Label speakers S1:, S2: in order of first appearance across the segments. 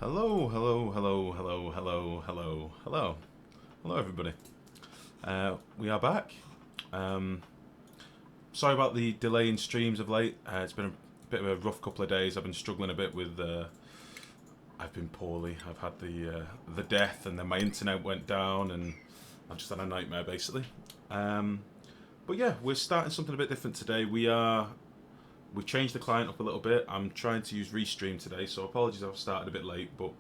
S1: Hello, hello, hello, hello, hello, hello, hello. Hello, everybody. We are back. Um, Sorry about the delay in streams of late. It's been a bit of a rough couple of days. I've been struggling a bit with... I've been poorly. I've had the death, and then my internet went down, and I've just had a nightmare, basically. But yeah, we're starting something a bit different today. We've changed the client up a little bit. I'm trying to use Restream today, so apologies if I've started a bit late, but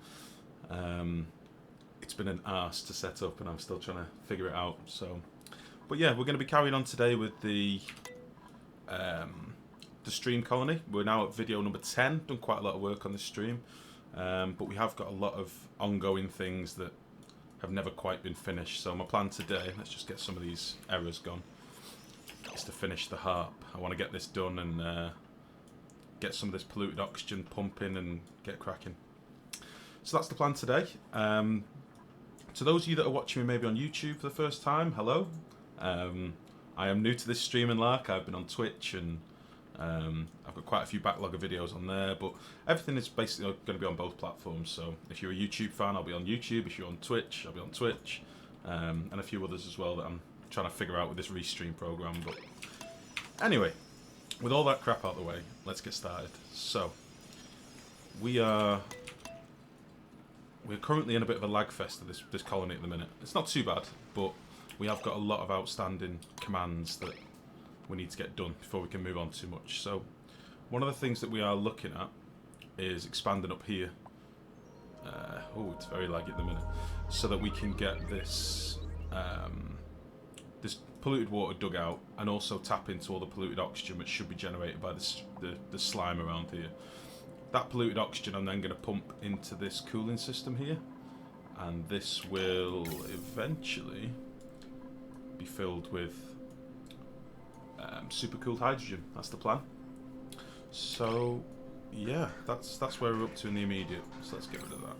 S1: it's been an arse to set up and I'm still trying to figure it out. But yeah, we're going to be carrying on today with the stream colony. We're now at video number 10, done quite a lot of work on this stream, but we have got a lot of ongoing things that have never quite been finished. So my plan today, let's just get some of these errors gone, is to finish the harp. I want to get this done and get some of this polluted oxygen pumping and get cracking. So that's the plan today. To those of you that are watching me maybe on YouTube for the first time, hello. I am new to this streaming lark. I've been on Twitch and I've got quite a few backlog of videos on there, but everything is basically going to be on both platforms. So if you're a YouTube fan, I'll be on YouTube. If you're on Twitch, I'll be on Twitch, and a few others as well that I'm trying to figure out with this Restream program. But anyway, with all that crap out of the way, let's get started. So we're currently in a bit of a lag fest of this colony at the minute. It's not too bad, but we have got a lot of outstanding commands that we need to get done before we can move on too much. So one of the things that we are looking at is expanding up here. Oh, it's very laggy at the minute. So that we can get this this polluted water dug out and also tap into all the polluted oxygen which should be generated by the slime around here. That polluted oxygen I'm then going to pump into this cooling system here, and this will eventually be filled with supercooled hydrogen. That's the plan. So yeah, that's where we're up to in the immediate. So let's get rid of that.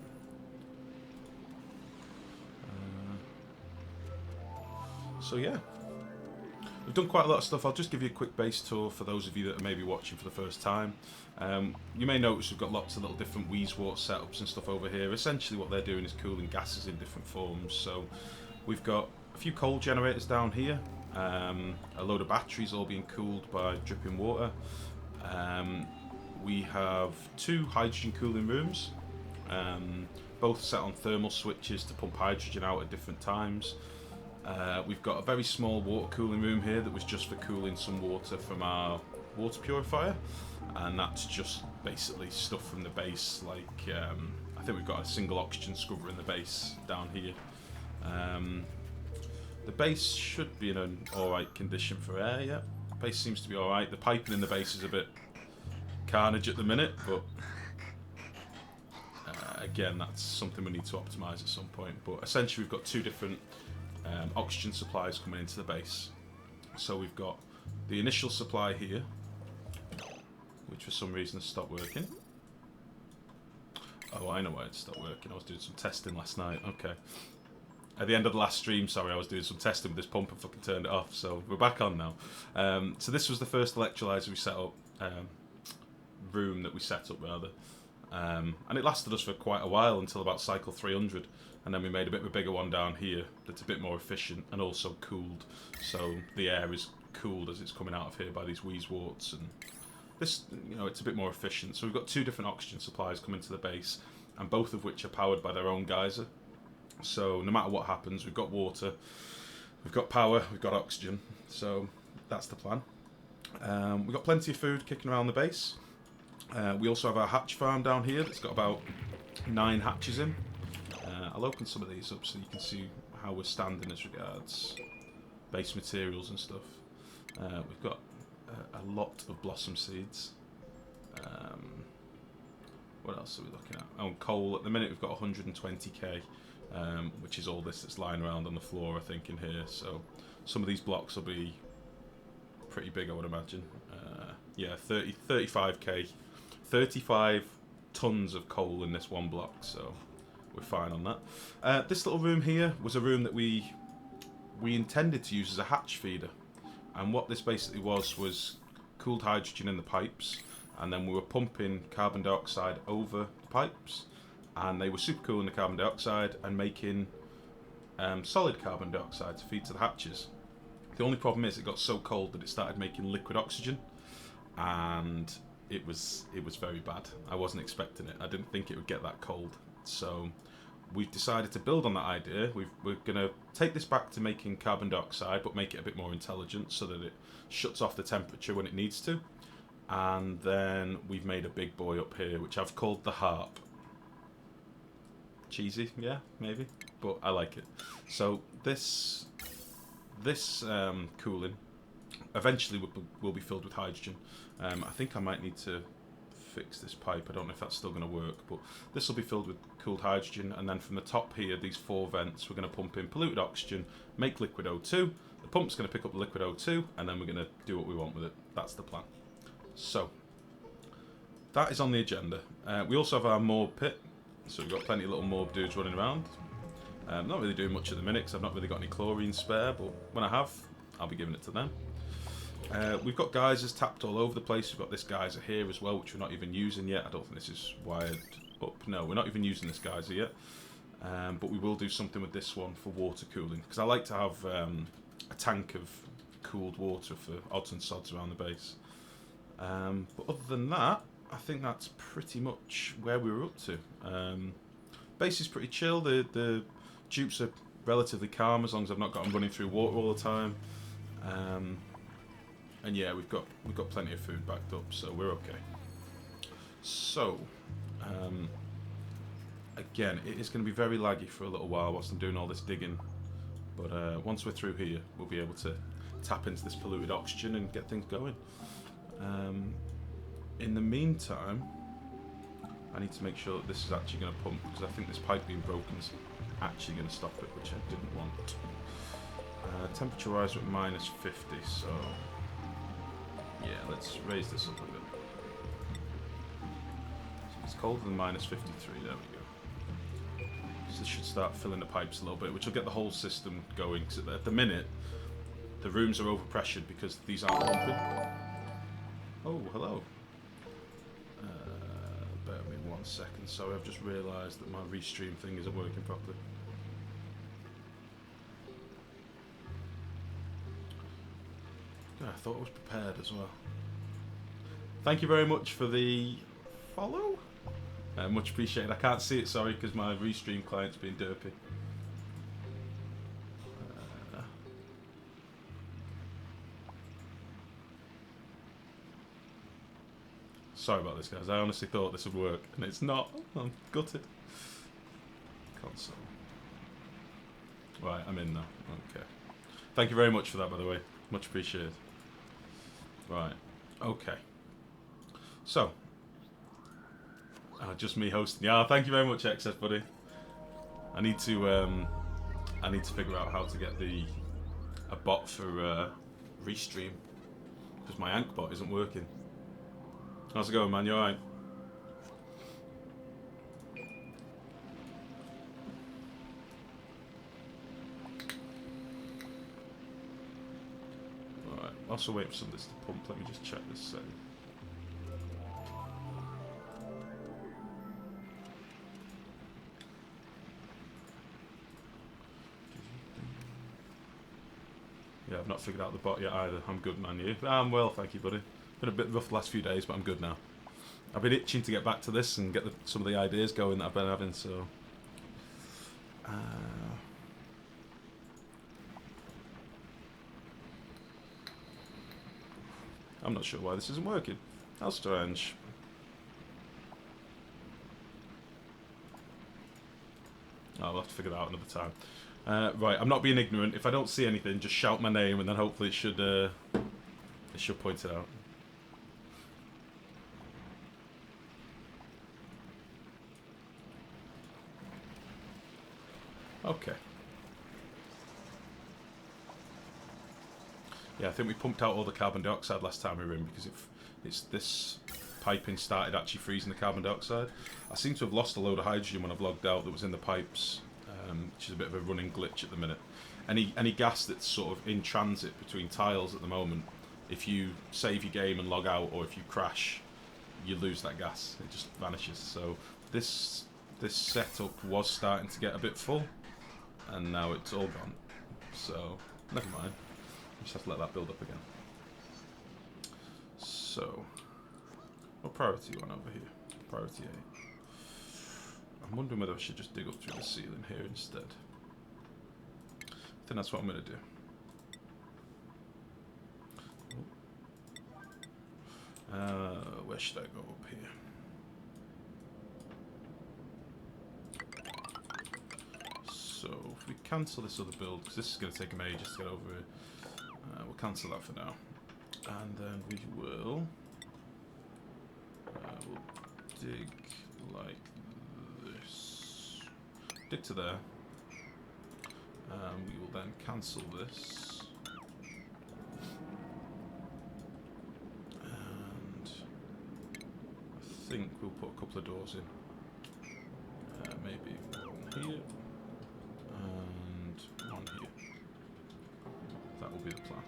S1: So yeah, we've done quite a lot of stuff. I'll just give you a quick base tour for those of you that are maybe watching for the first time. You may notice we've got lots of little different Wheezewort setups and stuff over here. Essentially what they're doing is cooling gases in different forms. So we've got a few coal generators down here, a load of batteries all being cooled by dripping water. We have two hydrogen cooling rooms, both set on thermal switches to pump hydrogen out at different times. We've got a very small water cooling room here that was just for cooling some water from our water purifier, and that's just basically stuff from the base, like I think we've got a single oxygen scrubber in the base down here. The base should be in an alright condition for air, yeah. The base seems to be alright. The piping in the base is a bit carnage at the minute, but again, that's something we need to optimise at some point. But essentially we've got two different oxygen supplies coming into the base. So we've got the initial supply here, which for some reason has stopped working. Oh, I know why it stopped working. I was doing some testing last night. Okay. At the end of the last stream, sorry, I was doing some testing with this pump and fucking turned it off. So we're back on now. So this was the first electrolyzer we set up, room that we set up rather. And it lasted us for quite a while until about cycle 300. And then we made a bit of a bigger one down here that's a bit more efficient and also cooled. So the air is cooled as it's coming out of here by these Wheezeworts. And this, you know, it's a bit more efficient. So we've got two different oxygen supplies coming to the base, and both of which are powered by their own geyser. So no matter what happens, we've got water, we've got power, we've got oxygen. So that's the plan. We've got plenty of food kicking around the base. We also have our hatch farm down here that's got about 9 hatches in. I'll open some of these up so you can see how we're standing as regards base materials and stuff. We've got a lot of blossom seeds. What else are we looking at? Oh, coal. At the minute we've got 120k, which is all this that's lying around on the floor, I think, in here. So some of these blocks will be pretty big, I would imagine. Yeah, 35k, 35 tons of coal in this one block, so we're fine on that. This little room here was a room that we intended to use as a hatch feeder, and what this basically was cooled hydrogen in the pipes, and then we were pumping carbon dioxide over the pipes, and they were super cool in the carbon dioxide and making solid carbon dioxide to feed to the hatches. The only problem is it got so cold that it started making liquid oxygen, and it was very bad. I wasn't expecting it. I didn't think it would get that cold. So we've decided to build on that idea. We're going to take this back to making carbon dioxide, but make it a bit more intelligent so that it shuts off the temperature when it needs to. And then we've made a big boy up here, which I've called the Harp. Cheesy, yeah, maybe, but I like it. So this cooling eventually will be filled with hydrogen. I think I might need to fix this pipe. I don't know if that's still going to work, but this will be filled with cooled hydrogen, and then from the top here, these 4 vents, we're going to pump in polluted oxygen, make liquid O2. The pump's going to pick up the liquid O2, and then we're going to do what we want with it. That's the plan. So that is on the agenda. We also have our morb pit, so we've got plenty of little morb dudes running around. Not really doing much at the minute because I've not really got any chlorine spare, but when I have, I'll be giving it to them. We've got geysers tapped all over the place. We've got this geyser here as well, which we're not even using yet. I don't think this is wired up. No, we're not even using this geyser yet. But we will do something with this one for water cooling, because I like to have a tank of cooled water for odds and sods around the base. But other than that, I think that's pretty much where we were up to. Base is pretty chill. The dupes are relatively calm as long as I've not got them running through water all the time. And yeah, we've got plenty of food backed up, so we're okay. So, again, it is going to be very laggy for a little while whilst I'm doing all this digging. But once we're through here, we'll be able to tap into this polluted oxygen and get things going. In the meantime, I need to make sure that this is actually going to pump, because I think this pipe being broken is actually going to stop it, which I didn't want. Temperature rise at minus 50, so yeah, let's raise this up a bit. So it's colder than minus 53, there we go. So this should start filling the pipes a little bit, which will get the whole system going, because at the minute, the rooms are overpressured because these aren't pumping. Oh, hello. Bear with me 1 second. Sorry, I've just realised that my restream thing isn't working properly. Yeah, I thought I was prepared as well. Thank you very much for the follow. Much appreciated. I can't see it, sorry, because my restream client's being derpy. Sorry about this, guys. I honestly thought this would work, and it's not. I'm gutted. Console. Right, I'm in now. Okay. Thank you very much for that, by the way. Much appreciated. Right. Okay. So. Just me hosting. Yeah, thank you very much, XS buddy. I need to figure out how to get a bot for Restream, because my Ank bot isn't working. How's it going, man? You alright? Alright, also waiting for some of this to pump. Let me just check this setting. Yeah, I've not figured out the bot yet either. I'm good, man. You? I'm well, thank you, buddy. Been a bit rough the last few days, but I'm good now. I've been itching to get back to this and get some of the ideas going that I've been having, so... I'm not sure why this isn't working. How strange. I'll have to figure that out another time. Right, I'm not being ignorant. If I don't see anything, just shout my name and then hopefully it should point it out. Okay. Yeah, I think we pumped out all the carbon dioxide last time we were in because it's this piping started actually freezing the carbon dioxide. I seem to have lost a load of hydrogen when I've logged out that was in the pipes, which is a bit of a running glitch at the minute. Any gas that's sort of in transit between tiles at the moment, if you save your game and log out, or if you crash, you lose that gas. It just vanishes. So this this setup was starting to get a bit full, and now it's all gone. So, never mind. Just have to let that build up again. So, what priority one over here? Priority 8. I'm wondering whether I should just dig up through the ceiling here instead. I think that's what I'm going to do. Where should I go up here? So, if we cancel this other build, because this is going to take them ages to get over here, we'll cancel that for now. And then we will we'll dig like this. Dig to there. We will then cancel this. And I think we'll put a couple of doors in. Maybe one here. And one here. That will be the plan.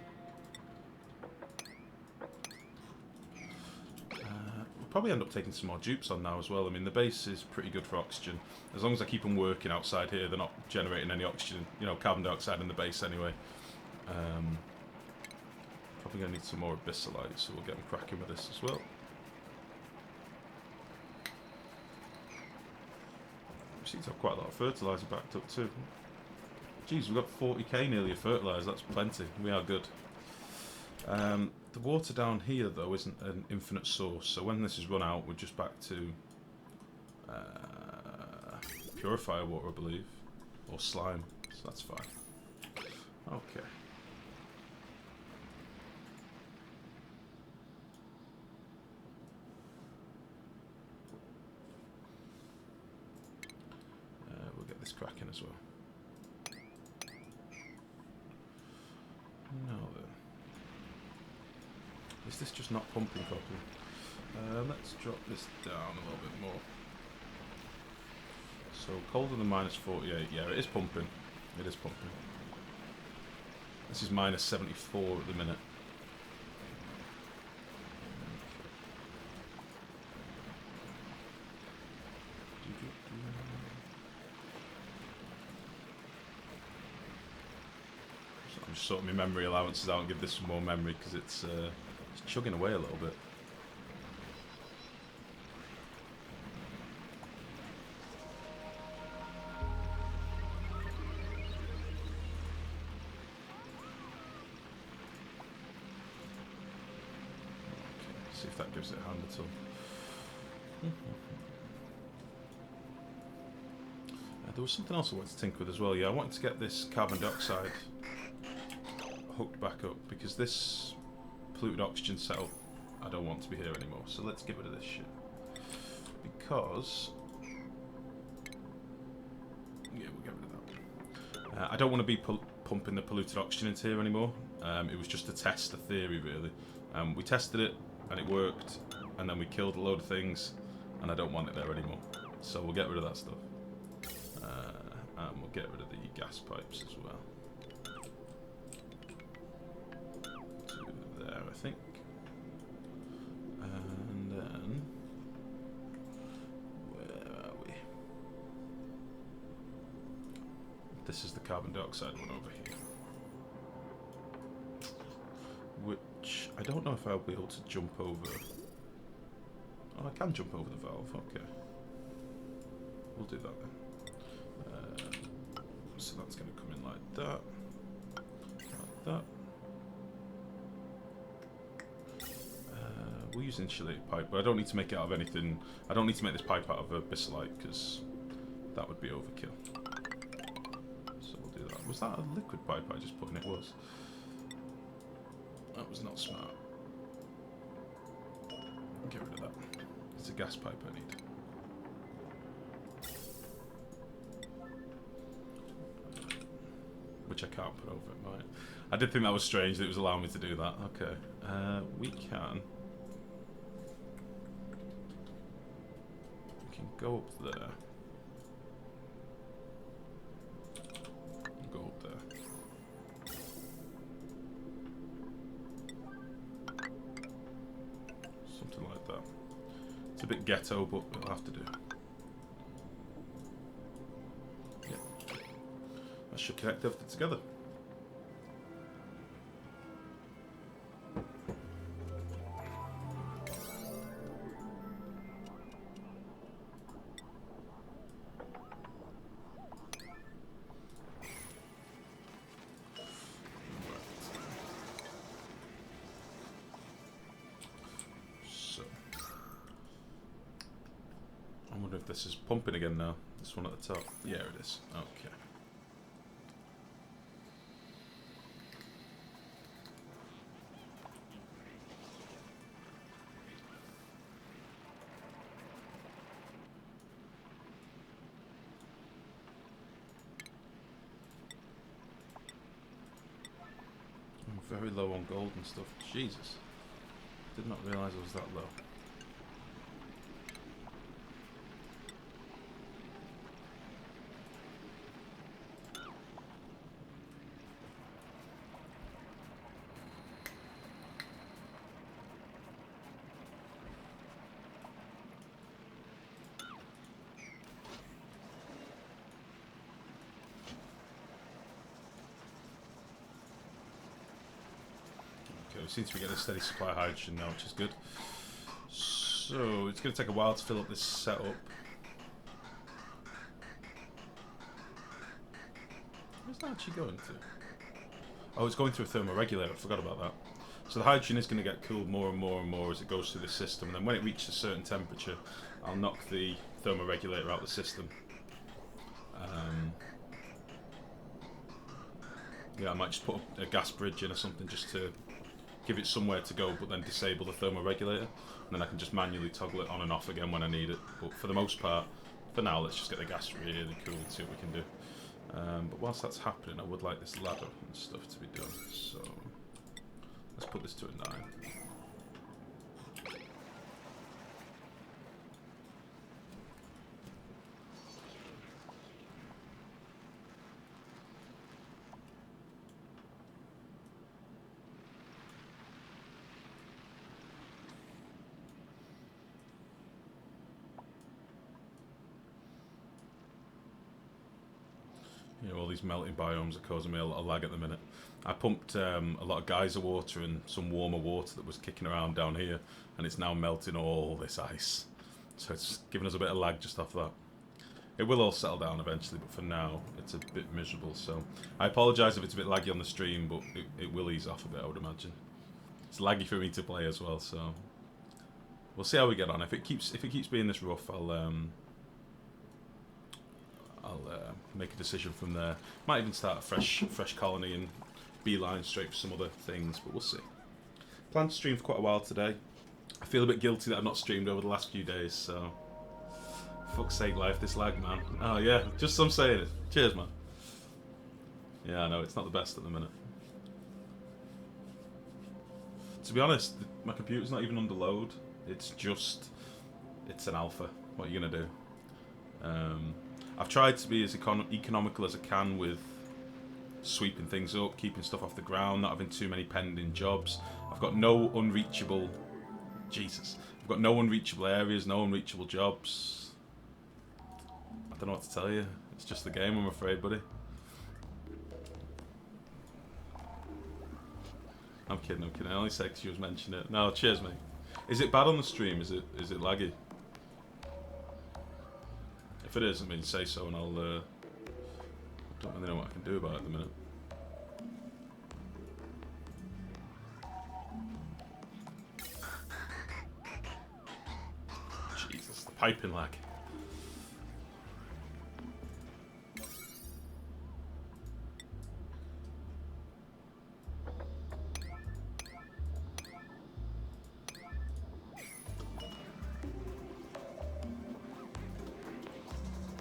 S1: We'll probably end up taking some more dupes on now as well. I mean, the base is pretty good for oxygen. As long as I keep them working outside here, they're not generating any oxygen, you know, carbon dioxide in the base anyway. Probably going to need some more abyssalite, so we'll get them cracking with this as well. We seem to have quite a lot of fertiliser backed up too. Geez, we've got 40k nearly of fertiliser, that's plenty. We are good. The water down here, though, isn't an infinite source, so when this is run out, we're just back to purifier water, I believe, or slime, so that's fine. Okay. We'll get this cracking as well. Now then. Is this just not pumping properly? Let's drop this down a little bit more. So, colder than minus 48. Yeah, it is pumping. It is pumping. This is minus 74 at the minute. So I'm just sorting my memory allowances out and give this some more memory because it's chugging away a little bit. See if that gives it a hand at all. There was something else I wanted to tinker with as well. Yeah, I wanted to get this carbon dioxide hooked back up because this polluted oxygen setup, I don't want to be here anymore. So let's get rid of this shit. Because yeah, we'll get rid of that. I don't want to be pumping the polluted oxygen into here anymore. It was just to test the theory, really. We tested it and it worked, and then we killed a load of things, and I don't want it there anymore. So we'll get rid of that stuff. And we'll get rid of the gas pipes as well. To there, I think. And then where are we? This is the carbon dioxide one over here. Which I don't know if I'll be able to jump over. Oh, I can jump over the valve. Okay, we'll do that then. So that's going to come in like that, like that. We'll use insulated pipe, but I don't need to make it out of anything. I don't need to make this pipe out of abyssalite because that would be overkill. So we'll do that. Was that a liquid pipe I just put in? It was. That was not smart. Get rid of that. It's a gas pipe I need. Which I can't put over it, right? I did think that was strange that it was allowing me to do that. Okay. We can go up there. Go up there. Something like that. It's a bit ghetto, but it'll have to do. should connect everything together. I wonder if this is pumping again now. This one at the top. Yeah, it is. Okay. I'm very low on gold and stuff. Jesus. Did not realise it was that low. We seem to be getting a steady supply of hydrogen now, which is good. So it's going to take a while to fill up this setup. Where's that actually going to? Oh, it's going through a thermoregulator. I forgot about that. So the hydrogen is going to get cooled more and more and more as it goes through the system. And then when it reaches a certain temperature, I'll knock the thermoregulator out of the system. Yeah, I might just put a gas bridge in or something just to give it somewhere to go, but then disable the thermoregulator, and then I can just manually toggle it on and off again when I need it. But for the most part, for now, let's just get the gas really cool and see what we can do. But whilst that's happening, I would like this ladder and stuff to be done. So let's put this to a 9. You know, all these melting biomes are causing me a lot of lag at the minute. I pumped a lot of geyser water and some warmer water that was kicking around down here, and it's now melting all this ice. So it's giving us a bit of lag just off that. It will all settle down eventually, but for now, it's a bit miserable. So I apologise if it's a bit laggy on the stream, but it will ease off a bit, I would imagine. It's laggy for me to play as well, so we'll see how we get on. If it keeps being this rough, I'll make a decision from there. Might even start a fresh colony and beeline straight for some other things, but we'll see. Plan to stream for quite a while today. I feel a bit guilty that I've not streamed over the last few days, so fuck's sake, life, this lag, man. Oh yeah, just some saying it. Cheers, man. Yeah, I know, it's not the best at the minute. To be honest, my computer's not even under load. It's an alpha. What are you gonna do? I've tried to be as economical as I can with sweeping things up, keeping stuff off the ground, not having too many pending jobs. I've got no unreachable... Jesus. I've got no unreachable areas, no unreachable jobs. I don't know what to tell you. It's just the game, I'm afraid, buddy. I'm kidding. I only said 'cause you was mentioning it. No, cheers, mate. Is it bad on the stream? Is it laggy? If it is, I mean, say so, and I'll. Don't really know what I can do about it at the minute. Jesus, the piping lag.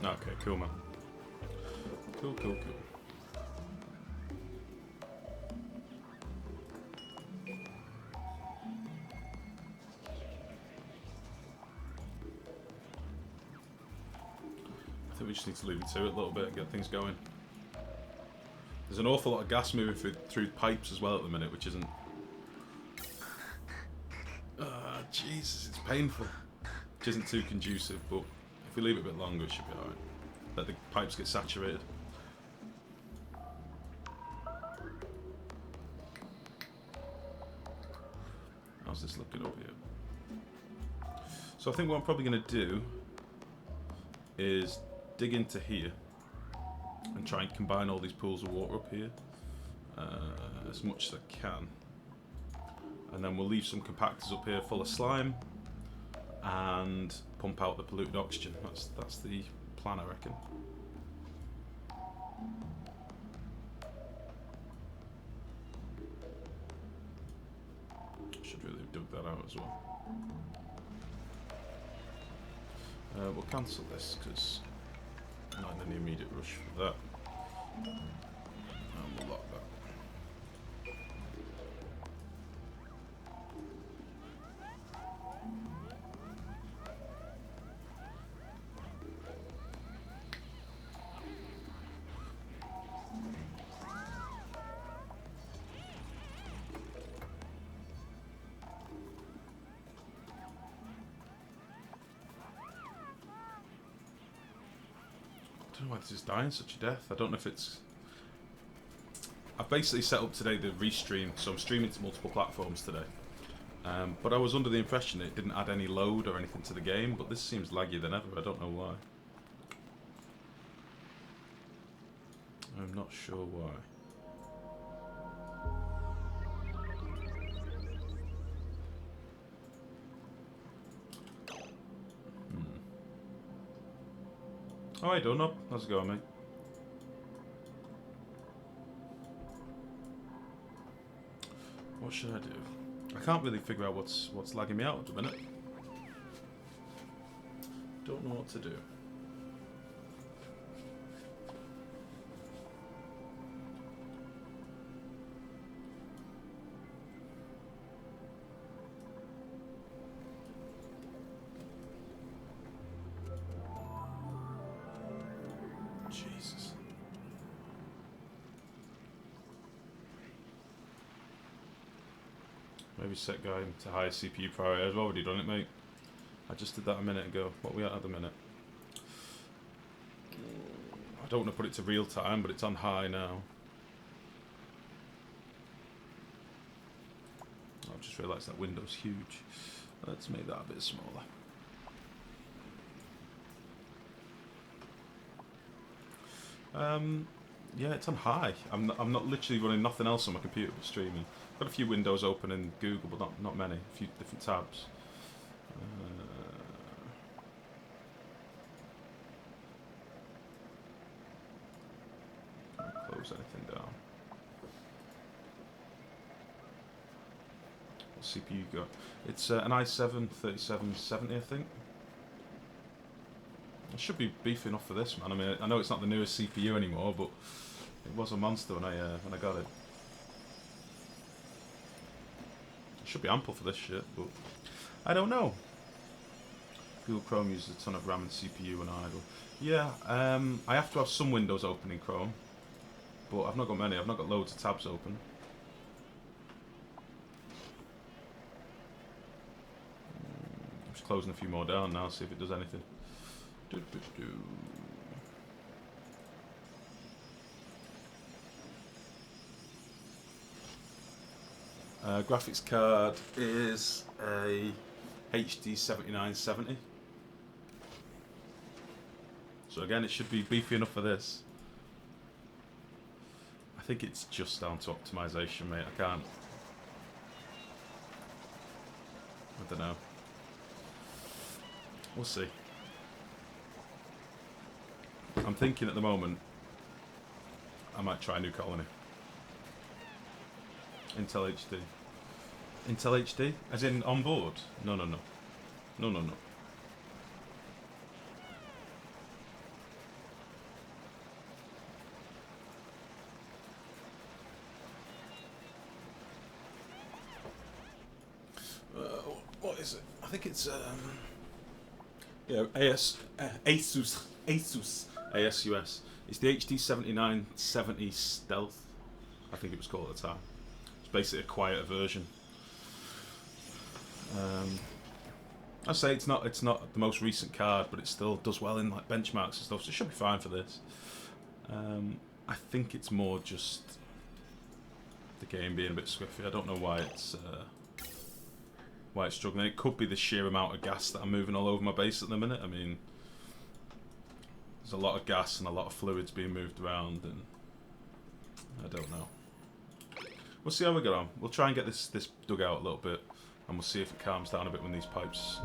S1: Okay, cool, man. Cool. I think we just need to leave it to it a little bit and get things going. There's an awful lot of gas moving through pipes as well at the minute, which isn't... Jesus, it's painful. Which isn't too conducive, but if we leave it a bit longer, it should be alright. Let the pipes get saturated. How's this looking up here? So I think what I'm probably going to do is dig into here and try and combine all these pools of water up here as much as I can. And then we'll leave some compactors up here full of slime and pump out the polluted oxygen. That's the plan, I reckon. Should really have dug that out as well. We'll cancel this because I'm not in any immediate rush for that. And we'll lock that. I don't know why this is dying such a death. I don't know if it's... I've basically set up today the restream, so I'm streaming to multiple platforms today. But I was under the impression it didn't add any load or anything to the game, but this seems laggier than ever. I don't know why. I'm not sure why. Oh, I don't know. How's it going, mate? What should I do? I can't really figure out what's lagging me out at the minute. Don't know what to do. Jesus. Maybe set guy to higher CPU priority. I've already done it, mate. I just did that a minute ago. What are we at the minute? I don't want to put it to real time, but it's on high now. I've just realised that window's huge. Let's make that a bit smaller. Yeah, it's on high. I'm not literally running nothing else on my computer but streaming. I've got a few windows open in Google, but not many. A few different tabs. Can't close anything down. What CPU you got? It's an i7 3770, I think. It should be beefy enough for this, man. I mean, I know it's not the newest CPU anymore, but it was a monster when I got it. It should be ample for this shit, but I don't know. Google Chrome uses a ton of RAM and CPU when idle. Yeah, I have to have some windows open in Chrome, but I've not got many. I've not got loads of tabs open. I'm just closing a few more down now, see if it does anything. Graphics card is a HD 7970. So again, it should be beefy enough for this. I think it's just down to optimization, mate. I don't know. We'll see. I'm thinking at the moment I might try a new Colony. Intel HD. Intel HD? As in on board? No. What is it? I think it's yeah, Asus ASUS. It's the HD 7970 Stealth, I think it was called at the time. It's basically a quieter version. I say it's not the most recent card, but it still does well in like benchmarks and stuff, so it should be fine for this. I think it's more just the game being a bit squiffy. I don't know why it's why it's struggling. It could be the sheer amount of gas that I'm moving all over my base at the minute. I mean, there's a lot of gas and a lot of fluids being moved around, and I don't know. We'll see how we get on. We'll try and get this dug out a little bit, and we'll see if it calms down a bit when these pipes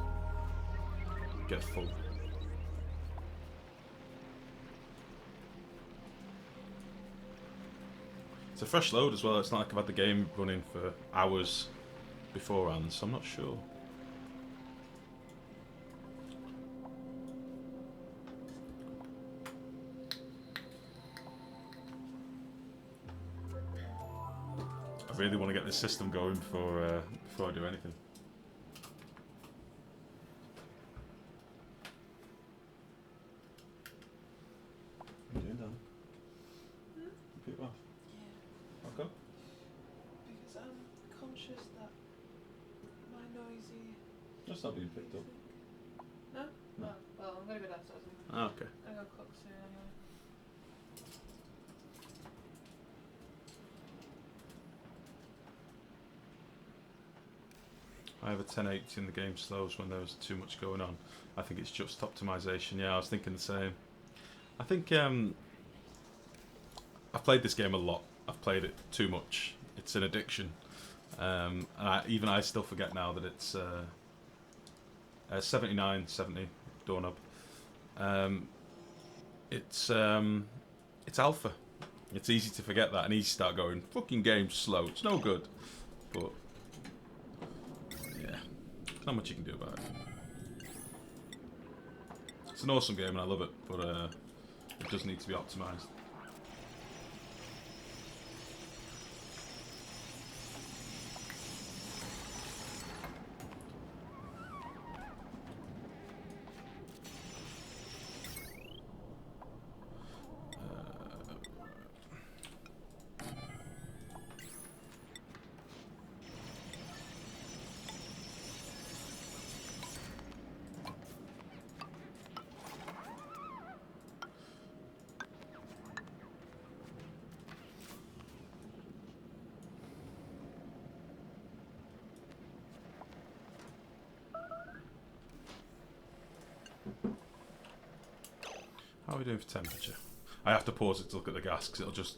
S1: get full. It's a fresh load as well. It's not like I've had the game running for hours beforehand, so I'm not sure. I really want to get this system going before I do anything. What are you doing, darling? You pick it off?
S2: Yeah.
S1: How come?
S2: Because I'm conscious that my noisy...
S1: That's not being picked up.
S2: No?
S1: No.
S2: Oh, well, I'm going to go downstairs anyway.
S1: Ah, okay.
S2: I'm going to cook soon anyway.
S1: I have a 1080 and the game slows when there's too much going on. I think it's just optimization. Yeah, I was thinking the same. I think I've played this game a lot. I've played it too much. It's an addiction. And even I still forget now that it's 7970 doorknob. It's alpha. It's easy to forget that and easy to start going, fucking game's slow. It's no good. But yeah, there's not much you can do about it. It's an awesome game and I love it, but it does need to be optimized. How are we doing for temperature? I have to pause it to look at the gas because it'll just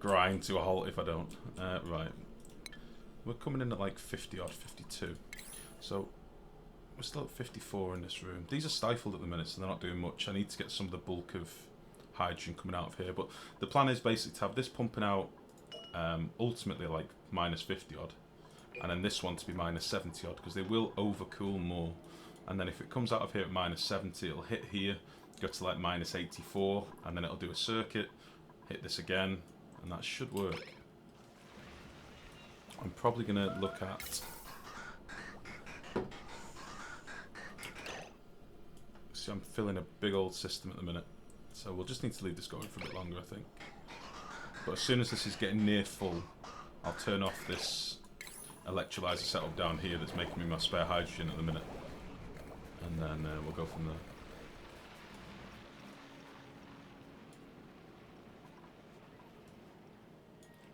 S1: grind to a halt if I don't. Right. We're coming in at like 50 odd, 52. So we're still at 54 in this room. These are stifled at the minute, so they're not doing much. I need to get some of the bulk of hydrogen coming out of here. But the plan is basically to have this pumping out ultimately like minus 50 odd. And then this one to be minus 70 odd because they will overcool more. And then if it comes out of here at minus 70, it'll hit here, go to like minus 84, and then it'll do a circuit, hit this again, and that should work. I'm probably going to look at... See, I'm filling a big old system at the minute, so we'll just need to leave this going for a bit longer, I think. But as soon as this is getting near full, I'll turn off this electrolyzer setup down here that's making me my spare hydrogen at the minute. And then we'll go from there.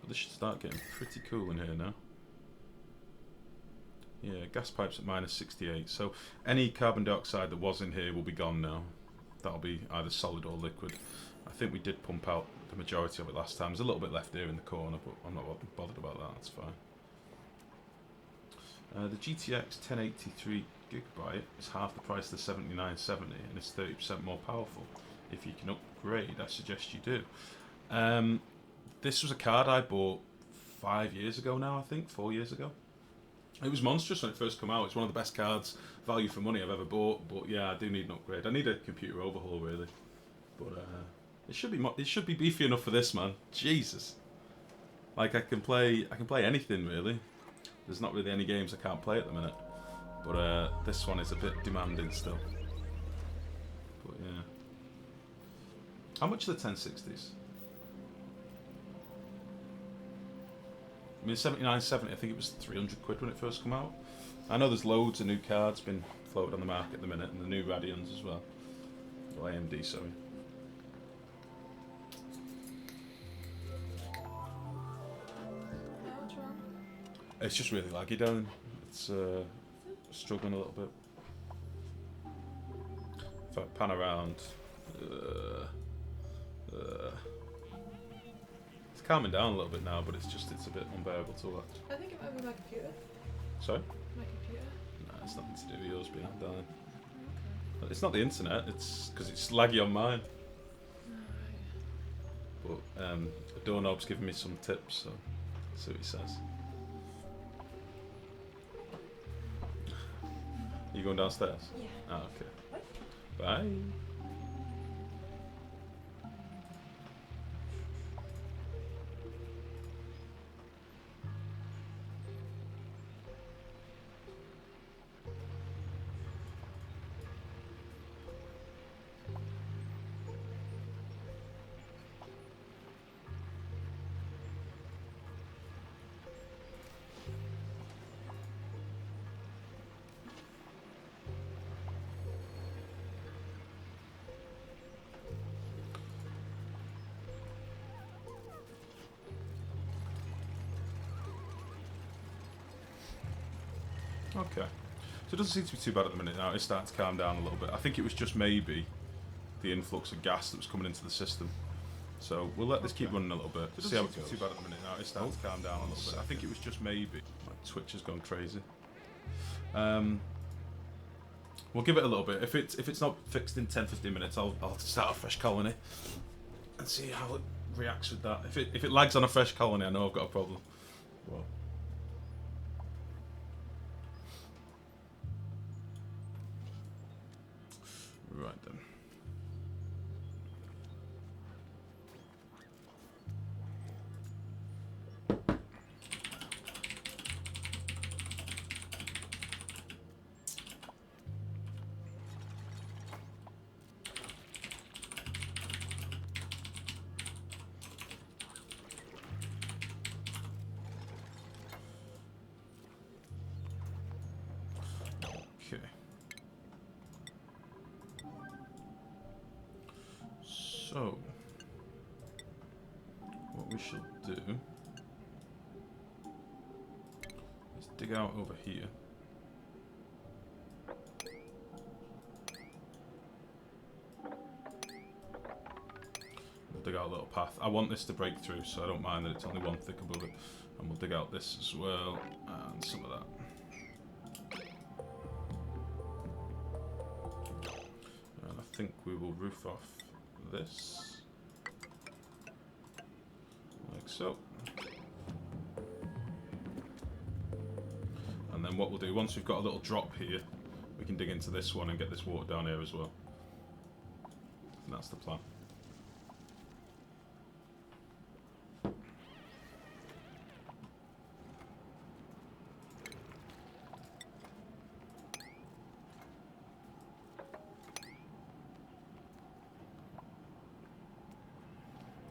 S1: But this should start getting pretty cool in here now. Yeah, gas pipes at minus 68. So any carbon dioxide that was in here will be gone now. That'll be either solid or liquid. I think we did pump out the majority of it last time. There's a little bit left here in the corner, but I'm not bothered about that. That's fine. The GTX 1083 gigabyte is half the price of the 7970 and is 30% more powerful. If you can upgrade, I suggest you do. This was a card I bought 5 years ago now, I think, 4 years ago. It was monstrous when it first came out. It's one of the best cards, value for money I've ever bought. But yeah, I do need an upgrade. I need a computer overhaul really. But it should be beefy enough for this, man. Jesus, like I can play anything really. There's not really any games I can't play at the minute. But this one is a bit demanding still. But yeah. How much are the 1060s? I mean, 7970, I think it was 300 quid when it first came out. I know there's loads of new cards been floated on the market at the minute, and the new Radeons as well. Or AMD, sorry.
S2: What's wrong?
S1: It's just really laggy down. It's struggling a little bit. If I pan around, it's calming down a little bit now, but it's a bit unbearable to watch.
S2: I think it might be my computer.
S1: Sorry?
S2: My computer.
S1: No, it's nothing to do with yours being on down.
S2: Okay.
S1: It's not the internet. It's because it's laggy on mine.
S2: Alright.
S1: But the doorknob's giving me some tips, so see what he says. You going downstairs?
S2: Yeah.
S1: Ah, okay. Bye. Okay. So it doesn't seem to be too bad at the minute now. It's starting to calm down a little bit. I think it was just maybe the influx of gas that was coming into the system. So we'll let this keep running a little bit. See how it goes. Too bad at the minute now. It's starting to calm down a little bit. I think it was just maybe. My Twitch has gone crazy. We'll give it a little bit. If it's not fixed in 10-15 minutes, I'll start a fresh colony and see how it reacts with that. If it lags on a fresh colony, I know I've got a problem. Well. Right then. Okay. So, what we should do is dig out over here. We'll dig out a little path. I want this to break through, so I don't mind that it's only one thick above it. And we'll dig out this as well, and some of that. And I think we will roof off this, like so. And then what we'll do, once we've got a little drop here, we can dig into this one and get this water down here as well. And that's the plan.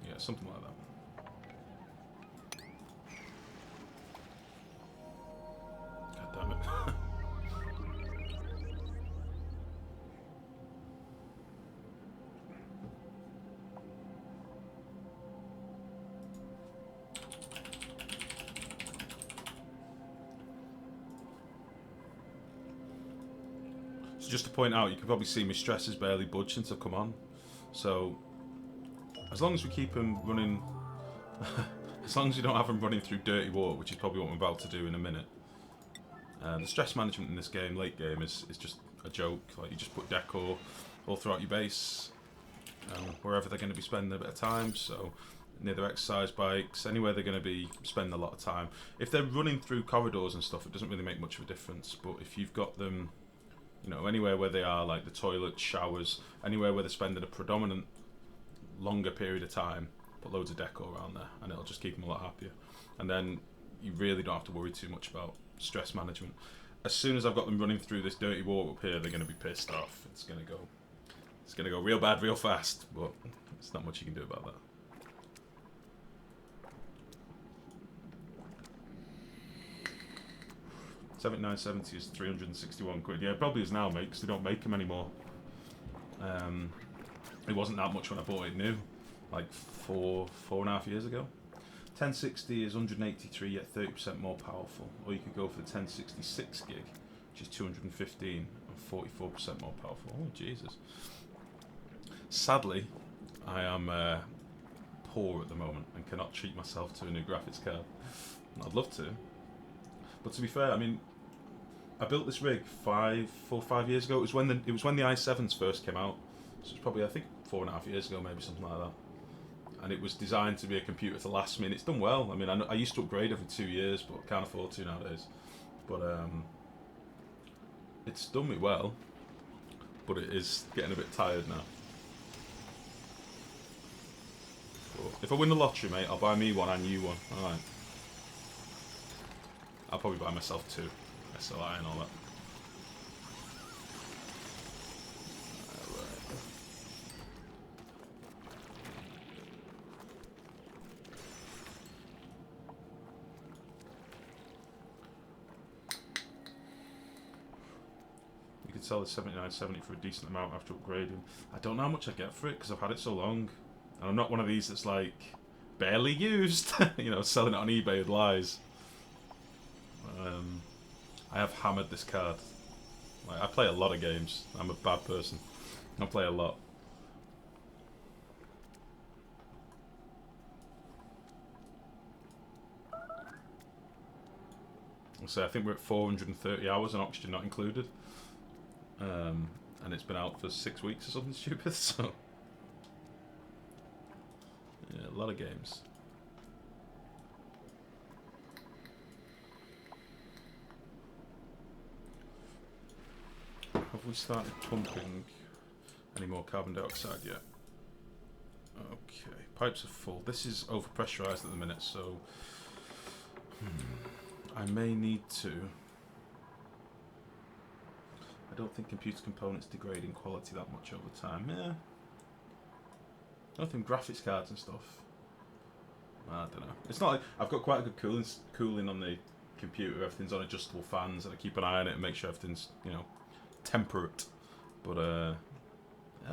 S1: Yeah, something like that. God damn it. So just to point out, you can probably see my stress has barely budged since I've come on. So as long as we keep them running, as long as we don't have them running through dirty water, which is probably what I'm about to do in a minute. The stress management in this game, late game, is just a joke. Like, you just put decor all throughout your base, wherever they're going to be spending a bit of time. So near their exercise bikes, anywhere they're going to be spending a lot of time. If they're running through corridors and stuff, it doesn't really make much of a difference. But if you've got them, you know, anywhere where they are, like the toilets, showers, anywhere where they're spending a predominant longer period of time, put loads of decor around there, and it'll just keep them a lot happier. And then you really don't have to worry too much about stress management. As soon as I've got them running through this dirty water up here, they're going to be pissed off. It's going to go real bad real fast, but there's not much you can do about that. $79.70 is 361 quid. Yeah, it probably is now, mate, because they don't make them anymore. It wasn't that much when I bought it new, like four and a half years ago. 1060 is 183, yet 30% more powerful. Or you could go for the 1066 gig, which which is 215 and 44% more powerful. Oh, Jesus. Sadly, I am poor at the moment and cannot treat myself to a new graphics card. I'd love to. But to be fair, I mean, I built this rig 4 or 5 years ago. It was when the i7s first came out. So it's probably, I think, 4.5 years ago, maybe something like that. And it was designed to be a computer to last me, and it's done well. I mean, I used to upgrade every 2 years, but I can't afford to nowadays. But it's done me well, but it is getting a bit tired now. But if I win the lottery, mate, I'll buy me one and you one. All right. I'll probably buy myself 2, SLI and all that. You could sell the 7970 for a decent amount after upgrading. I don't know how much I get for it because I've had it so long. And I'm not one of these that's like barely used, you know, selling it on eBay with lies. I have hammered this card. Like, I play a lot of games. I'm a bad person. I play a lot. So I think we're at 430 hours and oxygen not included. And it's been out for 6 weeks or something stupid, so... Yeah, a lot of games. Have we started pumping any more carbon dioxide yet? Okay, pipes are full. This is overpressurized at the minute, so... I may need to... I don't think computer components degrade in quality that much over time. Yeah. I don't think graphics cards and stuff. I don't know. It's not like I've got quite a good cooling on the computer. Everything's on adjustable fans, and I keep an eye on it and make sure everything's, you know, temperate. But I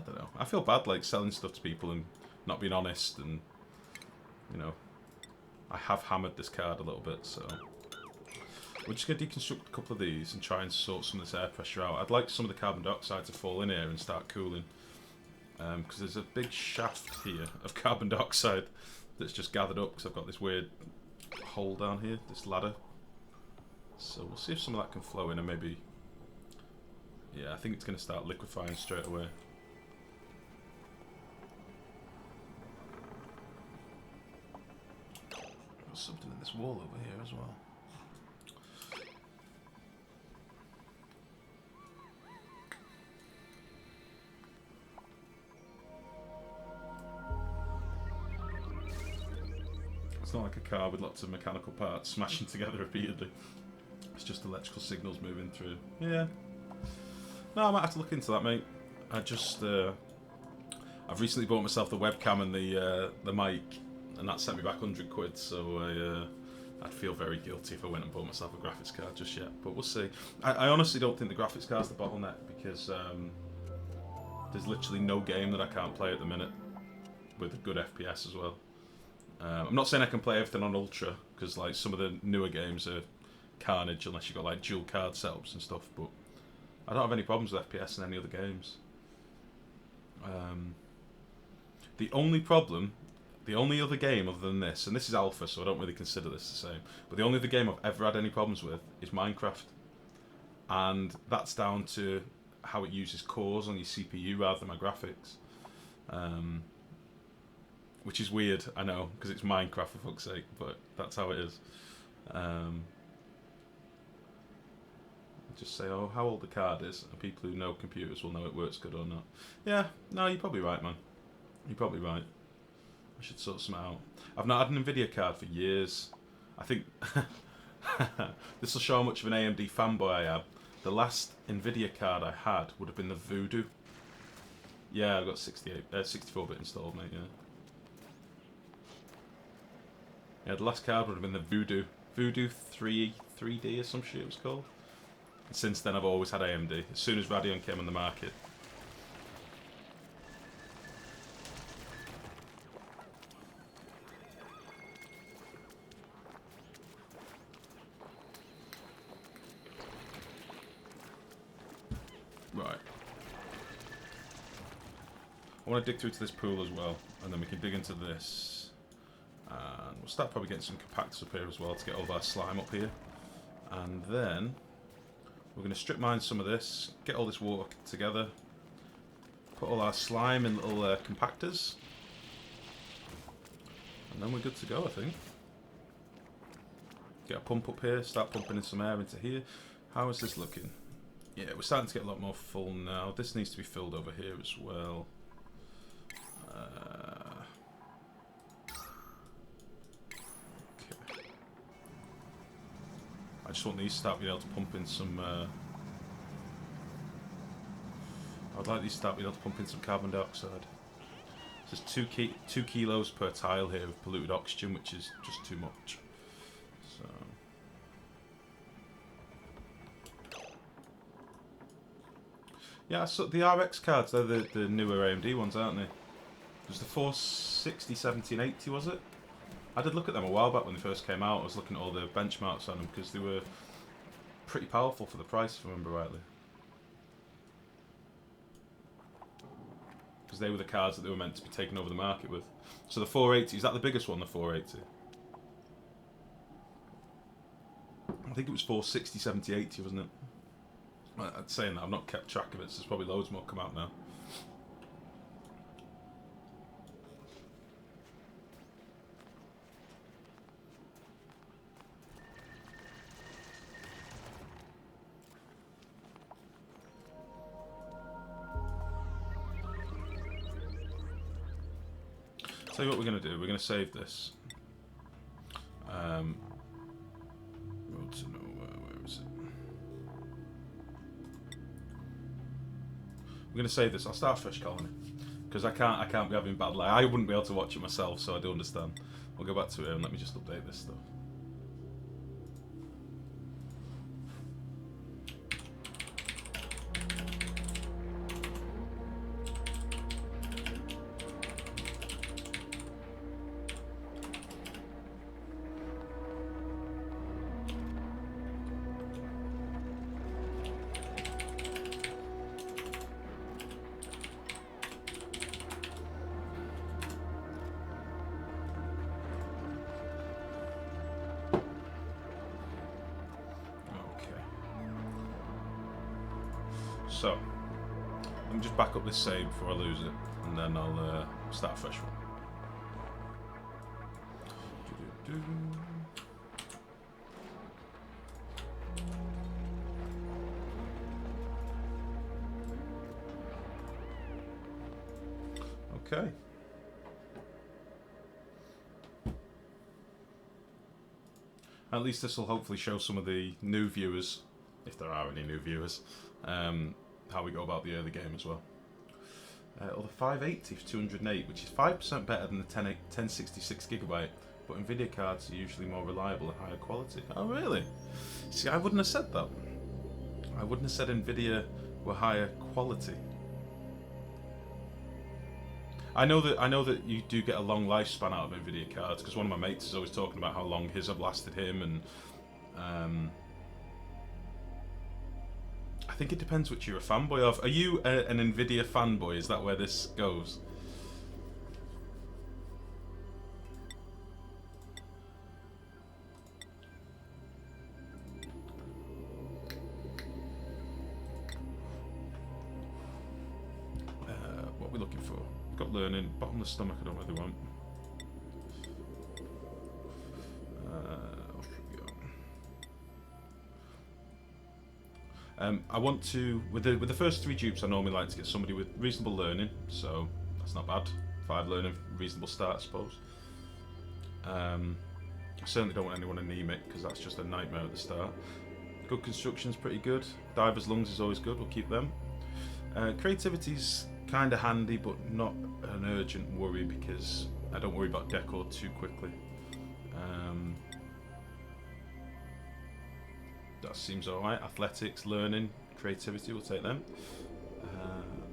S1: don't know. I feel bad like selling stuff to people and not being honest, and you know, I have hammered this card a little bit, so we're just going to deconstruct a couple of these and try and sort some of this air pressure out. I'd like some of the carbon dioxide to fall in here and start cooling, because there's a big shaft here of carbon dioxide that's just gathered up because I've got this weird hole down here, this ladder. So we'll see if some of that can flow in, and maybe, yeah, I think it's going to start liquefying straight away. There's something in this wall over here as well. It's not like a car with lots of mechanical parts smashing together repeatedly. It's just electrical signals moving through. Yeah. No, I might have to look into that, mate. I've recently bought myself the webcam and the mic, and that sent me back £100, so I'd feel very guilty if I went and bought myself a graphics card just yet. But we'll see. I honestly don't think the graphics card's the bottleneck, because there's literally no game that I can't play at the minute with a good FPS as well. I'm not saying I can play everything on Ultra, because like some of the newer games are carnage unless you've got like dual card setups and stuff, but I don't have any problems with FPS in any other games. The only other game other than this, and this is alpha, so I don't really consider this the same, but the only other game I've ever had any problems with is Minecraft. And that's down to how it uses cores on your CPU rather than my graphics. Which is weird, I know, because it's Minecraft for fuck's sake, but that's how it is. Just say, oh, how old the card is, and people who know computers will know it works good or not. Yeah, no, you're probably right, man. You're probably right. I should sort some out. I've not had an Nvidia card for years. I think this will show how much of an AMD fanboy I am. The last Nvidia card I had would have been the Voodoo. Yeah, I've got 64-bit installed, mate, yeah. Yeah, the last card would have been the Voodoo. Voodoo 3D or some shit it was called. And since then I've always had AMD. As soon as Radeon came on the market. I want to dig through to this pool as well, and then we can dig into this. And we'll start probably getting some compactors up here as well to get all of our slime up here. And then we're going to strip mine some of this, get all this water together, put all our slime in little compactors, and then we're good to go, I think. Get a pump up here, start pumping in some air into here. How is this looking? Yeah, we're starting to get a lot more full now. This needs to be filled over here as well. Okay. I just want these to start being able to pump in some... I'd like these to start being able to pump in some carbon dioxide. There's 2 kilos per tile here of polluted oxygen, which is just too much. So... Yeah, so the RX cards, they're the newer AMD ones, aren't they? It was the 460, 70 and 80, was it? I did look at them a while back when they first came out. I was looking at all the benchmarks on them because they were pretty powerful for the price, if I remember rightly. Because they were the cards that they were meant to be taking over the market with. So the 480, is that the biggest one, the 480? I think it was 460, 70, 80, wasn't it? I'm saying that, I've not kept track of it, so there's probably loads more come out now. Tell you what we're going to do, we're going to save this. Road to nowhere, where is it? We're going to save this. I'll start a fresh colony because I can't be having bad luck. I wouldn't be able to watch it myself, so I do understand. We'll go back to it and let me just update this stuff. So, let me just back up this save before I lose it, and then I'll start a fresh one. Okay. At least this will hopefully show some of the new viewers, if there are any new viewers, how we go about the early game as well. Or the 580 for 208, which is 5% better than the 1066GB, but Nvidia cards are usually more reliable and higher quality. Oh really? See, I wouldn't have said that. I wouldn't have said Nvidia were higher quality. I know that you do get a long lifespan out of Nvidia cards, because one of my mates is always talking about how long his have lasted him, and I think it depends which you're a fanboy of. Are you an Nvidia fanboy? Is that where this goes? What are we looking for? Got learning. Bottom of the stomach I don't really want. Off we go. I want to, with the first 3 dupes, I normally like to get somebody with reasonable learning, so that's not bad. 5 learning, reasonable start, I suppose. I certainly don't want anyone anemic, because that's just a nightmare at the start. Good construction's pretty good. Diver's lungs is always good, we'll keep them. Creativity's kind of handy, but not an urgent worry, because I don't worry about decor too quickly. That seems alright. Athletics, learning, creativity, we'll take them.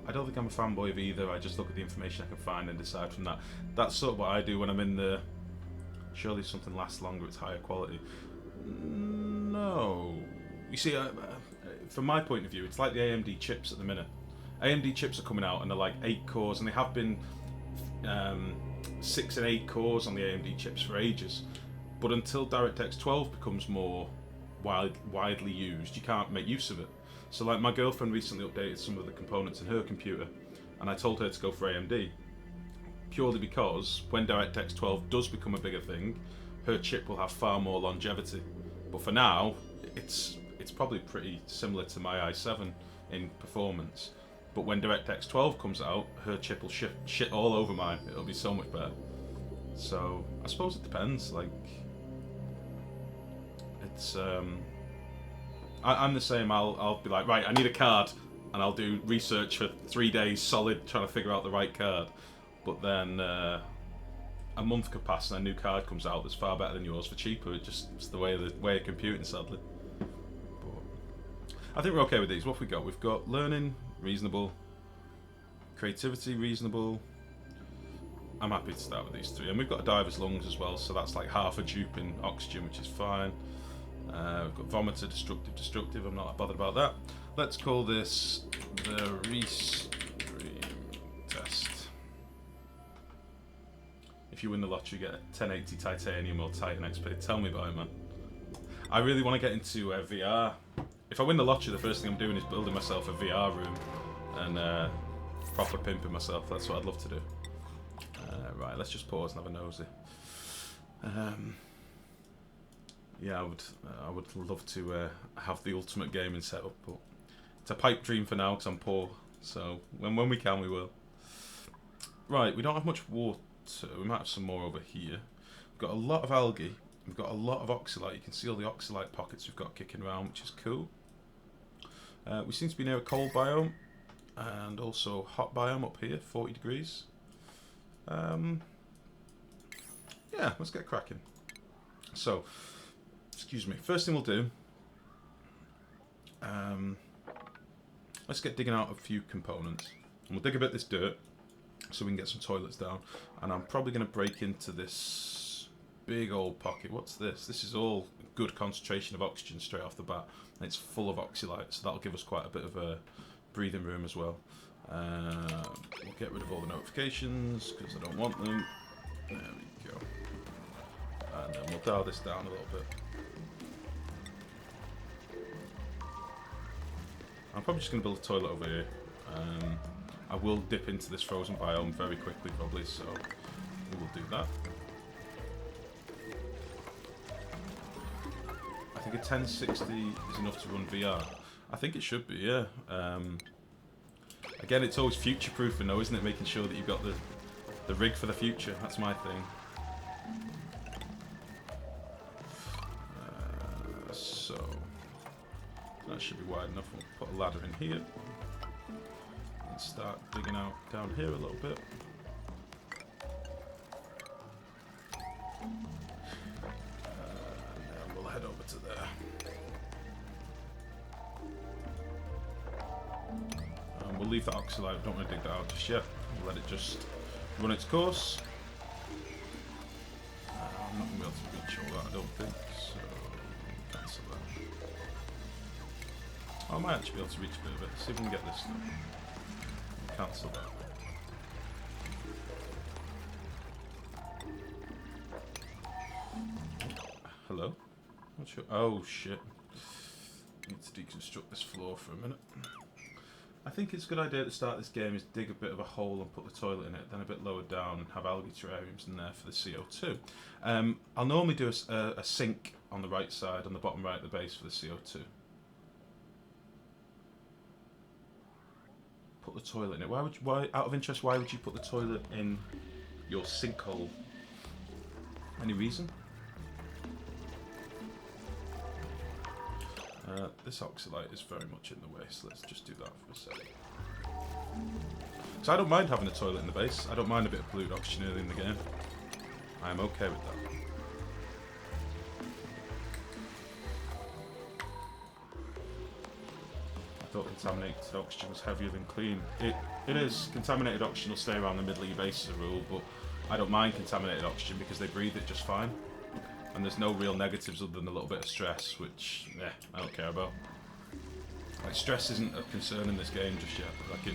S1: I don't think I'm a fanboy of either. I just look at the information I can find and decide from that. That's sort of what I do when I'm in the... Surely something lasts longer, it's higher quality. No. You see, from my point of view, it's like the AMD chips at the minute. AMD chips are coming out and they're like 8 cores, and they have been 6 and 8 cores on the AMD chips for ages. But until DirectX 12 becomes more widely used, you can't make use of it. So like my girlfriend recently updated some of the components in her computer, and I told her to go for AMD, purely because when DirectX 12 does become a bigger thing, her chip will have far more longevity. But for now, it's probably pretty similar to my i7 in performance. But when DirectX 12 comes out, her chip will shit all over mine. It'll be so much better. So I suppose it depends. Like, it's I'm the same. I'll be like, right, I need a card, and I'll do research for 3 days solid trying to figure out the right card. But then a month could pass and a new card comes out that's far better than yours for cheaper. It's the way of computing, sadly. But I think we're okay with these. What have we got? We've got learning, reasonable. Creativity, reasonable. I'm happy to start with these 3. And we've got a diver's lungs as well, so that's like half a dupe in oxygen, which is fine. We've got vomiter, destructive. I'm not bothered about that. Let's call this the Restream test. If you win the lottery, you get a 1080 titanium or Titan XP. Tell me about it, man. I really want to get into VR. If I win the lottery, the first thing I'm doing is building myself a VR room and proper pimping myself. That's what I'd love to do. Right, let's just pause and have a nosy. Yeah, I would love to have the ultimate gaming setup, but it's a pipe dream for now because I'm poor. So when we can, we will. Right, we don't have much water. We might have some more over here. We've got a lot of algae. We've got a lot of oxalite. You can see all the oxalite pockets we've got kicking around, which is cool. We seem to be near a cold biome and also hot biome up here, 40 degrees. Yeah, let's get cracking. So, excuse me. First thing we'll do, let's get digging out a few components. And we'll dig a bit of this dirt so we can get some toilets down. And I'm probably going to break into this big old pocket. What's this? This is all good concentration of oxygen straight off the bat. And it's full of oxalite, so that'll give us quite a bit of a breathing room as well. We'll get rid of all the notifications because I don't want them. There we go. And then we'll dial this down a little bit. I'm probably just going to build a toilet over here. I will dip into this frozen biome very quickly probably, so we will do that. I think a 1060 is enough to run VR. I think it should be, yeah. Again, it's always future-proofing though, isn't it? Making sure that you've got the rig for the future. That's my thing. So that should be wide enough. We'll put a ladder in here and start digging out down here a little bit. And then we'll head over to there. And we'll leave that oxalite. Don't want to dig that out just yet. We'll let it just run its course. I'm not going to be able to reach all that, I don't think. So cancel that. I might actually be able to reach a bit of it. See if we can get this done. Cancel that. Hello? What's your... Oh shit. Need to deconstruct this floor for a minute. I think it's a good idea at the start of this game is dig a bit of a hole and put the toilet in it, then a bit lower down and have algae terrariums in there for the CO2. I'll normally do a sink on the right side, on the bottom right at the base for the CO2. Put the toilet in it. Why, out of interest, why would you put the toilet in your sinkhole? Any reason? This oxalite is very much in the way, so let's just do that for a second. So I don't mind having a toilet in the base. I don't mind a bit of polluted oxygen early in the game. I am okay with that. I thought contaminated oxygen was heavier than clean. It is. Contaminated oxygen will stay around the middle of your base as a rule, but I don't mind contaminated oxygen because they breathe it just fine. And there's no real negatives other than a little bit of stress, which, I don't care about. Like, stress isn't a concern in this game just yet. Like,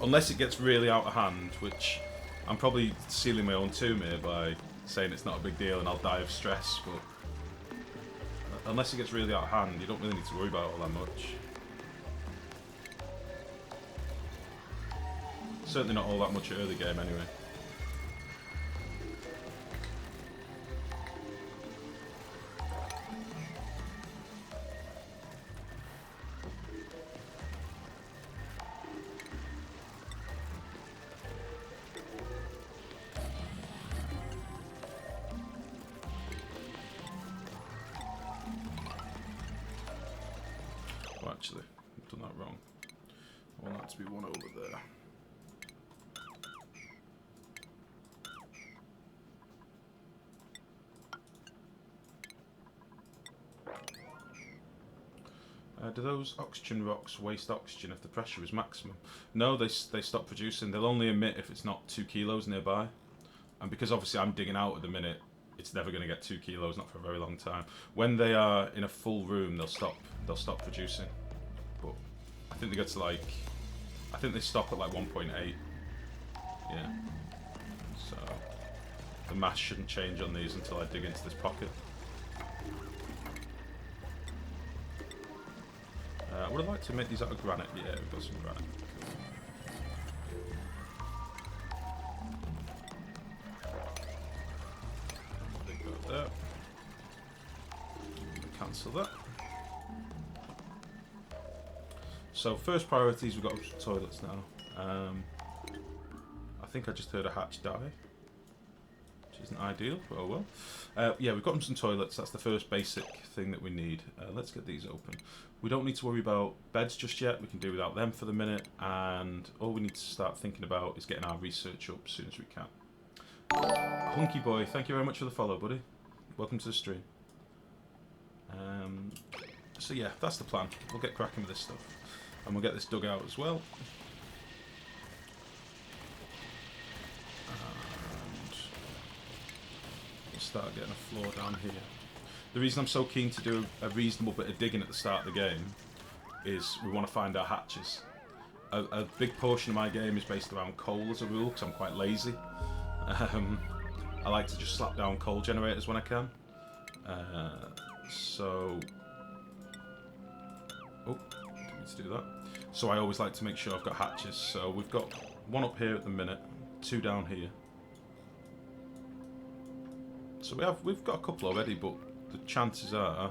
S1: unless it gets really out of hand, which I'm probably sealing my own tomb here by saying it's not a big deal and I'll die of stress, but unless it gets really out of hand, you don't really need to worry about it all that much. Certainly not all that much early game anyway. Well, actually, I've done that wrong. I want that to be one over there. Do those oxygen rocks waste oxygen if the pressure is maximum? No, they stop producing. They'll only emit if it's not 2 kilos nearby. And because obviously I'm digging out at the minute, it's never going to get 2 kilos, not for a very long time. When they are in a full room, they'll stop producing. But I think they get to like, I think they stop at like 1.8. Yeah. So the mass shouldn't change on these until I dig into this pocket. Would I like to make these out of granite? Yeah, we've got some granite. Cool. Dig that there. Cancel that. So first priorities, we've got toilets now. I think I just heard a hatch die, which isn't ideal, but oh well. Yeah, we've got some toilets. That's the first basic thing that we need. Let's get these open. We don't need to worry about beds just yet. We can do without them for the minute. And all we need to start thinking about is getting our research up as soon as we can. Hunky Boy, thank you very much for the follow, buddy. Welcome to the stream. So yeah, that's the plan. We'll get cracking with this stuff. And we'll get this dug out as well. And we'll start getting a floor down here. The reason I'm so keen to do a reasonable bit of digging at the start of the game is we want to find our hatches. A big portion of my game is based around coal as a rule, because I'm quite lazy. I like to just slap down coal generators when I can. So... Oh, didn't need to do that. So I always like to make sure I've got hatches. So we've got one up here at the minute, 2 down here. So we've got a couple already, but the chances are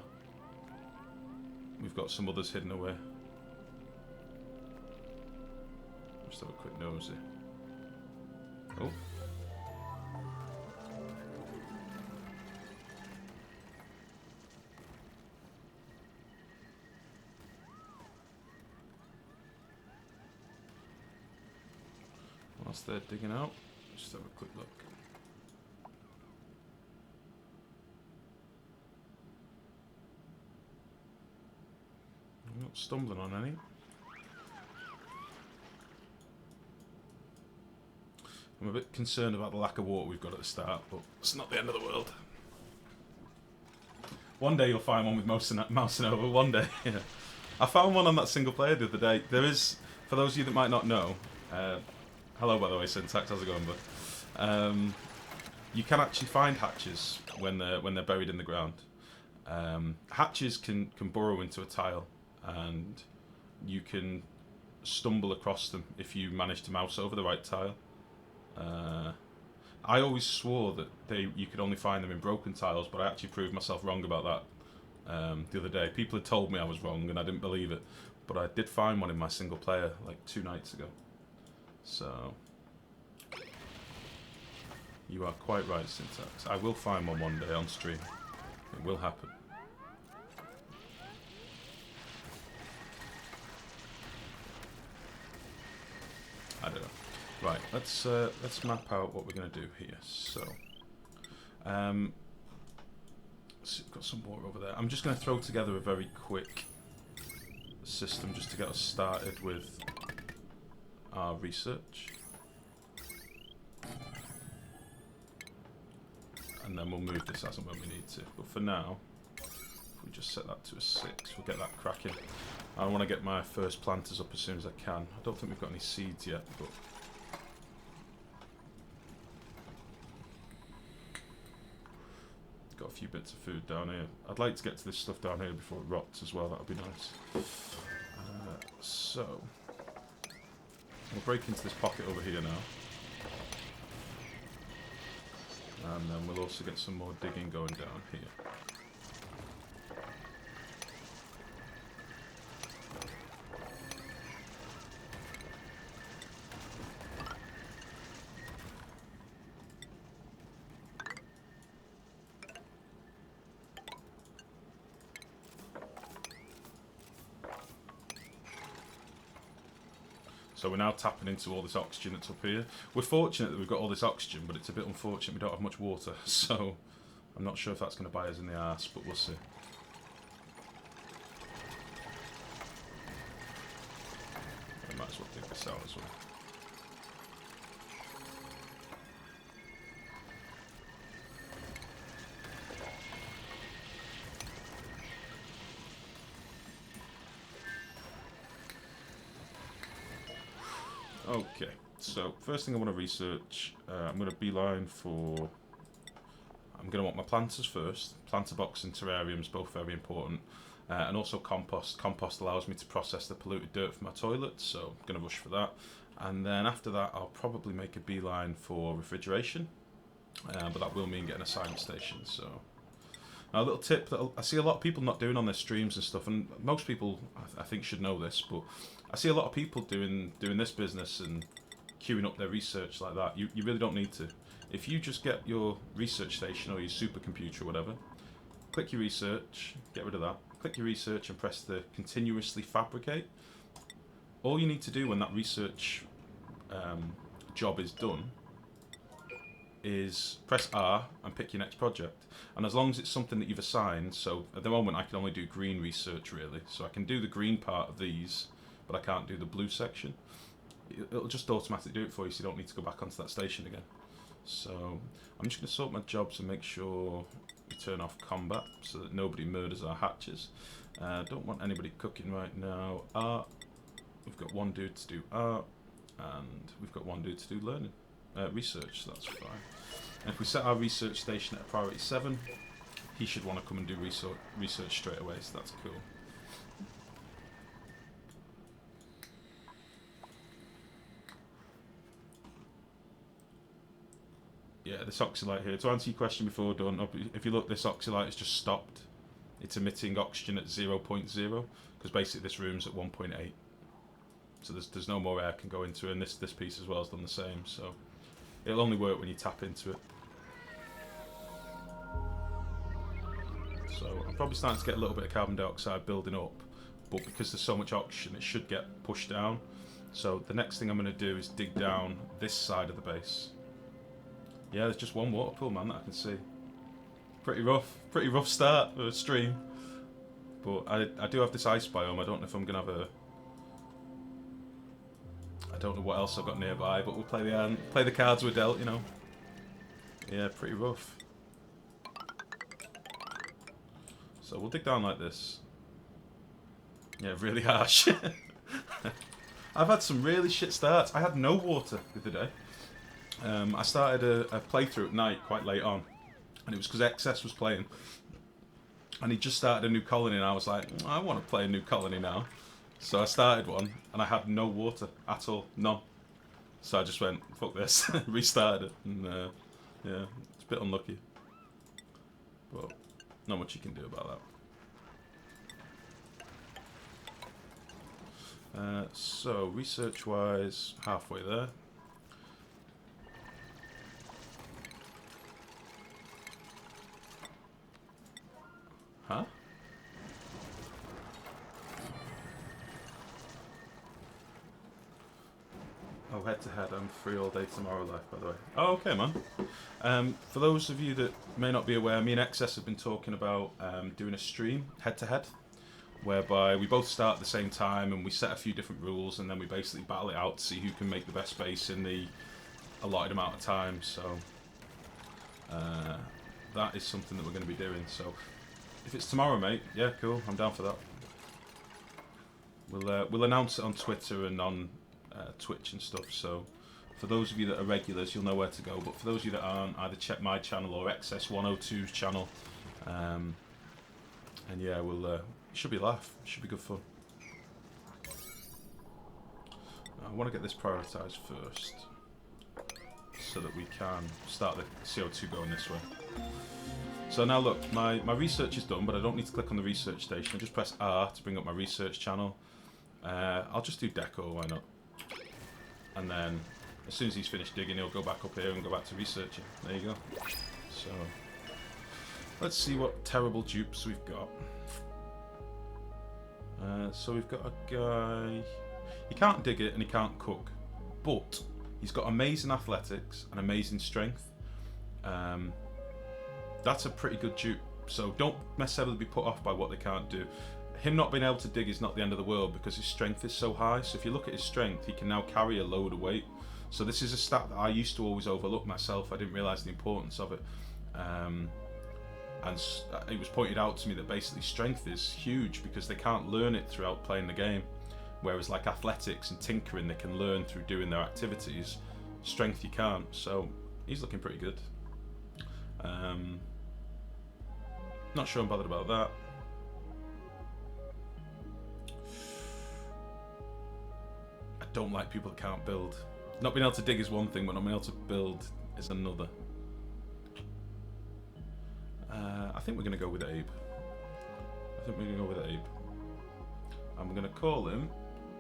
S1: we've got some others hidden away. Just have a quick nosy. Oh. Whilst they're digging out, just have a quick look. I'm not stumbling on any. I'm a bit concerned about the lack of water we've got at the start, but it's not the end of the world. One day you'll find one with mousing over, one day. Yeah. I found one on that single player the other day. There is, for those of you that might not know, hello by the way, Syntax, how's it going, bud? You can actually find hatches when they're buried in the ground. Hatches can burrow into a tile, and you can stumble across them if you manage to mouse over the right tile. I always swore that you could only find them in broken tiles, but I actually proved myself wrong about that the other day. People had told me I was wrong and I didn't believe it, but I did find one in my single player like 2 nights ago. So you are quite right, Syntax. I will find one day on stream. It will happen. I don't know. Right, let's map out what we're going to do here. So, we've got some water over there. I'm just going to throw together a very quick system just to get us started with our research. And then we'll move this as and when we need to. But for now, If we just set that to a 6, we'll get that cracking. I want to get my first planters up as soon as I can. I don't think we've got any seeds yet, but... got a few bits of food down here. I'd like to get to this stuff down here before it rots as well, that would be nice. So... we'll break into this pocket over here now. And then we'll also get some more digging going down here. So we're now tapping into all this oxygen that's up here. We're fortunate that we've got all this oxygen, but it's a bit unfortunate we don't have much water. So I'm not sure if that's going to bite us in the arse, but we'll see. I might as well dig this out as well. Okay, so first thing I want to research, I'm going to beeline for... I'm going to want my planters first. Planter box and terrariums, both very important. And also compost. Compost allows me to process the polluted dirt from my toilet, so I'm going to rush for that. And then after that, I'll probably make a beeline for refrigeration. But that will mean getting a science station, so... Now, a little tip that I see a lot of people not doing on their streams and stuff, and most people I think should know this, but I see a lot of people doing this business and queuing up their research like that. You really don't need to. If you just get your research station or your supercomputer or whatever, click your research, get rid of that, click your research and press the continuously fabricate. All you need to do when that research job is done is press R and pick your next project. And as long as it's something that you've assigned, so at the moment I can only do green research really, so I can do the green part of these, but I can't do the blue section. It'll just automatically do it for you, so you don't need to go back onto that station again. So I'm just going to sort my jobs and make sure we turn off combat so that nobody murders our hatches. Don't want anybody cooking right now. Art, we've got one dude to do art, and we've got one dude to do learning. Research, so that's fine. And if we set our research station at a priority 7, he should want to come and do research straight away, so that's cool. Yeah, this oxylite here, to answer your question before done, if you look, this oxylite has just stopped. It's emitting oxygen at 0.0, because basically this room's at 1.8. So there's no more air can go into it, and this piece as well has done the same, so it'll only work when you tap into it. So I'm probably starting to get a little bit of carbon dioxide building up, but because there's so much oxygen, it should get pushed down. So the next thing I'm going to do is dig down this side of the base. Yeah, there's just one water pool, man, that I can see. Pretty rough start for a stream. But I do have this ice biome. I don't know if I'm going to have a... I don't know what else I've got nearby, but we'll play the cards we're dealt, you know. Yeah, pretty rough. So we'll dig down like this. Yeah, really harsh. I've had some really shit starts. I had no water the other day. I started a playthrough at night quite late on, and it was because XS was playing. And he just started a new colony, and I was like, I want to play a new colony now. So I started one, and I had no water at all, none. So I just went, fuck this, restarted it, and yeah, it's a bit unlucky. But not much you can do about that. So, research-wise, halfway there. Huh? Oh, head-to-head, I'm free all day tomorrow, life, by the way. Oh, okay, man. For those of you that may not be aware, me and XS have been talking about doing a stream, head-to-head, whereby we both start at the same time and we set a few different rules, and then we basically battle it out to see who can make the best base in the allotted amount of time. So that is something that we're going to be doing. So If it's tomorrow, mate, yeah, cool. I'm down for that. We'll announce it on Twitter and on Twitch and stuff. So for those of you that are regulars, you'll know where to go. But for those of you that aren't, either check my channel or XS102's channel. And yeah, it should be a laugh. It should be good fun. I want to get this prioritised first, so that we can start the CO2 going this way. So now look, my research is done, but I don't need to click on the research station. I just press R to bring up my research channel. I'll just do deco, why not? And then as soon as he's finished digging, he'll go back up here and go back to researching. There you go. So let's see what terrible dupes we've got. So we've got a guy. He can't dig it and he can't cook, but he's got amazing athletics and amazing strength. That's a pretty good dupe, so don't necessarily be put off by what they can't do. Him not being able to dig is not the end of the world because his strength is so high. So if you look at his strength, he can now carry a load of weight. So this is a stat that I used to always overlook myself. I didn't realise the importance of it. And it was pointed out to me that basically strength is huge because they can't learn it throughout playing the game. Whereas like athletics and tinkering, they can learn through doing their activities. Strength you can't. So he's looking pretty good. Not sure I'm bothered about that. I don't like people that can't build. Not being able to dig is one thing, but not being able to build is another. I think we're going to go with Abe. And we're going to call him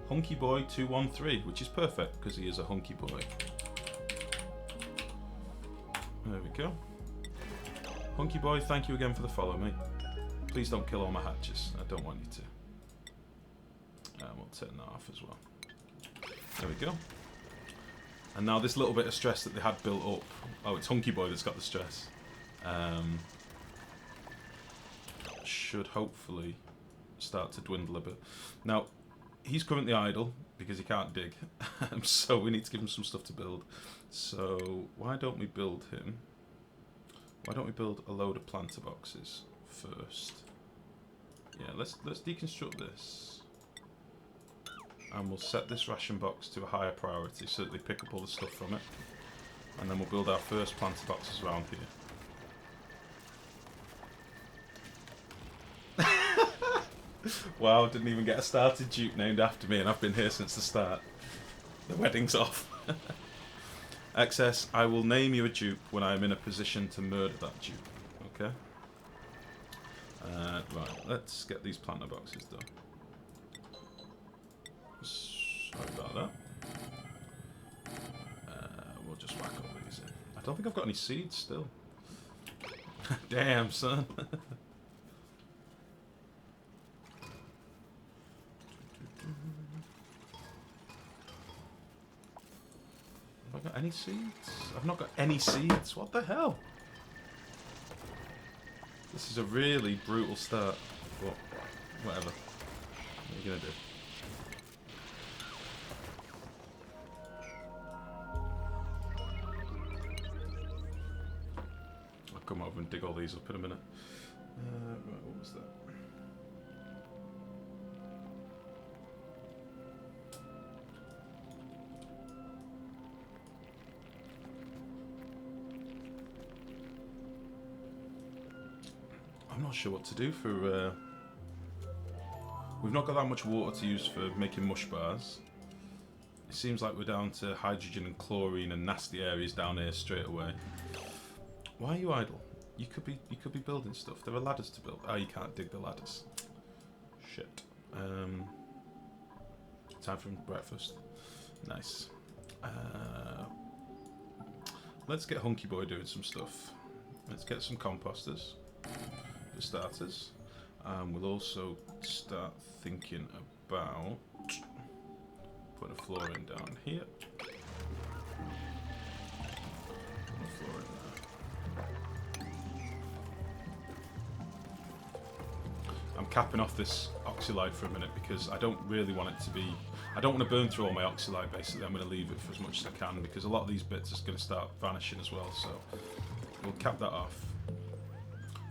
S1: Hunky Boy 213, which is perfect because he is a hunky boy. There we go. Hunky Boy, thank you again for the follow, mate. Please don't kill all my hatches. I don't want you to. We'll turn that off as well. There we go. And now this little bit of stress that they had built up. Oh, it's Hunky Boy that's got the stress. Should hopefully start to dwindle a bit. Now, he's currently idle because he can't dig. So we need to give him some stuff to build. So why don't we build him? Why don't we build a load of planter boxes first? Yeah, let's deconstruct this. And we'll set this ration box to a higher priority so that they pick up all the stuff from it. And then we'll build our first planter boxes around here. Wow, didn't even get a started dupe named after me and I've been here since the start. The wedding's off. XS, I will name you a dupe when I am in a position to murder that dupe. Okay? Right, let's get these planter boxes done. Sorry about that. We'll just whack all these in. I don't think I've got any seeds still. Damn, son. Have I got any seeds? I've not got any seeds. What the hell? This is a really brutal start. But whatever. What are you gonna do? I'll come over and dig all these up in a minute. Right, what was that? I'm not sure what to do for... We've not got that much water to use for making mush bars. It seems like we're down to hydrogen and chlorine and nasty areas down here straight away. Why are you idle? You could be building stuff. There are ladders to build. Oh, you can't dig the ladders. Shit. Time for breakfast. Nice. Let's get Hunky Boy doing some stuff. Let's get some composters for starters. We'll also start thinking about putting a floor in down here. Put a floor in there. I'm capping off this oxylite for a minute because I don't really want it to be... I don't want to burn through all my oxylite basically. I'm going to leave it for as much as I can because a lot of these bits are going to start vanishing as well, so we'll cap that off.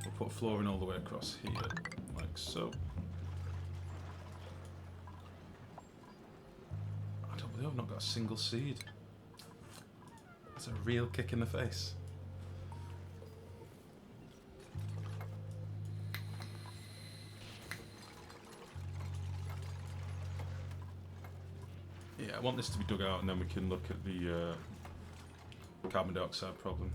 S1: We'll put flooring all the way across here, like so. I don't believe I've not got a single seed. That's a real kick in the face. Yeah, I want this to be dug out and then we can look at the carbon dioxide problem.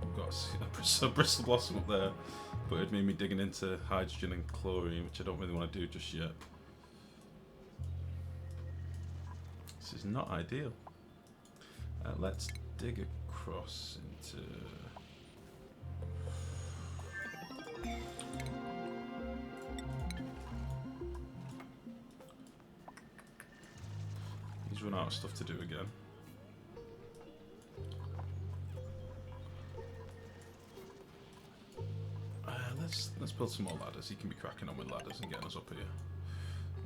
S1: I've got a bristle blossom up there, but it'd mean me digging into hydrogen and chlorine, which I don't really want to do just yet. This is not ideal. Let's dig across into... He's run out of stuff to do again. Let's build some more ladders. He can be cracking on with ladders and getting us up here.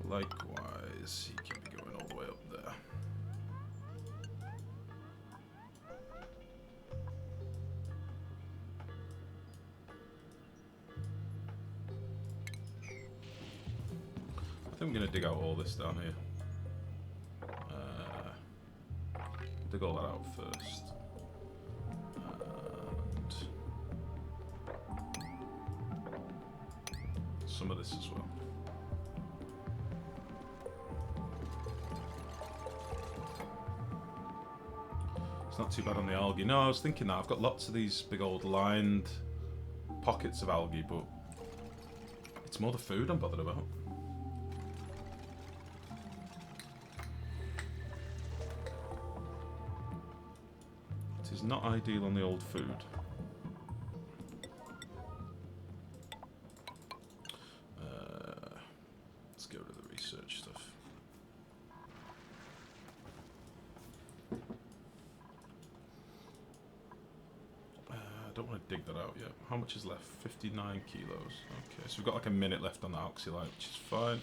S1: Likewise, he can be going all the way up there. I think I'm going to dig out all this down here. Dig all that out first. And some of this as well. It's not too bad on the algae. No, I was thinking that. I've got lots of these big old lined pockets of algae, but it's more the food I'm bothered about. It is not ideal on the old food. Let's go to the research stuff. I don't want to dig that out yet. How much is left? 59 kilos. Okay, so we've got like a minute left on the oxylite, which is fine.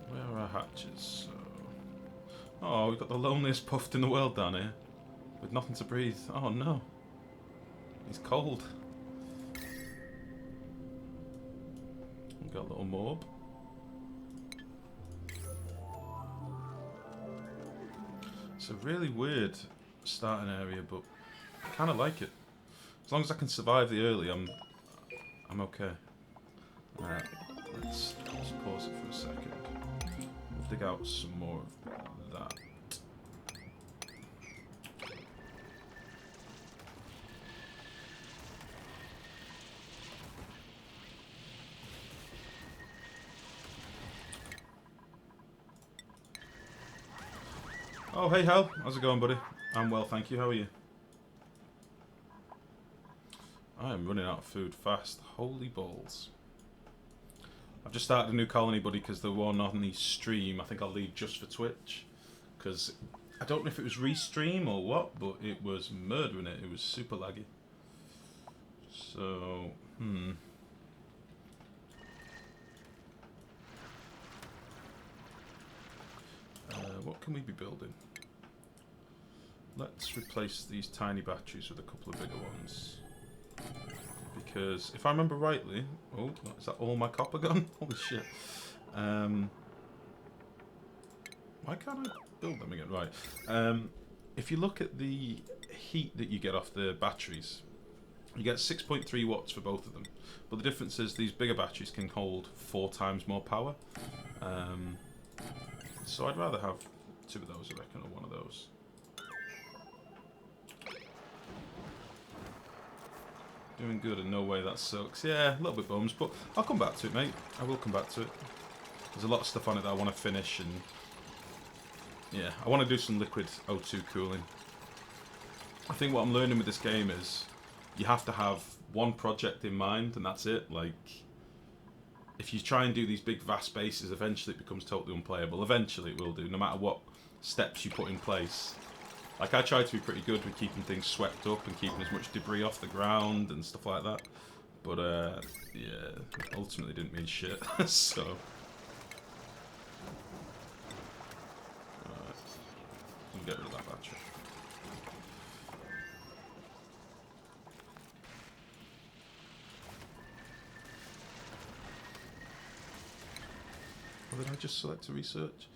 S1: Where are our hatches? Oh, we've got the loneliest puffed in the world down here. With nothing to breathe. Oh no. He's cold. We've got a little morb. It's a really weird starting area, but I kind of like it. As long as I can survive the early, I'm okay. Alright, let's pause it for a second. We'll dig out some more of that. Oh, hey Hal, how's it going, buddy? I'm well, thank you. How are you? I am running out of food fast. Holy balls. I've just started a new colony, buddy, because the one on the stream, I think I'll leave just for Twitch. Because I don't know if it was restream or what, but it was murdering it. It was super laggy. So, what can we be building? Let's replace these tiny batteries with a couple of bigger ones. Because if I remember rightly, oh, is that all my copper gone? Holy shit. Why can't I build them again? Right. If you look at the heat that you get off the batteries, you get 6.3 watts for both of them. But the difference is these bigger batteries can hold 4 times more power. So I'd rather have 2 of those, I reckon, or 1 of those. Doing good and no way that sucks. Yeah, a little bit bums, but I'll come back to it, mate. I will come back to it. There's a lot of stuff on it that I want to finish, and yeah, I want to do some liquid O2 cooling. I think what I'm learning with this game is you have to have one project in mind, and that's it. Like, if you try and do these big vast bases, eventually it becomes totally unplayable. Eventually it will do, no matter what steps you put in place. Like, I try to be pretty good with keeping things swept up and keeping as much debris off the ground and stuff like that. But, yeah, ultimately didn't mean shit, so... Alright. Get rid of that battery. Or did I just select to research?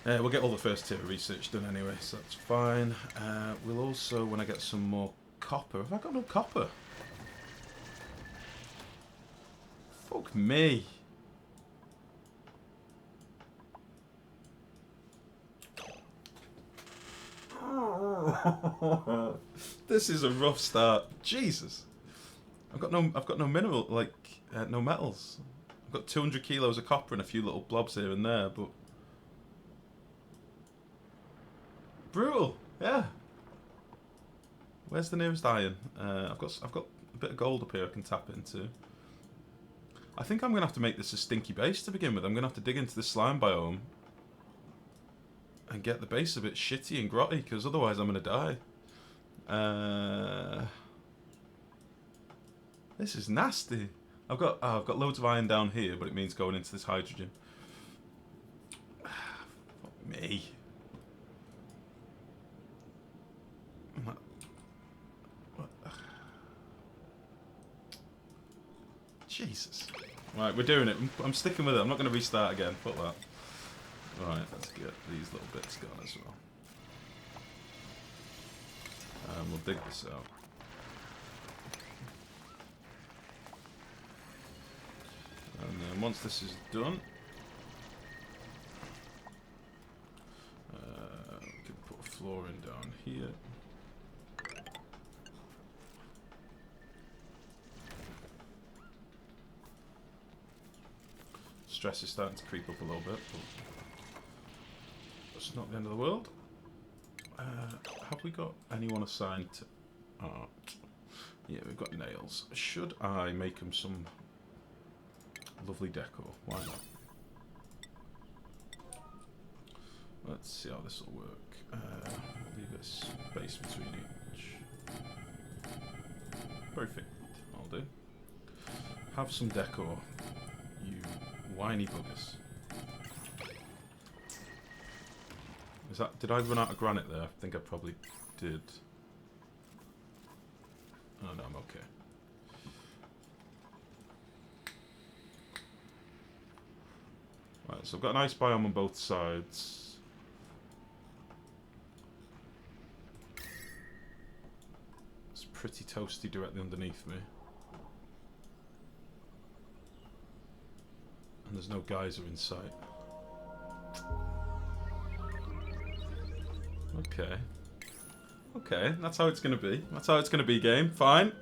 S1: We'll get all the first tier of research done anyway, so that's fine. We'll also, when I get some more copper... Have I got no copper? Fuck me. This is a rough start. Jesus. I've got no mineral, like, no metals. I've got 200 kilos of copper and a few little blobs here and there, but... Brutal, yeah. Where's the nearest iron? I've got a bit of gold up here I can tap into. I think I'm going to have to make this a stinky base to begin with. I'm going to have to dig into the slime biome and get the base a bit shitty and grotty, because otherwise I'm going to die. This is nasty. I've got loads of iron down here, but it means going into this hydrogen. Fuck me. What? Jesus. Right, we're doing it. I'm sticking with it. I'm not going to restart again. Fuck that. Right, let's get these little bits gone as well. And we'll dig this out. And then once this is done, we can put a floor in down here. Stress is starting to creep up a little bit, but that's not the end of the world. Have we got anyone assigned to art? Yeah, we've got nails. Should I make them some lovely decor? Why not? Let's see how this will work. Leave a space between each. Perfect. I'll do. Have some decor, you whiny buggers. Is that? Did I run out of granite there? I think I probably did. Oh no, I'm okay. Right, so I've got an ice biome on both sides. It's pretty toasty directly underneath me. And there's no geyser in sight. Okay. Okay, that's how it's gonna be. That's how it's gonna be, game. Fine.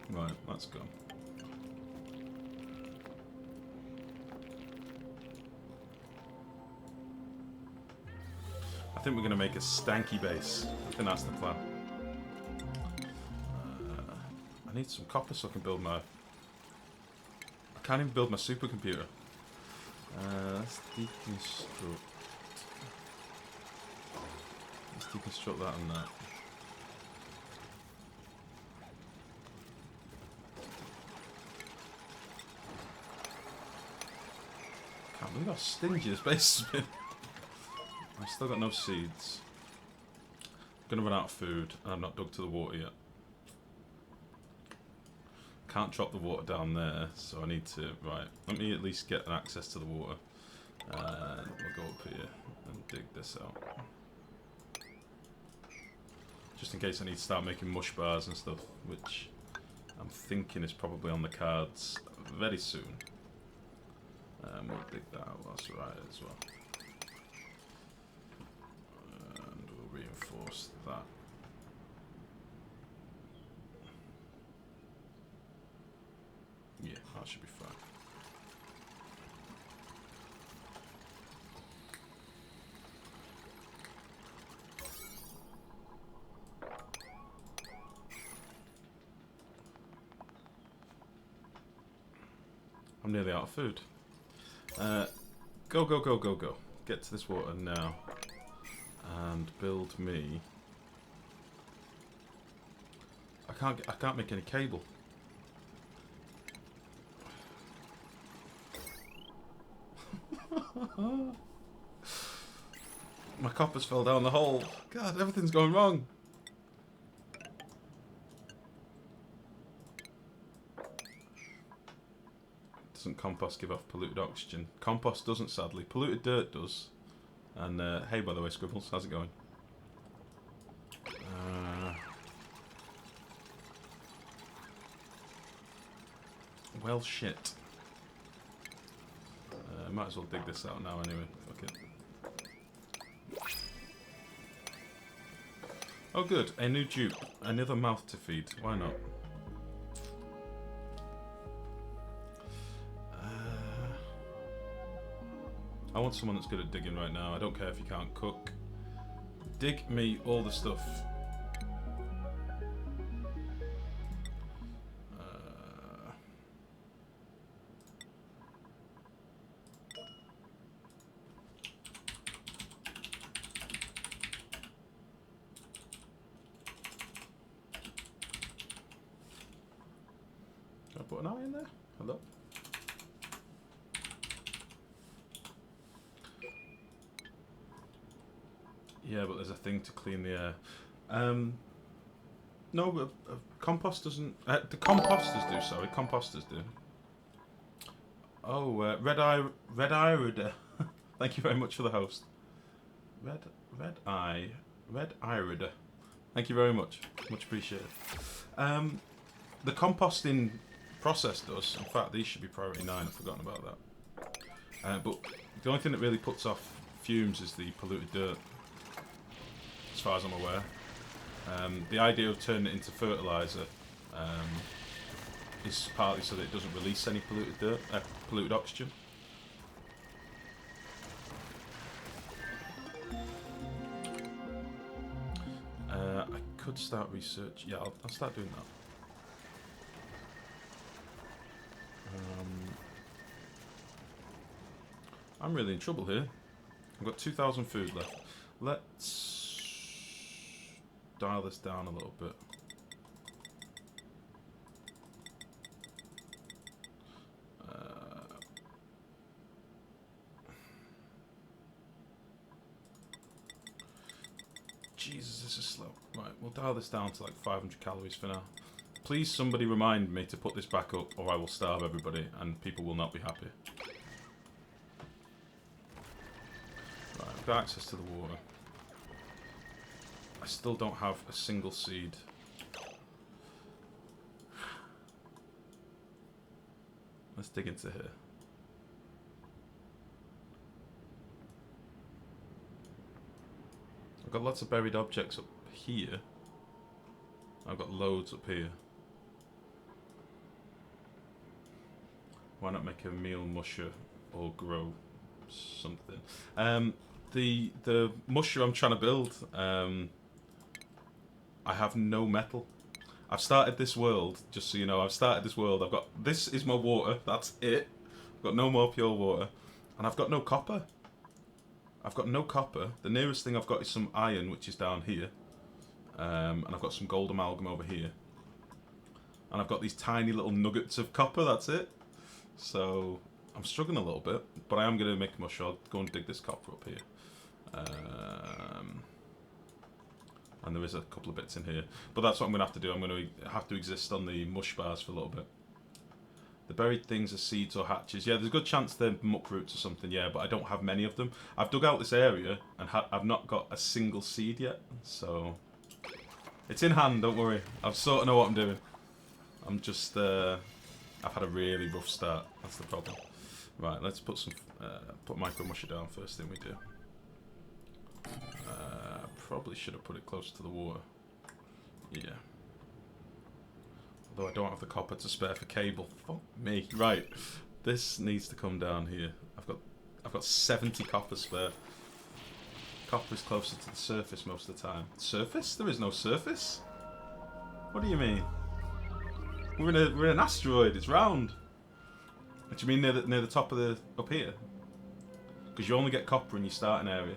S1: Right, let's go. I think we're gonna make a stanky base. I think that's the plan. I need some copper so I can build my... I can't even build my supercomputer. Let's deconstruct. Let's deconstruct that and that. Can't believe how stingy this base has been. I've still got no seeds. I'm gonna run out of food and I've not dug to the water yet. Can't drop the water down there, so I need to... Right, let me at least get access to the water. And we'll go up here and dig this out. Just in case I need to start making mush bars and stuff, which I'm thinking is probably on the cards very soon. We'll dig that out whilst we're at it as well. And we'll reinforce that. Yeah, that should be fine. I'm nearly out of food. Go, go, go, go, go. Get to this water now. And build me... I can't make any cable. My coppers fell down the hole. God, everything's going wrong. Doesn't compost give off polluted oxygen? Compost doesn't, sadly. Polluted dirt does. And hey, by the way, Scribbles, how's it going? Well, shit. Might as well dig this out now anyway. Fuck it. Oh good, a new dupe. Another mouth to feed. Why not? I want someone that's good at digging right now. I don't care if you can't cook. Dig me all the stuff. Can I put an eye in there? Hello? Yeah, but there's a thing to clean the air. No, but compost doesn't... the composters do, sorry. Composters do. Oh, Red Irida. Thank you very much for the host. Red Irida. Thank you very much. Much appreciated. The composting process does. In fact, these should be priority 9. I've forgotten about that. But the only thing that really puts off fumes is the polluted dirt. As far as I'm aware. The idea of turning it into fertiliser is partly so that it doesn't release any polluted dirt, polluted oxygen. I could start research. Yeah, I'll start doing that. I'm really in trouble here. I've got 2,000 food left. Let's dial this down a little bit. Jesus, this is slow. Right, we'll dial this down to like 500 calories for now. Please somebody remind me to put this back up or I will starve everybody and people will not be happy. Right, I've got access to the water. I still don't have a single seed. Let's dig into here. I've got lots of buried objects up here. I've got loads up here. Why not make a meal musher or grow something? The musher I'm trying to build, I have no metal. I've started this world, just so you know, I've started this world. I've got, this is my water, that's it. I've got no more pure water. And I've got no copper. I've got no copper. The nearest thing I've got is some iron, which is down here. And I've got some gold amalgam over here. And I've got these tiny little nuggets of copper, that's it. So, I'm struggling a little bit, but I am going to make a mush. I'll go and dig this copper up here. And there is a couple of bits in here. But that's what I'm going to have to do. I'm going to have to exist on the mush bars for a little bit. The buried things are seeds or hatches. Yeah, there's a good chance they're muck roots or something, yeah, but I don't have many of them. I've dug out this area and I've not got a single seed yet, so... It's in hand, don't worry. I sort of know what I'm doing. I'm just... I've had a really rough start. That's the problem. Right, let's put some... put micro musher down first thing we do. Probably should have put it closer to the water. Yeah. Although I don't have the copper to spare for cable. Fuck me. Right. This needs to come down here. I've got 70 copper spare. Copper is closer to the surface most of the time. Surface? There is no surface. What do you mean? We're in an asteroid. It's round. Do you mean near the top of the up here? Because you only get copper in your starting area.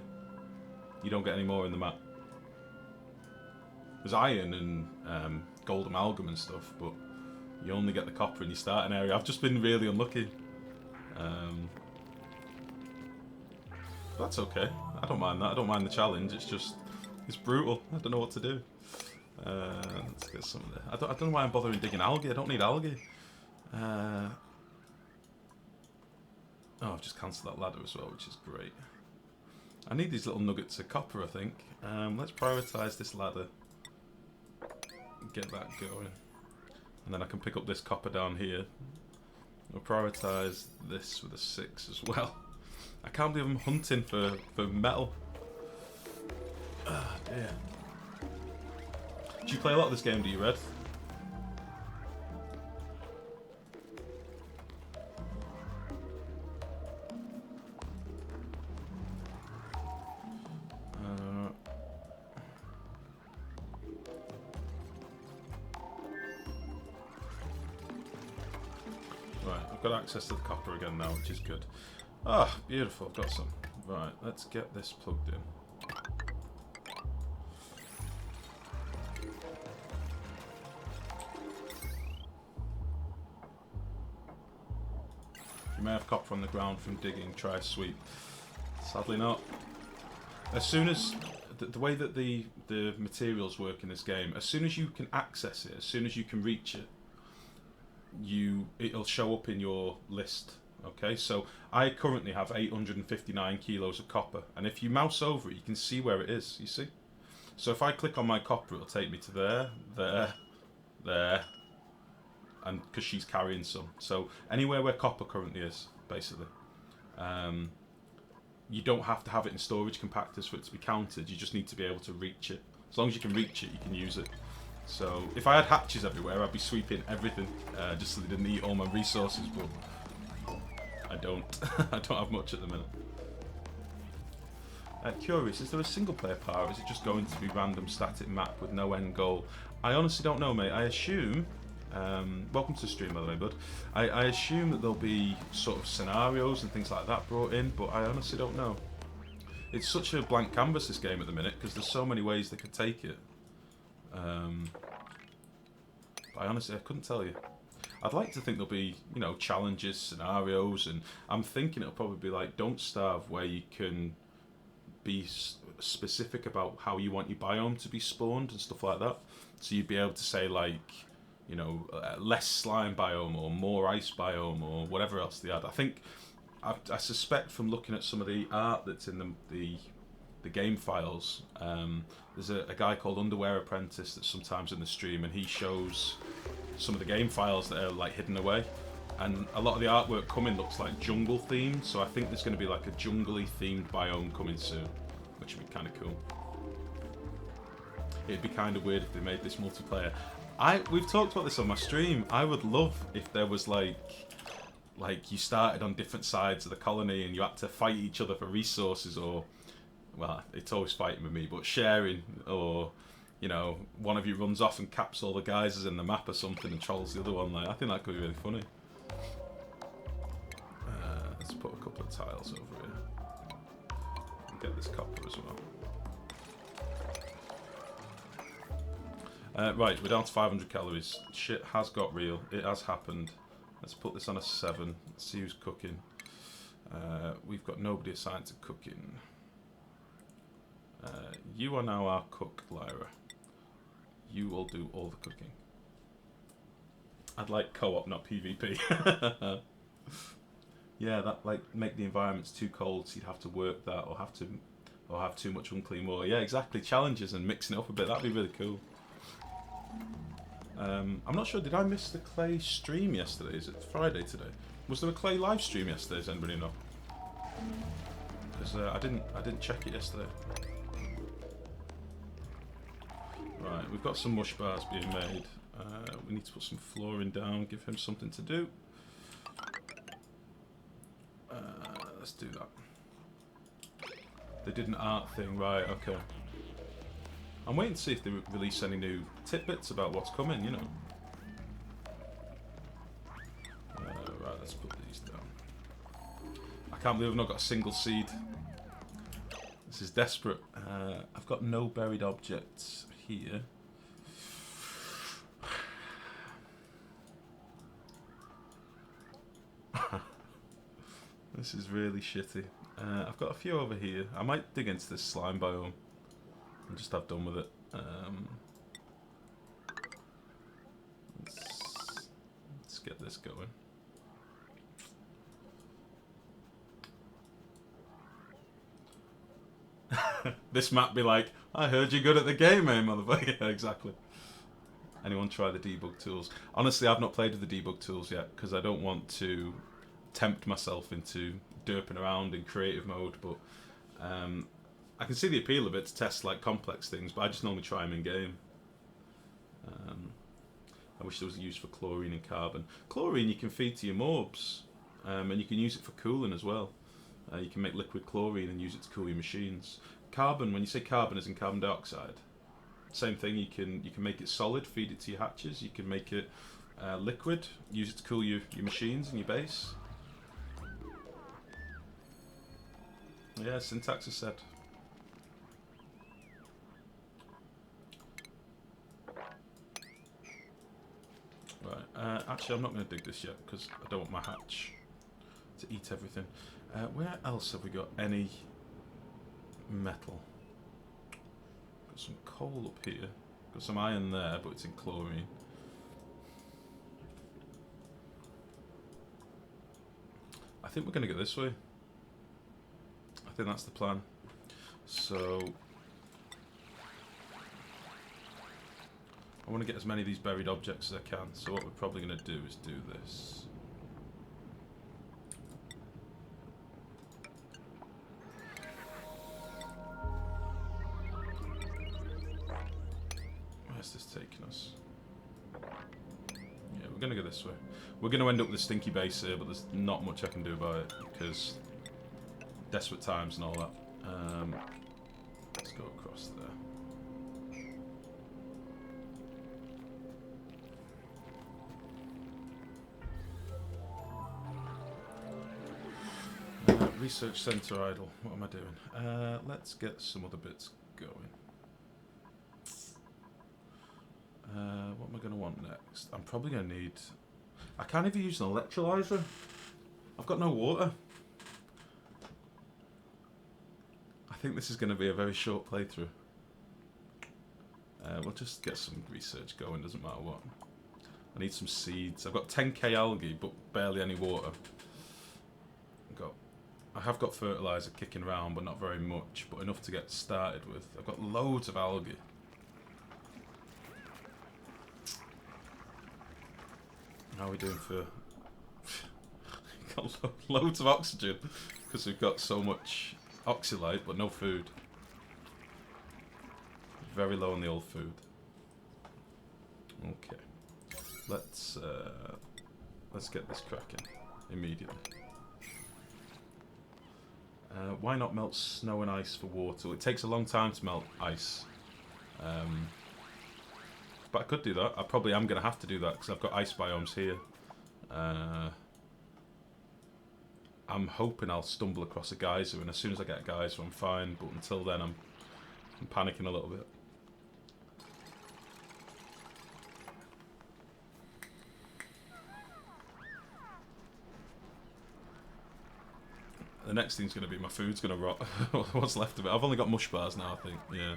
S1: You don't get any more in the map. There's iron and gold amalgam and stuff, but you only get the copper in your starting area. I've just been really unlucky. That's okay. I don't mind that. I don't mind the challenge. It's just, it's brutal. I don't know what to do. Let's get some of the... I don't know why I'm bothering digging algae. I don't need algae. Oh, I've just cancelled that ladder as well, which is great. I need these little nuggets of copper, I think. Let's prioritise this ladder. Get that going. And then I can pick up this copper down here. We'll prioritise this with a 6 as well. I can't believe I'm hunting for metal. Ah, dear. Do you play a lot of this game, do you, Red? Right, I've got access to the copper again now, which is good. Ah, beautiful, I've got some. Right, let's get this plugged in. You may have copper on the ground from digging, try a sweep. Sadly not. As soon as, the way that the materials work in this game, as soon as you can access it, as soon as you can reach it, it'll show up in your list. Okay, so I currently have 859 kilos of copper, and if you mouse over it, you can see where it is, you see? So if I click on my copper, it'll take me to there, and because she's carrying some. So anywhere where copper currently is, basically. You don't have to have it in storage compactors for it to be counted, you just need to be able to reach it. As long as you can reach it, you can use it. So if I had hatches everywhere, I'd be sweeping everything, just so they didn't eat all my resources, but I don't. I don't have much at the minute. Curious, is there a single player part, or is it just going to be random static map with no end goal? I honestly don't know, mate. I assume, welcome to the stream by the way, bud. I assume that there'll be sort of scenarios and things like that brought in, but I honestly don't know. It's such a blank canvas, this game, at the minute, because there's so many ways they could take it. I honestly, I couldn't tell you. I'd like to think there'll be, you know, challenges, scenarios, and I'm thinking it'll probably be like Don't Starve, where you can be specific about how you want your biome to be spawned and stuff like that. So you'd be able to say, like, you know, less slime biome or more ice biome or whatever else they add. I think, I suspect from looking at some of the art that's in the game files, there's a guy called Underwear Apprentice that's sometimes in the stream, and he shows some of the game files that are like hidden away, and a lot of the artwork coming looks like jungle themed, so I think there's going to be like a jungly themed biome coming soon, which would be kind of cool. It'd be kind of weird if they made this multiplayer. We've talked about this on my stream. I would love if there was like you started on different sides of the colony and you had to fight each other for resources, or, well, it's always fighting with me, but sharing, or, you know, one of you runs off and caps all the geysers in the map or something and trolls the other one. Like, I think that could be really funny. Let's put a couple of tiles over here. And get this copper as well. Right, we're down to 500 calories. Shit has got real. It has happened. Let's put this on a 7. Let's see who's cooking. We've got nobody assigned to cooking. You are now our cook, Lyra. You will do all the cooking. I'd like co-op, not PvP. Yeah, that like make the environments too cold, so you'd have to work that, or have too much unclean water. Yeah, exactly. Challenges and mixing it up a bit. That'd be really cool. I'm not sure. Did I miss the Clay stream yesterday? Is it Friday today? Was there a Clay live stream yesterday? Does anybody know? Because I didn't check it yesterday. Right, we've got some mush bars being made. We need to put some flooring down, give him something to do. Let's do that. They did an art thing, right, okay. I'm waiting to see if they release any new tidbits about what's coming, you know. Right, let's put these down. Can't believe I've not got a single seed. This is desperate. I've got no buried objects here. This is really shitty. I've got a few over here. I might dig into this slime biome and just have done with it. Let's get this going. This map be like, I heard you're good at the game, eh, motherfucker? Yeah, exactly. Anyone try the debug tools? Honestly, I've not played with the debug tools yet because I don't want to tempt myself into derping around in creative mode, but I can see the appeal of it to test like complex things, but I just normally try them in game. I wish there was a use for chlorine and carbon. Chlorine you can feed to your mobs, and you can use it for cooling as well. You can make liquid chlorine and use it to cool your machines. Carbon, when you say carbon as in carbon dioxide, same thing. You can make it solid, feed it to your hatches. You can make it liquid, use it to cool your machines and your base. Yeah, syntax is said. Right, actually I'm not going to dig this yet because I don't want my hatch to eat everything. Where else have we got any metal? Got some coal up here. Got some iron there, but it's in chlorine. I think we're going to go this way. I think that's the plan. So I want to get as many of these buried objects as I can. So what we're probably going to do is do this. Where's this taking us? Yeah, we're going to go this way. We're going to end up with a stinky base here, but there's not much I can do about it because desperate times and all that. Let's go across there. Research Centre idle. What am I doing? Let's get some other bits going. What am I going to want next? I'm probably going to need... I can't even use an electrolyzer. I've got no water. I think this is going to be a very short playthrough. We'll just get some research going, doesn't matter what. I need some seeds. I've got 10k algae, but barely any water. I have got fertilizer kicking around, but not very much, but enough to get started with. I've got loads of algae. How are we doing for... got loads of oxygen, because we've got so much oxylite, but no food. Very low on the old food. Okay. Let's get this cracking immediately. Why not melt snow and ice for water? It takes a long time to melt ice. But I could do that. I probably am going to have to do that because I've got ice biomes here. I'm hoping I'll stumble across a geyser, and as soon as I get a geyser I'm fine, but until then I'm panicking a little bit. The next thing's going to be my food's going to rot. What's left of it? I've only got mush bars now, I think. Yeah,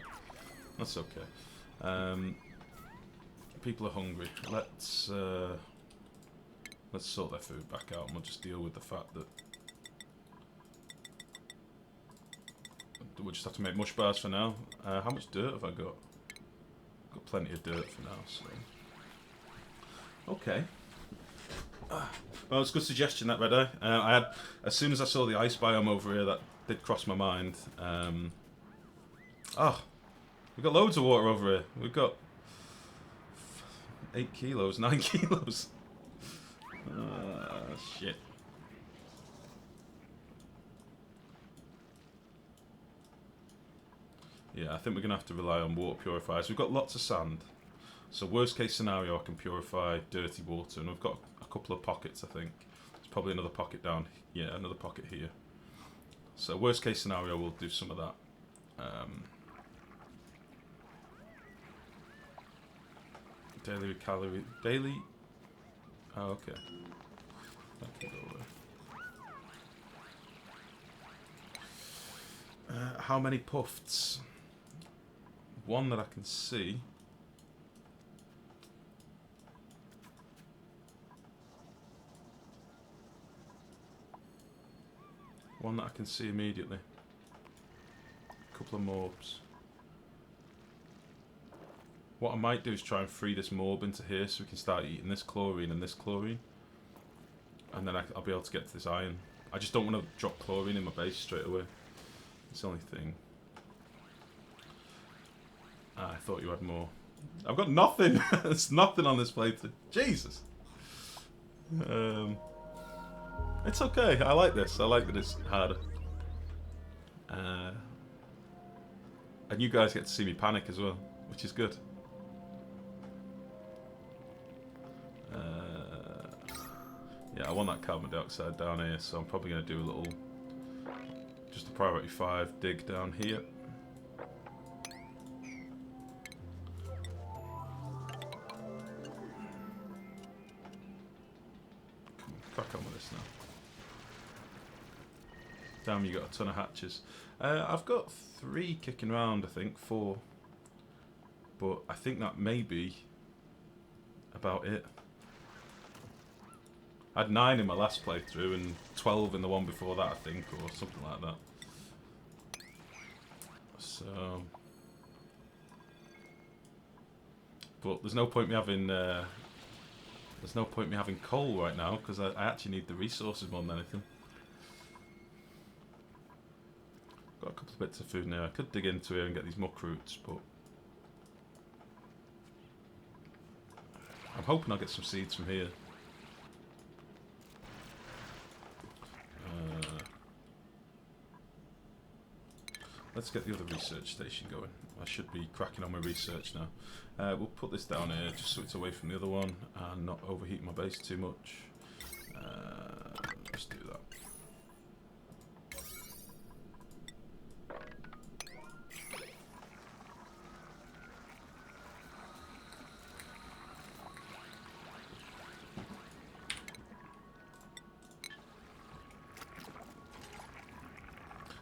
S1: that's okay. People are hungry. Let's sort their food back out, and we'll just deal with the fact that we'll just have to make mush bars for now. How much dirt have I got? Got plenty of dirt for now, so okay. Well, it's a good suggestion, that, Red Eye. I had, as soon as I saw the ice biome over here, that did cross my mind. Oh, we've got loads of water over here. We've got 8 kilos, 9 kilos. Shit. Yeah, I think we're going to have to rely on water purifiers. We've got lots of sand. So worst case scenario, I can purify dirty water. And we've got a couple of pockets, I think. There's probably another pocket down. Yeah, another pocket here. So worst case scenario, we'll do some of that. Daily calorie... Daily... Oh, okay. That can go away. How many puffs? One that I can see. One that I can see immediately. A couple of morbs. What I might do is try and free this morb into here so we can start eating this chlorine and this chlorine. And then I'll be able to get to this iron. I just don't want to drop chlorine in my base straight away. It's the only thing. I thought you had more. I've got nothing! There's nothing on this plate. Jesus! It's okay. I like this. I like that it's harder. And you guys get to see me panic as well, which is good. Yeah, I want that carbon dioxide down here, so I'm probably going to do a little, just a priority 5 dig down here. Come on, crack on with this now. Damn, you got a ton of hatches. I've got 3 kicking around, I think, 4. But I think that may be about it. I had 9 in my last playthrough and 12 in the one before that, I think, or something like that. So... But there's no point me having... there's no point me having coal right now, because I actually need the resources more than anything. Got a couple of bits of food now. I could dig into here and get these muck roots, but... I'm hoping I'll get some seeds from here. Let's get the other research station going. I should be cracking on my research now. We'll put this down here just so it's away from the other one and not overheat my base too much. Let's do that.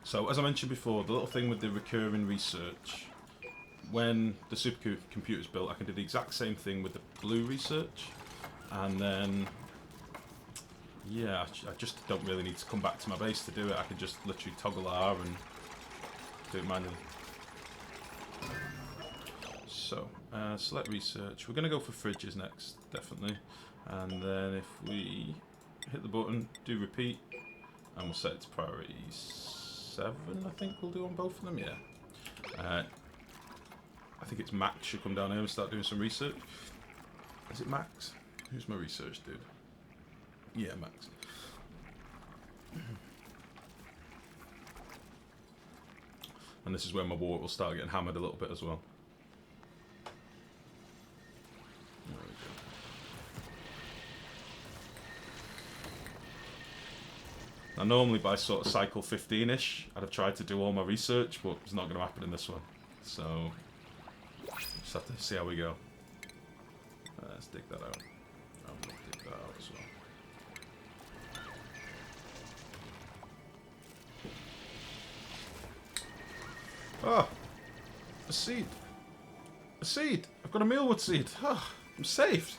S1: So, as I mentioned before, the little thing with the recurring research, when the supercomputer's built, I can do the exact same thing with the blue research, and then, yeah, I just don't really need to come back to my base to do it. I can just literally toggle R and do it manually. So, select research. We're going to go for fridges next, definitely, and then if we hit the button, do repeat, and we'll set it to priorities. 7, I think we'll do on both of them, yeah. I think it's Max should come down here and start doing some research. Is it Max? Who's my research dude? Yeah, Max. And this is where my water will start getting hammered a little bit as well. There we go. Now normally by sort of cycle 15-ish, I'd have tried to do all my research, but it's not going to happen in this one. So, just have to see how we go. Let's dig that out. I'm going to dig that out as well. Ah! A seed! A seed! I've got a mealwood seed! Ah! I'm saved!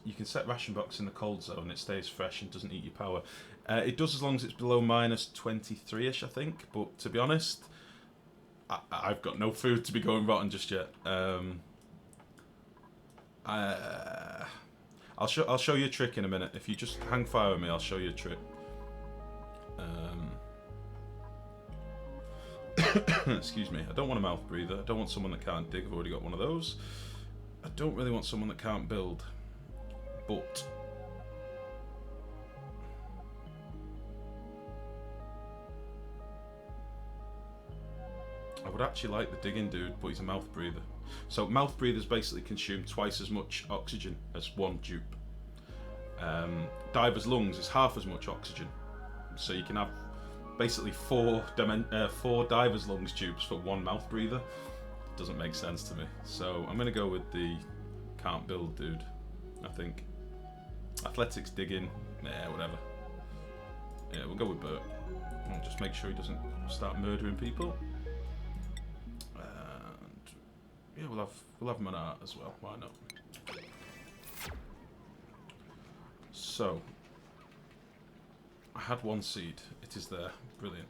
S1: You can set ration box in the cold zone, it stays fresh and doesn't eat your power. It does as long as it's below minus 23-ish, I think, but to be honest, I've got no food to be going rotten just yet. I'll show you a trick in a minute. If you just hang fire with me, I'll show you a trick. Excuse me, I don't want a mouth breather, I don't want someone that can't dig, I've already got one of those. I don't really want someone that can't build. But I would actually like the digging dude, but he's a mouth breather. So mouth breathers basically consume twice as much oxygen as one dupe. Diver's lungs is half as much oxygen, so you can have basically four diver's lungs tubes for one mouth breather. Doesn't make sense to me. So I'm gonna go with the can't build dude. I think athletics, digging, whatever. Yeah, we'll go with Bert. I'll just make sure he doesn't start murdering people. And yeah, we'll have him on art as well. Why not? So I had one seed. It is there. Brilliant.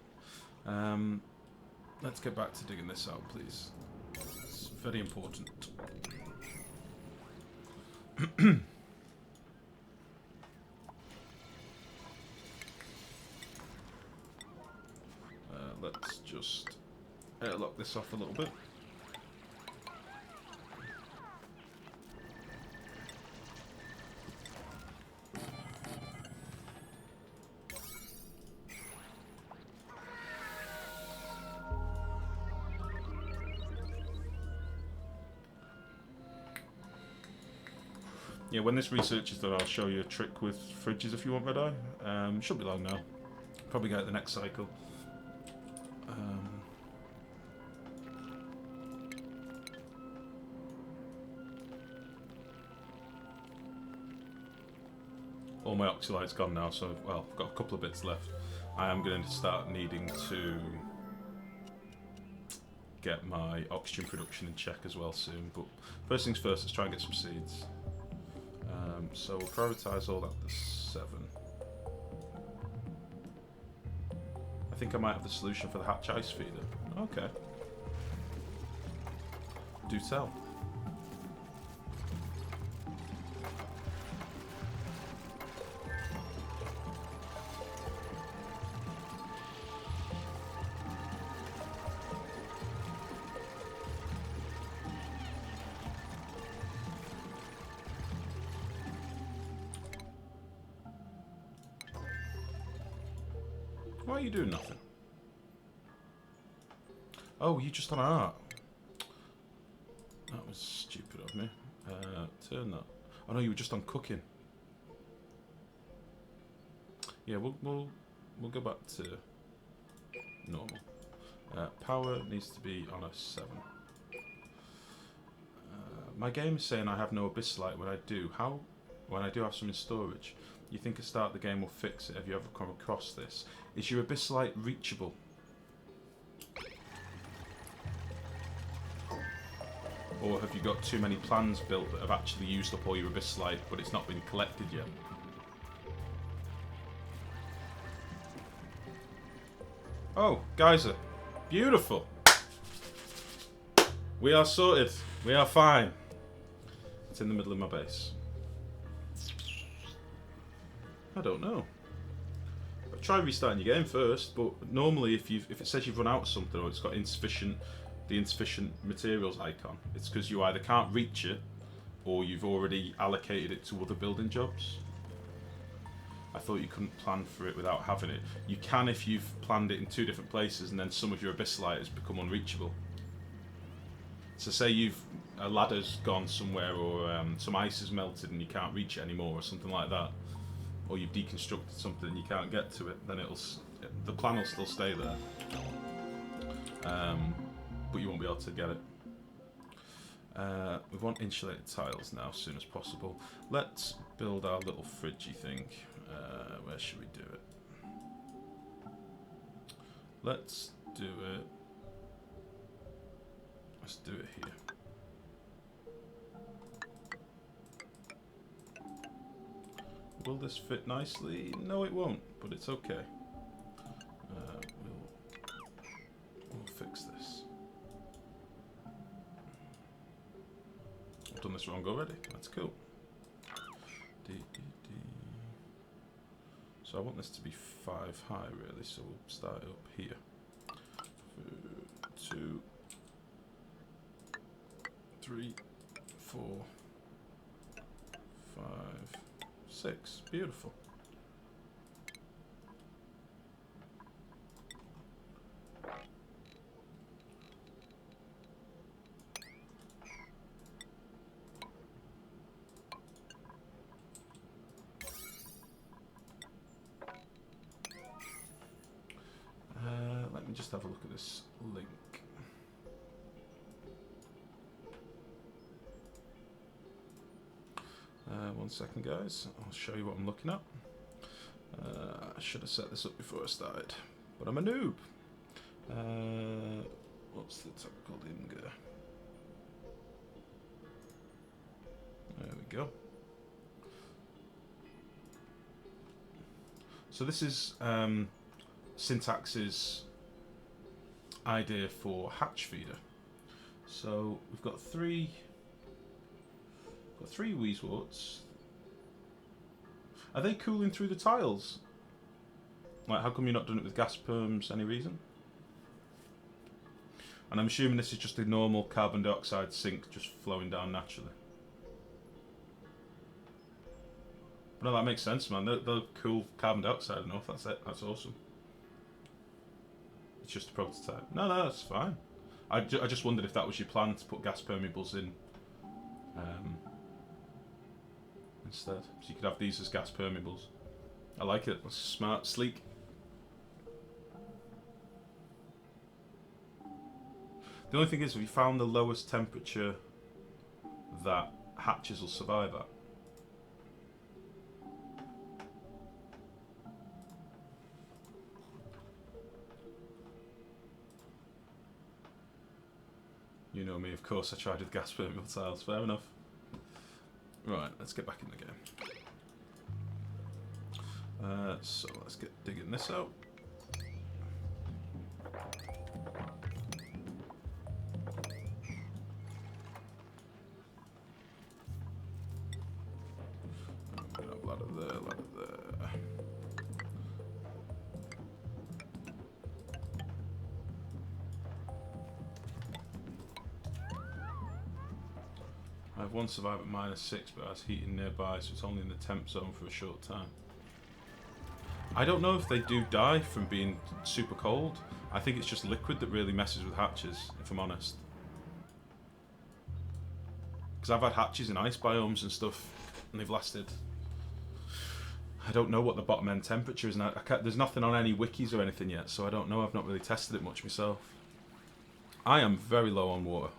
S1: Let's get back to digging this out, please. It's very important. Let's just lock this off a little bit. Yeah, when this research is done, I'll show you a trick with fridges if you want, Red Eye. Shouldn't be long now. Probably get it the next cycle. All my oxylight's gone now, so, well, I've got a couple of bits left. I am going to start needing to get my oxygen production in check as well soon. But first things first, let's try and get some seeds. So we'll prioritise all that to 7. I think I might have the solution for the hatch ice feeder. Okay. Do tell. Why are you doing nothing? Oh, you just on art. That was stupid of me. Turn that. Oh no, you were just on cooking. Yeah, we'll go back to normal. Power needs to be on a 7. My game is saying I have no abyssite when I do. How? When I do have some in storage. You think a start the game will fix it? Have you ever come across this? Is your abyssite reachable? Or have you got too many plans built that have actually used up all your abyssite, but it's not been collected yet? Oh, geyser. Beautiful. We are sorted. We are fine. It's in the middle of my base. I don't know. Try restarting your game first, but normally if it says you've run out of something or it's got the insufficient materials icon, it's because you either can't reach it or you've already allocated it to other building jobs. I thought you couldn't plan for it without having it. You can if you've planned it in 2 different places and then some of your abyssite has become unreachable. So say a ladder's gone somewhere or some ice has melted and you can't reach it anymore or something like that. Or you've deconstructed something and you can't get to it, then the plan will still stay there, but you won't be able to get it. We want insulated tiles now as soon as possible. Let's build our little fridgey thing. Where should we do it? Let's do it here. Will this fit nicely? No, it won't, but it's okay. We'll fix this. I've done this wrong already. That's cool. So I want this to be 5 high, really. So we'll start up here. 2, 3, 4, 5, 6. Beautiful. just have a look at this link. 1 second, guys. I'll show you what I'm looking at. I should have set this up before I started, but I'm a noob. What's the tab called? Imgur. There we go. So this is Syntax's idea for hatch feeder. So we've got three Weezeworts. Are they cooling through the tiles? Like, how come you're not doing it with gas perms? Any reason? And I'm assuming this is just a normal carbon dioxide sink just flowing down naturally. But no, that makes sense, man. They'll cool carbon dioxide enough. That's it. That's awesome. It's just a prototype. No, that's fine. I just wondered if that was your plan, to put gas permeables in instead. So you could have these as gas permeables. I like it. That's smart, sleek. The only thing is, have you found the lowest temperature that hatches will survive at? You know me, of course I tried with gas permeable tiles. Fair enough. Right, let's get back in the game. So let's get digging this out. A lot of there, a lot of there. I have one survive at -6, but has heating nearby, so it's only in the temp zone for a short time. I don't know if they do die from being super cold. I think it's just liquid that really messes with hatches, if I'm honest. Because I've had hatches in ice biomes and stuff, and they've lasted... I don't know what the bottom end temperature is now. There's nothing on any wikis or anything yet, so I don't know. I've not really tested it much myself. I am very low on water.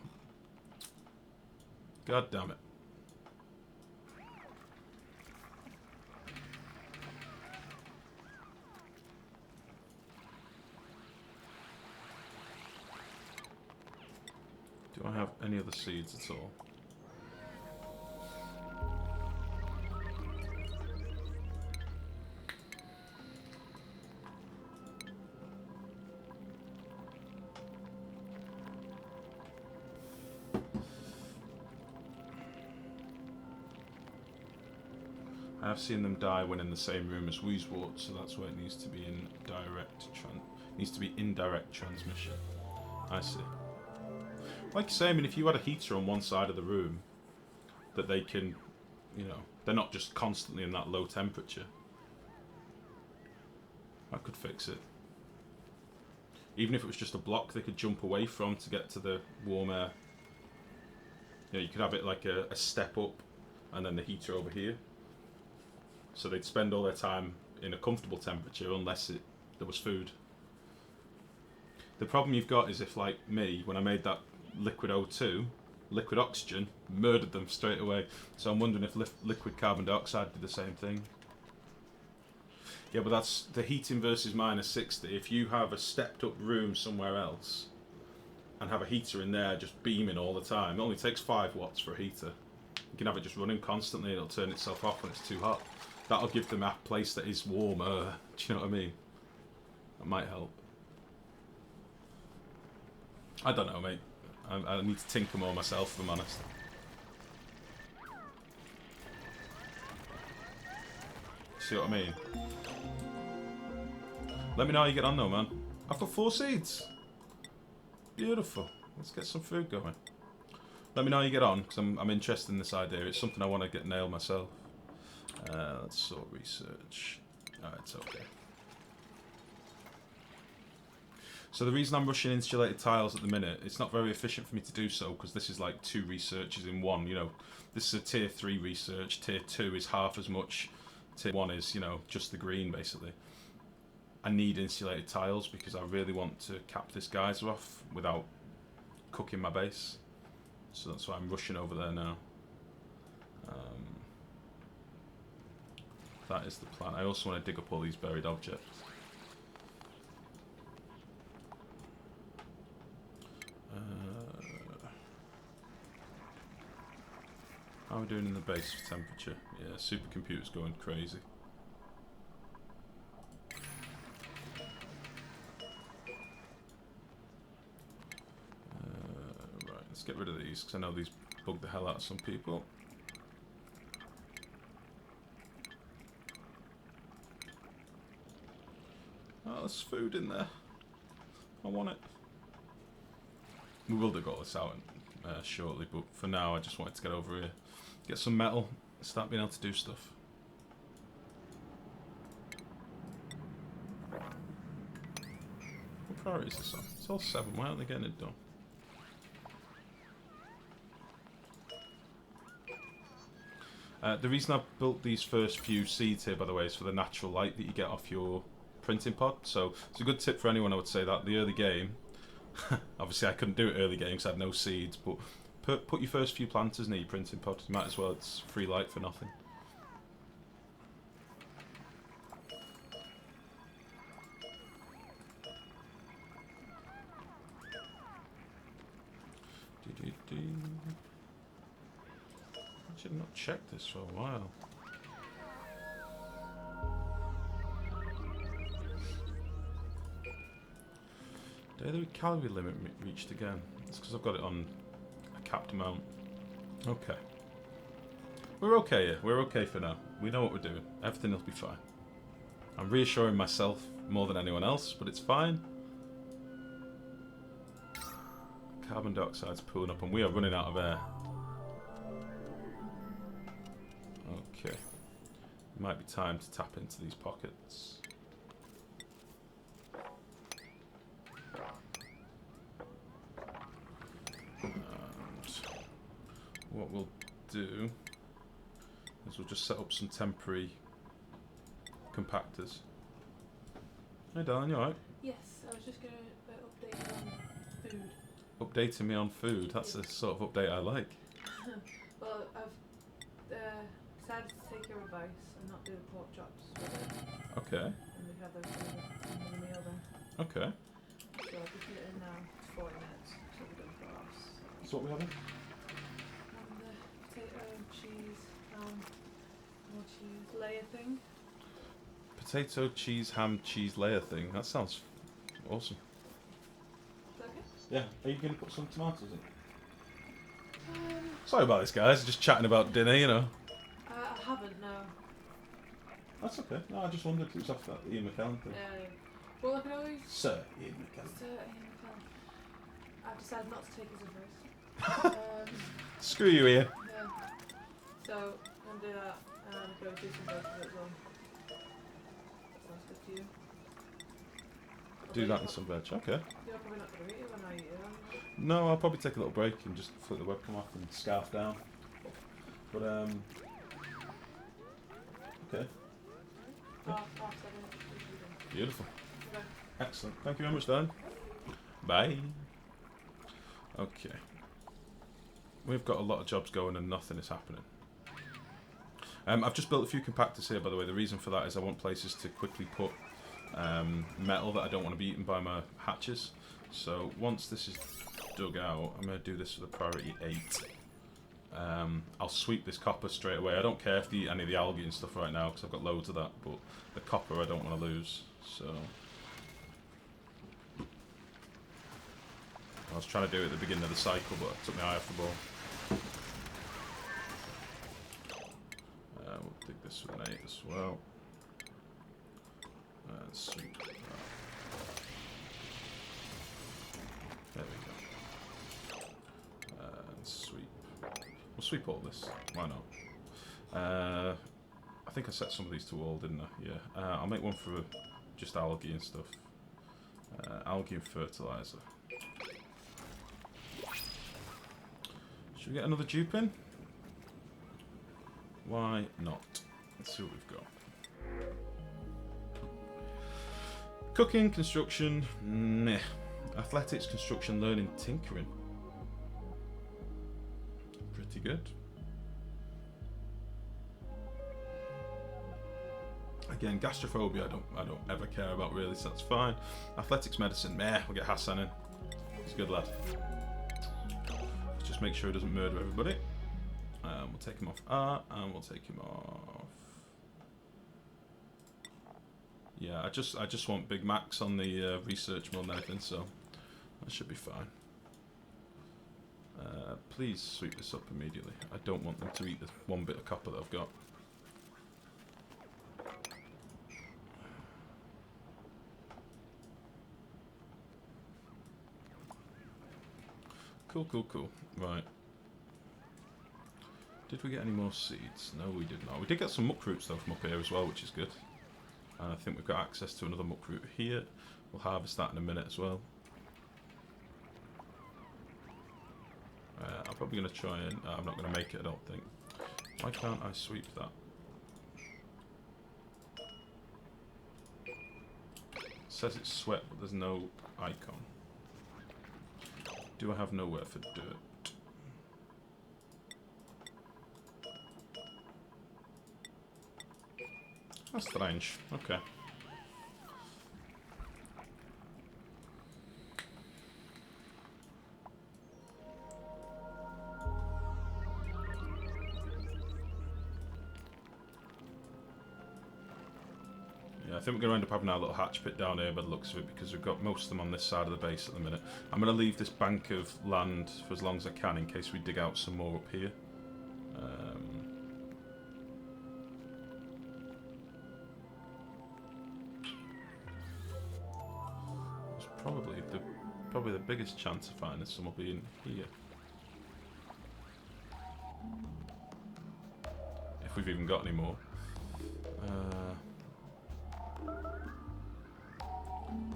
S1: God damn it. Do I have any other seeds at all? I have seen them die when in the same room as Weezewort, so that's why it needs to be in indirect transmission. I see. Like you say, I mean, if you had a heater on one side of the room, that they can, you know, they're not just constantly in that low temperature. That could fix it. Even if it was just a block they could jump away from to get to the warm air. You know, you could have it like a step up and then the heater over here. So they'd spend all their time in a comfortable temperature unless there was food. The problem you've got is if, like me, when I made that liquid O2, liquid oxygen, murdered them straight away. So I'm wondering if liquid carbon dioxide did the same thing. Yeah, but that's the heating versus -60. If you have a stepped up room somewhere else and have a heater in there just beaming all the time, it only takes 5 watts for a heater. You can have it just running constantly and it'll turn itself off when it's too hot. That'll give them a place that is warmer. Do you know what I mean? That might help. I don't know, mate. I need to tinker more myself, if I'm honest. See what I mean? Let me know how you get on though, man. I've got 4 seeds. Beautiful. Let's get some food going. Let me know how you get on, because I'm interested in this idea. It's something I want to get nailed myself. Let's sort research. Alright, it's okay. So the reason I'm rushing insulated tiles at the minute, it's not very efficient for me to do so, because this is like 2 researches in one. You know, this is a tier 3 research. Tier 2 is half as much. Tier 1 is, you know, just the green, basically. I need insulated tiles because I really want to cap this geyser off without cooking my base. So that's why I'm rushing over there now. That is the plan. I also want to dig up all these buried objects. How are we doing in the base for temperature? Yeah, supercomputer's going crazy. Right, let's get rid of these because I know these bug the hell out of some people. Oh, there's food in there. I want it. We will dig all this out shortly, but for now I just wanted to get over here, get some metal, start being able to do stuff. What priority is this on? It's all 7, why aren't they getting it done? The reason I've built these first few seeds here, by the way, is for the natural light that you get off your printing pod. So it's a good tip for anyone, I would say, that the early game, obviously I couldn't do it early game because I had no seeds, but put your first few planters near your printing pod. You might as well, it's free light for nothing. I should not checked this for a while. Daily calorie limit reached again. It's because I've got it on a capped amount. Okay. We're okay here. We're okay for now. We know what we're doing. Everything will be fine. I'm reassuring myself more than anyone else, but it's fine. Carbon dioxide's pulling up and we are running out of air. Okay. It might be time to tap into these pockets. What we'll do is we'll just set up some temporary compactors. Hey darling, you alright?
S2: Yes, I was just going to update you on food.
S1: Updating me on food, that's the sort of update I like.
S2: Well, I've decided to take your advice and not do the pork chops with it.
S1: Okay.
S2: And we've had those for the meal then.
S1: Okay.
S2: So I'll be it in now. It's 40 minutes, so we're done for us.
S1: That's what we having?
S2: And the potato, cheese, more cheese layer thing.
S1: Potato, cheese, ham, cheese layer thing. That sounds awesome.
S2: Is that okay?
S1: Yeah. Are you going to put some tomatoes in? Sorry about this, guys. Just chatting about dinner, you know.
S2: I haven't, no.
S1: That's okay. No, I just wondered. It was off that Ian McKellen thing.
S2: Well, I can always...
S1: Sir Ian McKellen.
S2: Sir Ian McKellen. I've decided not to take his advice.
S1: Screw you, Ian.
S2: Yeah. So, I'm going to do that and go do some both of it as well. Sounds good to you.
S1: Do that in some veg. Okay.
S2: You're probably not going to eat it when I eat it, are you?
S1: No, I'll probably take a little break and just flip the webcam off and scarf down. But okay.
S2: Half 7.
S1: Beautiful.
S2: Okay.
S1: Excellent. Thank you very much, Dan. Bye. Okay. We've got a lot of jobs going and nothing is happening. I've just built a few compactors here, by the way. The reason for that is I want places to quickly put metal that I don't want to be eaten by my hatches. So once this is dug out, I'm going to do this with a priority 8. I'll sweep this copper straight away. I don't care if any of the algae and stuff right now because I've got loads of that, but the copper I don't want to lose. So I was trying to do it at the beginning of the cycle, but I took my eye off the ball. We'll dig this with an 8 as well. And sweep that. There we go. And sweep. We'll sweep all this. Why not? I think I set some of these to all, didn't I? Yeah. I'll make one for just algae and stuff. Algae and fertilizer. Should we get another dupe in? Why not? Let's see what we've got. Cooking, construction, meh. Athletics, construction, learning, tinkering. Pretty good. Again, gastrophobia I don't ever care about really, so that's fine. Athletics, medicine, meh, we'll get Hassan in. He's a good lad. Let's just make sure he doesn't murder everybody. We'll take him off art, and we'll take him off. Yeah, I just want Big Macs on the research more than anything, so that should be fine. Please sweep this up immediately. I don't want them to eat the one bit of copper that I've got. Cool, cool, cool. Right. Did we get any more seeds? No, we did not. We did get some muck roots though from up here as well, which is good. And I think we've got access to another muck root here. We'll harvest that in a minute as well. I'm probably going to try and... I'm not going to make it, I don't think. Why can't I sweep that? It says it's sweat, but there's no icon. Do I have nowhere for dirt? That's strange. Okay. Yeah, I think we're going to end up having our little hatch pit down here by the looks of it, because we've got most of them on this side of the base at the minute. I'm going to leave this bank of land for as long as I can in case we dig out some more up here. Probably the biggest chance of finding some will be in here. If we've even got any more.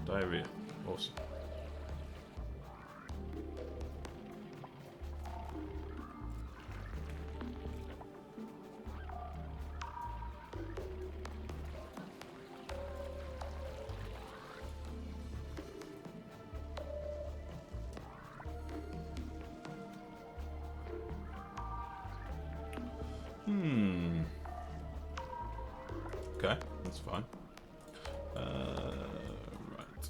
S1: Diarrhea. Awesome. Okay, that's fine. Right.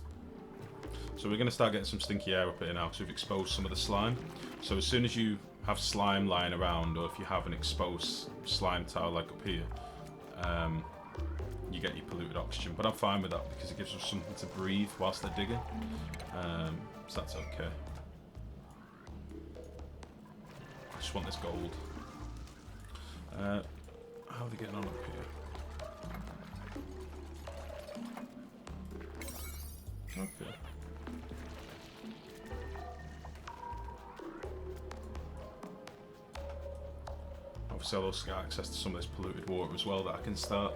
S1: So we're going to start getting some stinky air up here now because we've exposed some of the slime. So as soon as you have slime lying around, or if you have an exposed slime tile like up here, you get your polluted oxygen. But I'm fine with that because it gives us something to breathe whilst they're digging. So that's okay. I just want this gold. How are they getting on up here? Okay. Obviously I'll also get access to some of this polluted water as well that I can start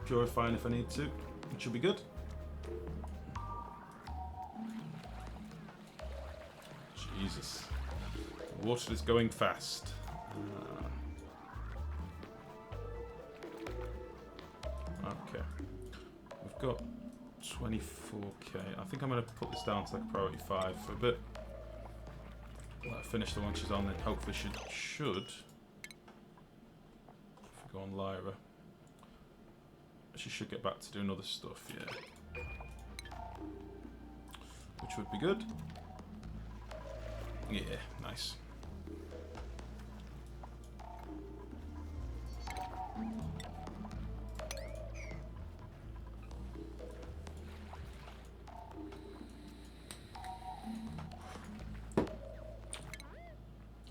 S1: purifying if I need to, which will be good. Jesus. The water is going fast. Okay. We've got 24k. I think I'm going to put this down to like priority 5 for a bit. Let her finish the one she's on, then hopefully should. If we go on Lyra, she should get back to doing other stuff, yeah. Which would be good. Yeah, nice.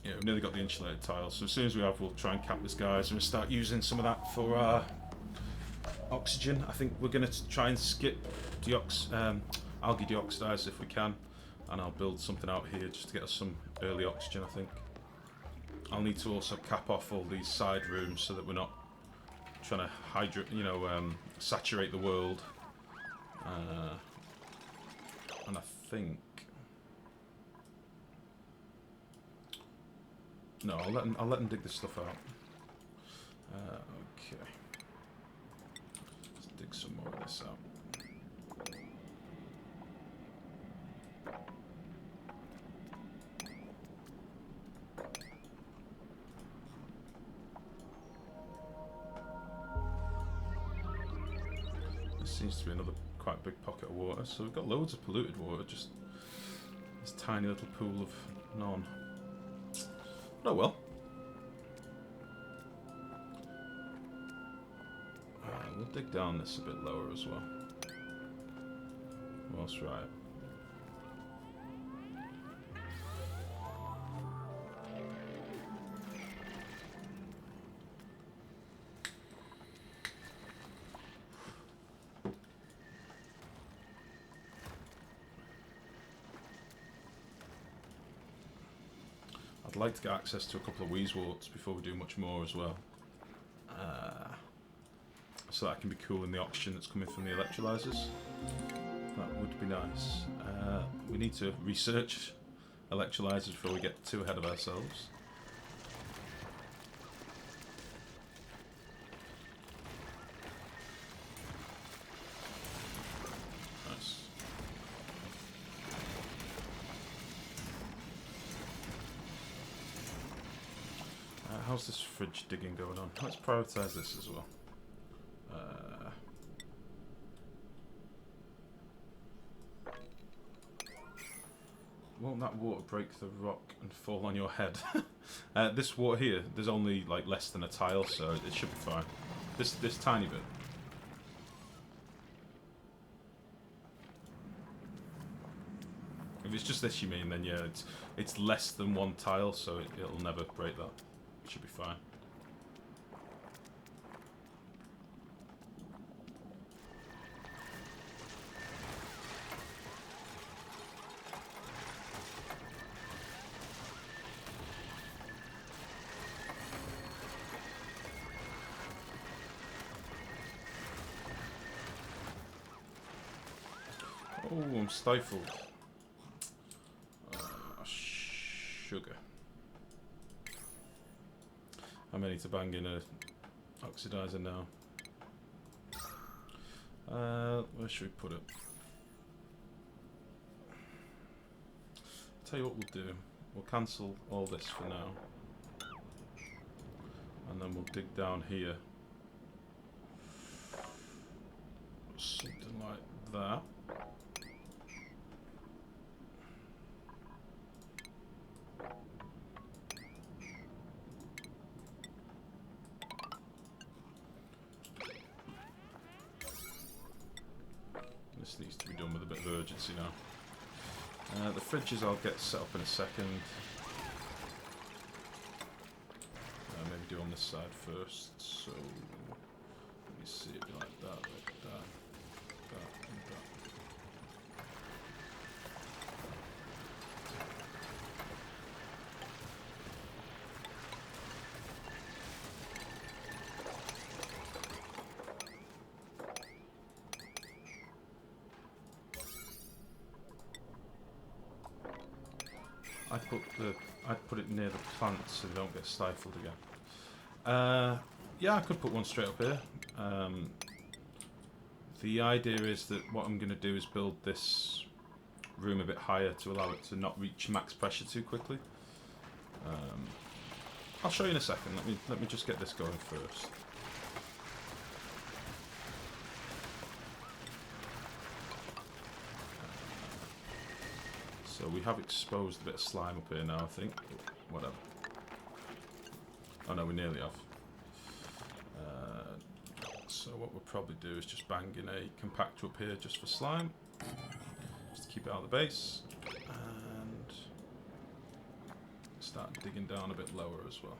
S1: Yeah, we've nearly got the insulated tiles, so as soon as we have, we'll try and cap this, guys, and start using some of that for oxygen. I think we're going to try and skip algae deoxidizer if we can, and I'll build something out here just to get us some early oxygen, I think. I'll need to also cap off all these side rooms so that we're not trying to saturate the world. And I think... No, I'll let them dig this stuff out. Okay. Let's dig some more of this out. This seems to be another quite big pocket of water. So we've got loads of polluted water, just this tiny little pool of none. But oh well. We'll dig down this a bit lower as well. Whilst we're at it. I'd like to get access to a couple of Weezeworts before we do much more as well. So that I can be cooling the oxygen that's coming from the electrolyzers. That would be nice. We need to research electrolyzers before we get too ahead of ourselves. Nice. How's this fridge digging going on? Let's prioritize this as well. Won't that water break the rock and fall on your head? This water here, there's only like less than a tile, so it should be fine. This tiny bit. If it's just this you mean, then yeah, it's less than one tile, so it'll never break that. It should be fine. Oh, I'm stifled. Sugar. I may need to bang in a oxidizer now. Where should we put it? Tell you what we'll do. We'll cancel all this for now. And then we'll dig down here. Something like that. This needs to be done with a bit of urgency now. The fridges I'll get set up in a second. Maybe do on this side first. So let me see it like that, and that. I'd put it near the plants so they don't get stifled again. Yeah, I could put one straight up here. The idea is that what I'm going to do is build this room a bit higher to allow it to not reach max pressure too quickly. I'll show you in a second. Let me just get this going first. So we have exposed a bit of slime up here now, I think. Whatever. Oh no, we nearly have. So what we'll probably do is just bang in a compactor up here just for slime. Just to keep it out of the base. And start digging down a bit lower as well.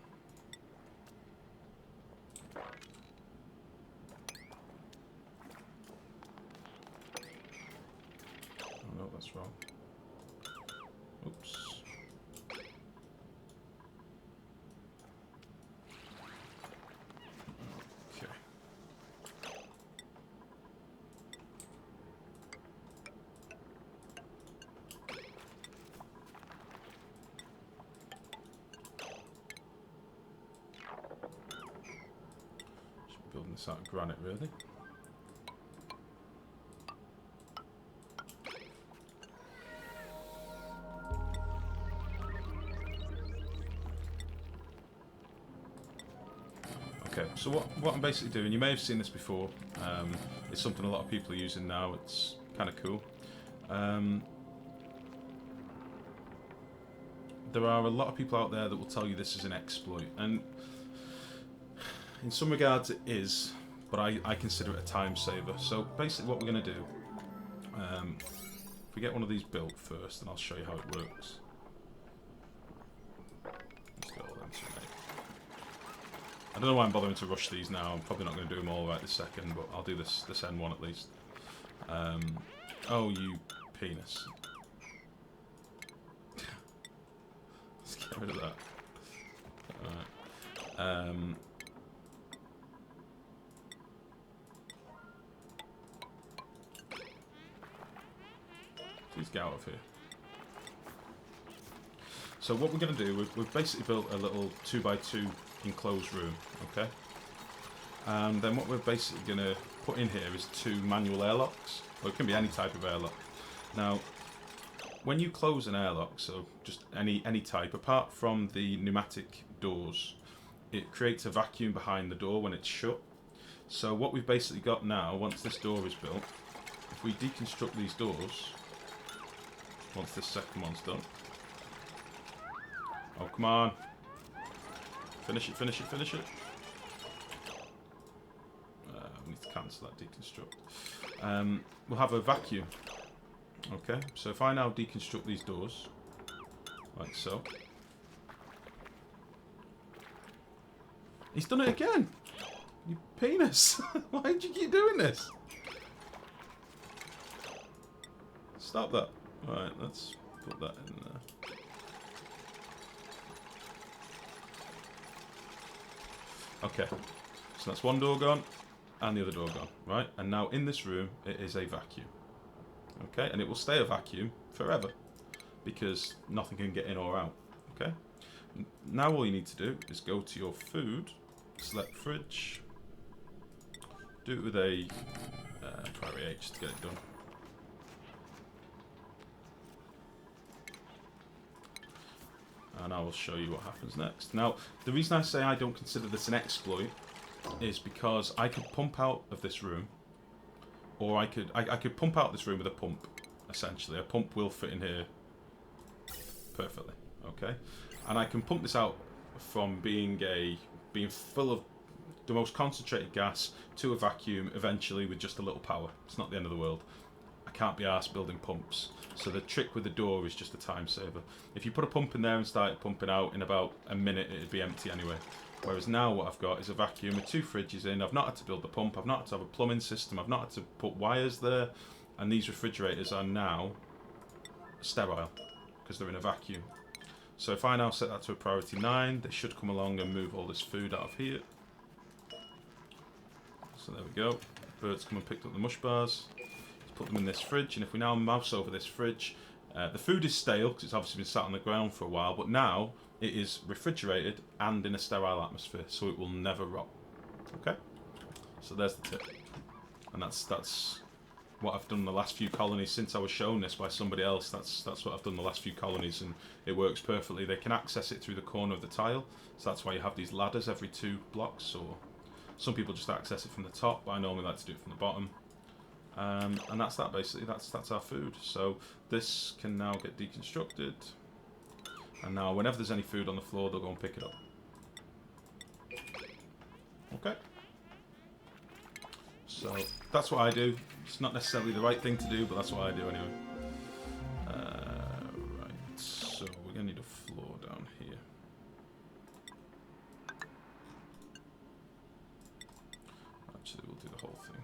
S1: Oh no, that's wrong. Oops. Okay. Just building this out of granite, really. Okay, So what I'm basically doing, you may have seen this before. It's something a lot of people are using now. It's kind of cool. There are a lot of people out there that will tell you this is an exploit, and in some regards it is, but I consider it a time saver. So basically what we're going to do, if we get one of these built first, and I'll show you how it works. Let's get all them to make. I don't know why I'm bothering to rush these now. I'm probably not going to do them all right this second, but I'll do this end one at least. Oh, you penis. Let's get rid of that. Alright. Please get out of here. So what we're going to do, we've basically built a little 2x2 enclosed room, okay? And then what we're basically going to put in here is 2 manual airlocks. Or it can be any type of airlock. Now, when you close an airlock, so just any type, apart from the pneumatic doors, it creates a vacuum behind the door when it's shut. So what we've basically got now, once this door is built, if we deconstruct these doors, once this second one's done. Oh, come on. Finish it, finish it, finish it. We need to cancel that deconstruct. We'll have a vacuum. Okay, so if I now deconstruct these doors, like so. He's done it again! You penis! Why did you keep doing this? Stop that. Alright, let's put that in there. Okay, so that's one door gone, and the other door gone, right? And now in this room, it is a vacuum. Okay, and it will stay a vacuum forever, because nothing can get in or out, okay? Now all you need to do is go to your food, select fridge, do it with a priority H to get it done. And I will show you what happens next. Now, the reason I say I don't consider this an exploit is because I could pump out of this room, or I could pump out this room with a pump, essentially. A pump will fit in here perfectly, okay? And I can pump this out from being full of the most concentrated gas to a vacuum eventually with just a little power. It's not the end of the world. I can't be arsed building pumps. So the trick with the door is just a time saver. If you put a pump in there and started pumping out, in about a minute it'd be empty anyway. Whereas now what I've got is a vacuum with 2 fridges in. I've not had to build the pump, I've not had to have a plumbing system, I've not had to put wires there, and these refrigerators are now sterile because they're in a vacuum. So if I now set that to a priority 9, they should come along and move all this food out of here. So there we go. Birds come and picked up the mush bars. Put them in this fridge, and if we now mouse over this fridge, the food is stale because it's obviously been sat on the ground for a while, but now it is refrigerated and in a sterile atmosphere, so it will never rot. Okay, so there's the tip, and that's what I've done the last few colonies since I was shown this by somebody else. That's what I've done the last few colonies, and it works perfectly. They can access it through the corner of the tile, so that's why you have these ladders every 2 blocks, or some people just access it from the top, but I normally like to do it from the bottom. And that's that basically. That's our food. So this can now get deconstructed, and now whenever there's any food on the floor, they'll go and pick it up. Okay. So that's what I do. It's not necessarily the right thing to do, but that's what I do anyway. Right. So we're gonna need a floor down here. Actually, we'll do the whole thing.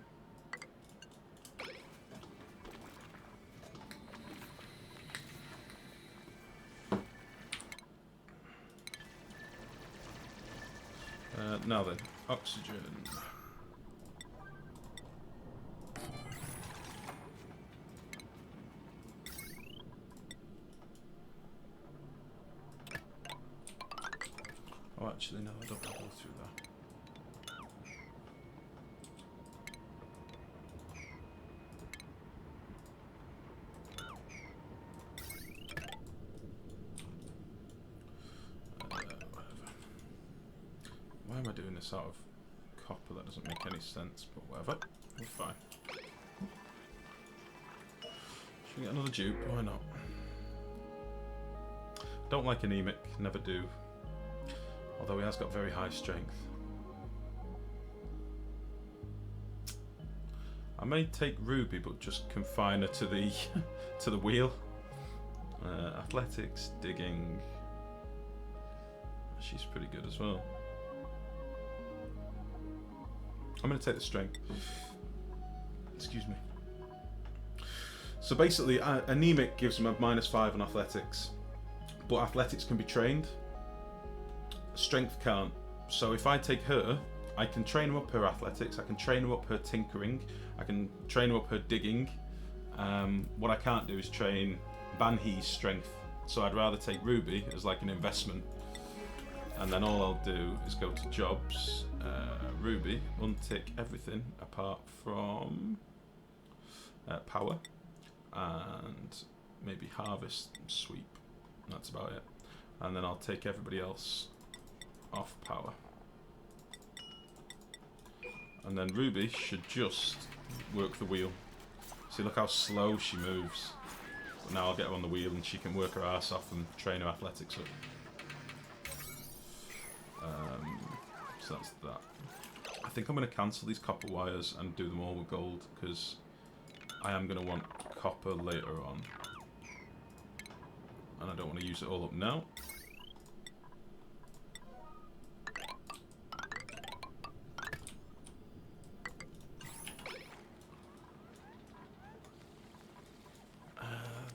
S1: Now then, oxygen. Oh, actually, no, I don't want to go through that. Why am I doing this out of copper. That doesn't make any sense, but whatever. We're fine. Should we get another dupe? Why not? Don't like anemic, never do. Although he has got very high strength. I may take Ruby, but just confine her to the to the wheel. Athletics, digging. She's pretty good as well. I'm going to take the strength. Excuse me. So basically, anemic gives him a -5 on athletics, but athletics can be trained. Strength can't. So if I take her, I can train her up her athletics. I can train her up her tinkering. I can train her up her digging. What I can't do is train Banhi's strength. So I'd rather take Ruby as like an investment. And then all I'll do is go to jobs, Ruby, untick everything apart from power, and maybe harvest and sweep. That's about it. And then I'll take everybody else off power. And then Ruby should just work the wheel. See, look how slow she moves. But now I'll get her on the wheel and she can work her ass off and train her athletics up. So that's that. I think I'm going to cancel these copper wires and do them all with gold, because I am going to want copper later on. And I don't want to use it all up now.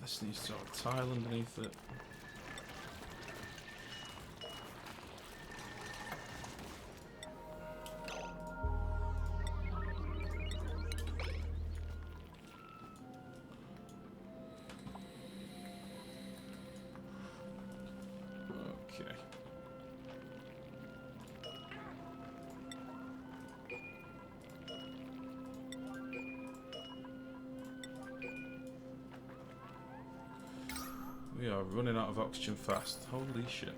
S1: This needs to have a tile underneath it. Okay. We are running out of oxygen fast. Holy shit.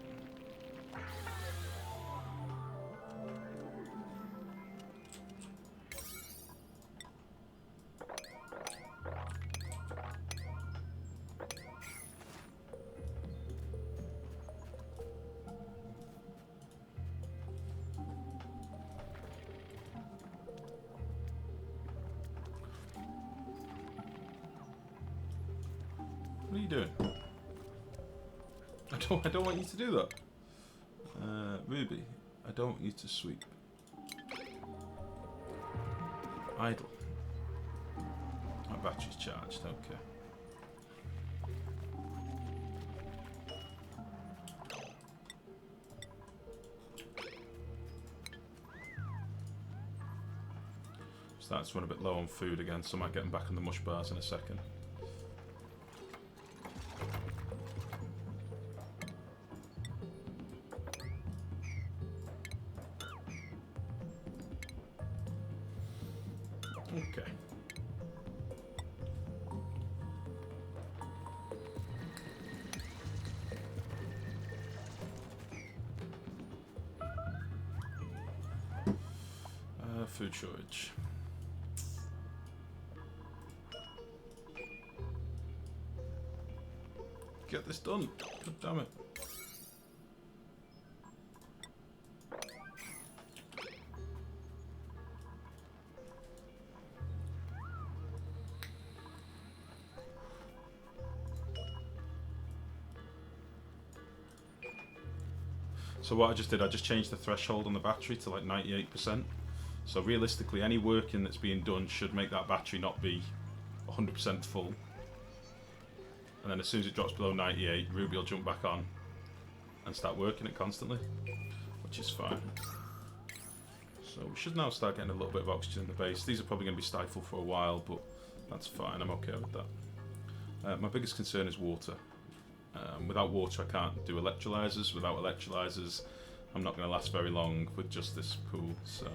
S1: What are you doing? I don't want you to do that. Ruby, I don't want you to sweep. Idle. My battery's charged, okay. Starting to run a bit low on food again, so I might get them back in the mush bars in a second. Okay. Food shortage. Get this done. God damn it. So what I just did, I just changed the threshold on the battery to like 98%. So realistically, any working that's being done should make that battery not be 100% full. And then as soon as it drops below 98, Ruby will jump back on and start working it constantly, which is fine. So we should now start getting a little bit of oxygen in the base. These are probably going to be stifled for a while, but that's fine. I'm okay with that. My biggest concern is water. Without water, I can't do electrolyzers. Without electrolyzers, I'm not going to last very long with just this pool. So.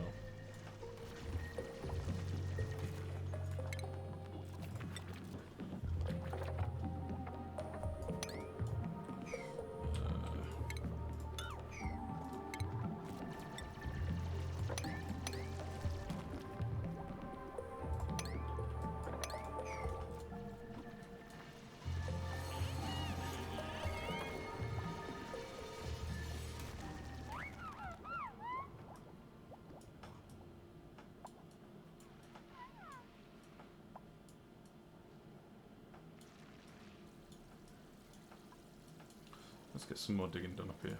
S1: Let's get some more digging done up here.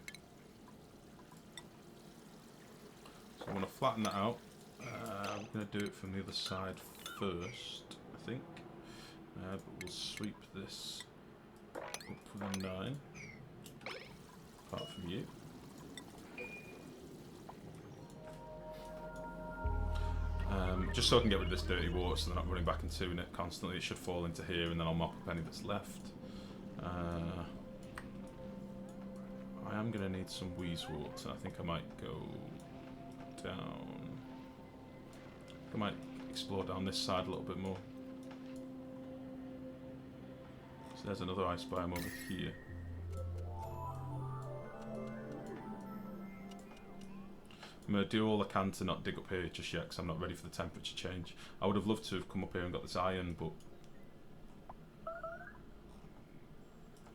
S1: So I want to flatten that out. I'm going to do it from the other side first, I think. But we'll sweep this up with a 9. Apart from you. Just so I can get rid of this dirty water so they're not running back and doing it constantly. It should fall into here and then I'll mop up any that's left. I am going to need some wheeze water. I think I might go down. I might explore down this side a little bit more. So there's another ice biome over here. I'm going to do all I can to not dig up here just yet because I'm not ready for the temperature change. I would have loved to have come up here and got this iron, but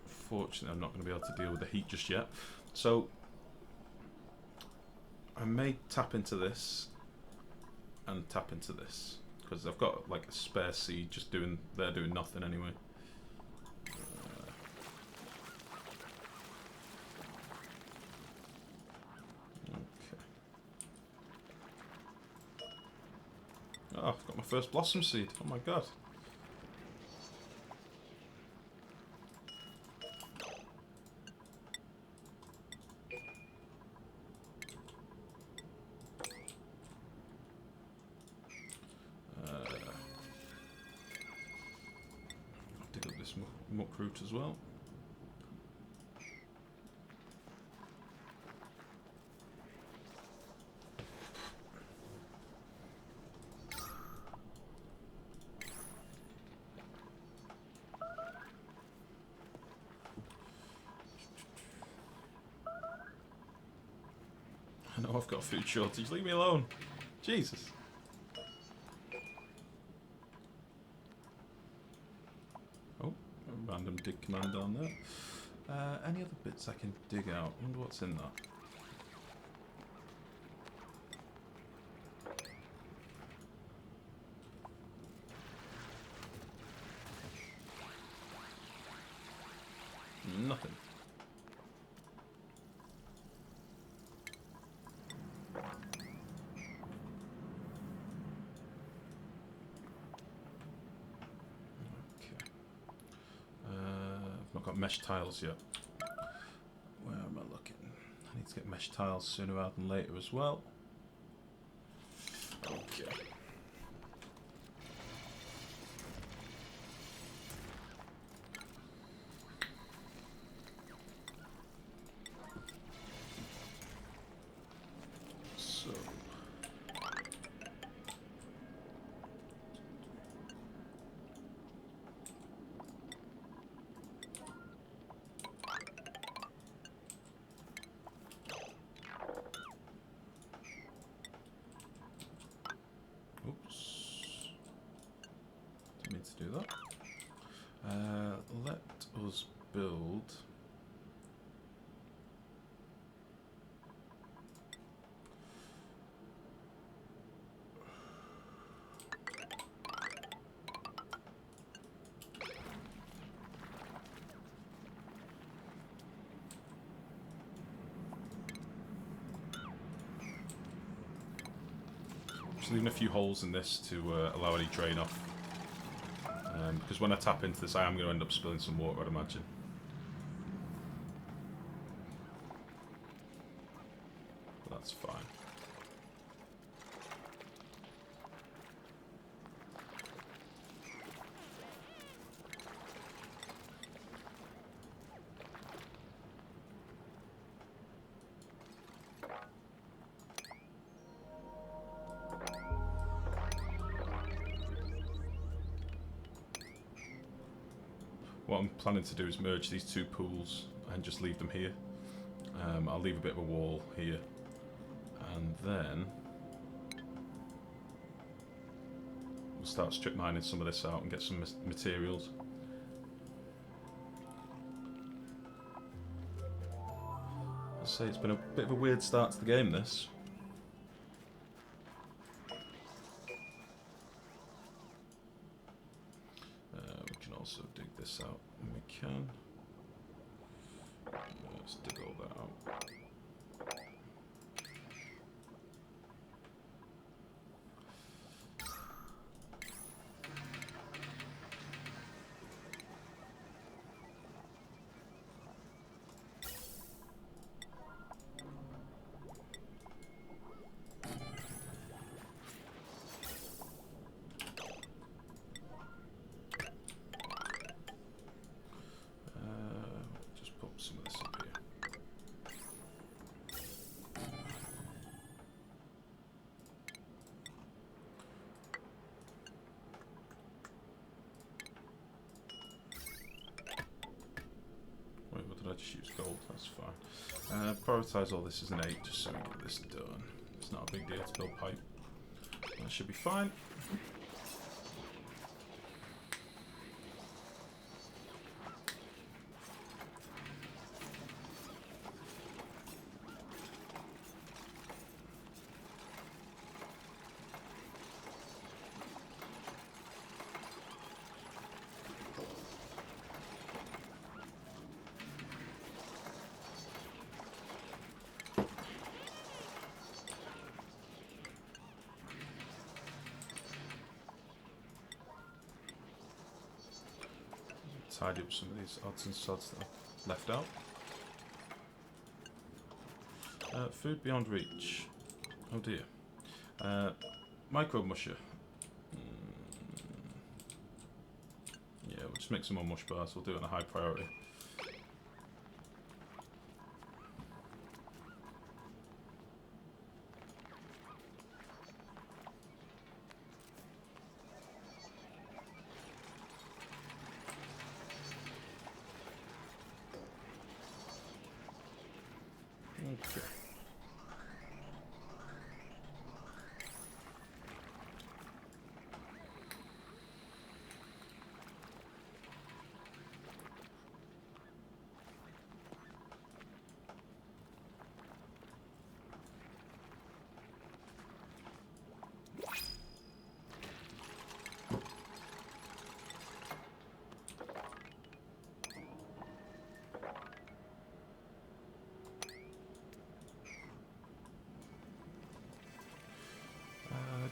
S1: unfortunately I'm not going to be able to deal with the heat just yet. So I may tap into this and tap into this because I've got like a spare seed just doing, they're doing nothing anyway. Oh, I've got my first blossom seed. Oh my god. I'll dig up this muck root as well. I know I've got a food shortage, leave me alone. Jesus. Oh, a random dig command down there. Any other bits I can dig out? I wonder what's in that. Nothing. I've not got mesh tiles yet. Where am I looking? I need to get mesh tiles sooner rather than later as well. Okay. So. Oops. Didn't mean to do that. Let us build. Just leaving a few holes in this to allow any drain off. Because when I tap into this, I am going to end up spilling some water, I'd imagine. But that's fine. What I'm planning to do is merge these two pools and just leave them here. I'll leave a bit of a wall here, and then we'll start strip mining some of this out and get some materials. I'll say it's been a bit of a weird start to the game, this. We can also dig this out when we can. Let's dig all that out. Just put some of this up here. Wait, what did I just use? Gold, that's fine. Prioritise all this as an 8 just so we get this done. It's not a big deal to build pipe. That should be fine. Tidy up some of these odds and sods that I've left out. Food beyond reach. Oh dear. Micro musher. Yeah, we'll just make some more mush bars. We'll do it on a high priority. Okay.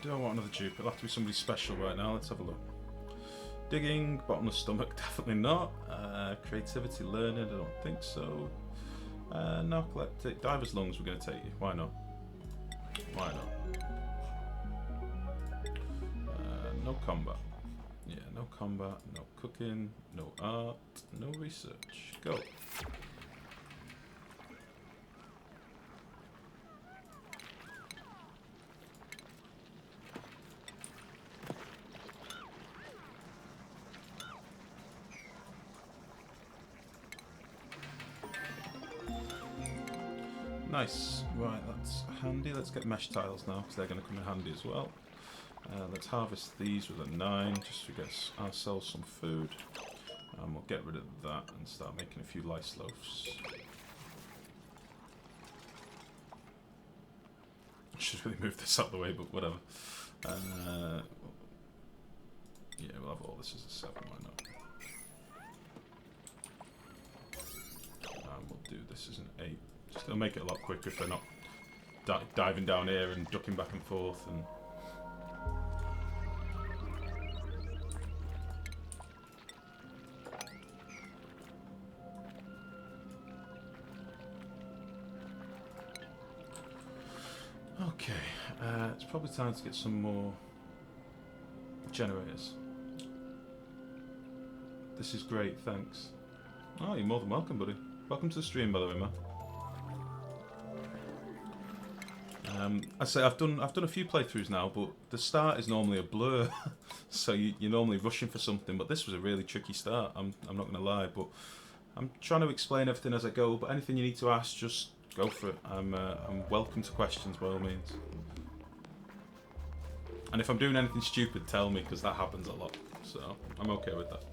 S1: Do I want another dupe? It'll have to be somebody special right now. Let's have a look. Digging, bottomless stomach, definitely not. Creativity, learning, I don't think so. Narcoleptic, diver's lungs, we're going to take you. Why not? Why not? No combat. Yeah, no combat, no cooking, no art, no research. Go. Nice. Right, that's handy. Let's get mesh tiles now, because they're going to come in handy as well. Let's harvest these with a 9, just to get ourselves some food. And we'll get rid of that and start making a few lice loaves. I should really move this out of the way, but whatever. Yeah, we'll have all this as a 7, why not? And we'll do this as an 8. Just it'll make it a lot quicker if they're not diving down here and ducking back and forth. And okay, it's probably time to get some more generators. This is great, thanks. Oh, you're more than welcome, buddy. Welcome to the stream, by the way, man. I say I've done a few playthroughs now, but the start is normally a blur, so you're normally rushing for something. But this was a really tricky start. I'm not gonna lie, but I'm trying to explain everything as I go. But anything you need to ask, just go for it. I'm welcome to questions by all means. And if I'm doing anything stupid, tell me, because that happens a lot. So I'm okay with that.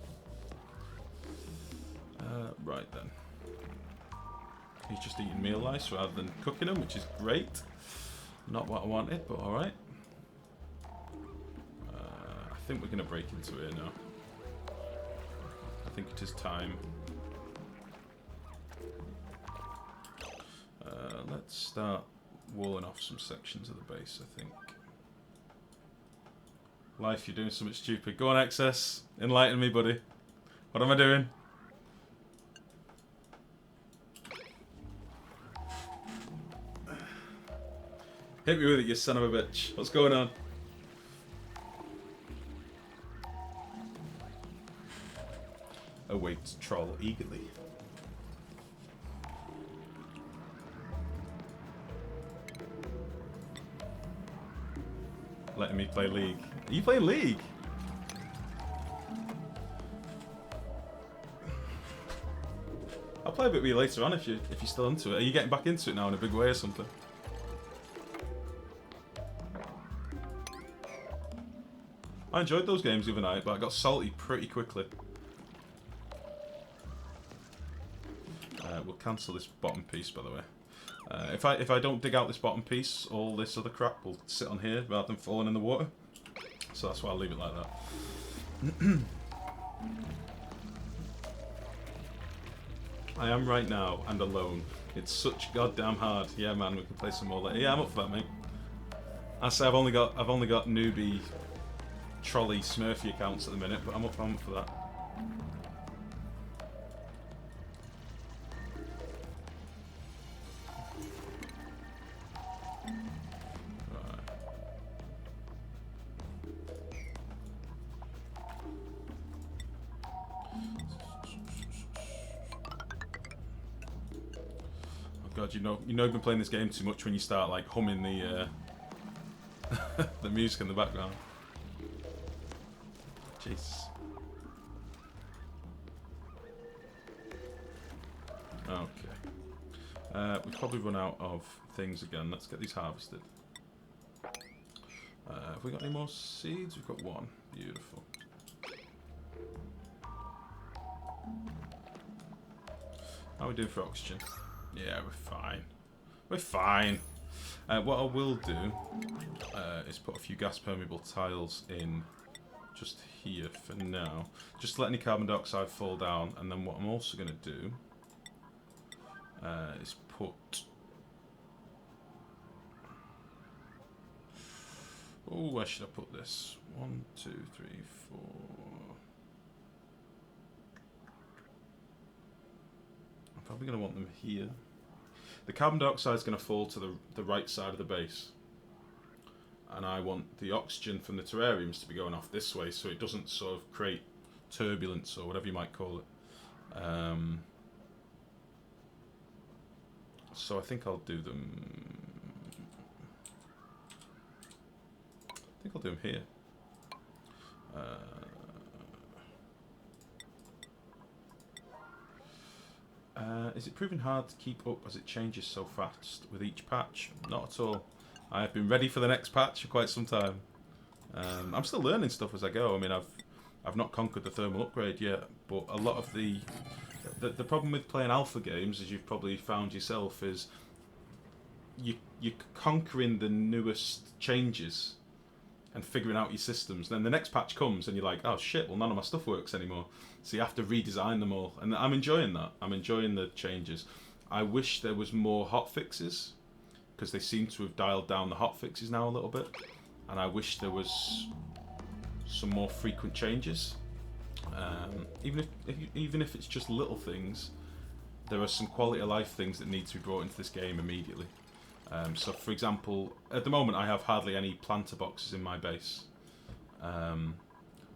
S1: Right then. He's just eating meal lice rather than cooking them, which is great. Not what I wanted, but alright. I think we're going to break into here now. I think it is time. Let's start walling off some sections of the base, I think. Life, you're doing something stupid. Go on, Excess. Enlighten me, buddy. What am I doing? Hit me with it, you son of a bitch. What's going on? Awaits troll eagerly. Letting me play League. Are you playing League? I'll play a bit with you later on if you're still into it. Are you getting back into it now in a big way or something? I enjoyed those games the other night, but I got salty pretty quickly. We'll cancel this bottom piece, by the way. If I don't dig out this bottom piece, all this other crap will sit on here rather than falling in the water. So that's why I'll leave it like that. I am right now and alone. It's such goddamn hard. Yeah, man, we can play some more later. Yeah, I'm up for that, mate. I say I've only got newbie trolley Smurfy accounts at the minute, but I'm up for that. God, you know you've been playing this game too much when you start like humming the the music in the background. Jesus. Okay. We've probably run out of things again. Let's get these harvested. Have we got any more seeds? We've got one. Beautiful. How are we doing for oxygen? Yeah, we're fine. We're fine. What I will do is put a few gas permeable tiles in just here for now. Just to let any carbon dioxide fall down, and then what I'm also going to do is put... Oh, where should I put this? 1, 2, 3, 4... I'm probably going to want them here. The carbon dioxide is going to fall to the right side of the base. And I want the oxygen from the terrariums to be going off this way so it doesn't sort of create turbulence or whatever you might call it. So I think I'll do them... I think I'll do them here. Is it proving hard to keep up as it changes so fast with each patch? Not at all. I have been ready for the next patch for quite some time. I'm still learning stuff as I go. I mean, I've not conquered the thermal upgrade yet, but a lot of the problem with playing alpha games, as you've probably found yourself, is you're conquering the newest changes and figuring out your systems. Then the next patch comes and you're like, oh shit, well none of my stuff works anymore. So you have to redesign them all. And I'm enjoying that. I'm enjoying the changes. I wish there was more hotfixes, because they seem to have dialed down the hotfixes now a little bit. And I wish there was some more frequent changes. Even if it's just little things, there are some quality of life things that need to be brought into this game immediately. So for example, at the moment I have hardly any planter boxes in my base.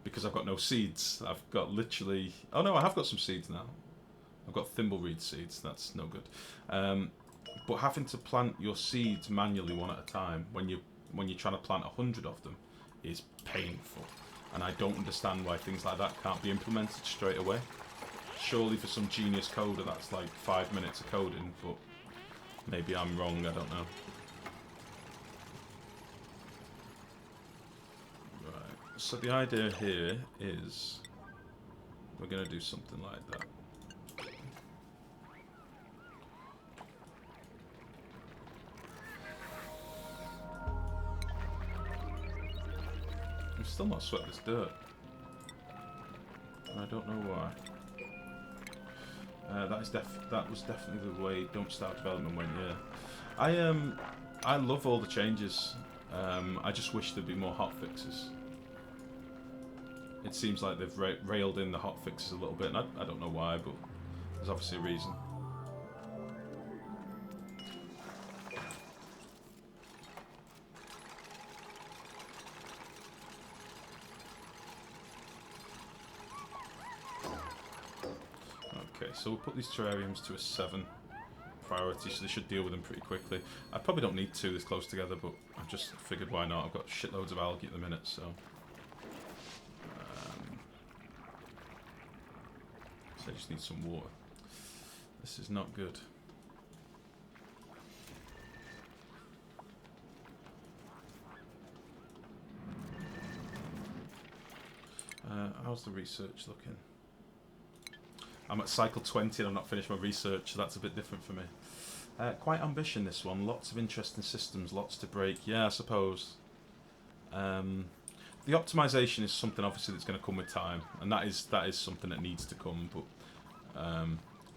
S1: Because I've got no seeds. I've got literally... Oh no, I have got some seeds now. I've got thimbleweed seeds, that's no good. But having to plant your seeds manually one at a time when you're trying to plant 100 of them is painful. And I don't understand why things like that can't be implemented straight away. Surely for some genius coder that's like 5 minutes of coding, but maybe I'm wrong, I don't know. Right, so the idea here is we're going to do something like that. I'm still not sweat this dirt. I don't know why. That was definitely the way Don't Start Development went. Yeah, I love all the changes. I just wish there'd be more hot fixes. It seems like they've railed in the hot fixes a little bit, and I don't know why, but there's obviously a reason. Okay, so we'll put these terrariums to a 7 priority, so they should deal with them pretty quickly. I probably don't need 2 this close together, but I've just figured why not. I've got shitloads of algae at the minute, so... so I just need some water. This is not good. How's the research looking? I'm at cycle 20 and I've not finished my research, so that's a bit different for me. Quite ambition, this one. Lots of interesting systems, lots to break. Yeah, I suppose. The optimization is something obviously that's going to come with time, and that is something that needs to come. But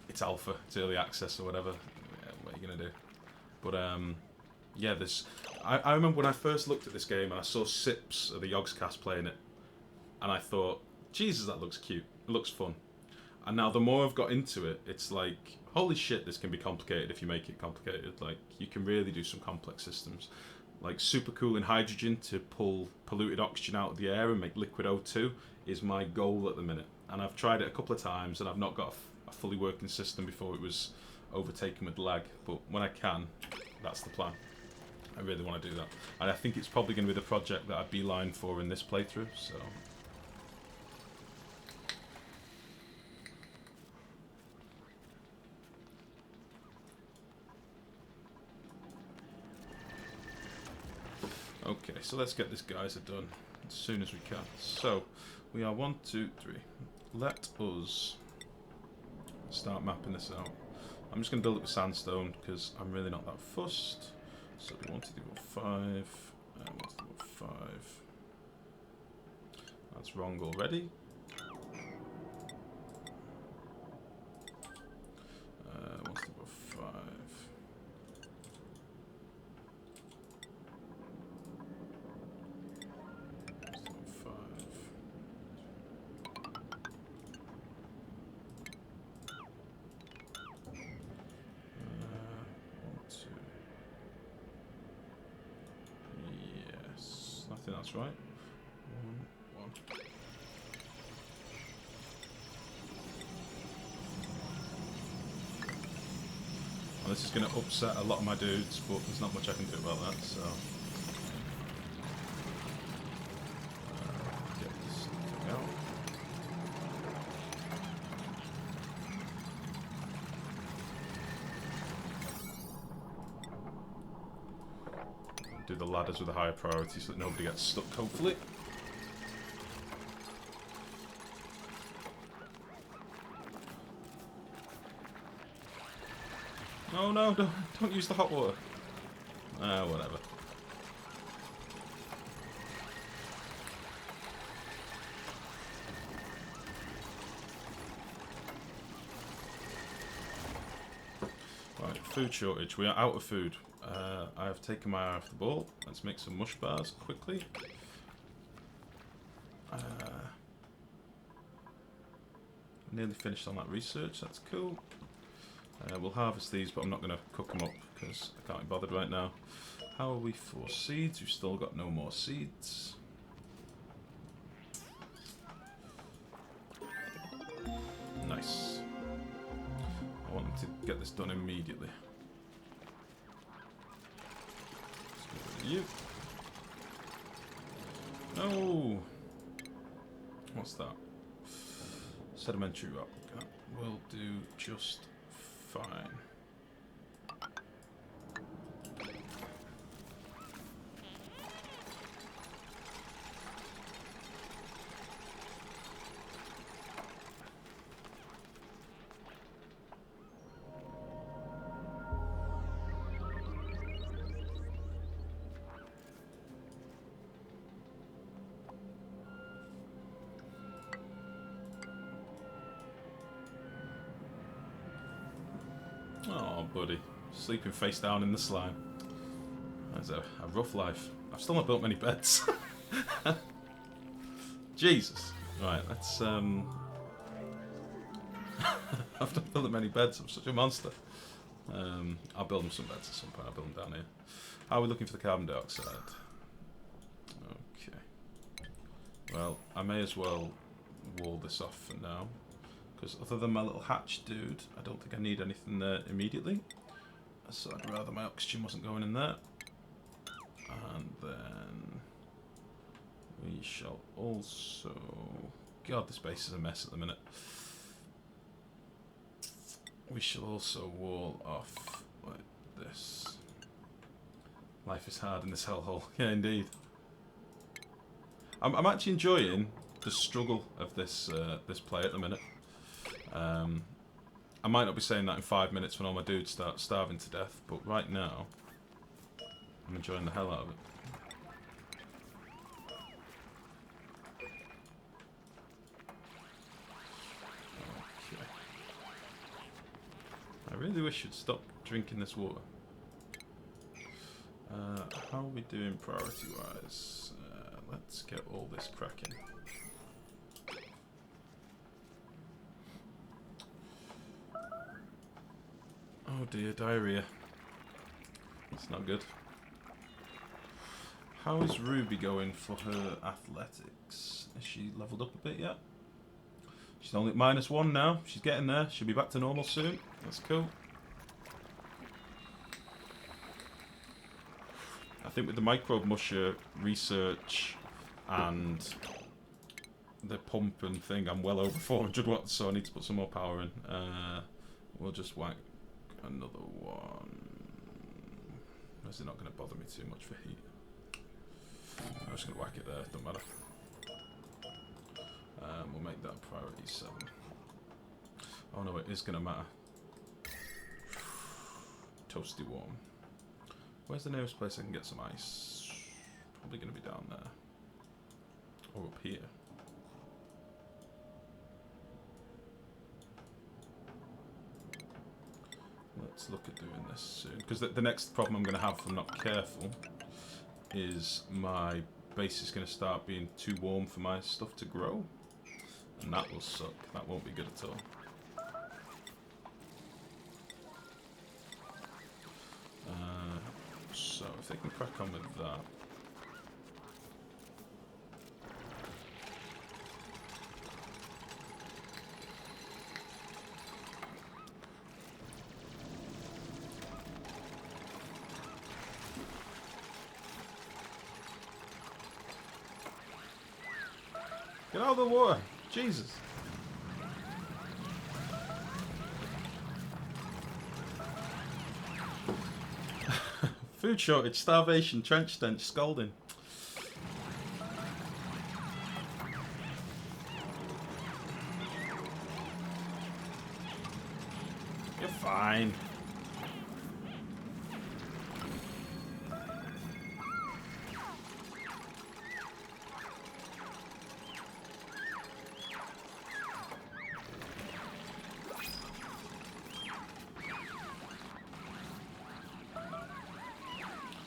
S1: it's alpha, it's early access or whatever. Yeah, what are you going to do? But yeah, this. I remember when I first looked at this game and I saw Sips of the Yogscast playing it, and I thought, Jesus, that looks cute. It looks fun. And now the more I've got into it, it's like, holy shit, this can be complicated if you make it complicated. Like, you can really do some complex systems. Like, supercooling hydrogen to pull polluted oxygen out of the air and make liquid O2 is my goal at the minute. And I've tried it a couple of times, and I've not got a fully working system before it was overtaken with lag. But when I can, that's the plan. I really want to do that. And I think it's probably going to be the project that I beeline for in this playthrough, so... Okay, so let's get this geyser done as soon as we can. So, we are 1, 2, 3. Let us start mapping this out. I'm just going to build it with sandstone because I'm really not that fussed. So we want to do 5, and 5. That's wrong already. Want to do 5. I think that's right. 1, 1. Well, this is going to upset a lot of my dudes, but there's not much I can do about that, so... get this out. Do the ladders with a higher priority so that nobody gets stuck, hopefully. Oh no, don't use the hot water. Whatever. Right, food shortage. We are out of food. I have taken my eye off the ball. Let's make some mush bars quickly. Nearly finished on that research. That's cool. We'll harvest these, but I'm not going to cook them up because I can't be bothered right now. How are we for seeds? We've still got no more seeds. Nice. I want them to get this done immediately. You. No. What's that? Sedimentary rock. That will do just fine. Oh, buddy. Sleeping face down in the slime. That's a rough life. I've still not built many beds. Jesus. Right, let's... I've not built many beds. I'm such a monster. I'll build them some beds at some point. I'll build them down here. How are we looking for the carbon dioxide? Okay. Well, I may as well wall this off for now. Because other than my little hatch dude, I don't think I need anything there immediately. So I'd rather my oxygen wasn't going in there. And then we shall also... God, this base is a mess at the minute. We shall also wall off like this. Life is hard in this hellhole. Yeah, indeed. I'm actually enjoying the struggle of this this play at the minute. I might not be saying that in 5 minutes when all my dudes start starving to death, but right now, I'm enjoying the hell out of it. Okay. I really wish you'd stop drinking this water. How are we doing priority-wise? Let's get all this cracking. Oh dear, diarrhea. That's not good. How is Ruby going for her athletics? Is she leveled up a bit yet? She's only at -1 now. She's getting there. She'll be back to normal soon. That's cool. I think with the microbe musher research and the pump and thing, I'm well over 400 watts, so I need to put some more power in. We'll just whack another one. Is it not going to bother me too much for heat? I'm just going to whack it there, don't matter. We'll make that priority 7. Oh no, it is going to matter. Toasty warm. Where's the nearest place I can get some ice? Probably going to be down there. Or up here. Let's look at doing this soon. Because the next problem I'm going to have if I'm not careful is my base is going to start being too warm for my stuff to grow. And that will suck. That won't be good at all. So if they can crack on with that. Get out of the water! Jesus! Food shortage, starvation, trench stench, scalding. You're fine.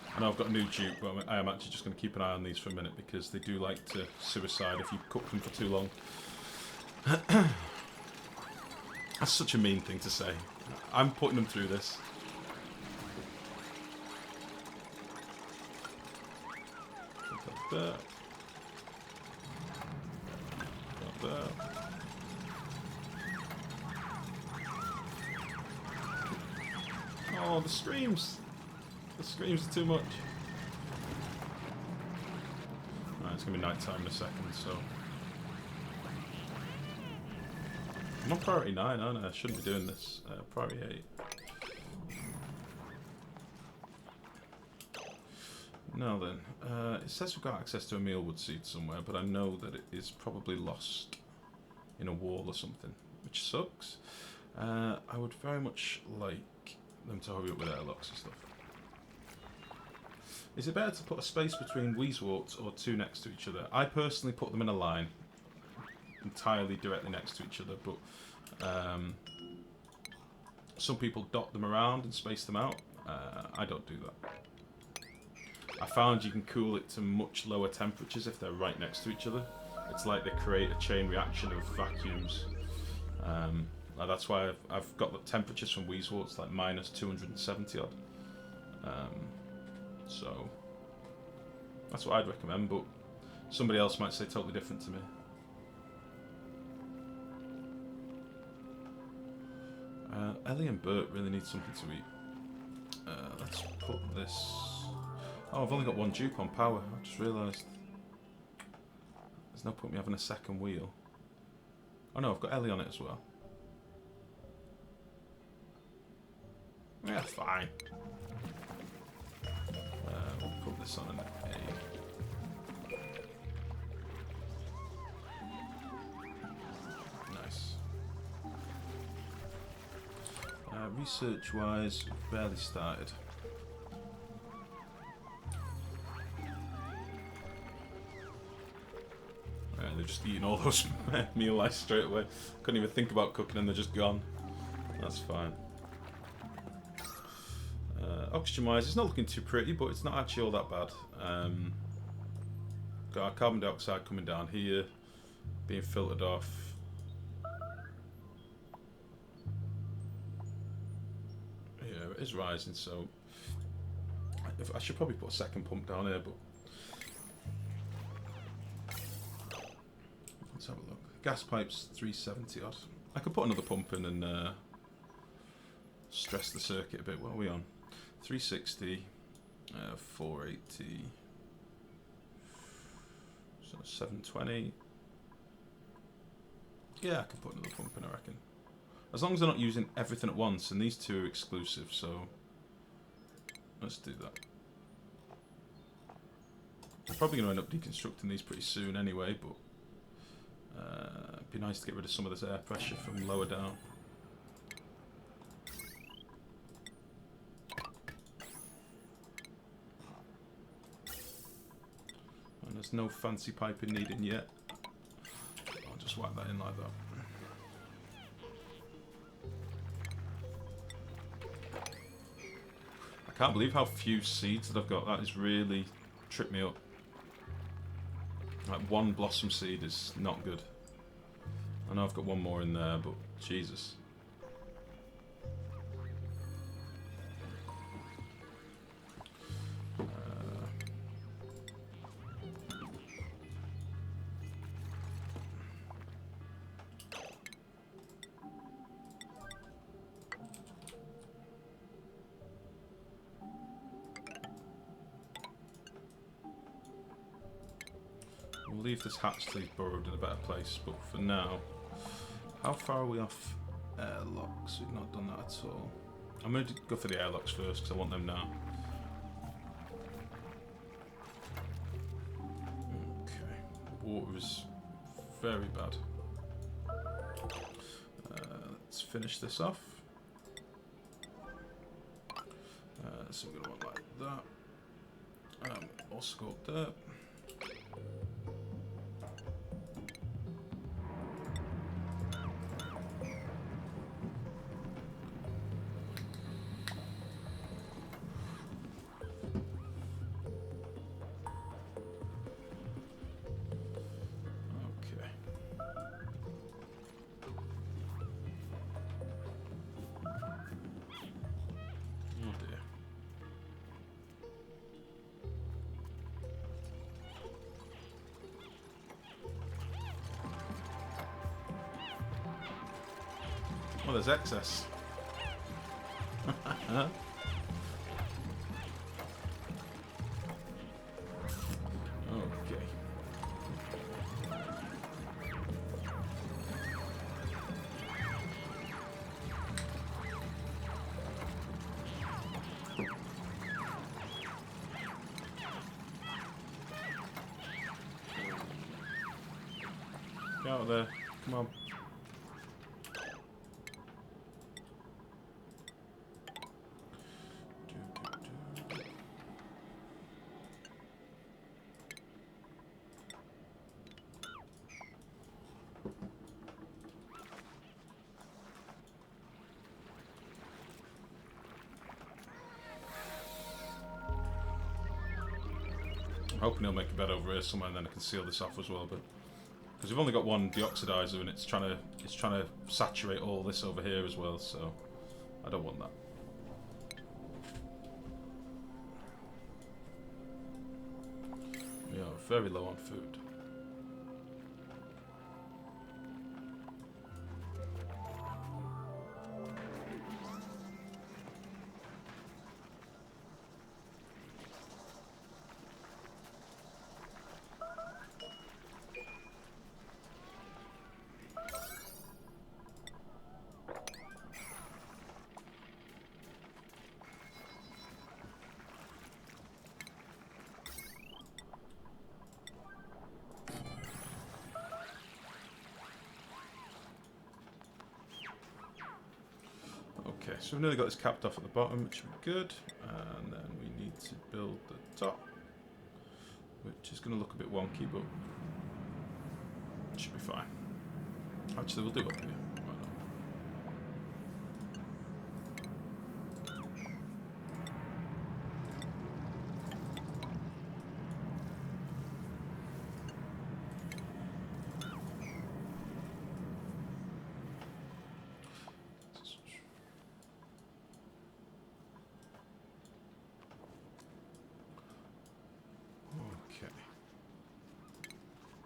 S1: I know I've got a new dupe, but I am actually just going to keep an eye on these for a minute because they do like to suicide if you cook them for too long. That's such a mean thing to say. I'm putting them through this. Got that. Got that. Oh, the streams! The screams are too much. Right, it's gonna be night time in a second, so. I'm on priority 9, aren't I? I shouldn't be doing this. Priority 8. Now then, it says we've got access to a mealwood seed somewhere, but I know that it is probably lost in a wall or something, which sucks. I would very much like them to hurry up with airlocks and stuff. Is it better to put a space between Weezeworts or 2 next to each other? I personally put them in a line, entirely directly next to each other, but Some people dot them around and space them out. I don't do that. I found you can cool it to much lower temperatures if they're right next to each other. It's like they create a chain reaction of vacuums. That's why I've got the temperatures from Weasel. It's like minus 270 odd. So that's what I'd recommend, but somebody else might say totally different to me. Ellie and Bert really need something to eat. Let's put this... Oh, I've only got one dupe on power. I just realised. There's no point me having a second wheel. Oh no, I've got Ellie on it as well. Yeah, fine. We'll put this on an A. Nice. Research-wise, barely started. They're just eating all those meal lice straight away. Couldn't even think about cooking and they're just gone. That's fine. Oxygen-wise, it's not looking too pretty, but it's not actually all that bad. Got our carbon dioxide coming down here, being filtered off. Yeah, it is rising, so I should probably put a second pump down here, but let's have a look. Gas pipes 370 odd. I could put another pump in and stress the circuit a bit. What are we on? 360, 480, so 720. Yeah, I could put another pump in, I reckon. As long as they're not using everything at once, and these two are exclusive, so let's do that. I'm probably going to end up deconstructing these pretty soon anyway, but it'd be nice to get rid of some of this air pressure from lower down. And there's no fancy piping needed yet. I'll just whack that in like that. I can't believe how few seeds that I've got. That has really tripped me up. Like one blossom seed is not good. I know I've got one more in there, but Jesus. We'll leave this hatch till he's burrowed in a better place, but for now, how far are we off airlocks? We've not done that at all. I'm going to go for the airlocks first because I want them now. Okay, water is very bad. Let's finish this off. So we're going to want like that. Also got dirt. Well, there's excess. Okay. Get out of there. Come on. I'm hoping he'll make a bed over here somewhere, and then I can seal this off as well. But because we've only got one deoxidizer, and it's trying to saturate all this over here as well. So I don't want that. We are very low on food. Okay, so we've nearly got this capped off at the bottom, which would be good. And then we need to build the top, which is going to look a bit wonky, but it should be fine. Actually, we'll do up here. Why not? Okay.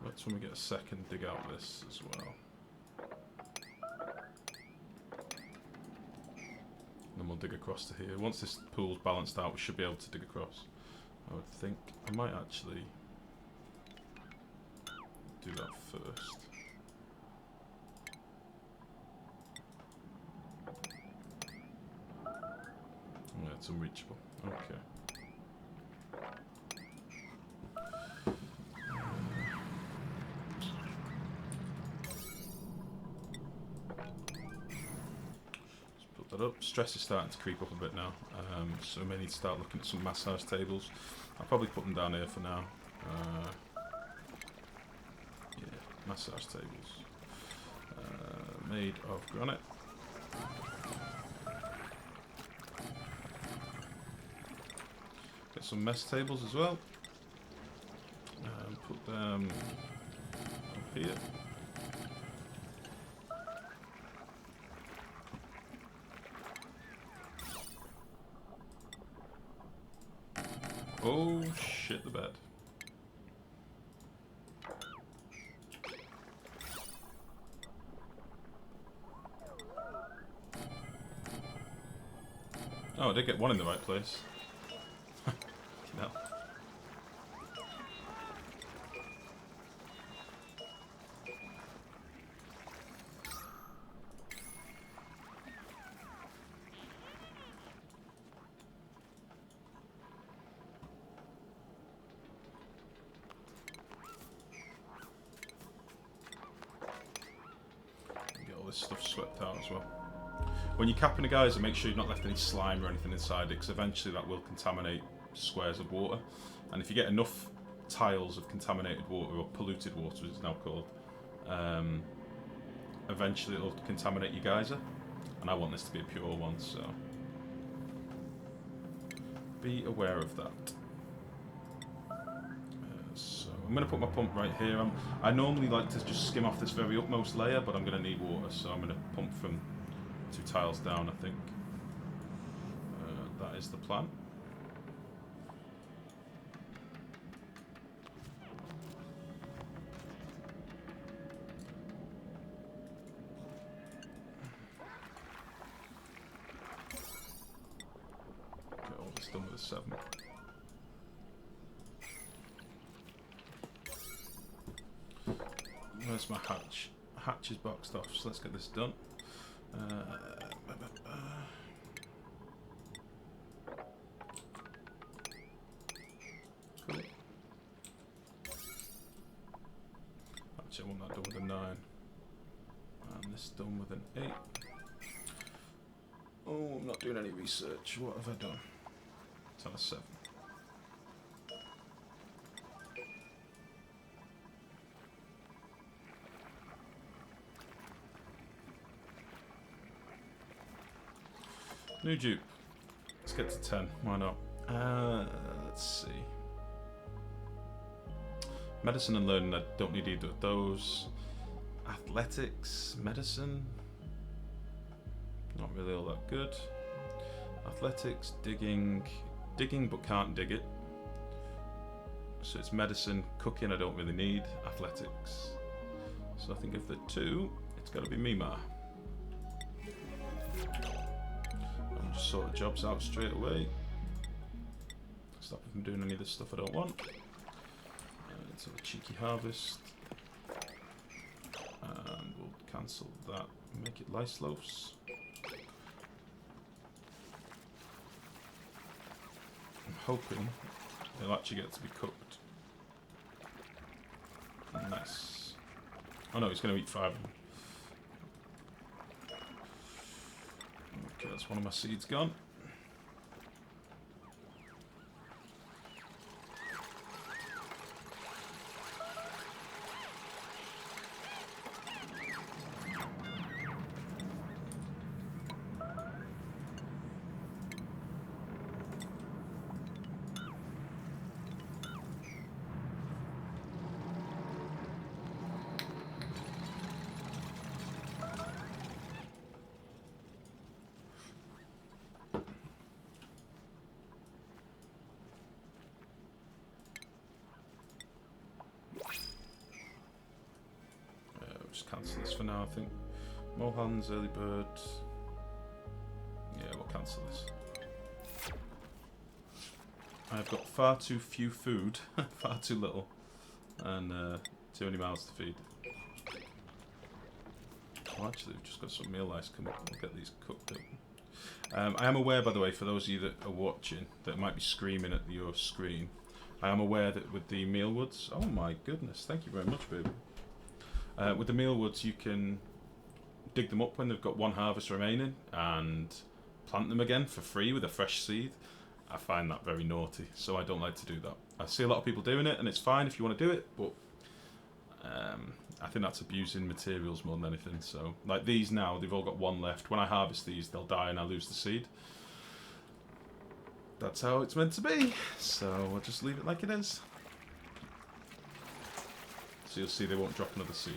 S1: Let's, when we get a second, dig out this as well. Then we'll dig across to here. Once this pool's balanced out, we should be able to dig across. I would think I might actually do that first. Yeah, it's unreachable. Okay. Up. Stress is starting to creep up a bit now, so we may need to start looking at some massage tables. I'll probably put them down here for now. Yeah, massage tables. Made of granite. Get some mess tables as well. Put them up here. Oh shit, the bed. Oh, I did get one in the right place. No. This stuff swept out as well. When you're capping a geyser, make sure you've not left any slime or anything inside it, because eventually that will contaminate squares of water. And if you get enough tiles of contaminated water, or polluted water as it's now called, eventually it'll contaminate your geyser. And I want this to be a pure one, so be aware of that. I'm going to put my pump right here. I normally like to just skim off this very upmost layer, but I'm going to need water, so I'm going to pump from 2 tiles down, I think. That is the plan. Get all this done with a 7. Where's my hatch? Hatch is boxed off, so let's get this done. Cool. Actually, I want that done with a 9. And this done with an 8. Oh, I'm not doing any research. What have I done? It's on a 7. New dupe. Let's get to 10. Why not? Let's see. Medicine and learning, I don't need either of those. Athletics, medicine, not really all that good. Athletics, digging but can't dig it. So it's medicine, cooking I don't really need, athletics. So I think of the two, it's got to be Mima. I'll just sort the jobs out straight away. Stop me from doing any of this stuff I don't want. Let's have a cheeky harvest. And we'll cancel that and make it lice loaves. I'm hoping they'll actually get to be cooked. Nice. Oh no, he's going to eat 5 of them. Okay, that's one of my seeds gone. Just cancel this for now, I think. Mohans, early bird. Yeah, we'll cancel this. I've got far too few food, far too little, and too many mouths to feed. Oh, actually, we've just got some meal lice coming up. We'll get these cooked up. I am aware, by the way, for those of you that are watching, that might be screaming at your screen, I am aware that with the mealwoods... Oh my goodness, thank you very much, baby. With the mealwoods, you can dig them up when they've got 1 harvest remaining and plant them again for free with a fresh seed. I find that very naughty, so I don't like to do that. I see a lot of people doing it, and it's fine if you want to do it, but I think that's abusing materials more than anything. So, like these now, they've all got 1 left. When I harvest these, they'll die and I lose the seed. That's how it's meant to be, so I'll just leave it like it is. So you'll see they won't drop another seed.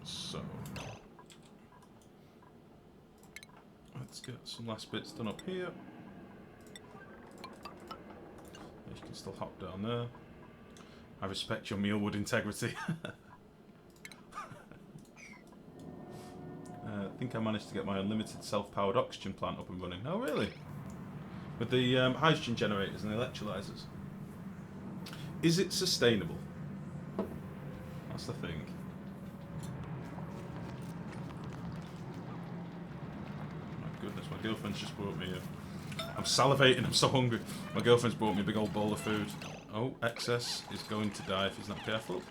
S1: So let's get some last bits done up here. You can still hop down there. I respect your mealwood integrity. I think I managed to get my unlimited self-powered oxygen plant up and running. Oh, really? With the hydrogen generators and the electrolyzers. Is it sustainable? That's the thing. My goodness, my girlfriend's just brought me I'm salivating, I'm so hungry. My girlfriend's brought me a big old bowl of food. Oh, excess is going to die if he's not careful.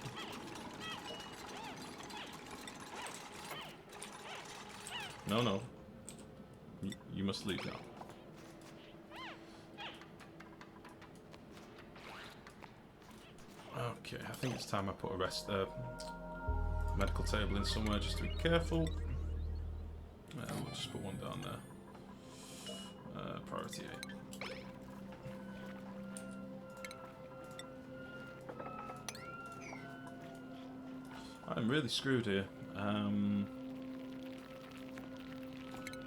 S1: No, no. You must leave now. Okay, I think it's time I put a medical table in somewhere just to be careful. We'll just put one down there. Priority 8. I'm really screwed here.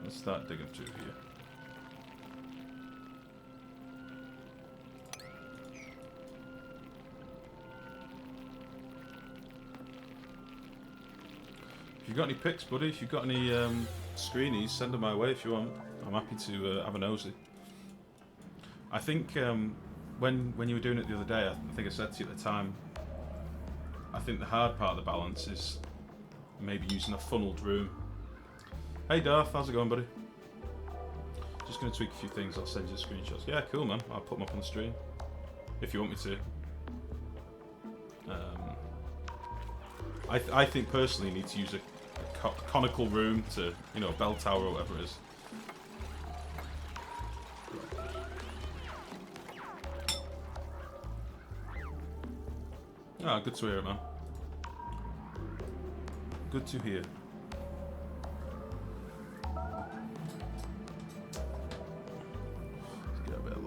S1: Let's start digging through here. If you've got any pics, buddy, if you've got any screenies, send them my way if you want. I'm happy to have a nosy. I think when you were doing it the other day, I think I said to you at the time, I think the hard part of the balance is maybe using a funneled room. Hey Darth, how's it going, buddy? Just going to tweak a few things, I'll send you the screenshots. Yeah, cool, man. I'll put them up on the stream. If you want me to. I think personally you need to use a conical room to, you know, a bell tower or whatever it is. Ah, good to hear it, man. Good to hear.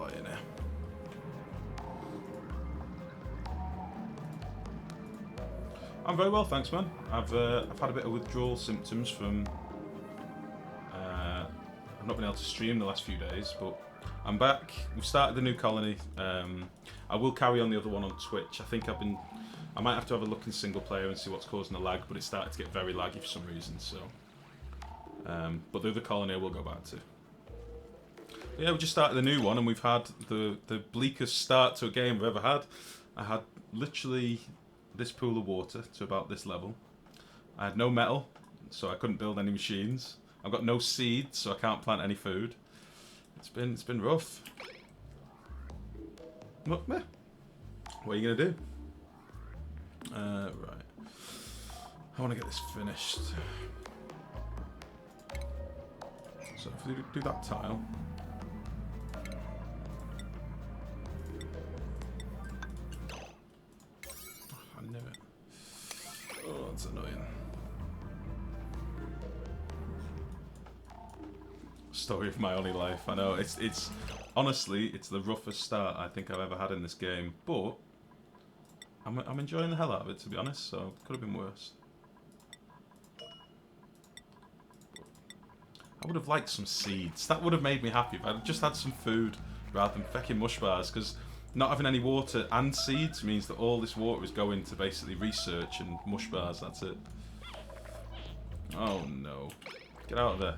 S1: light in here. I'm very well, thanks, man. I've had a bit of withdrawal symptoms from. I've not been able to stream the last few days, but I'm back. We've started the new colony. I will carry on the other one on Twitch. I might have to have a look in single player and see what's causing the lag, but it started to get very laggy for some reason. So, but the other colony I will go back to. But yeah, we just started the new one, and we've had the bleakest start to a game I've ever had. I had literally this pool of water to about this level. I had no metal, so I couldn't build any machines. I've got no seeds, so I can't plant any food. It's been rough. What are you gonna do? Right. I want to get this finished. So if we do that tile. I knew it. Oh, that's annoying. Story of my only life. I know it's honestly it's the roughest start I think I've ever had in this game, but I'm enjoying the hell out of it, to be honest. So it could have been worse. I would have liked some seeds. That would have made me happy if I'd just had some food rather than fecking mush bars. Because not having any water and seeds means that all this water is going to basically research and mush bars. That's it. Oh no! Get out of there.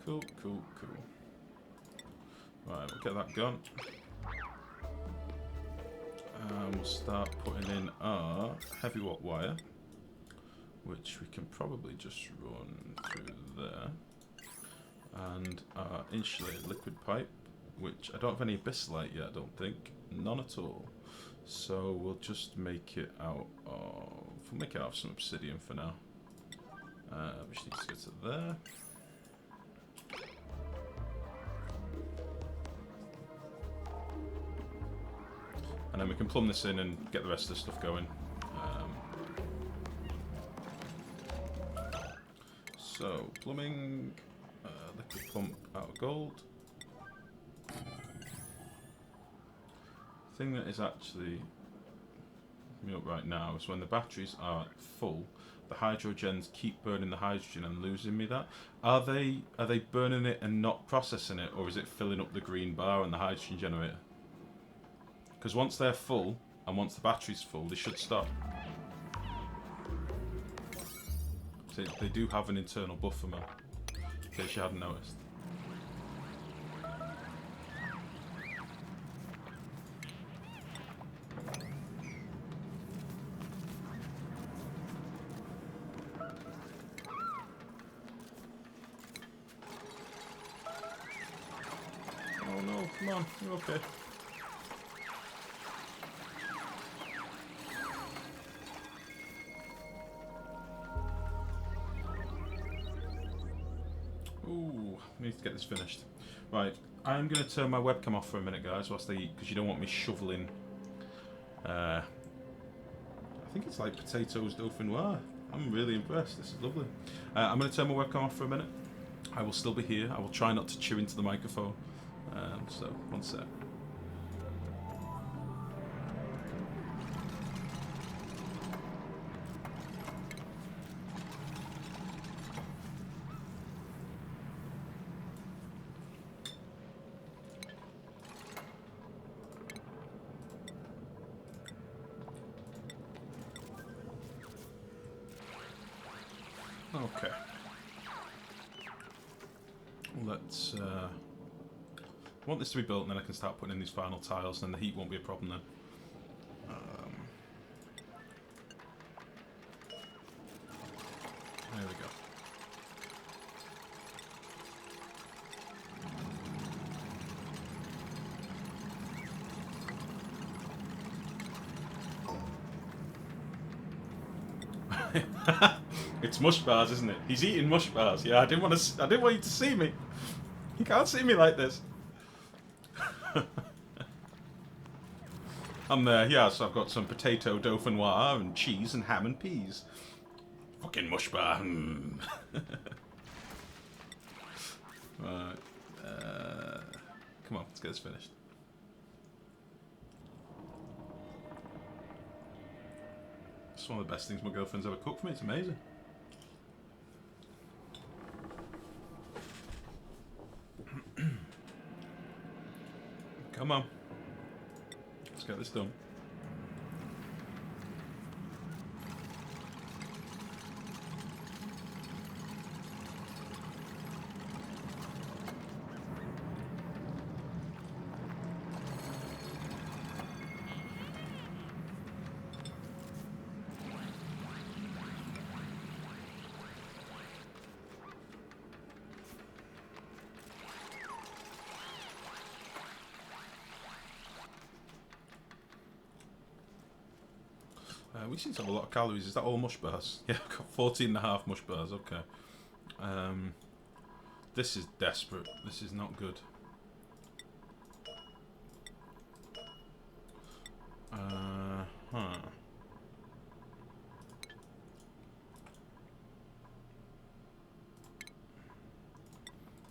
S1: Cool. Right, we'll get that gun. We'll start putting in our heavy watt wire, which we can probably just run through there. And our insulated liquid pipe, which I don't have any abyssite yet, I don't think. None at all. So we'll just make it out of some obsidian for now. Which needs to go to there. And then we can plumb this in and get the rest of the stuff going. So, plumbing, liquid pump out of gold. Thing that is actually me up right now is when the batteries are full, the hydrogens keep burning the hydrogen and losing me that. Are they burning it and not processing it, or is it filling up the green bar on the hydrogen generator? Because once they're full, and once the battery's full, they should stop. So they do have an internal buffer, man, in case you hadn't noticed. Oh no, come on, you're okay. Ooh, we need to get this finished. Right, I'm going to turn my webcam off for a minute, guys, whilst they eat, because you don't want me shoveling. I think it's like potatoes dauphinoise. I'm really impressed. This is lovely. I'm going to turn my webcam off for a minute. I will still be here. I will try not to chew into the microphone. So, one sec. Okay. Let's. I want this to be built, and then I can start putting in these final tiles, and the heat won't be a problem then. There we go. It's mush bars, isn't it? He's eating mush bars. Yeah, I didn't want you to see me. You can't see me like this. I'm there, yeah, so I've got some potato dauphinoise and cheese and ham and peas. Fucking mush bar. Right. Come on, let's get this finished. It's one of the best things my girlfriend's ever cooked for me. It's amazing. Come on. Let's get this done. We seem to have a lot of calories. Is that all mush bars? Yeah, I've got 14.5 mush bars. Okay. This is desperate. This is not good. Huh.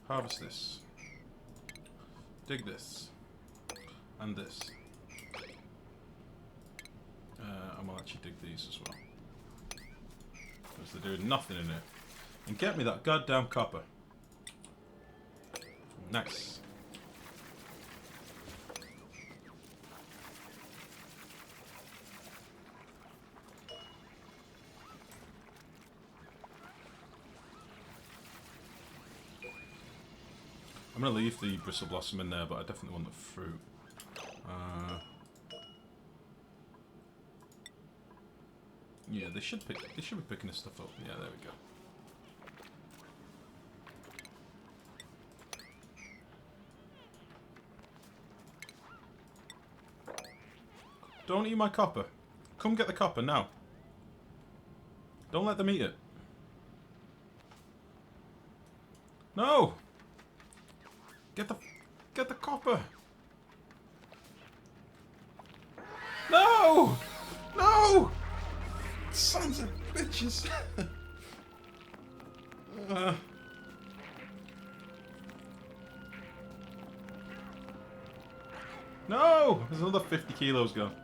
S1: Harvest this. Dig this. And this. And we'll actually dig these as well. Because they're doing nothing in it. And get me that goddamn copper. Nice. I'm going to leave the bristle blossom in there, but I definitely want the fruit. Yeah, they should be picking this stuff up. Yeah, there we go. Don't eat my copper. Come get the copper now. Don't let them eat it. No! Get the copper! No! No! Sons of bitches! No! There's another 50 kilos gone.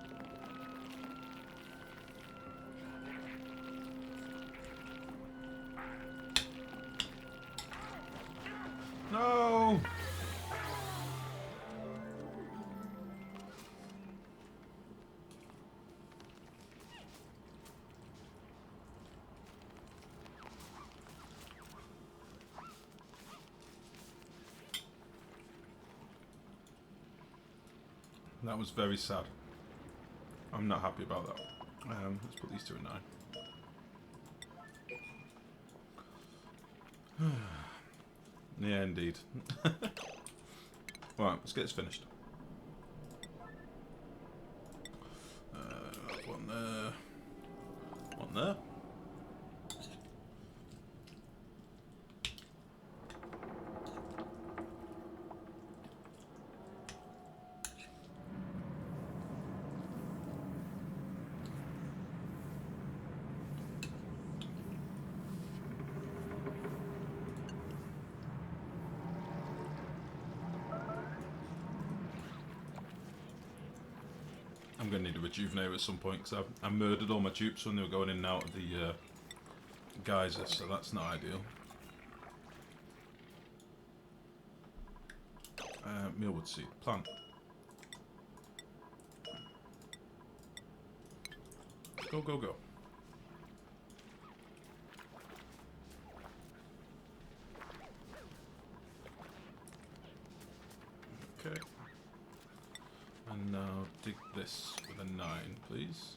S1: No! That was very sad. I'm not happy about that. Let's put these two at 9. Yeah, indeed. Right, let's get this finished. One there. One there. I'm going to need a rejuvenator at some point because I murdered all my dupes when they were going in and out of the geyser, so that's not ideal. Mealwood seed. Plant. Go, go, go. Okay. And now dig this with a 9, please.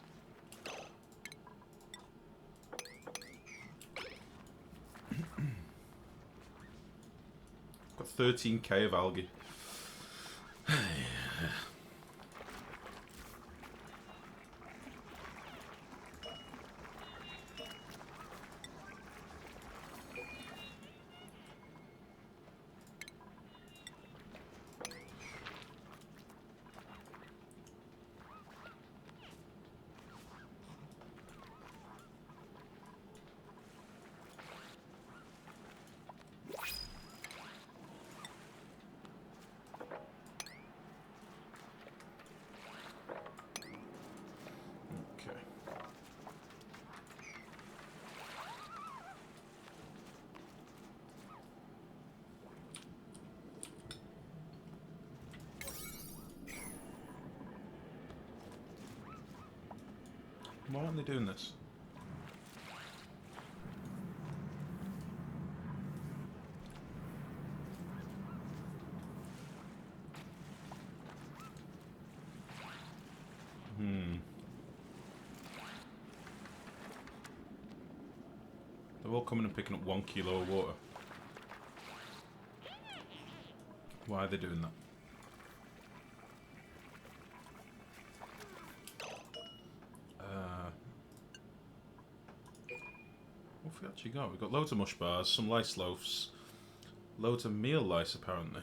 S1: Got 13k of algae. Why aren't they doing this? They're all coming and picking up 1 kilo of water. Why are they doing that? What have we actually got? We've got loads of mush bars, some lice loaves, loads of meal lice apparently.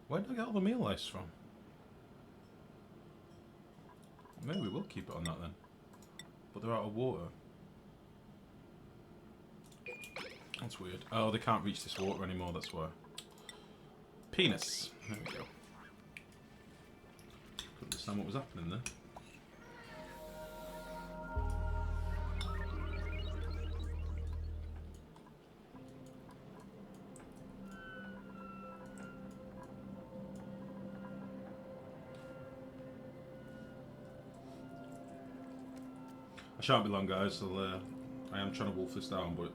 S1: Where did I get all the meal lice from? Maybe we will keep it on that then. But they're out of water. That's weird. Oh, they can't reach this water anymore, that's why. Penis. There we go. Couldn't understand what was happening there. I shan't be long, guys. I am trying to wolf this down, but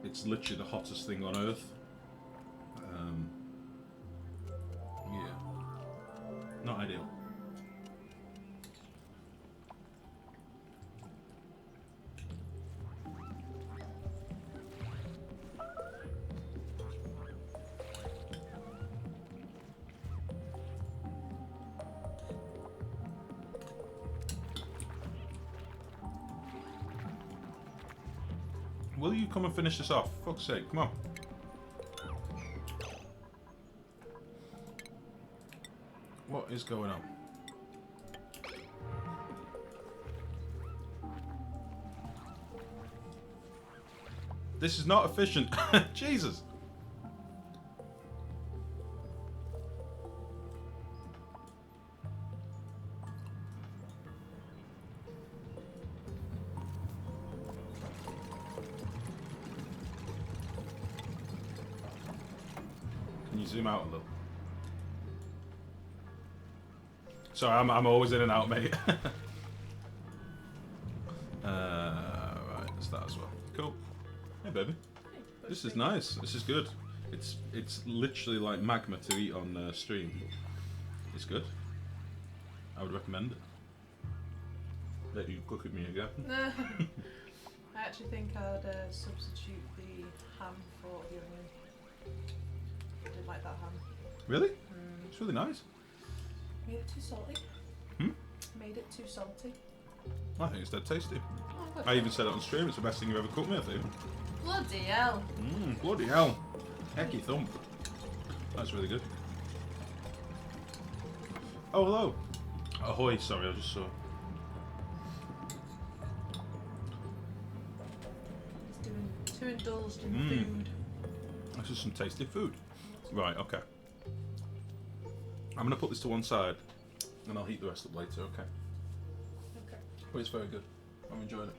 S1: it's literally the hottest thing on earth. Yeah, not ideal. Will you come and finish this off? For fuck's sake, come on. What is going on? This is not efficient. Jesus. Can you zoom out a little? Sorry, I'm always in and out, mate. Right, that's that as well. Cool. Hey, baby.
S2: Hey,
S1: This is nice. This is good. It's literally like magma to eat on stream. It's good. I would recommend it. Let you cook at me again.
S2: I actually think I'd substitute the ham for the onion. I did like that ham.
S1: Really? It's really nice.
S2: Made it too salty.
S1: Hmm?
S2: Made it too salty.
S1: I think it's dead tasty.
S2: Oh, good.
S1: I even said it on stream. It's the best thing you've ever cooked me, I think.
S2: Bloody hell.
S1: Bloody hell. Hecky thump. That's really good. Oh, hello. Ahoy, sorry, I just saw.
S2: He's too indulged in food.
S1: This is some tasty food. Right, okay. I'm going to put this to one side and I'll heat the rest up later, okay?
S2: Okay.
S1: But it's very good. I'm enjoying it.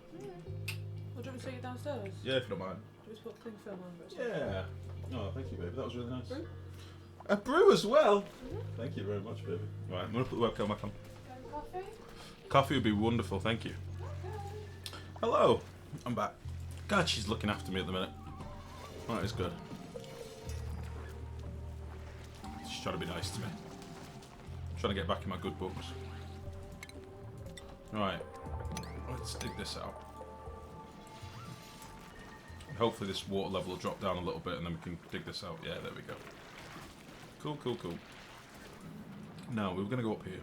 S2: Well, do you want me to take it downstairs?
S1: Yeah, if you don't mind.
S2: Do you want to put cling film on it?
S1: Yeah. Oh, thank you, baby. That was really nice.
S2: Brew?
S1: A brew as well? Thank you very much, baby. Right, I'm going to put the webcam back on.
S2: Coffee?
S1: Coffee would be wonderful, thank you. Hello. I'm back. God, she's looking after me at the minute. That is good. She's trying to be nice to me. Trying to get back in my good books. Right. Let's dig this out. Hopefully this water level will drop down a little bit and then we can dig this out. Yeah, there we go. Cool, cool, cool. Now, we were going to go up here.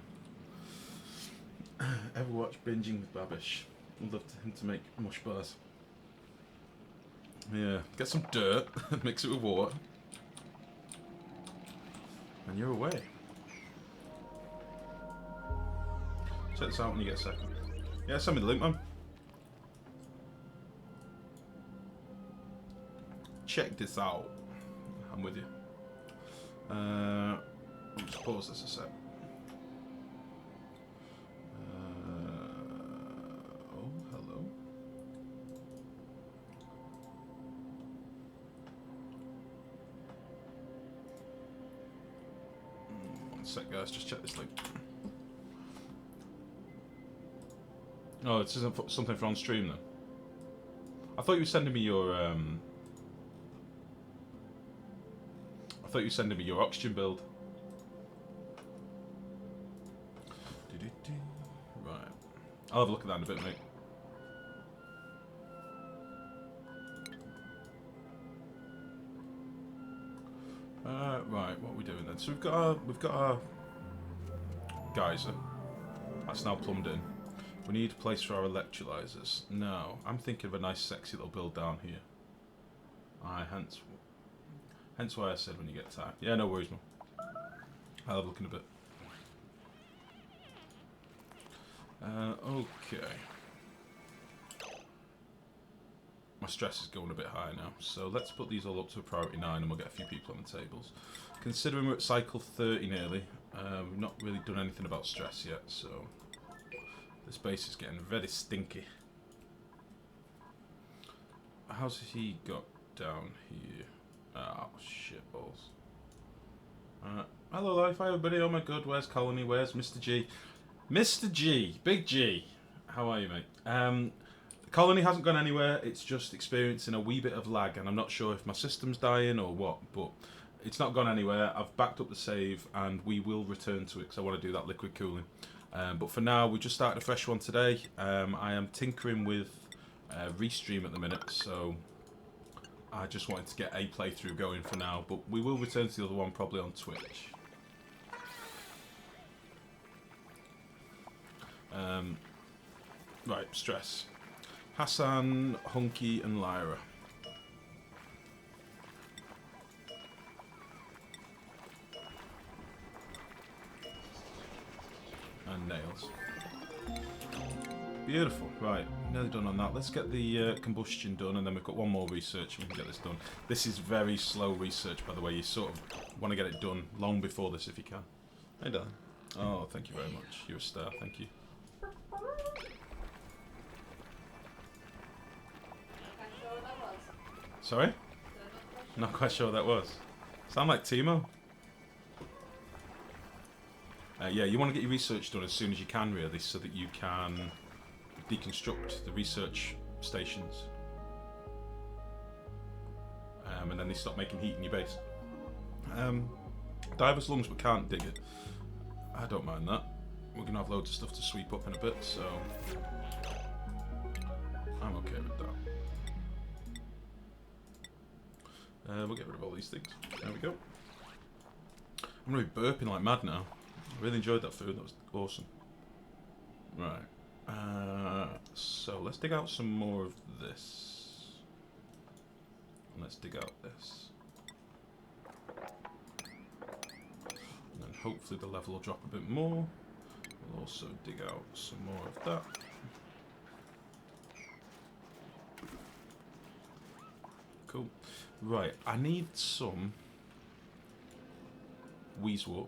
S1: Ever watch Binging with Babish? I'd love him to make mush bars. Yeah, get some dirt, mix it with water. And you're away. Check this out when you get a second. Yeah, send me the link, man. Check this out. I'm with you. I'll just pause this a sec. Oh, hello. One sec, guys. Just check this link. Oh, it isn't something for on stream then. I thought you were sending me your I thought you were sending me your oxygen build. Right. I'll have a look at that in a bit, mate. Right, what are we doing then? So we've got our geyser. That's now plumbed in. We need a place for our electrolyzers. No, I'm thinking of a nice sexy little build down here. Aye, hence why I said when you get time. Yeah, no worries, man. I'll have a look in a bit. Okay. My stress is going a bit high now, so let's put these all up to a priority 9 and we'll get a few people on the tables. Considering we're at cycle 30 nearly, we've not really done anything about stress yet, so this base is getting very stinky. How's he got down here? Oh, shitballs. Hello, Life, hi everybody. Oh my god, where's Colony? Where's Mr. G? Mr. G, Big G. How are you, mate? Colony hasn't gone anywhere. It's just experiencing a wee bit of lag, and I'm not sure if my system's dying or what, but it's not gone anywhere. I've backed up the save, and we will return to it because I want to do that liquid cooling. But for now, we just started a fresh one today. I am tinkering with Restream at the minute, so I just wanted to get a playthrough going for now, but we will return to the other one probably on Twitch. Right, stress. Hassan, Hunky, and Lyra. And Nails. Beautiful. Right, nearly done on that. Let's get the combustion done, and then we've got one more research, and we can get this done. This is very slow research, by the way. You sort of want to get it done long before this if you can. Hey, darling. Oh, thank you very much. You're a star. Thank you. Sorry? Not quite sure what that was. Sound like Timo? Yeah, you want to get your research done as soon as you can, really, so that you can deconstruct the research stations. And then they stop making heat in your base. Diver's lungs, but can't dig it. I don't mind that. We're going to have loads of stuff to sweep up in a bit, so I'm okay with that. We'll get rid of all these things. There we go. I'm going to be burping like mad now. I really enjoyed that food. That was awesome. Right. So let's dig out some more of this. And let's dig out this. And then hopefully the level will drop a bit more. We'll also dig out some more of that. Cool. Right, I need some Weezwort.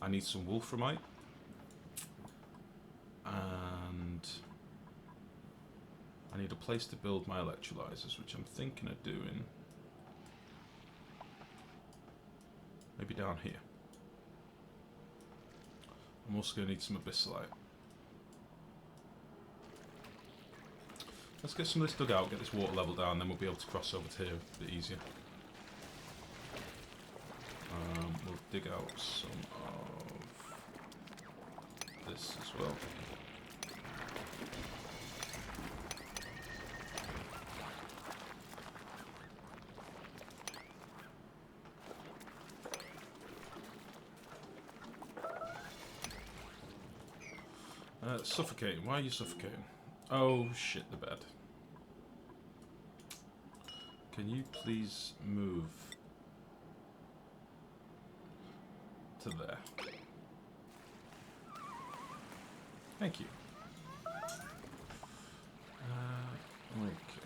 S1: I need some Wolframite. And I need a place to build my electrolyzers, which I'm thinking of doing maybe down here. I'm also going to need some Abyssalite. Let's get some of this dug out, get this water level down, then we'll be able to cross over to here a bit easier. We'll dig out some of this as well. Suffocating. Why are you suffocating? Oh shit, the bed. Can you please move to there? Thank you. Okay.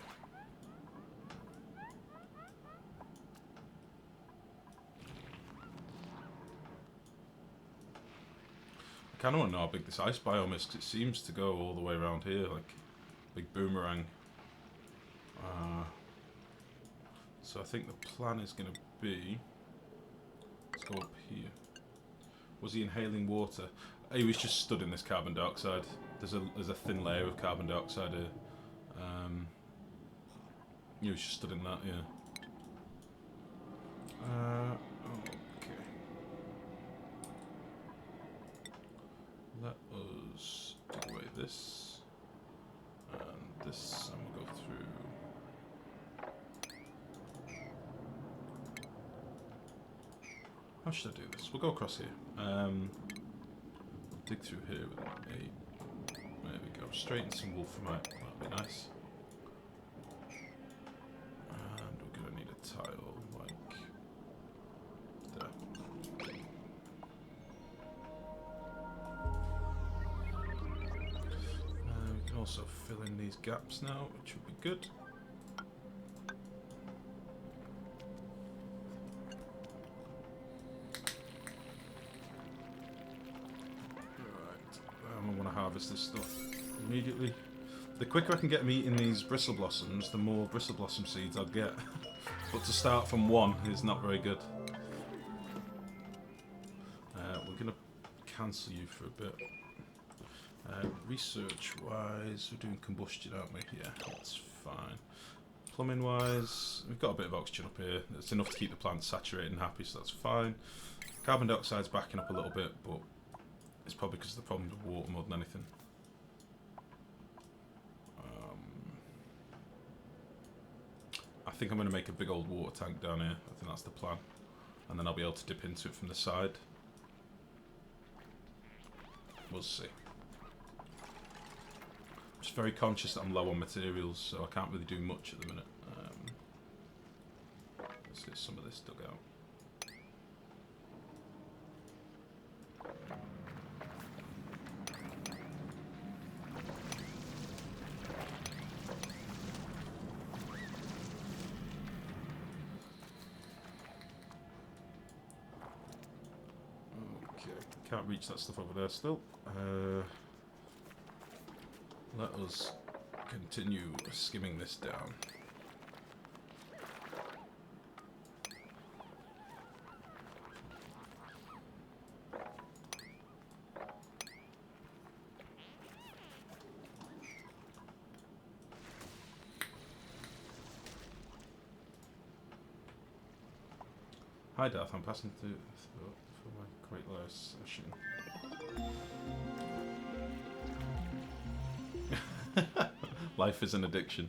S1: I kind of want to know how big this ice biome is, 'cause it seems to go all the way around here, like big boomerang. So I think the plan is going to be, let's go up here. Was he inhaling water? He was just stood in this carbon dioxide. There's a thin layer of carbon dioxide here. He was just stood in that, yeah. Okay. Let us take away this and this, and we'll go through. How should I do this? We'll go across here. Dig through here with a. There we go. Straighten some wolframite. That'd be nice. And we're gonna need a tile like there. We can also fill in these gaps now, which would be good. Harvest this stuff immediately. The quicker I can get them eating these bristle blossoms, the more bristle blossom seeds I'll get. But to start from one is not very good. We're going to cancel you for a bit. Research wise, we're doing combustion, aren't we? Yeah, that's fine. Plumbing wise, we've got a bit of oxygen up here. It's enough to keep the plant saturated and happy, so that's fine. Carbon dioxide's backing up a little bit, but it's probably because of the problem with water more than anything. I think I'm going to make a big old water tank down here. I think that's the plan. And then I'll be able to dip into it from the side. We'll see. I'm just very conscious that I'm low on materials, so I can't really do much at the minute. Let's get some of this dug out. Can't reach that stuff over there still. Let us continue skimming this down. Hi Darth, I'm passing through for my great last session. Life is an addiction.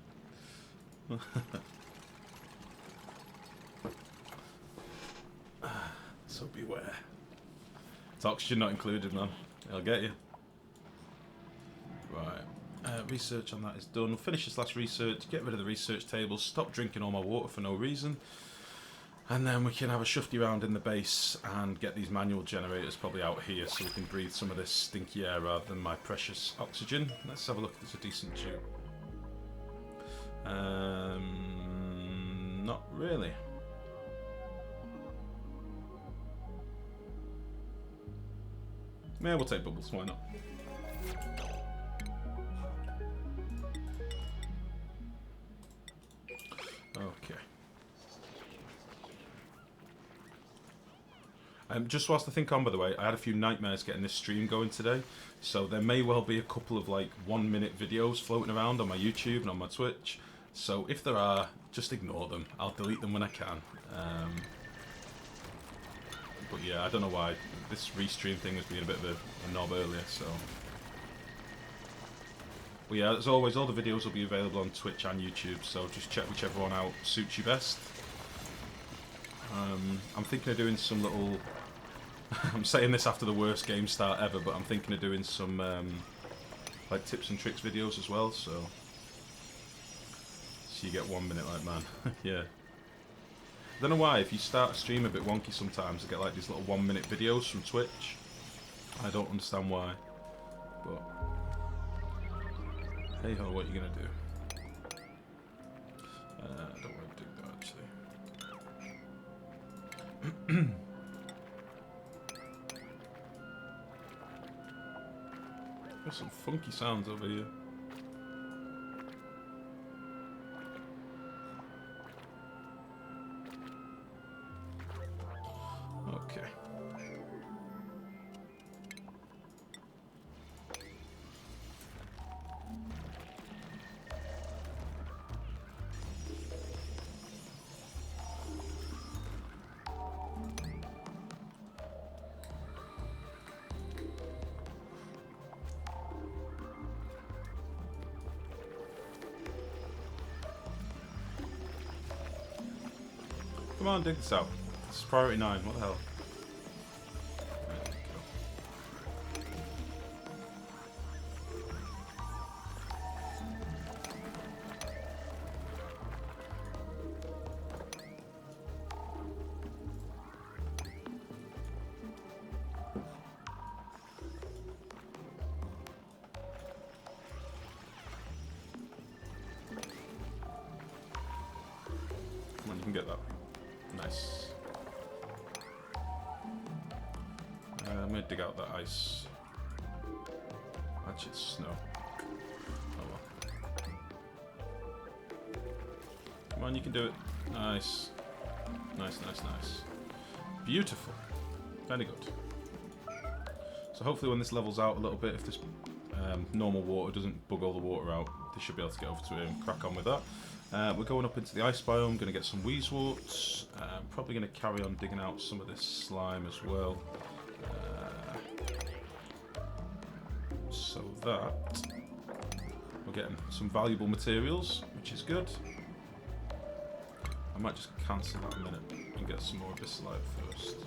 S1: So beware. It's oxygen not included, man. I'll get you. Right. Research on that is done. We'll finish this last research, get rid of the research tables, stop drinking all my water for no reason. And then we can have a shufty round in the base and get these manual generators probably out here so we can breathe some of this stinky air rather than my precious oxygen. Let's have a look if there's a decent tube. Not really. Yeah, we'll take bubbles, why not? Okay. Just whilst I think on, by the way, I had a few nightmares getting this stream going today, so there may well be a couple of like 1 minute videos floating around on my YouTube and on my Twitch, so if there are, just ignore them. I'll delete them when I can. But yeah, I don't know why this restream thing was being a bit of a knob earlier, so... But yeah, as always, all the videos will be available on Twitch and YouTube, so just check whichever one out suits you best. I'm thinking of doing some little... I'm saying this after the worst game start ever, but I'm thinking of doing some like tips and tricks videos as well, so you get 1 minute like man. Yeah. I don't know why, if you start a stream a bit wonky sometimes, I get like these little 1 minute videos from Twitch. I don't understand why, but hey ho, what are you gonna do? I don't want to do that actually. There's some funky sounds over here. Okay. Come on, dig this out. This is priority 9. What the hell? There we go. Come on, you can get that. Nice. I'm gonna dig out that ice. Actually, it's snow. Oh well. Come on, you can do it. Nice. Nice, nice, nice. Beautiful. Very good. So hopefully when this levels out a little bit, if this normal water doesn't bug all the water out, they should be able to get over to it and crack on with that. We're going up into the ice biome, going to get some Weezeworts. Probably going to carry on digging out some of this slime as well. So that we're getting some valuable materials, which is good. I might just cancel that a minute and get some more Abyssalite first.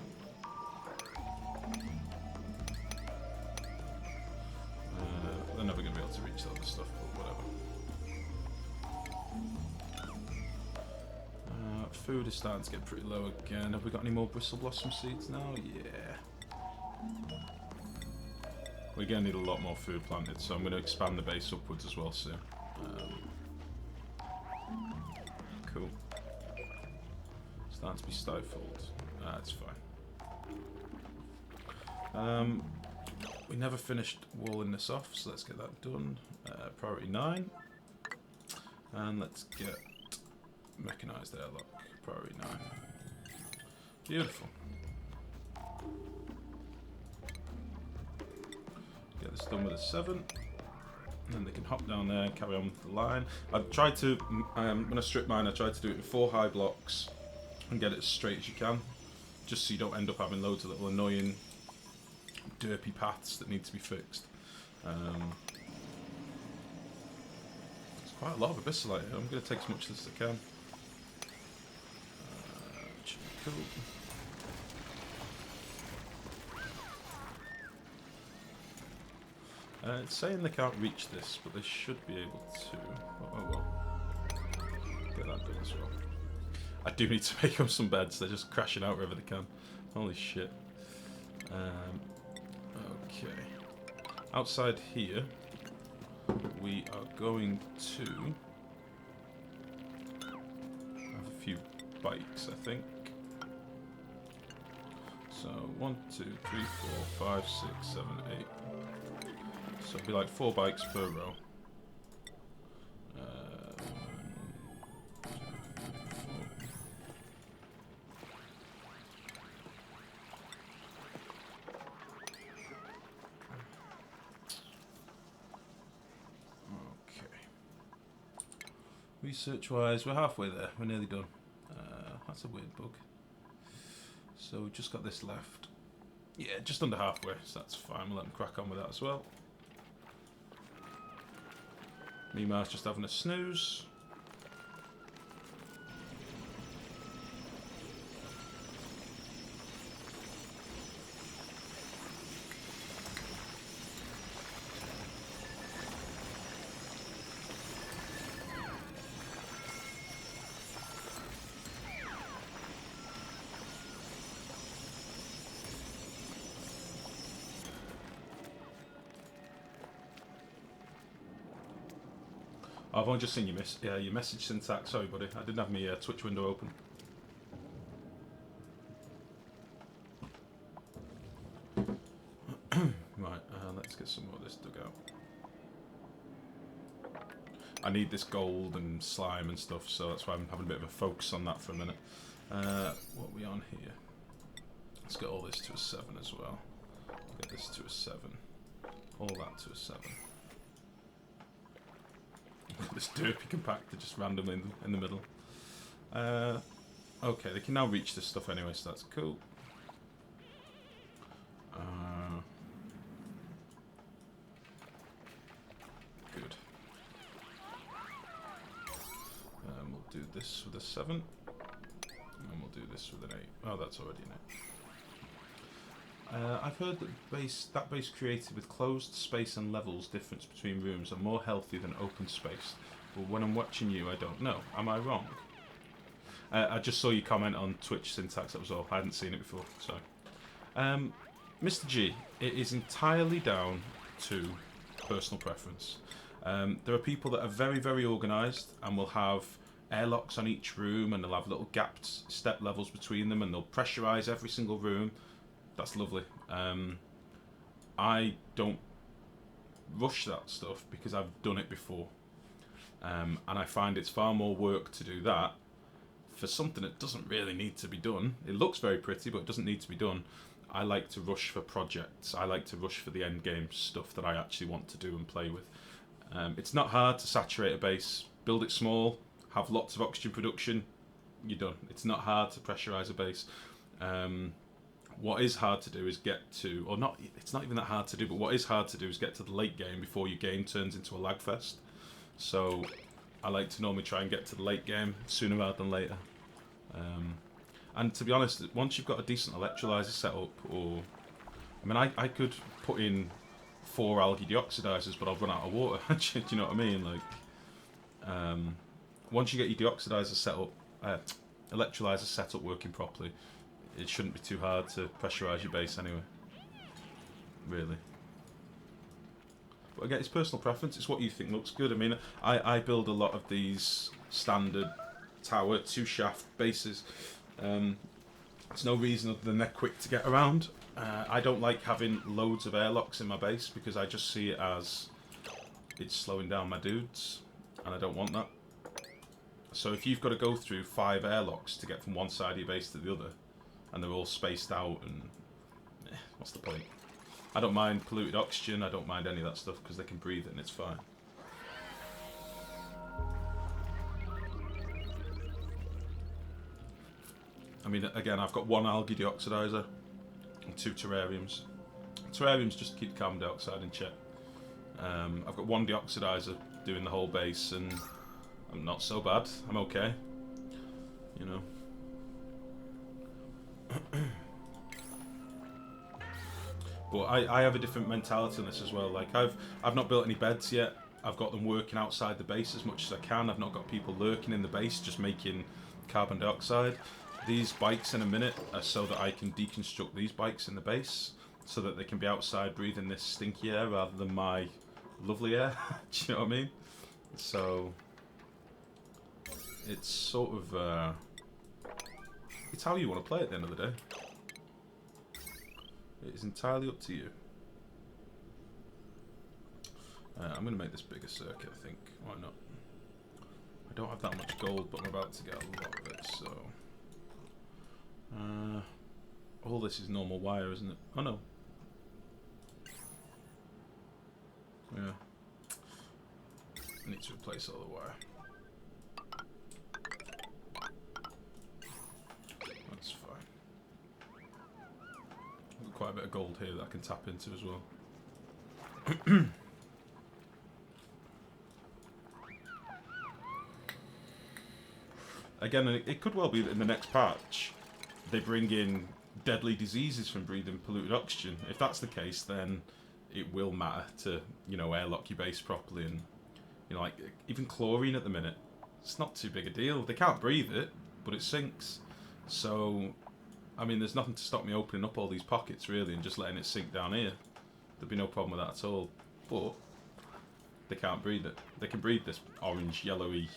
S1: They're never going to be able to reach that other stuff, but whatever. Food is starting to get pretty low again. Have we got any more Bristle Blossom seeds now? Yeah. We're going to need a lot more food planted, so I'm going to expand the base upwards as well soon. Cool. Starting to be stifled. That's fine. We never finished walling this off, so let's get that done. Priority 9. And let's get mechanized airlock. Priority 9. Beautiful. Get this done with a 7. And then they can hop down there and carry on with the line. I've tried to, when I strip mine, I tried to do it in 4 high blocks and get it as straight as you can, just so you don't end up having loads of little annoying derpy paths that need to be fixed. There's quite a lot of Abyssalite here. I'm going to take as much as I can. Should be cool. It's saying they can't reach this, but they should be able to. Oh well. Get that done as well. I do need to make them some beds. They're just crashing out wherever they can. Holy shit. Okay. Outside here, we are going to have a few bikes, I think. So 1, 2, 3, 4, 5, 6, 7, 8. So it'll be like 4 bikes per row. 2, 3, 4. Okay. Research-wise, we're halfway there. We're nearly done. That's a weird bug. So we've just got this left. Yeah, just under halfway, so that's fine. We'll let them crack on with that as well. Mima's just having a snooze. I've only just seen your message syntax. Sorry, buddy. I didn't have my Twitch window open. Right, let's get some more of this dug out. I need this gold and slime and stuff, so that's why I'm having a bit of a focus on that for a minute. What are we on here? Let's get all this to a 7 as well. Get this to a 7. All that to a 7. This derpy compactor just randomly in the middle. Okay, they can now reach this stuff anyway, so that's cool. Good. We'll do this with a 7. And we'll do this with an 8. Oh, that's already an 8. I've heard that base created with closed space and levels difference between rooms are more healthy than open space. But when I'm watching you, I don't know. Am I wrong? I just saw you comment on Twitch syntax, that was all. I hadn't seen it before, sorry. Mr. G, it is entirely down to personal preference. There are people that are very, very organised and will have airlocks on each room, and they'll have little gapped step levels between them, and they'll pressurise every single room. That's lovely. I don't rush that stuff because I've done it before. And I find it's far more work to do that for something that doesn't really need to be done. It looks very pretty, but it doesn't need to be done. I like to rush for projects. I like to rush for the end game stuff that I actually want to do and play with. It's not hard to saturate a base, build it small, have lots of oxygen production, you're done. It's not hard to pressurise a base. What is hard to do is get to, or not, it's not even that hard to do, but what is hard to do is get to the late game before your game turns into a lag fest. So I like to normally try and get to the late game sooner rather than later. And to be honest, once you've got a decent electrolyzer set up, or I mean, I could put in 4 algae deoxidizers, but I'll run out of water. Do you know what I mean? Like, once you get your deoxidizer set up, electrolyzer set up working properly, it shouldn't be too hard to pressurize your base anyway. Really. But again, it's personal preference. It's what you think looks good. I mean, I build a lot of these standard tower 2-shaft bases. It's no reason other than they're quick to get around. I don't like having loads of airlocks in my base because I just see it as it's slowing down my dudes, and I don't want that. So if you've got to go through 5 airlocks to get from one side of your base to the other, and they're all spaced out, and what's the point? I don't mind polluted oxygen, I don't mind any of that stuff because they can breathe it and it's fine. I mean, again, I've got 1 algae deoxidizer and 2 terrariums. Terrariums just keep carbon dioxide in check. I've got 1 deoxidizer doing the whole base, and I'm not so bad. I'm okay, you know. But I have a different mentality on this as well. Like, I've not built any beds yet. I've got them working outside the base as much as I can. I've not got people lurking in the base just making carbon dioxide. These bikes in a minute are so that I can deconstruct these bikes in the base so that they can be outside breathing this stinky air rather than my lovely air. Do you know what I mean? So it's sort of it's how you want to play at the end of the day. It is entirely up to you. I'm going to make this bigger circuit, I think. Why not? I don't have that much gold, but I'm about to get a lot of it, so... all this is normal wire, isn't it? Oh no. Yeah. I need to replace all the wire. That's fine. I've got quite a bit of gold here that I can tap into as well. Again, it could well be that in the next patch they bring in deadly diseases from breathing polluted oxygen. If that's the case, then it will matter to, you know, airlock your base properly. And, you know, like, even chlorine at the minute, it's not too big a deal. They can't breathe it, but it sinks. So, I mean, there's nothing to stop me opening up all these pockets, really, and just letting it sink down here. There'd be no problem with that at all. But they can't breathe it. They can breathe this orange, yellowy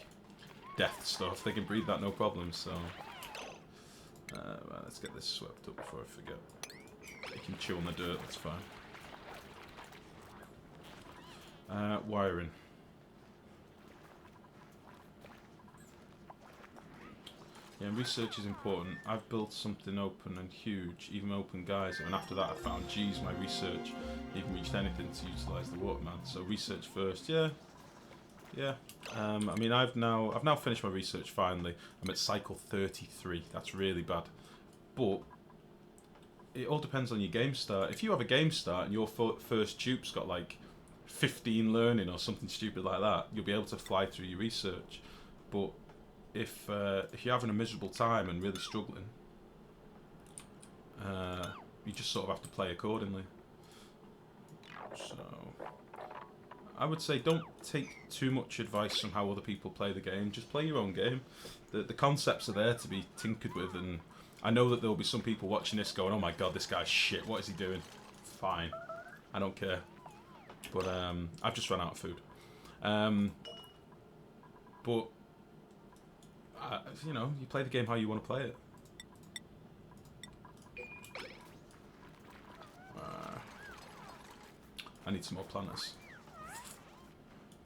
S1: death stuff. They can breathe that no problem, so... right, let's get this swept up before I forget. They can chew on the dirt, that's fine. Wiring. Yeah, research is important. I've built something open and huge, even open guys, and after that I found, geez, my research even reached anything to utilise the water, man. So research first, yeah. Yeah, I mean, I've now finished my research finally. I'm at cycle 33. That's really bad, but it all depends on your game start. If you have a game start and your first tube's got like 15 learning or something stupid like that, you'll be able to fly through your research. But if you're having a miserable time and really struggling, you just sort of have to play accordingly. So I would say don't take too much advice on how other people play the game. Just play your own game. The concepts are there to be tinkered with, and I know that there will be some people watching this going, "Oh my god, this guy's shit. What is he doing?" Fine, I don't care. But I've just run out of food. But you know, you play the game how you want to play it. I need some more planters.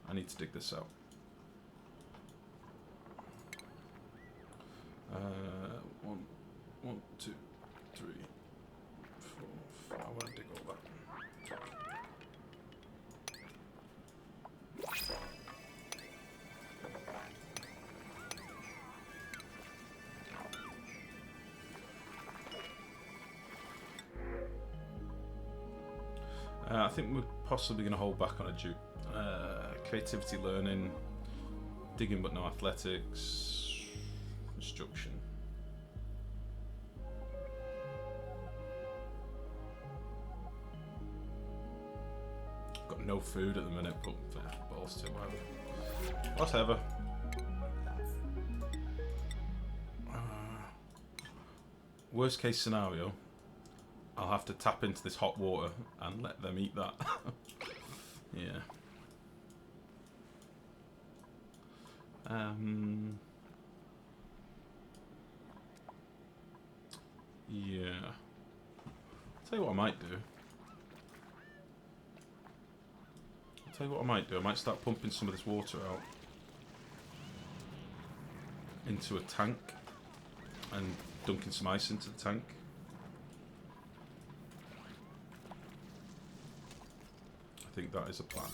S1: I need to dig this out. One, two, three, four, 5. I want to dig all that. I think we're possibly going to hold back on a creativity learning, digging but no athletics, construction. Got no food at the minute, but balls to whatever. Whatever. Worst case scenario, I'll have to tap into this hot water and let them eat that. Yeah. Yeah. I'll tell you what I might do. I might start pumping some of this water out into a tank and dunking some ice into the tank. I think that is a plan.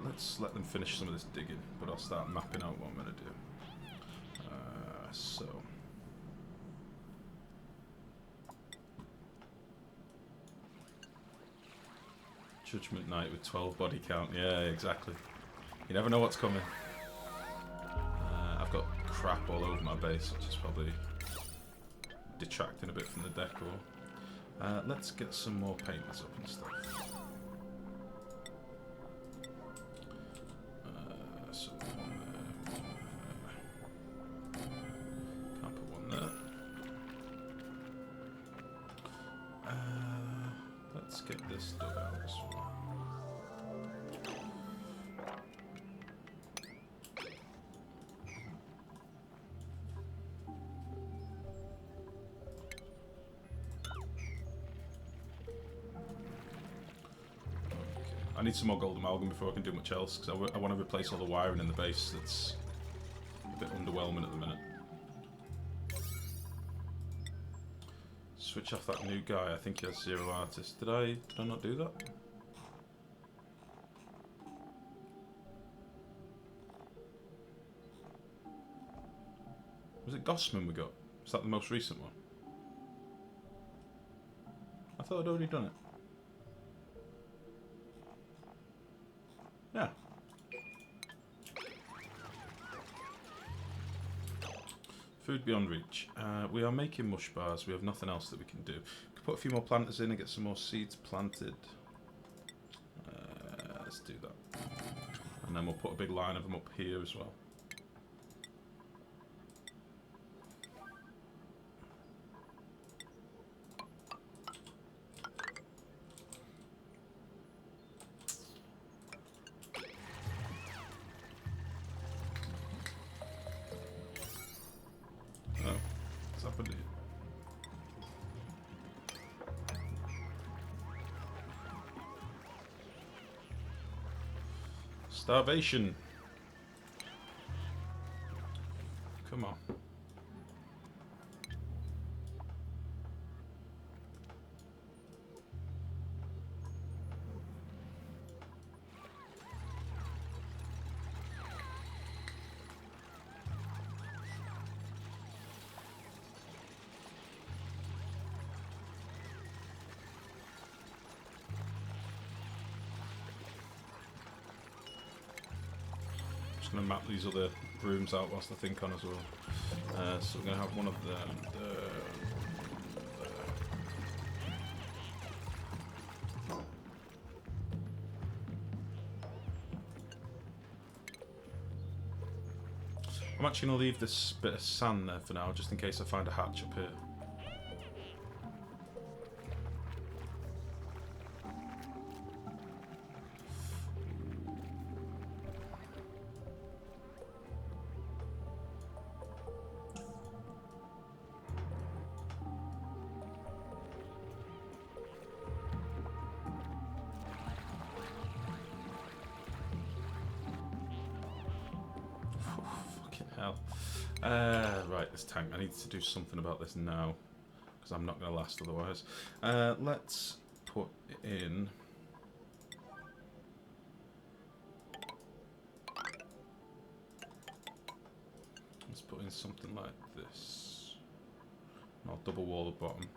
S1: Let's let them finish some of this digging, but I'll start mapping out what I'm going to do. So. Judgment Night with 12 body count. Yeah, exactly. You never know what's coming. I've got crap all over my base, which is probably detracting a bit from the decor. Let's get some more painters up and stuff. So one there. Can't put one there. Let's get this dug out as well. I need some more gold amalgam before I can do much else, because I want to replace all the wiring in the base. That's a bit underwhelming at the minute. Switch off that new guy. I think he has 0 artists. Did I not do that? Was it Gossman we got? Is that the most recent one? I thought I'd already done it. Yeah. Food beyond reach. We are making mush bars. We have nothing else that we can do. We can put a few more planters in and get some more seeds planted. Let's do that. And then we'll put a big line of them up here as well. Starvation. Come on. Going to map these other brooms out whilst I think on as well. So we're going to have one of them there. I'm actually going to leave this bit of sand there for now, just in case I find a hatch up here. Right, this tank. I need to do something about this now, because I'm not going to last otherwise. Let's put it in. Let's put in something like this. I'll double wall the bottom.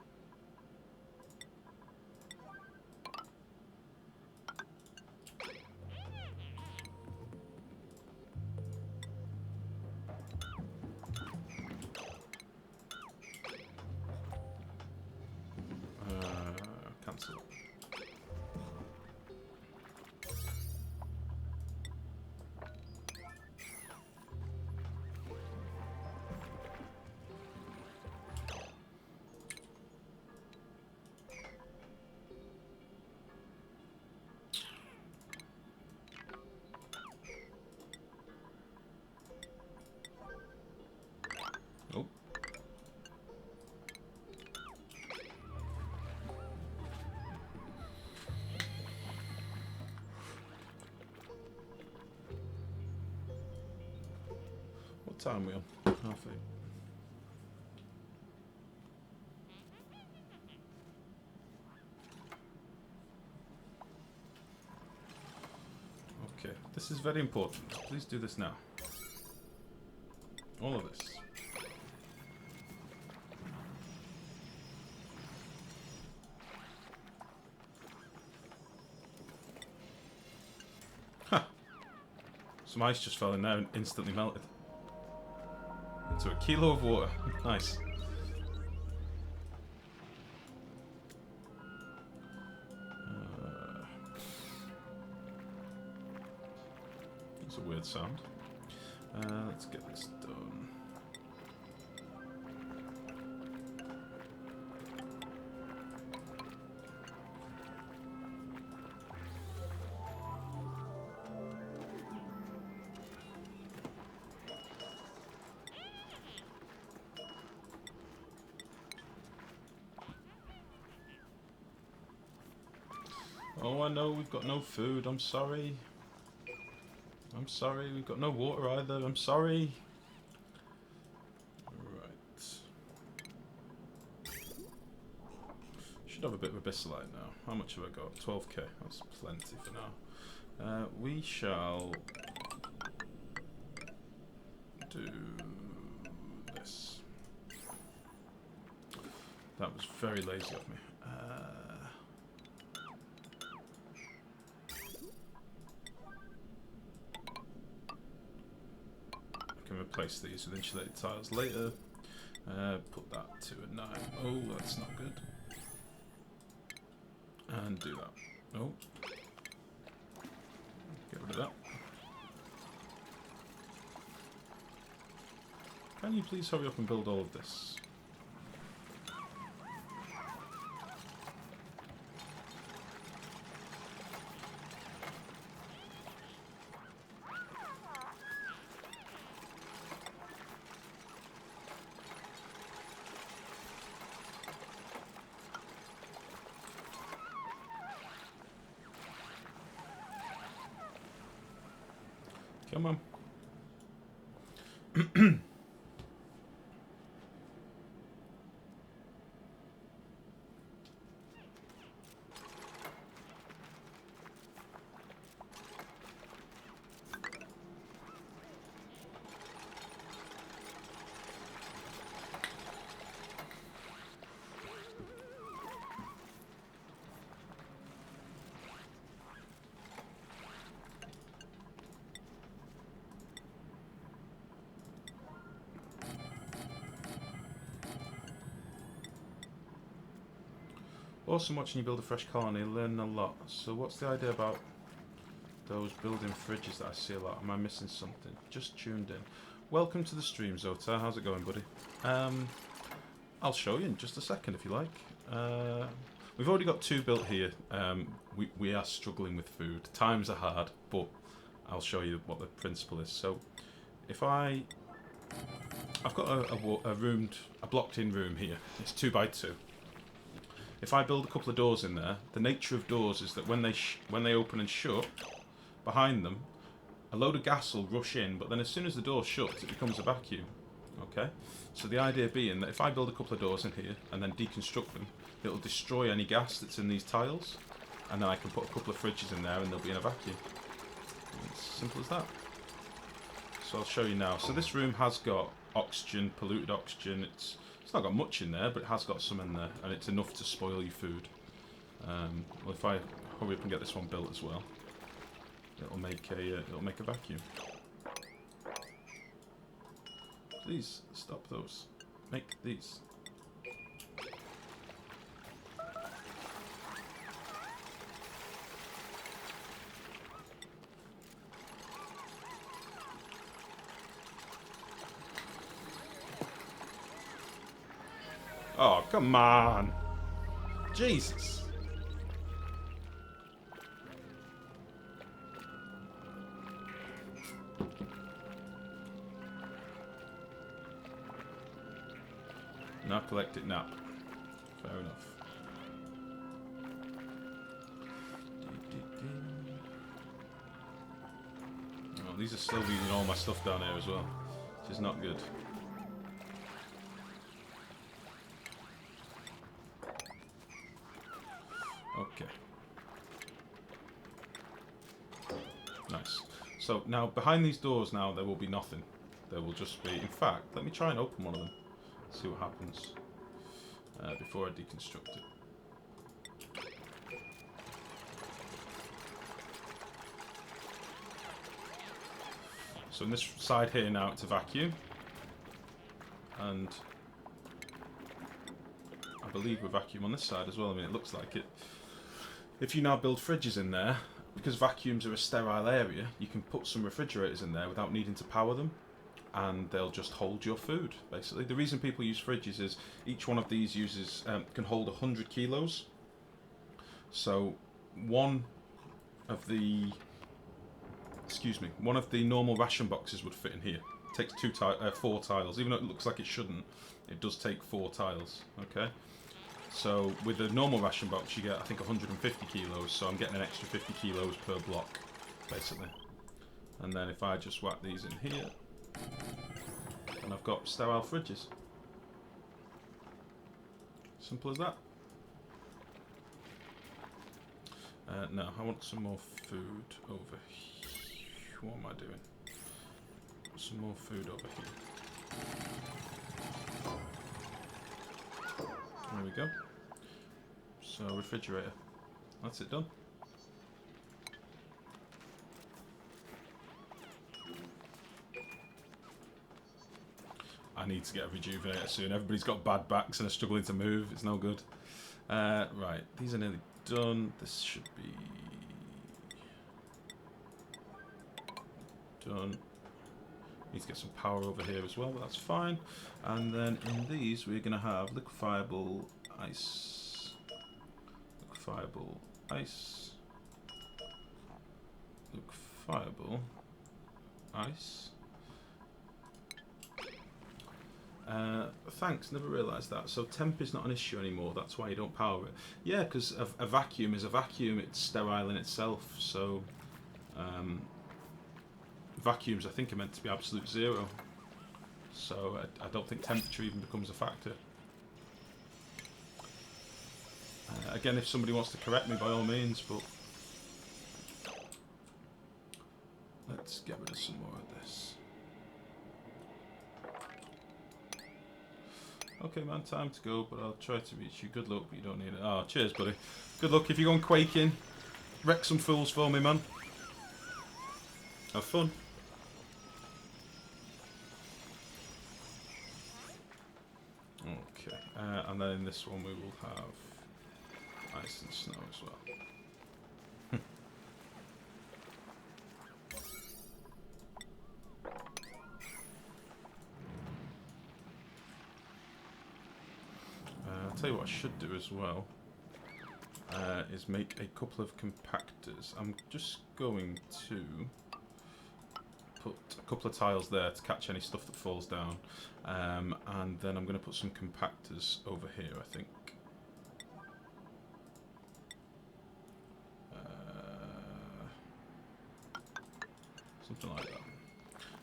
S1: Cancel. Oh. What time are we on? 8:30. Okay, this is very important. Please do this now. All of this. Huh. Some ice just fell in there and instantly melted. Into a kilo of water. Nice. That's a weird sound. Let's get this done. Oh, I know we've got no food. I'm sorry. I'm sorry. We've got no water either. I'm sorry. Right. Should have a bit of abyssalite now. How much have I got? 12k. That's plenty for now. We shall do this. That was very lazy of me. Can replace these with insulated tiles later. Put that to a 9. Oh, that's not good. And do that. Oh. Get rid of that. Can you please hurry up and build all of this? Come on. Awesome watching you build a fresh colony, learning a lot. So what's the idea about those building fridges that I see a lot? Am I missing something? Just tuned in. Welcome to the stream, Zota. How's it going, buddy? I'll show you in just a second if you like. We've already got 2 built here. We are struggling with food. Times are hard, but I'll show you what the principle is. So if I've got a blocked-in room here. It's 2 by 2. If I build a couple of doors in there, the nature of doors is that when they open and shut, behind them, a load of gas will rush in, but then as soon as the door shuts, it becomes a vacuum. Okay? So the idea being that if I build a couple of doors in here and then deconstruct them, it'll destroy any gas that's in these tiles, and then I can put a couple of fridges in there and they'll be in a vacuum. It's simple as that. So I'll show you now. So this room has got oxygen, polluted oxygen. It's not got much in there, but it has got some in there, and it's enough to spoil your food. Well, if I hurry up and get this one built as well, it'll make a vacuum. Please stop those. Make these. Oh, come on. Jesus. Now collect it now. Fair enough. Oh, these are still using all my stuff down here as well, which is not good. Okay. Nice. So now behind these doors now there will be nothing. There will just be, in fact, let me try and open one of them. See what happens before I deconstruct it. So on this side here now it's a vacuum, and I believe we're vacuum on this side as well. I mean, it looks like it. If you now build fridges in there, because vacuums are a sterile area, you can put some refrigerators in there without needing to power them, and they'll just hold your food, basically. The reason people use fridges is each one of these uses can hold 100 kilos. So one of the normal ration boxes would fit in here. It takes 4 tiles. Even though it looks like it shouldn't, it does take 4 tiles, okay? So with a normal ration box you get, I think, 150 kilos, so I'm getting an extra 50 kilos per block, basically. And then if I just whack these in here, and I've got sterile fridges. Simple as that. No, I want some more food over here. What am I doing? Some more food over here. There we go. So, refrigerator. That's it done. I need to get a rejuvenator soon. Everybody's got bad backs and are struggling to move. It's no good. Right, these are nearly done. This should be done. Need to get some power over here as well, but that's fine. And then in these we're going to have liquefiable ice. Liquefiable ice. Liquefiable ice. Thanks, never realised that. So temp is not an issue anymore, that's why you don't power it. Yeah, because a vacuum is a vacuum, it's sterile in itself, so vacuums I think are meant to be absolute zero. So I don't think temperature even becomes a factor. Again, if somebody wants to correct me, by all means, but let's get rid of some more of this. Okay, man, time to go, but I'll try to reach you. Good luck, but you don't need it. Oh, cheers, buddy. Good luck. If you're going quaking, wreck some fools for me, man. Have fun. Okay, and then in this one we will have ice and snow as well. I'll tell you what I should do as well. Is make a couple of compactors. I'm just going to put a couple of tiles there to catch any stuff that falls down, and then I'm going to put some compactors over here, I think. Something like that.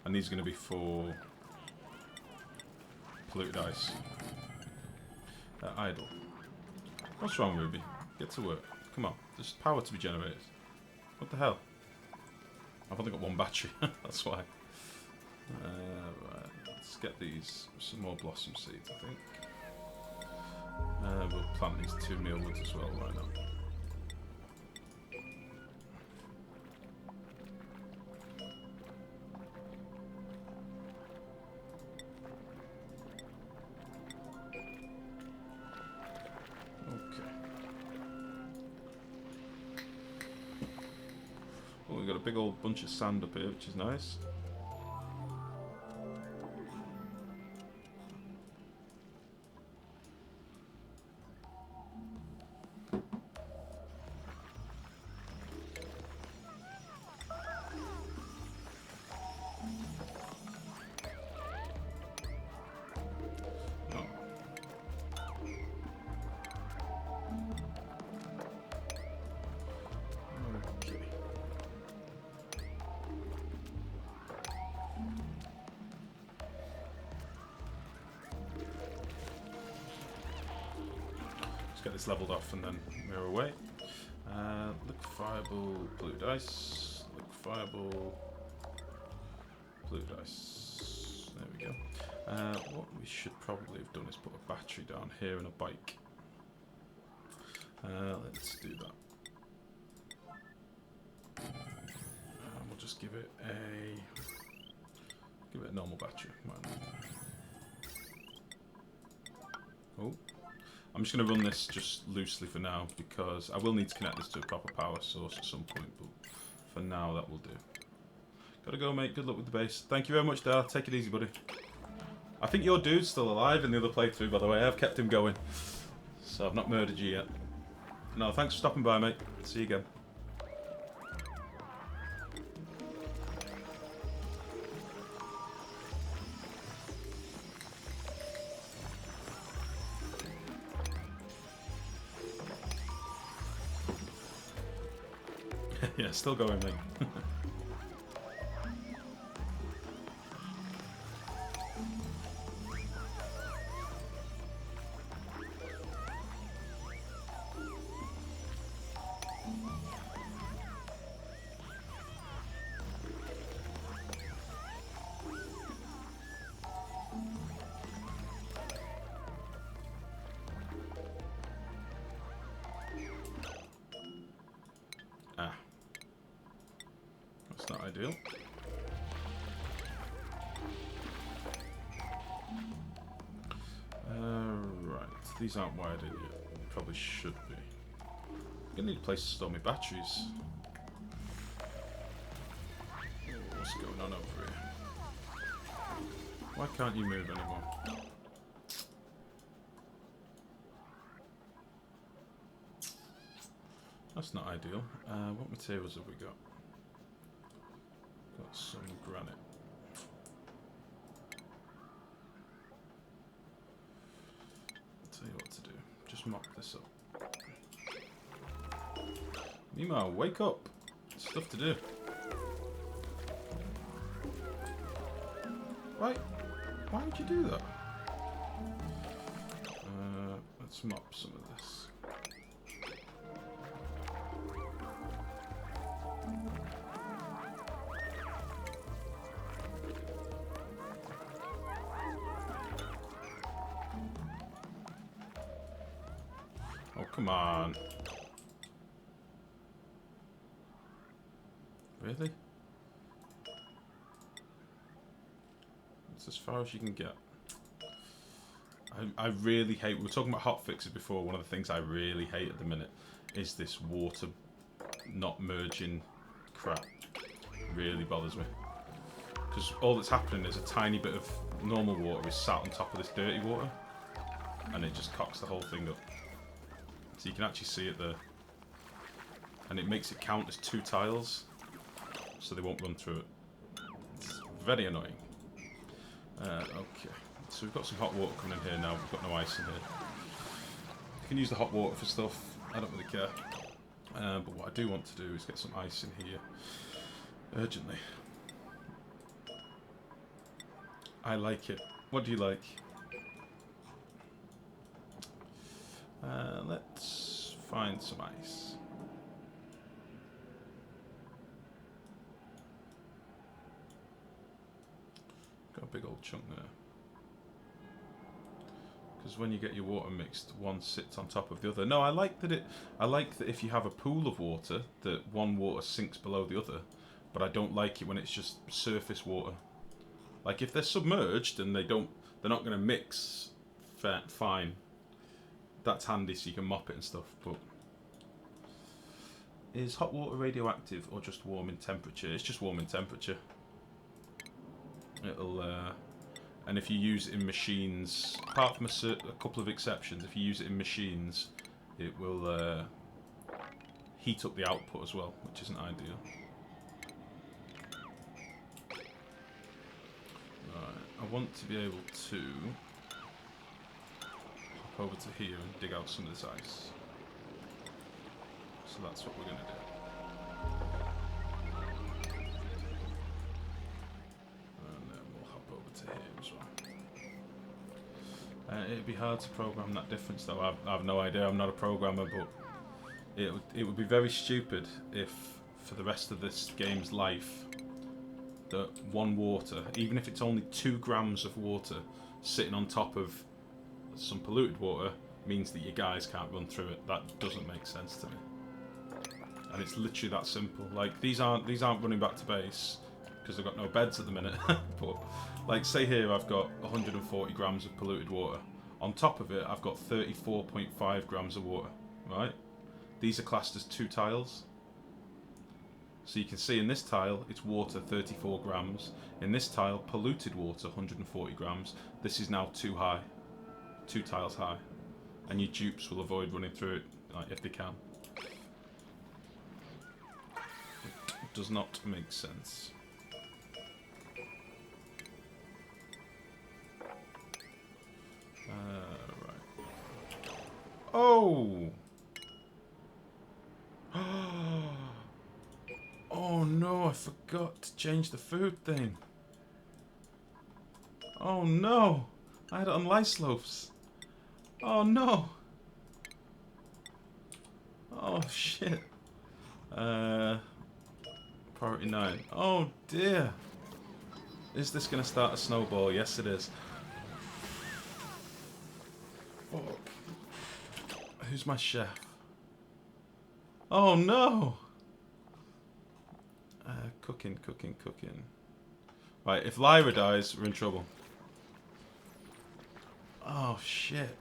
S1: And these are going to be for polluted ice. Idle. What's wrong, Ruby? Get to work. Come on. There's power to be generated. What the hell? I've only got one battery. That's why. Right. Let's get these. Some more blossom seeds, I think. We'll plant these 2 mealwoods as well. Why not? We've got a big old bunch of sand up here, which is nice. Get this leveled off and then we're away. Liquefiable blue dice. Liquefiable blue dice. There we go. What we should probably have done is put a battery down here and a bike. Let's do that. We'll just give it a normal battery. Why not? Oh. I'm just going to run this just loosely for now, because I will need to connect this to a proper power source at some point, but for now that will do. Gotta go, mate. Good luck with the base. Thank you very much, Dale. Take it easy, buddy. I think your dude's still alive in the other playthrough, by the way. I've kept him going, so I've not murdered you yet. No, thanks for stopping by, mate. See you again. Yeah, still going, mate. That's not ideal. Right, these aren't wired in yet. Probably should be. I'm gonna need a place to store my batteries. What's going on over here? Why can't you move anymore? That's not ideal. What materials have we got? Got some granite. I'll tell you what to do. Just mop this up. Mima, wake up! Stuff to do. Why would you do that? Let's mop some of this. Oh, come on. Really? It's as far as you can get. I I really hate. We were talking about hot fixes before. One of the things I really hate at the minute is this water not merging crap. Really bothers me. Because all that's happening is a tiny bit of normal water is sat on top of this dirty water, and it just cocks the whole thing up. So you can actually see it there. And it makes it count as 2 tiles, so they won't run through it. It's very annoying. Okay, so we've got some hot water coming in here now. We've got no ice in here. You can use the hot water for stuff. I don't really care. But what I do want to do is get some ice in here urgently. I like it. What do you like? Let's find some ice. Got a big old chunk there. Because when you get your water mixed, one sits on top of the other. No, I like that if you have a pool of water, that one water sinks below the other. But I don't like it when it's just surface water. Like if they're submerged and they're not going to mix fine. That's handy so you can mop it and stuff. But is hot water radioactive or just warm in temperature? It's just warm in temperature. It'll and if you use it in machines, apart from a couple of exceptions, if you use it in machines, it will heat up the output as well, which isn't ideal. I want to be able to hop over to here and dig out some of this ice. So that's what we're going to do. And then we'll hop over to here as well. It'd be hard to program that difference though. I have no idea, I'm not a programmer, but it would be very stupid if for the rest of this game's life that one water, even if it's only 2 grams of water sitting on top of some polluted water, means that your guys can't run through it. That doesn't make sense to me. And it's literally that simple. Like these aren't running back to base because they've got no beds at the minute. But like say here I've got 140 grams of polluted water. On top of it I've got 34.5 grams of water. Right? These are classed as 2 tiles. So you can see in this tile, it's water 34 grams. In this tile, polluted water 140 grams. This is now too high. 2 tiles high. And your dupes will avoid running through it if they can. It does not make sense. Right. Oh! Oh no, I forgot to change the food thing. Oh no, I had it on lice loaves. Oh no. Oh shit. Priority 9. Oh dear. Is this gonna start a snowball? Yes it is. Fuck. Who's my chef? Oh no. Cooking. Right, if Lyra dies, we're in trouble. Oh, shit.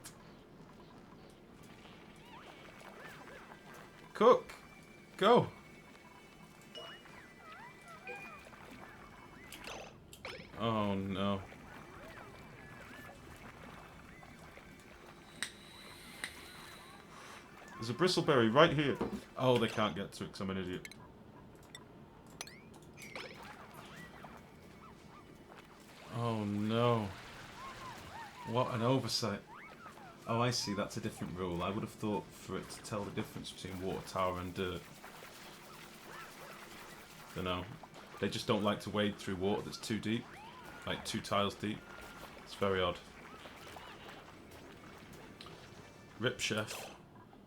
S1: Cook! Go! Oh, no. There's a bristleberry right here. Oh, they can't get to it because I'm an idiot. Oh no. What an oversight. Oh, I see, that's a different rule. I would have thought for it to tell the difference between water tower and dirt. Don't know. They just don't like to wade through water that's too deep. Like 2 tiles deep. It's very odd. Rip chef.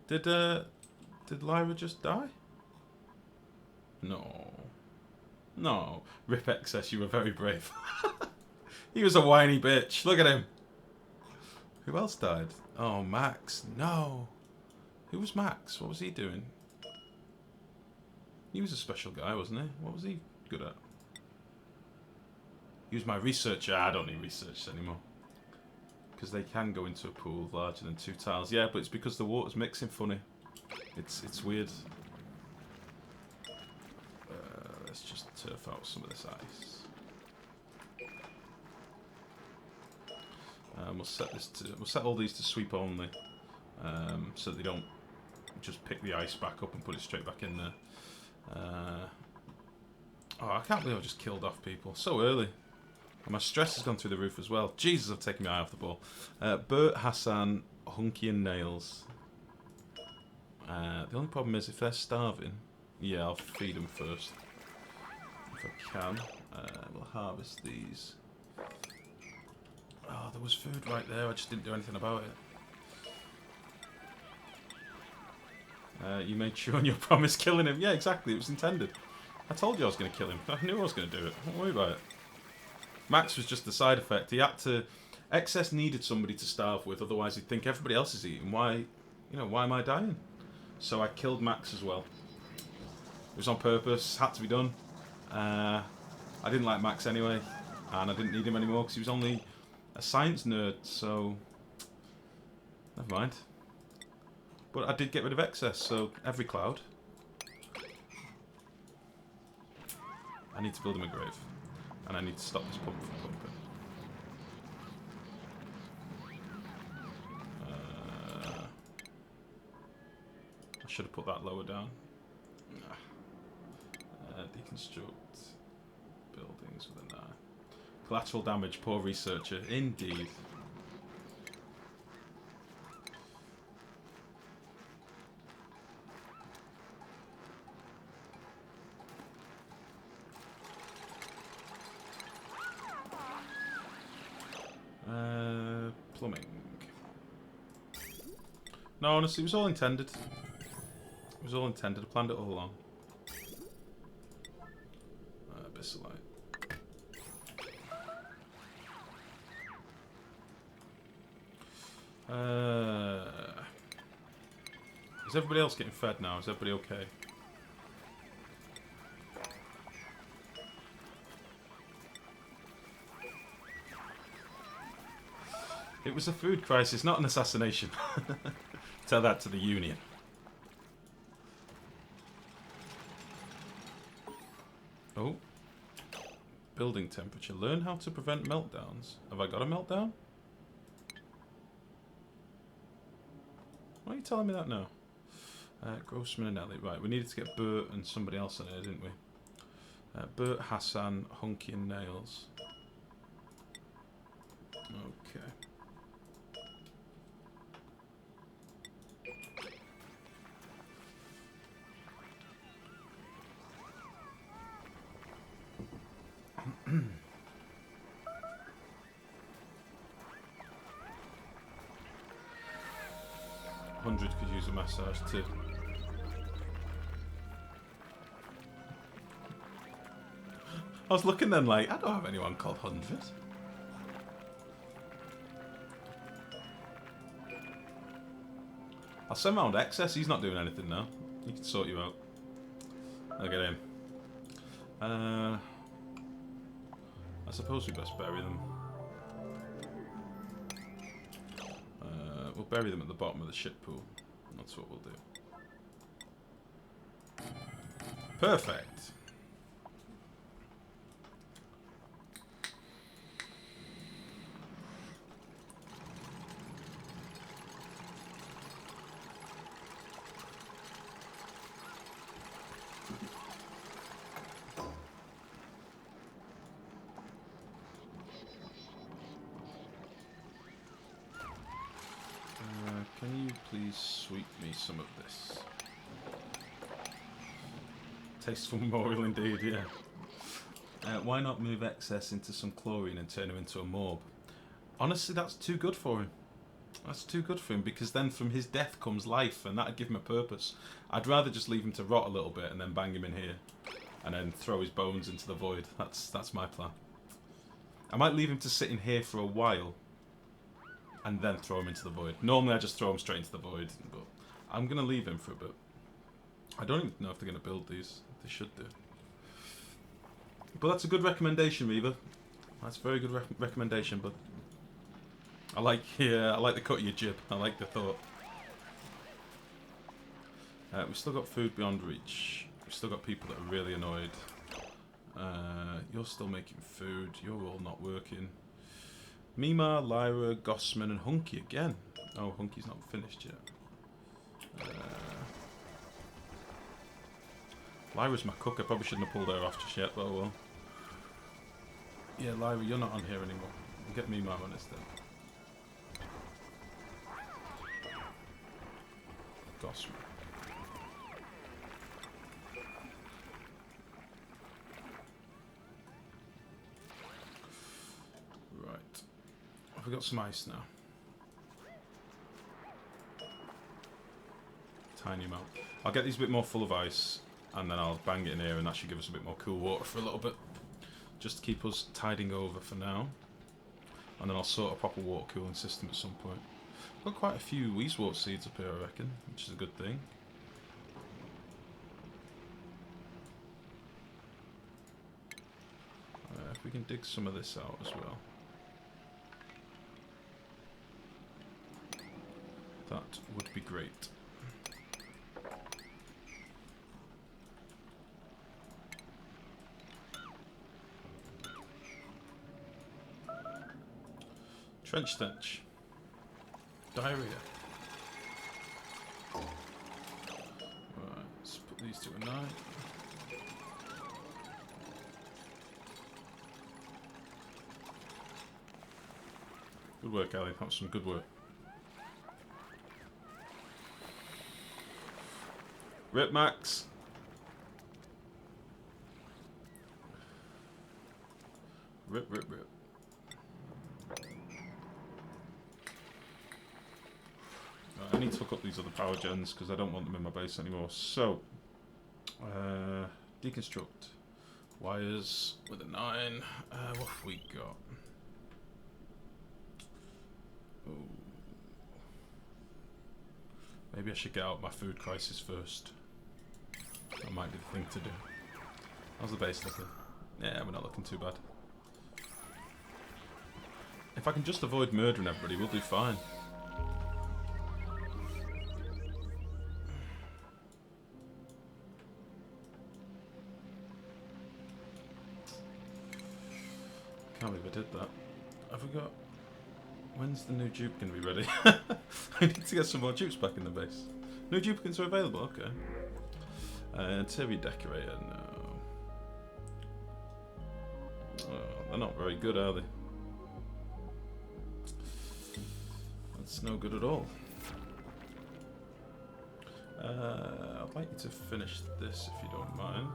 S1: Did Lyra just die? No. No. Rip excess, you were very brave. He was a whiny bitch. Look at him. Who else died? Oh, Max. No. Who was Max? What was he doing? He was a special guy, wasn't he? What was he good at? He was my researcher. I don't need research anymore. Because they can go into a pool larger than 2 tiles. Yeah, but it's because the water's mixing funny. It's weird. Let's just turf out some of this ice. We'll set all these to sweep only, so that they don't just pick the ice back up and put it straight back in there. Oh, I can't believe I just killed off people so early. And my stress has gone through the roof as well. Jesus, I've taken my eye off the ball. Bert, Hassan, Hunky and Nails. The only problem is if they're starving, yeah, I'll feed them first. If I can. We'll harvest these. Oh, there was food right there. I just didn't do anything about it. You made sure on your promise killing him. Yeah, exactly. It was intended. I told you I was going to kill him. I knew I was going to do it. Don't worry about it. Max was just the side effect. He had to... Excess needed somebody to starve with, otherwise he'd think everybody else is eating. Why am I dying? So I killed Max as well. It was on purpose. Had to be done. I didn't like Max anyway. And I didn't need him anymore because he was only a science nerd, so... Never mind. But I did get rid of excess, so every cloud. I need to build him a grave. And I need to stop this pump from pumping. I should have put that lower down. Deconstruct buildings with an eye. Collateral damage, poor researcher. Indeed. Plumbing. No, honestly, it was all intended. It was all intended. I planned it all along. Abyssalite. Is everybody else getting fed now? Is everybody okay? It was a food crisis, not an assassination. Tell that to the Union. Oh. Building temperature. Learn how to prevent meltdowns. Have I got a meltdown? Why are you telling me that now? Grossman and Elliot. Right, we needed to get Bert and somebody else in here, didn't we? Bert, Hassan, Hunky and Nails. Okay. Hundred could use a massage too. I was looking then like, I don't have anyone called 100. I'll send round excess, he's not doing anything now. He can sort you out. I'll get him. I suppose we best bury them. We'll bury them at the bottom of the ship pool. That's what we'll do. Perfect. Can you please sweep me some of this? Tasteful memorial indeed, yeah. Why not move excess into some chlorine and turn him into a morb? Honestly, that's too good for him. That's too good for him, because then from his death comes life, and that'd give him a purpose. I'd rather just leave him to rot a little bit and then bang him in here. And then throw his bones into the void. That's my plan. I might leave him to sit in here for a while, and then throw him into the void. Normally I just throw him straight into the void, but I'm going to leave him for a bit. I don't even know if they're going to build these. They should do. But that's a good recommendation, Reaver. That's a very good recommendation, but I like the cut of your jib. I like the thought. We've still got food beyond reach. We've still got people that are really annoyed. You're still making food. You're all not working. Mima, Lyra, Gossman, and Hunky again. Oh, Hunky's not finished yet. Lyra's my cook. I probably shouldn't have pulled her off just yet, but well. Yeah, Lyra, you're not on here anymore. We'll get Mima on instead. Gossman. Right. Have we got some ice now? Tiny amount. I'll get these a bit more full of ice, and then I'll bang it in here, and that should give us a bit more cool water for a little bit. Just to keep us tiding over for now. And then I'll sort a proper water cooling system at some point. Got quite a few Weezewort seeds up here, I reckon, which is a good thing. If we can dig some of this out as well. That would be great. Trench stench. Diarrhea. Right, let's put these to a 9. Good work, Ali. That was some good work. Rip, Max. Rip, rip, rip. I need to hook up these other power gens because I don't want them in my base anymore. So, deconstruct. Wires with a 9. What have we got? Ooh. Maybe I should get out my food crisis first. That might be the thing to do. How's the base looking? Yeah, we're not looking too bad. If I can just avoid murdering everybody, we'll do fine. Can't believe I did that. Have we got... When's the new dupe going to be ready? I need to get some more dupes back in the base. New duplicants are available, okay. TV decorator, no. Oh, they're not very good, are they? That's no good at all. I'd like you to finish this if you don't mind.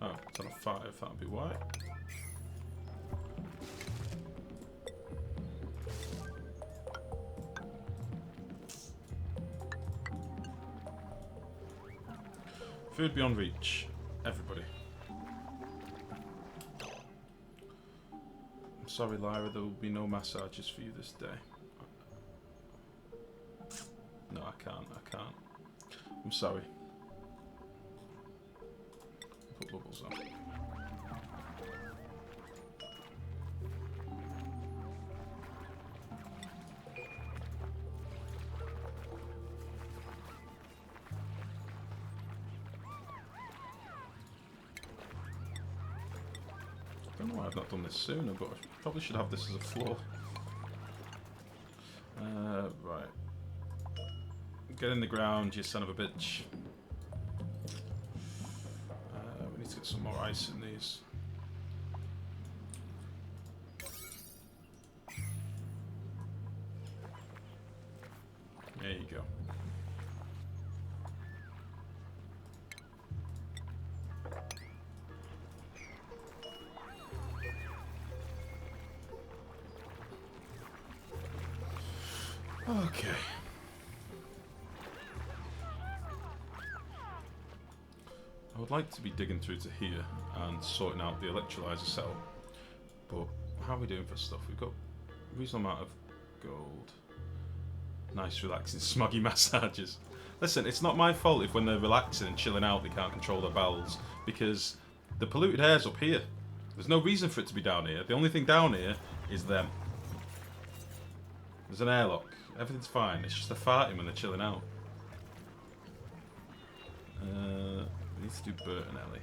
S1: Oh, it's on a 5, that would be why. Food beyond reach. Everybody. I'm sorry, Lyra, there will be no massages for you this day. No, I can't. I'm sorry. Put bubbles on. I don't know why I've not done this sooner, but I probably should have this as a floor. Right. Get in the ground, you son of a bitch. We need to get some more ice in these. There you go. Okay. I would like to be digging through to here and sorting out the electrolyzer setup, but how are we doing for stuff? We've got a reasonable amount of gold. Nice relaxing smoggy massages. Listen, it's not my fault if when they're relaxing and chilling out they can't control their bowels, because the polluted air's up here. There's no reason for it to be down here. The only thing down here is them. There's an airlock. Everything's fine. It's just they're farting when they're chilling out. We need to do Bert and Ellie.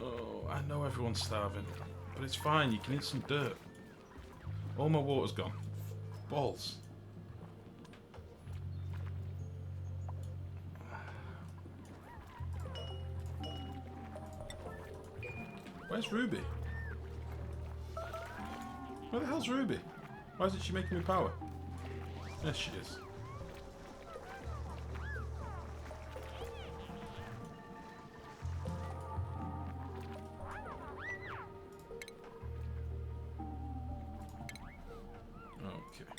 S1: Oh, I know everyone's starving. But it's fine. You can eat some dirt. All my water's gone. Balls. Where's Ruby? Where the hell's Ruby? Why isn't she making me power? Yes, she is. Okay.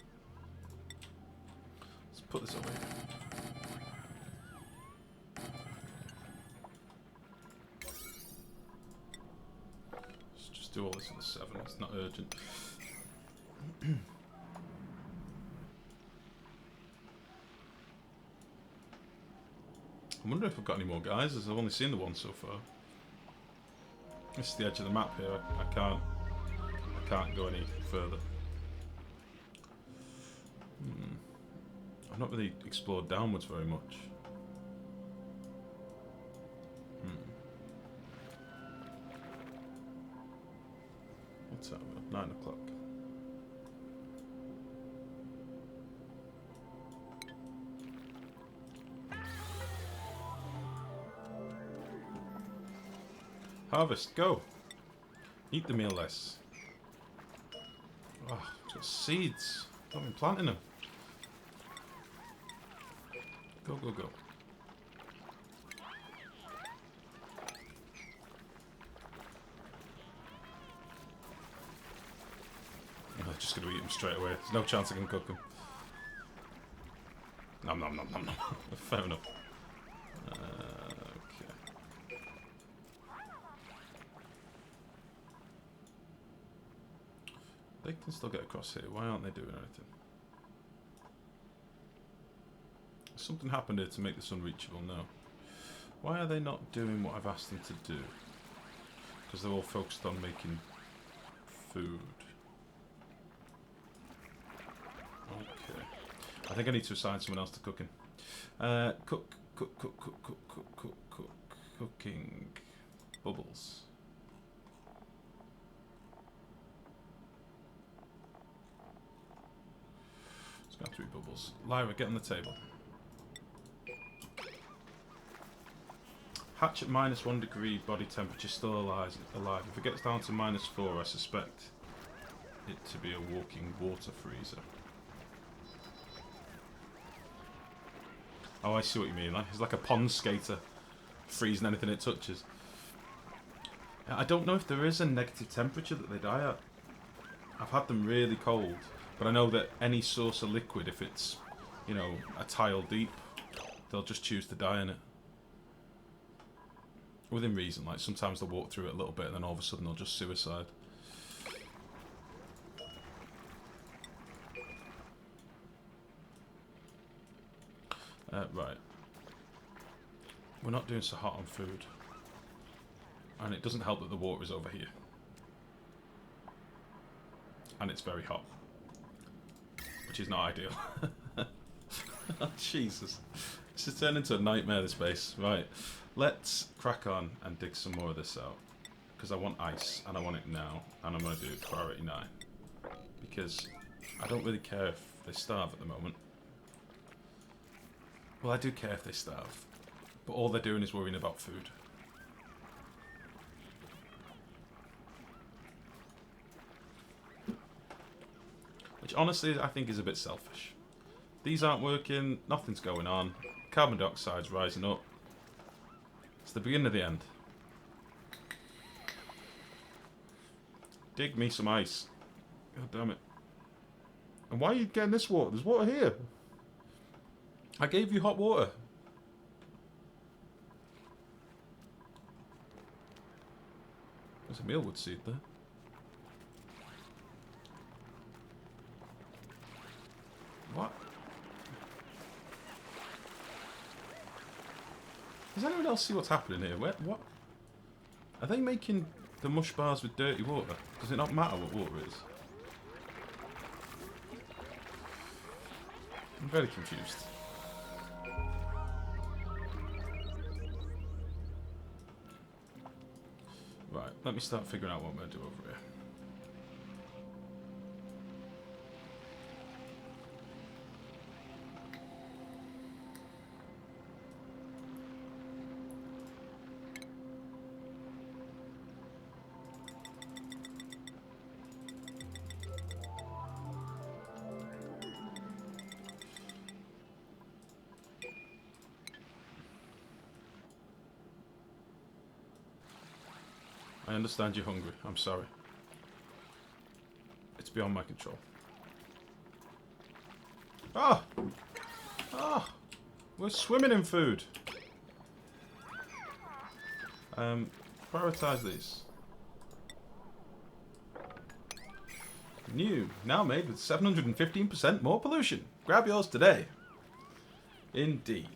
S1: Let's put this away. Let's just do all this on the 7. It's not urgent. I wonder if I've got any more guys, as I've only seen the one so far. This is the edge of the map here. I can't go any further. I've not really explored downwards very much. What's that? 9 o'clock. Harvest, go! Eat the meal less. Oh, it's got seeds. I've been planting them. Go, go, go. I'm just going to eat them straight away. There's no chance I can cook them. Nom nom nom nom nom. Fair enough. Okay. They can still get across here. Why aren't they doing anything? Something happened here to make this unreachable. No. Why are they not doing what I've asked them to do? Because they're all focused on making food. Okay. I think I need to assign someone else to cooking. Cooking. Bubbles. It's going to have to be Bubbles. Lyra, get on the table. Hatch at -1 degree, body temperature still alive. If it gets down to -4, I suspect it to be a walking water freezer. Oh, I see what you mean. It's like a pond skater freezing anything it touches. I don't know if there is a negative temperature that they die at. I've had them really cold, but I know that any source of liquid, if it's, you know, a tile deep, they'll just choose to die in it. Within reason, like sometimes they'll walk through it a little bit and then all of a sudden they'll just suicide. Right. We're not doing so hot on food. And it doesn't help that the water is over here. And it's very hot. Which is not ideal. Oh, Jesus. This has turned into a nightmare, this base. Right. Let's crack on and dig some more of this out. Because I want ice, and I want it now. And I'm going to do priority 9. Because I don't really care if they starve at the moment. Well, I do care if they starve. But all they're doing is worrying about food. Which honestly I think is a bit selfish. These aren't working, nothing's going on. Carbon dioxide's rising up. It's the beginning of the end. Dig me some ice. God damn it. And why are you getting this water? There's water here. I gave you hot water. There's a mealwood seed there. What? Does anyone else see what's happening here? What? Are they making the mush bars with dirty water? Does it not matter what water is? I'm very confused. Right, let me start figuring out what I'm going to do over here. I understand you're hungry. I'm sorry. It's beyond my control. Ah! Ah! We're swimming in food. Prioritize these. New. Now made with 715% more pollution. Grab yours today. Indeed.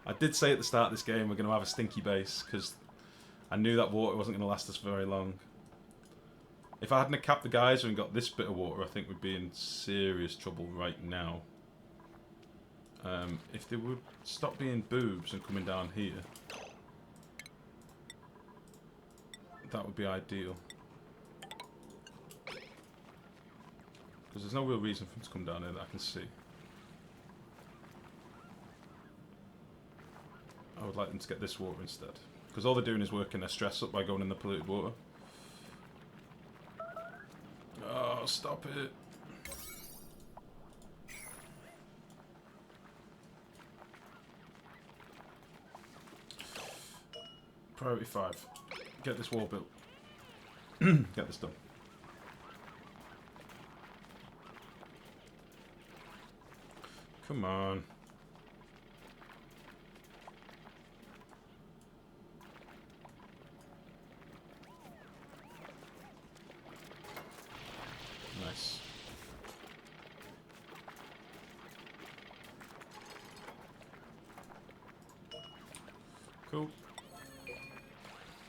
S1: I did say at the start of this game we're going to have a stinky base because I knew that water wasn't going to last us for very long. If I hadn't capped the geyser and got this bit of water, I think we'd be in serious trouble right now. If they would stop being boobs and coming down here, that would be ideal. Because there's no real reason for them to come down here that I can see. I would like them to get this water instead. Because all they're doing is working their stress up by going in the polluted water. Oh, stop it. Priority 5. Get this wall built. Get this done. Come on. Nice. Cool.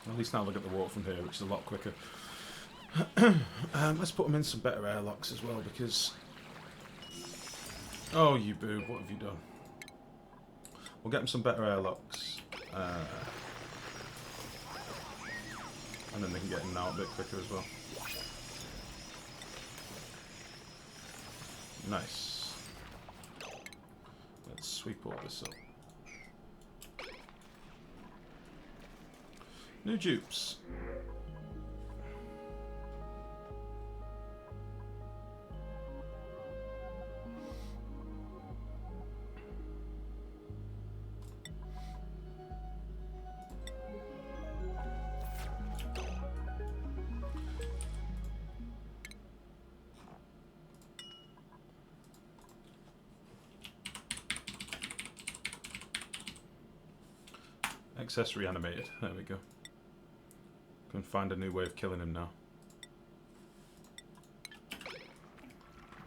S1: At least now look at the water from here, which is a lot quicker. Let's put them in some better airlocks as well, because... Oh, you boob, what have you done? We'll get them some better airlocks. And then they can get in and out a bit quicker as well. Nice. Let's sweep all this up. New dupes. Excess reanimated. There we go. Can find a new way of killing him now.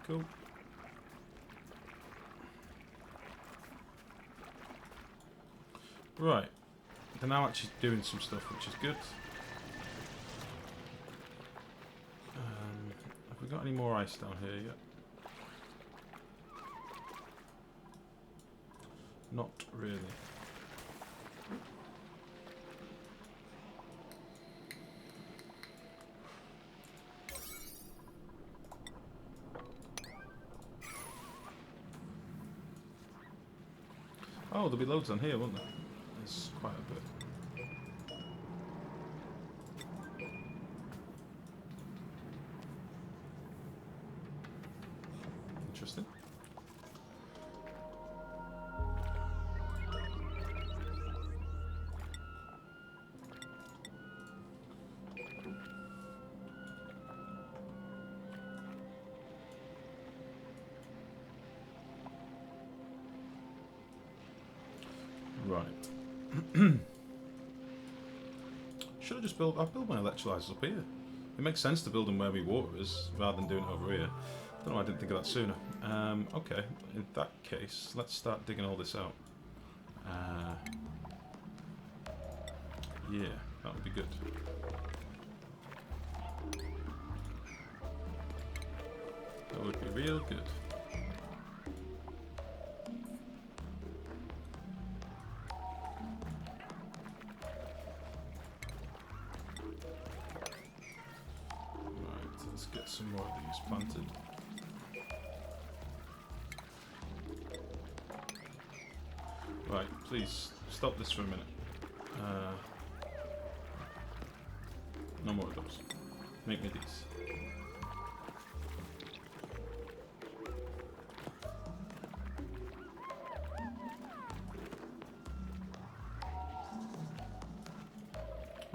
S1: Cool. Right. They're now actually doing some stuff, which is good. Have we got any more ice down here yet? Not really. Oh, there'll be loads on here, won't there? There's quite a bit. Interesting. Right. Should have just built... I'll build my electrolyzers up here. It makes sense to build them where my water is, rather than doing it over here. Don't know why I didn't think of that sooner. Okay, in that case, let's start digging all this out. Yeah, that would be good. That would be real good. Right, let's get some more of these planted. Right, please stop this for a minute. No more of those. Make me these.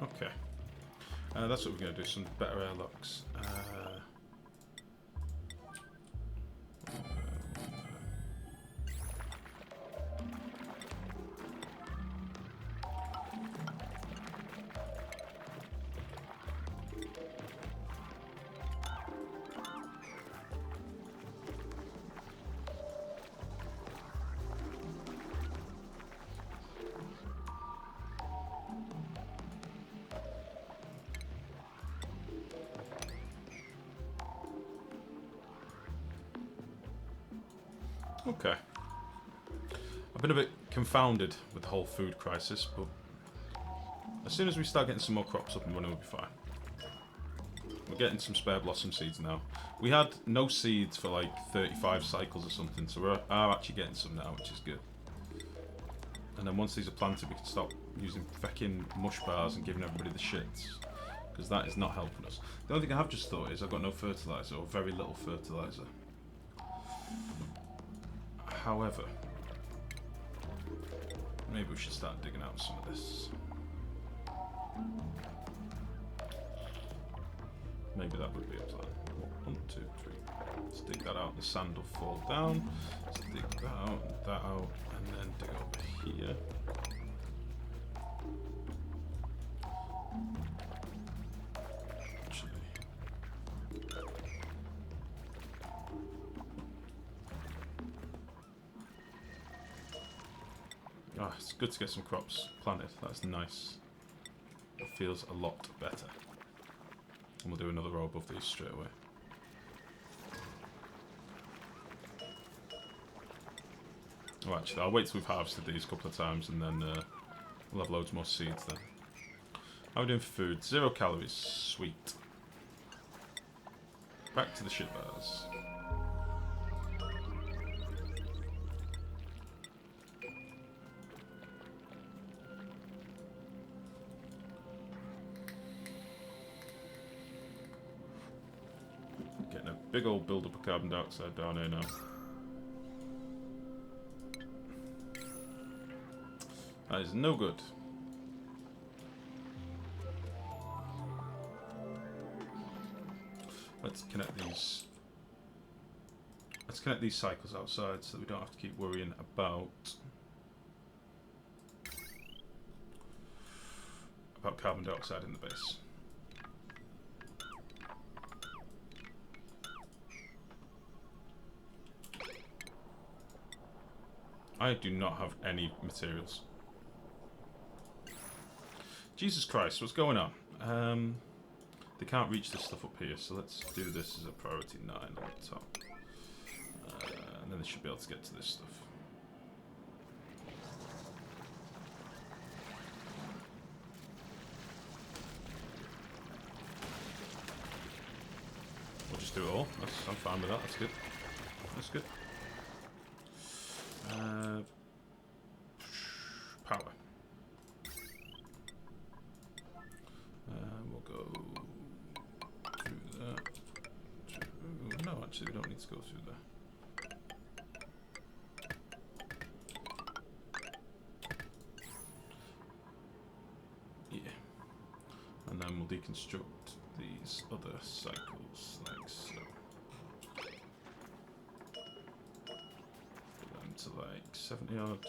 S1: Okay. That's what we're going to do, some better airlocks. Okay. I've been a bit confounded with the whole food crisis, but as soon as we start getting some more crops up and running, we'll be fine. We're getting some spare blossom seeds now. We had no seeds for like 35 cycles or something, so we are actually getting some now, which is good. And then once these are planted, we can stop using feckin' mush bars and giving everybody the shits, because that is not helping us. The only thing I have just thought is I've got no fertiliser, or very little fertiliser. However, maybe we should start digging out some of this. Maybe that would be a plan. 1, 2, 3. Let's dig that out. The sand will fall down. Let's dig that out, and then dig over here. Actually, it's good to get some crops planted. That's nice. It feels a lot better. And we'll do another row above these straight away. Oh, actually, I'll wait till we've harvested these a couple of times and then we'll have loads more seeds then. How are we doing for food? 0 calories. Sweet. Back to the shit bars. Getting a big old build-up of carbon dioxide down here now. That is no good. Let's connect these. Let's connect these cycles outside so that we don't have to keep worrying about carbon dioxide in the base. I do not have any materials. Jesus Christ, what's going on? They can't reach this stuff up here, so let's do this as a priority 9 on the top. And then they should be able to get to this stuff. We'll just do it all. I'm fine with that, that's good. That's good. Power. We'll go through that. No, actually, we don't need to go through there. Yeah. And then we'll deconstruct these other cycles, like so. Put them to like 70 odd.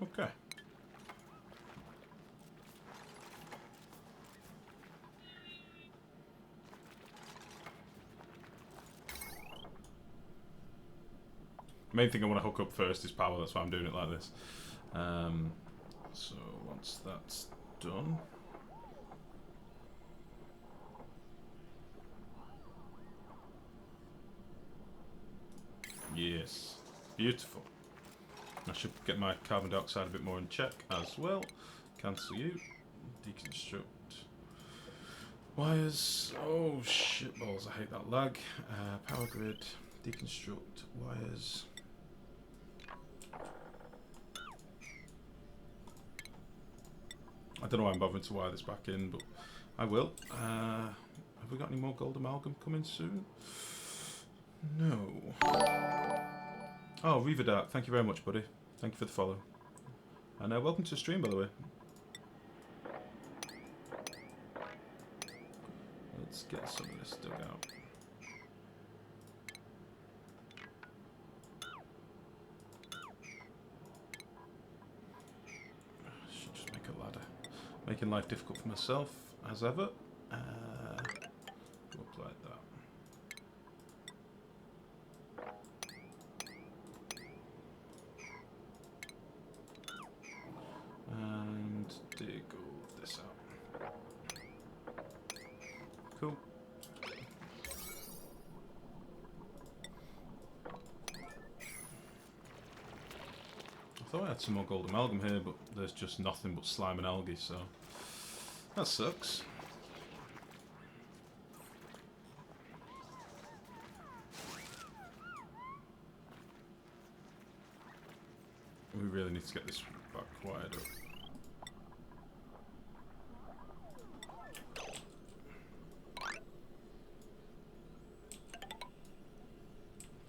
S1: Okay. Main thing I want to hook up first is power. That's why I'm doing it like this. So once that's done. Yes. Beautiful. I should get my carbon dioxide a bit more in check as well. Cancel you. Deconstruct. Wires. Oh, shitballs. I hate that lag. Power grid. Deconstruct. Wires. I don't know why I'm bothering to wire this back in, but I will. Have we got any more gold amalgam coming soon? No. Oh, Reaver Dark. Thank you very much, buddy. Thank you for the follow. And welcome to the stream, by the way. Let's get some of this dug out. Should just make a ladder. Making life difficult for myself, as ever. Go up like that. And dig all this out. Cool. I thought I had some more gold amalgam here, but there's just nothing but slime and algae, so that sucks. We really need to get this back wired up.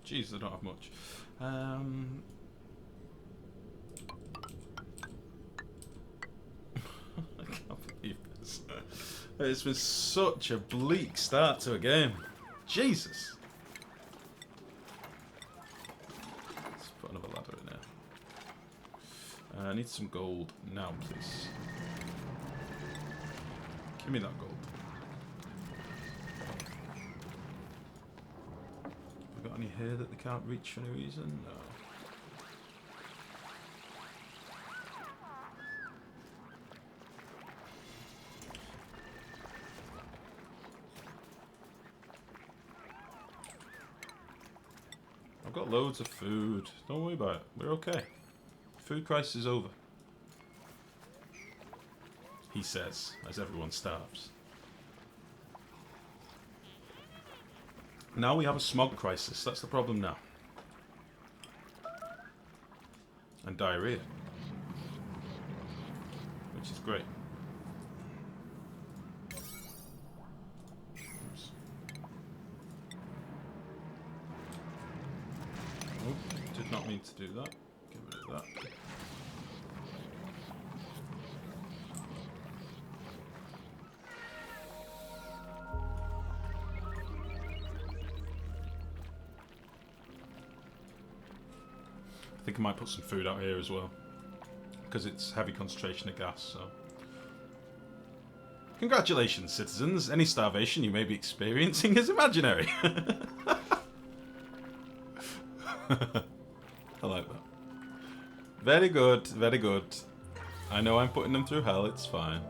S1: Jeez, I don't have much. I can't believe this. It's been such a bleak start to a game. Jesus. Let's put another ladder in there. I need some gold now, please. Give me that gold. Have we got any here that they can't reach for any reason? No. I've got loads of food. Don't worry about it. We're okay. Food crisis is over. He says, as everyone starves. Now we have a smog crisis. That's the problem now. And diarrhea. Which is great. Oops. Oh, did not mean to do that. Get rid of that. I think I might put some food out here as well, because it's heavy concentration of gas, so. Congratulations, citizens. Any starvation you may be experiencing is imaginary. I like that. Very good, very good. I know I'm putting them through hell, it's fine.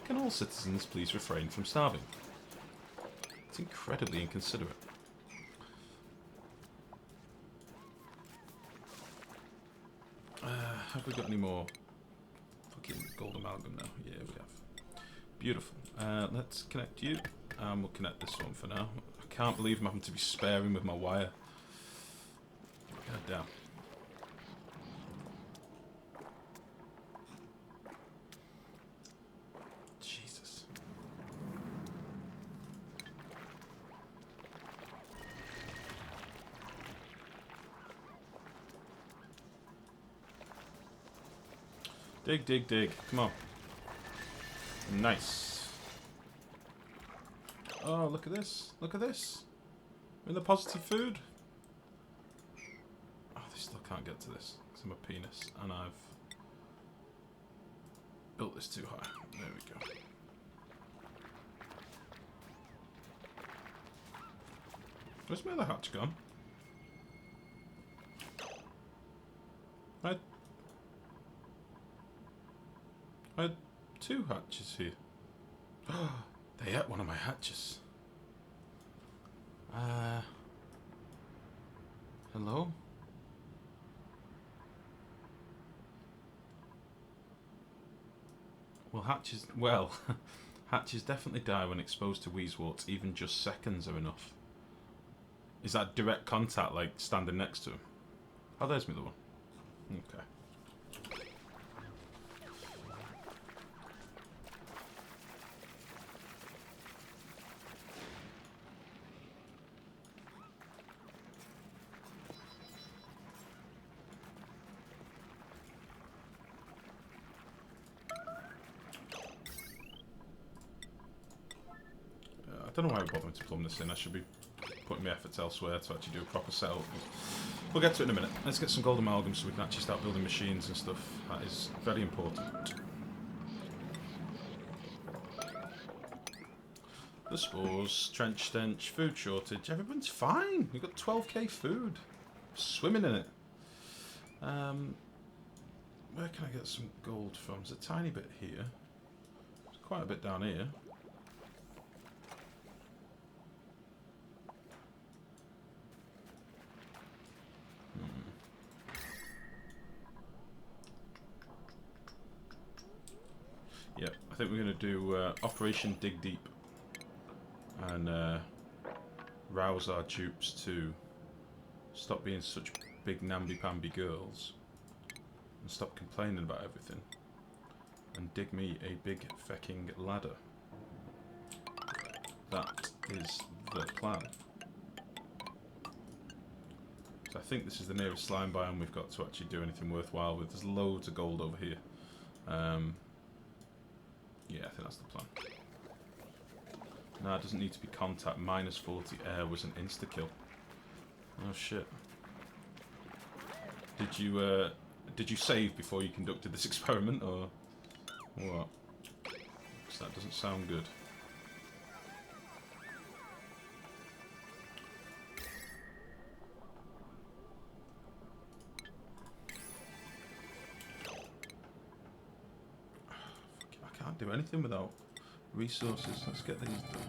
S1: Can all citizens please refrain from starving? It's incredibly inconsiderate. Have we got any more fucking gold amalgam now? Yeah, we have. Beautiful. Let's connect you. We'll connect this one for now. I can't believe I'm having to be sparing with my wire. God damn. Jesus. Dig, dig, dig. Come on. Nice. Oh, look at this. Look at this. We're in the positive food. Oh, they still can't get to this because I'm a penis and I've built this too high. There we go. Where's my other hatch gone? I had 2 hatches here. They ate one of my hatches. Hello? Well, hatches... Well, hatches definitely die when exposed to wheezeworts. Even just seconds are enough. Is that direct contact, like standing next to him? Oh, there's my other one. Okay. I don't know why I'm bothering to plumb this in. I should be putting my efforts elsewhere to actually do a proper setup. We'll get to it in a minute. Let's get some gold amalgam so we can actually start building machines and stuff. That is very important. The spores, trench stench, food shortage. Everyone's fine. We've got 12k food. Swimming in it. Where can I get some gold from? There's a tiny bit here. There's quite a bit down here. Yep, I think we're going to do Operation Dig Deep and rouse our dupes to stop being such big namby-pamby girls and stop complaining about everything and dig me a big fecking ladder. That is the plan. So I think this is the nearest slime biome we've got to actually do anything worthwhile with. There's loads of gold over here. Yeah, I think that's the plan. No, it doesn't need to be contact. Minus 40 air was an insta-kill. Oh shit. Did you save before you conducted this experiment, or what? 'Cause that doesn't sound good. I can't do anything without resources. Let's get these done.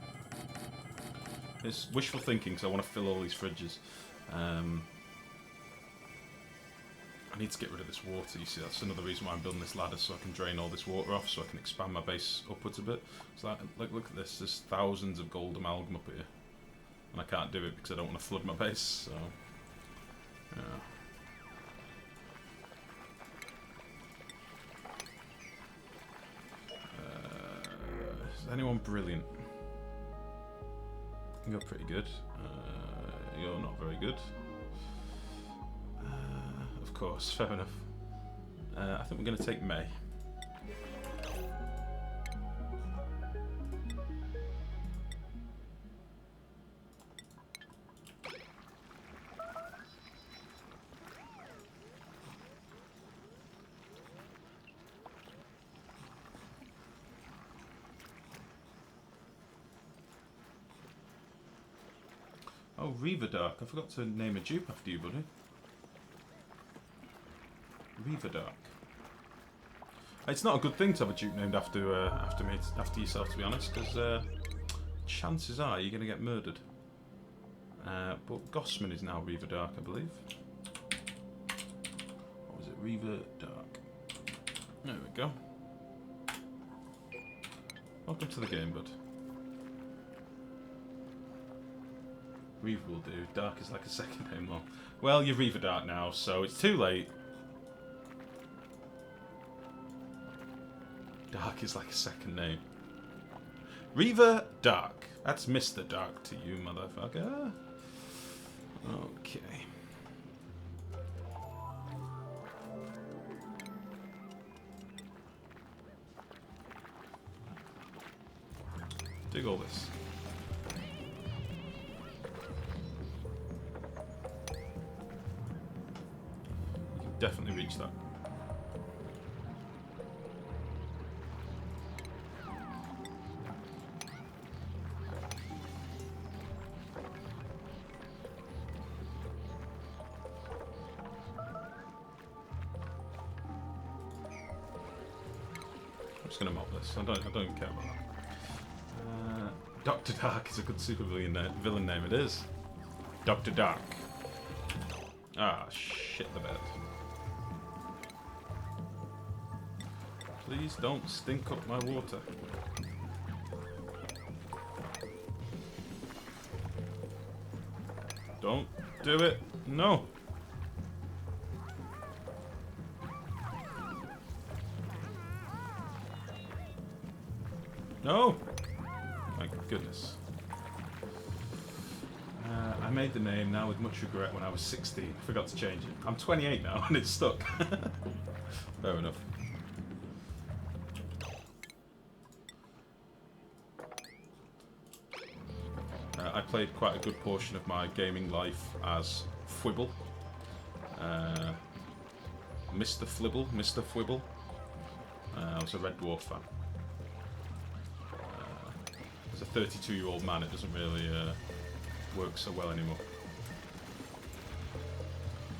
S1: It's wishful thinking because I want to fill all these fridges. I need to get rid of this water, you see. That's another reason why I'm building this ladder, so I can drain all this water off, so I can expand my base upwards a bit. So like, look at this. There's thousands of gold amalgam up here. And I can't do it because I don't want to flood my base, so... yeah. Is anyone brilliant? You're pretty good. You're not very good. Of course, fair enough. I think we're going to take May. Oh, Reaver Dark. I forgot to name a dupe after you, buddy. Reaver Dark. It's not a good thing to have a dupe named after yourself, to be honest, because chances are you're going to get murdered. But Gossman is now Reaver Dark, I believe. What was it? Reaver Dark. There we go. Welcome to the game, bud. Reaver will do. Dark is like a second name long. Well, you're Reaver Dark now, so it's too late. Dark is like a second name. Reaver Dark. That's Mr. Dark to you, motherfucker. Okay. Dig all this. You can definitely reach that. I'm just going to mob this. I don't even care about that. Dr. Dark is a good villain name. It is. Dr. Dark. Ah, shit the bed. Please don't stink up my water. Don't do it. No. No. My goodness. I made the name now with much regret when I was 16. I forgot to change it. I'm 28 now and it's stuck. Fair enough. I played quite a good portion of my gaming life as Fwibble. Mr. Flibble, Mr. Fwibble. I was a Red Dwarf fan. As a 32-year-old man, it doesn't really work so well anymore.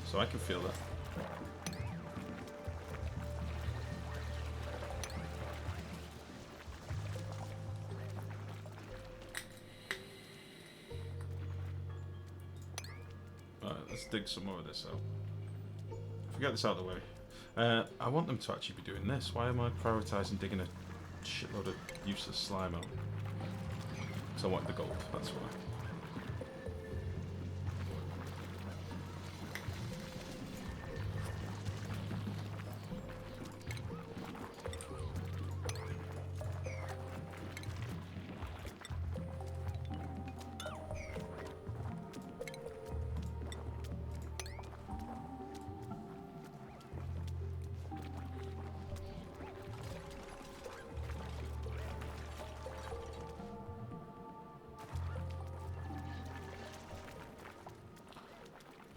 S1: So I can feel that. Alright, let's dig some more of this out. If we get this out of the way. I want them to actually be doing this. Why am I prioritising digging a shitload of useless slime out? Because I want the gold, that's why.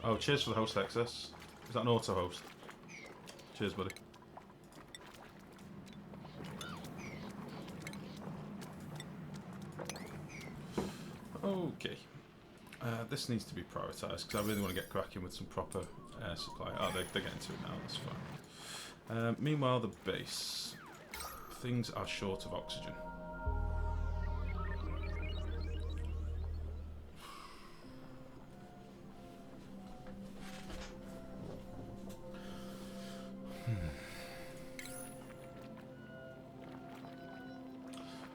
S1: Oh, cheers for the host access. Is that an auto host? Cheers, buddy. Okay. This needs to be prioritised because I really want to get cracking with some proper air supply. Oh, they're getting to it now, that's fine. Meanwhile, the base. Things are short of oxygen.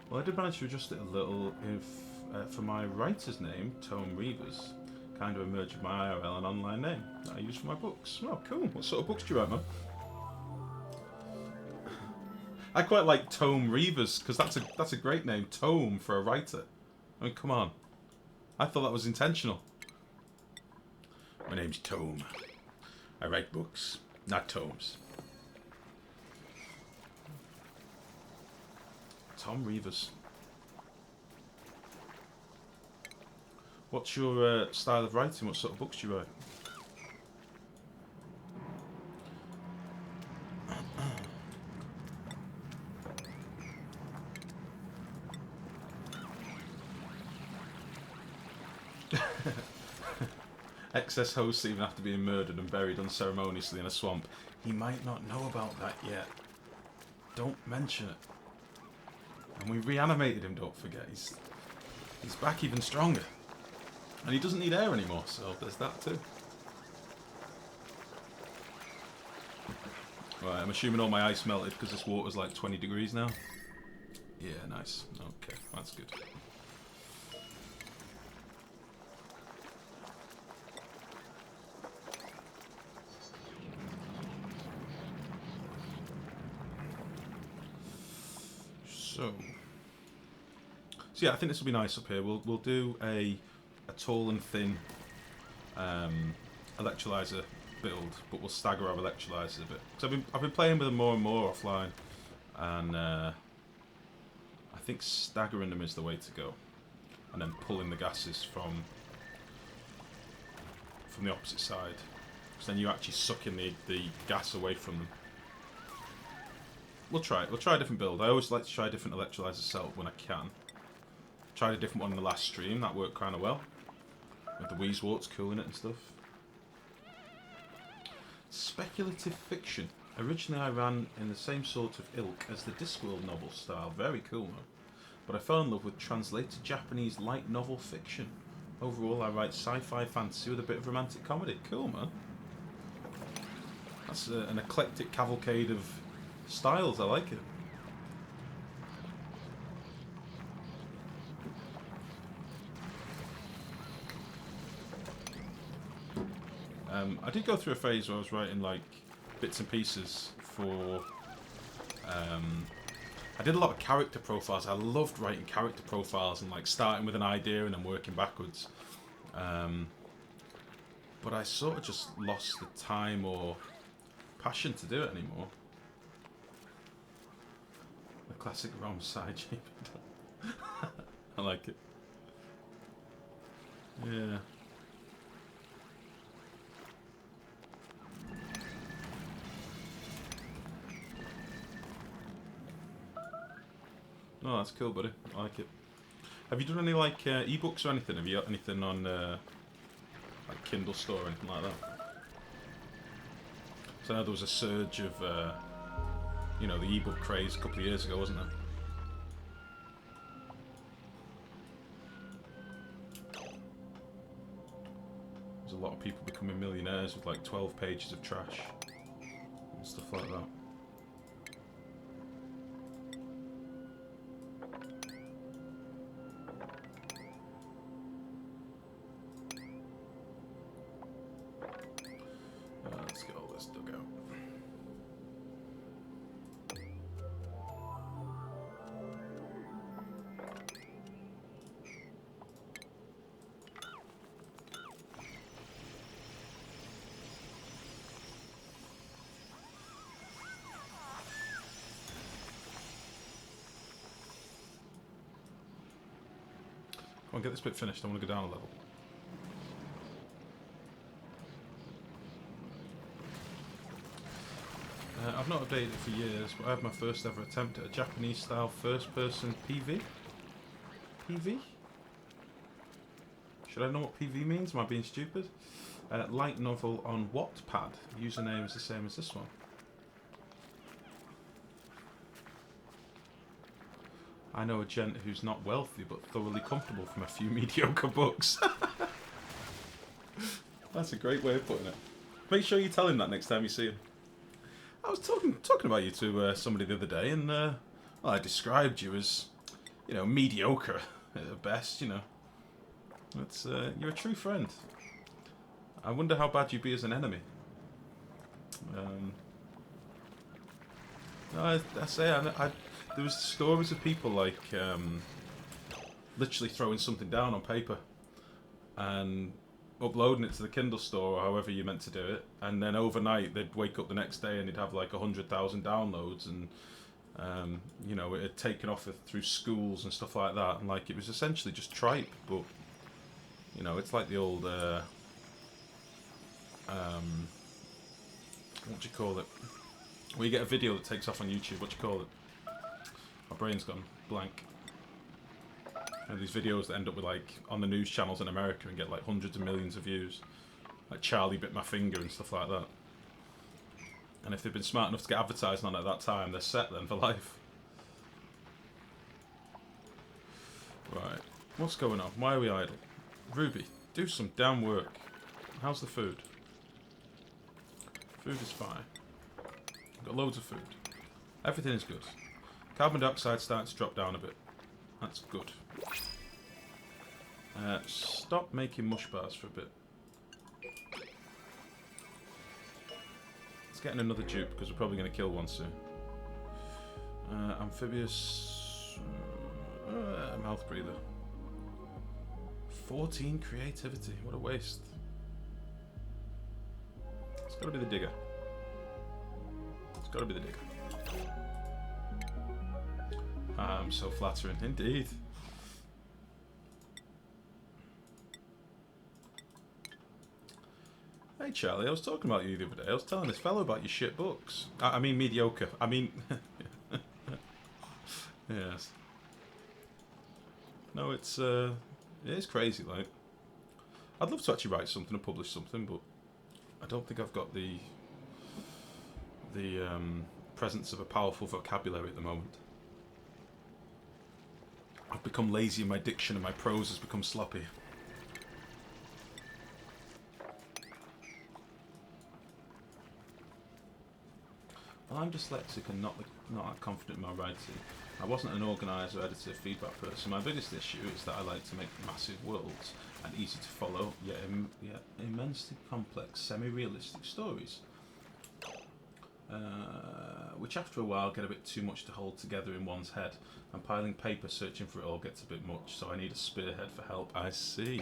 S1: Well, I did manage to adjust it a little for my writer's name, Tome Reavers. Kind of emerged with my IRL and online name that I use for my books. Oh, cool. What sort of books do you write, man? I quite like Tome Reavers, because that's a great name. Tome for a writer. I mean, come on. I thought that was intentional. My name's Tome. I write books, not tomes. Tom Reavers. What's your style of writing? What sort of books do you write? Excess hosts even after being murdered and buried unceremoniously in a swamp. He might not know about that yet. Don't mention it. And we reanimated him, don't forget. He's back even stronger. And he doesn't need air anymore, so there's that too. Right, I'm assuming all my ice melted because this water's like 20 degrees now. Yeah, nice. Okay, that's good. So yeah, I think this will be nice up here. We'll do a tall and thin electrolyzer build, but we'll stagger our electrolyzers a bit. Because I've been playing with them more and more offline, and I think staggering them is the way to go, and then pulling the gases from the opposite side. Because then you're actually sucking the gas away from them. We'll try it. We'll try a different build. I always like to try different electrolyzer setup when I can. Tried a different one in the last stream. That worked kind of well. With the Weezeworts cooling it and stuff. Speculative fiction. Originally I ran in the same sort of ilk as the Discworld novel style. Very cool, man. But I fell in love with translated Japanese light novel fiction. Overall, I write sci-fi fantasy with a bit of romantic comedy. Cool, man. That's an eclectic cavalcade of styles. I like it. I did go through a phase where I was writing like bits and pieces for. I did a lot of character profiles. I loved writing character profiles and like starting with an idea and then working backwards. But I sort of just lost the time or passion to do it anymore. The classic ROM side shape. I like it. Yeah. Oh, that's cool, buddy. I like it. Have you done any like ebooks or anything? Have you got anything on like Kindle store or anything like that? So I know there was a surge of you know, the ebook craze a couple of years ago, wasn't there? There's a lot of people becoming millionaires with like 12 pages of trash and stuff like that. Let's get all this dug out. Come on, get this bit finished. I want to go down a level. I've not updated it for years, but I had my first ever attempt at a Japanese-style first-person PV. PV? Should I know what PV means? Am I being stupid? Light novel on Wattpad. Username is the same as this one. I know a gent who's not wealthy but thoroughly comfortable from a few mediocre books. That's a great way of putting it. Make sure you tell him that next time you see him. I was talking about you to somebody the other day, and well, I described you as, you know, mediocre at best. You know, it's you're a true friend. I wonder how bad you'd be as an enemy. No, I say there was stories of people like literally throwing something down on paper and uploading it to the Kindle store or however you meant to do it, and then overnight they'd wake up the next day and it'd have like 100,000 downloads, and you know, it had taken off through schools and stuff like that, and like it was essentially just tripe. But you know, it's like the old what do you call it? When you get a video that takes off on YouTube, what do you call it? My brain's gone blank. And these videos that end up with like on the news channels in America and get like hundreds of millions of views, like Charlie bit my finger and stuff like that. And if they've been smart enough to get advertising on it at that time, they're set then for life. Right, what's going on? Why are we idle? Ruby, do some damn work. How's the food? Food is fine. I've got loads of food. Everything is good. Carbon dioxide starting to drop down a bit. That's good. Stop making mush bars for a bit. Let's get in another dupe because we're probably going to kill one soon. Amphibious mouth breather. 14 creativity. What a waste. It's got to be the digger. It's got to be the digger. So flattering, indeed. Hey Charlie, I was talking about you the other day. I was telling this fellow about your shit books. I mean mediocre. I mean... yes. No, it's crazy, like... I'd love to actually write something and publish something, but I don't think I've got the the presence of a powerful vocabulary at the moment. I've become lazy in my diction and my prose has become sloppy. Well, I'm dyslexic and not that confident in my writing. I wasn't an organiser, editor, feedback person. My biggest issue is that I like to make massive worlds and easy to follow, yet immensely complex, semi-realistic stories. Which after a while get a bit too much to hold together in one's head, and piling paper searching for it all gets a bit much, so I need a spearhead for help. I see.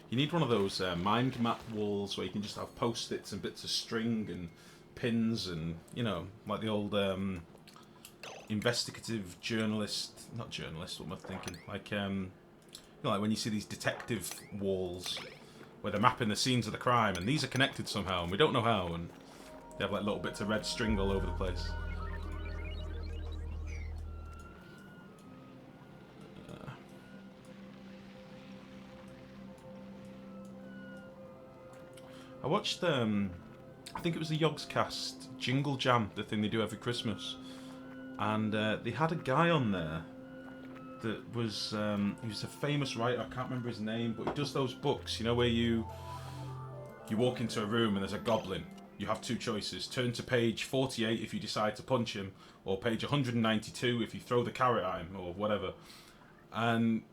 S1: You need one of those mind map walls where you can just have post-its and bits of string and pins and, you know, like the old investigative journalist, not journalist, what am I thinking? Like, you know, like when you see these detective walls where they're mapping the scenes of the crime and these are connected somehow and we don't know how, and they have like little bits of red string all over the place. I watched, I think it was the Yogscast Jingle Jam, the thing they do every Christmas. And they had a guy on there that was, he was a famous writer, I can't remember his name, but he does those books, you know, where you walk into a room and there's a goblin. You have two choices. Turn to page 48 if you decide to punch him, or page 192 if you throw the carrot at him, or whatever. And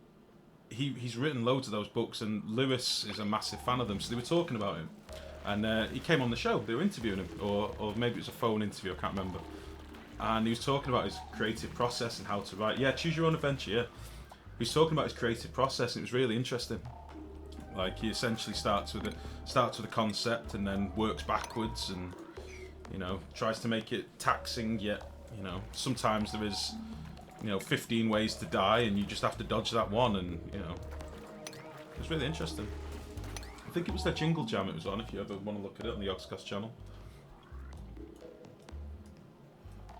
S1: he's written loads of those books, and Lewis is a massive fan of them, so they were talking about him. And he came on the show, they were interviewing him, or maybe it was a phone interview, I can't remember. And he was talking about his creative process and how to write. Yeah, choose your own adventure, yeah. He was talking about his creative process, and it was really interesting. Like, he essentially starts with a concept and then works backwards, and, you know, tries to make it taxing, yet, you know, sometimes there is, you know, 15 ways to die and you just have to dodge that one, and, you know, it was really interesting. I think it was their Jingle Jam it was on, if you ever want to look at it on the Yogscast channel.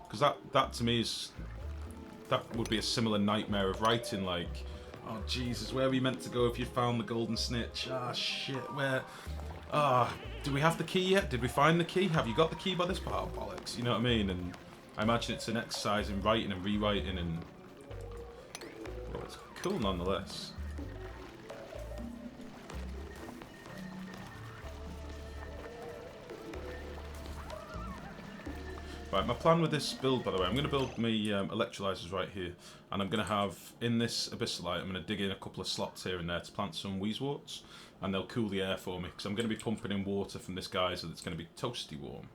S1: Because that to me is, that would be a similar nightmare of writing, like, oh Jesus, where are we meant to go if you found the golden snitch? Ah, shit, where? Ah, do we have the key yet? Did we find the key? Have you got the key by this part? Oh, bollocks, you know what I mean? And I imagine it's an exercise in writing and rewriting, and well, it's cool nonetheless. Right, my plan with this build, by the way, I'm going to build my electrolyzers right here, and I'm going to have, in this abyssalite, I'm going to dig in a couple of slots here and there to plant some weezeworts, and they'll cool the air for me, because I'm going to be pumping in water from this geyser that's going to be toasty warm.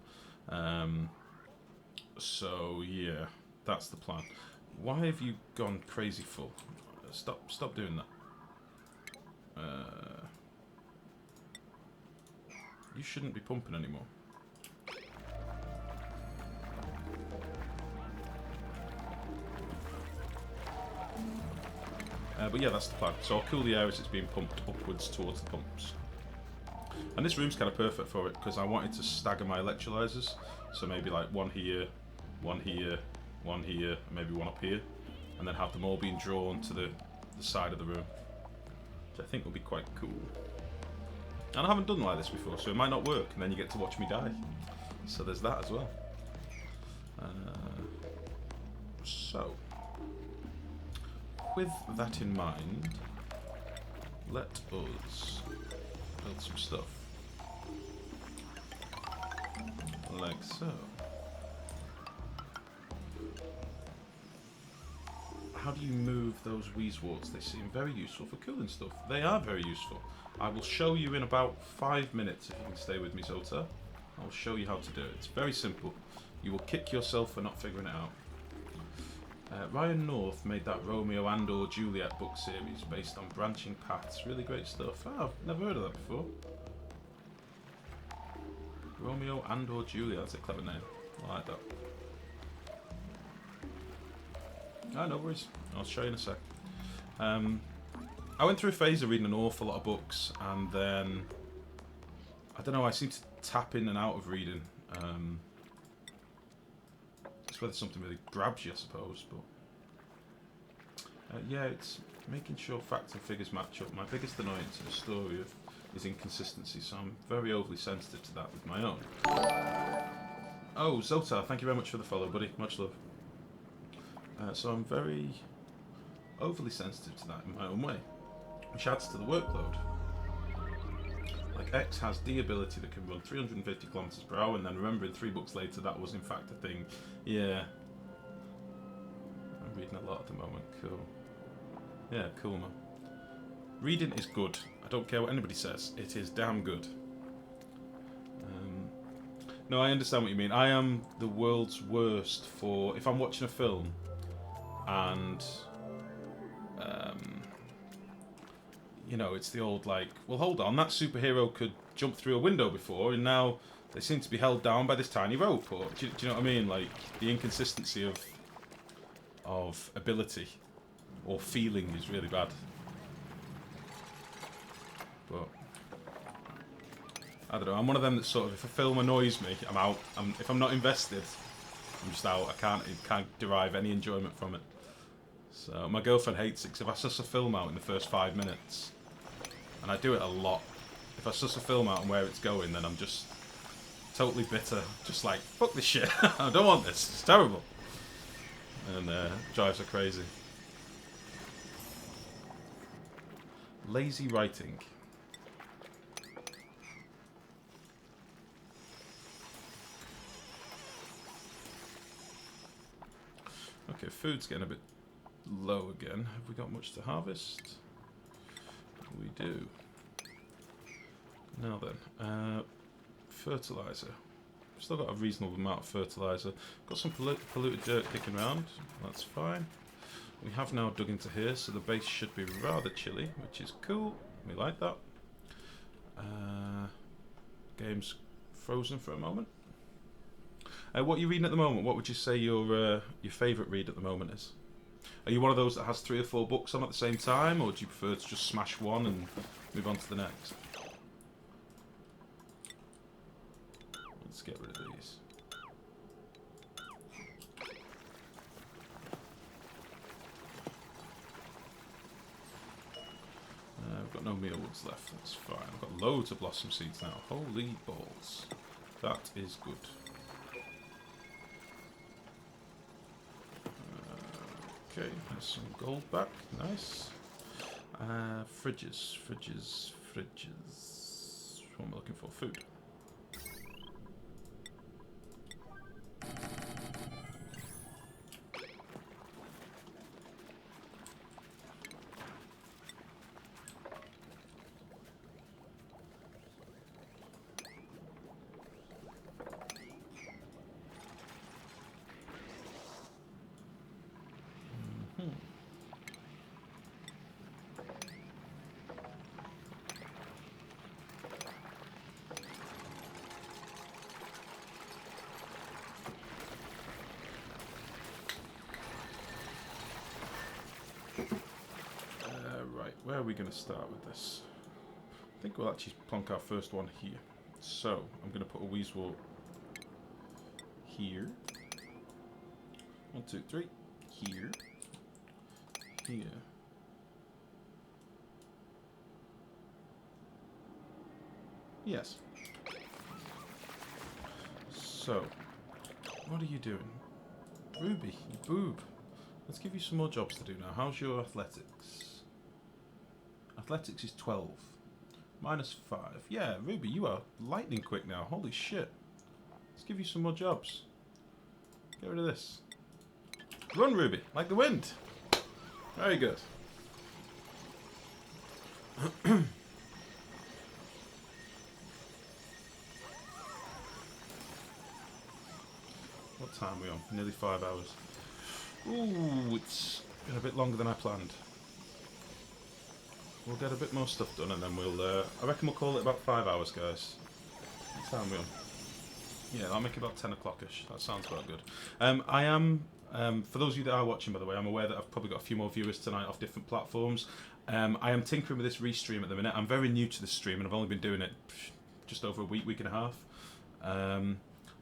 S1: So, yeah, that's the plan. Why have you gone crazy full? Stop doing that. You shouldn't be pumping anymore. But yeah, that's the plan. So I'll cool the air as it's being pumped upwards towards the pumps. And this room's kind of perfect for it, because I wanted to stagger my electrolyzers. So maybe like one here, one here, one here, and maybe one up here. And then have them all being drawn to the side of the room. Which I think will be quite cool. And I haven't done like this before, so it might not work, and then you get to watch me die. So there's that as well. So, with that in mind, let us build some stuff. Like so. How do you move those weezeworts? They seem very useful for cooling stuff. They are very useful. I will show you in about 5 minutes if you can stay with me, Zota. I'll show you how to do it. It's very simple. You will kick yourself for not figuring it out. Ryan North made that Romeo and or Juliet book series based on branching paths. Really great stuff. Oh, I've never heard of that before. Romeo and or Juliet, that's a clever name. I like that. Ah, no worries. I'll show you in a sec. I went through a phase of reading an awful lot of books, and then I don't know, I seem to tap in and out of reading. It's whether something really grabs you, I suppose, but yeah, it's making sure facts and figures match up. My biggest annoyance in a story is inconsistency, so I'm very overly sensitive to that with my own. Oh, Zotar, thank you very much for the follow, buddy. Much love. So I'm very overly sensitive to that in my own way, which adds to the workload. Like, X has the ability that can run 350 kilometers per hour, and then remembering 3 books later that was in fact a thing. Yeah. I'm reading a lot at the moment. Cool. Yeah, cool, man. Reading is good. I don't care what anybody says. It is damn good. No, I understand what you mean. I am the world's worst for... If I'm watching a film and... you know, it's the old, like, well, hold on, that superhero could jump through a window before, and now they seem to be held down by this tiny rope. Or, do you know what I mean? Like, the inconsistency of ability or feeling is really bad. But I don't know. I'm one of them that sort of, if a film annoys me, I'm out. If I'm not invested, I'm just out. I can't derive any enjoyment from it. So my girlfriend hates it because if I suss a film out in the first 5 minutes, and I do it a lot, if I suss a film out and where it's going, then I'm just totally bitter. Just like, fuck this shit. I don't want this. It's terrible. And drives her crazy. Lazy writing. Okay, food's getting a bit low again. Have we got much to harvest? We do. Now then, fertilizer. Still got a reasonable amount of fertilizer. Got some polluted dirt kicking around. That's fine. We have now dug into here, so the base should be rather chilly, which is cool. We like that. Game's frozen for a moment. What are you reading at the moment? What would you say your favourite read at the moment is? Are you one of those that has 3 or 4 books on at the same time, or do you prefer to just smash one and move on to the next? Let's get rid of these. I've got no mealwoods left, that's fine. I've got loads of blossom seeds now. Holy balls. That is good. Okay, there's some gold back. Nice. Fridges. What am I looking for? Food. Where are we going to start with this? I think we'll actually plonk our first one here. So, I'm going to put a Weasel here. 1, 2, 3. Here. Here. Yes. So, what are you doing? Ruby, you boob. Let's give you some more jobs to do now. How's your athletics? Athletics is 12. -5. Yeah, Ruby, you are lightning quick now. Holy shit. Let's give you some more jobs. Get rid of this. Run, Ruby, like the wind. Very good. What time are we on? Nearly 5 hours. Ooh, it's been a bit longer than I planned. We'll get a bit more stuff done and then we'll, I reckon we'll call it about 5 hours, guys. What time are we on? Yeah, I'll make it about 10 o'clock-ish. That sounds about good. I am, for those of you that are watching, by the way, I'm aware that I've probably got a few more viewers tonight off different platforms. I am tinkering with this restream at the minute. I'm very new to this stream and I've only been doing it just over a week and a half.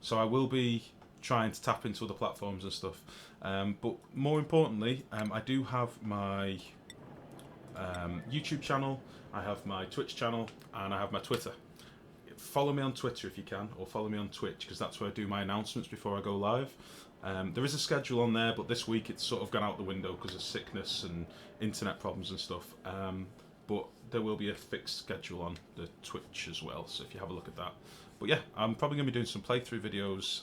S1: So I will be trying to tap into other platforms and stuff. But more importantly, I do have my YouTube channel, I have my Twitch channel, and I have my Twitter. follow me on Twitter if you can, or follow me on Twitch, because that's where I do my announcements before I go live. There is a schedule on there, but this week it's sort of gone out the window because of sickness and internet problems and stuff. But there will be a fixed schedule on the Twitch as well, so if you have a look at that. But yeah, I'm probably going to be doing some playthrough videos,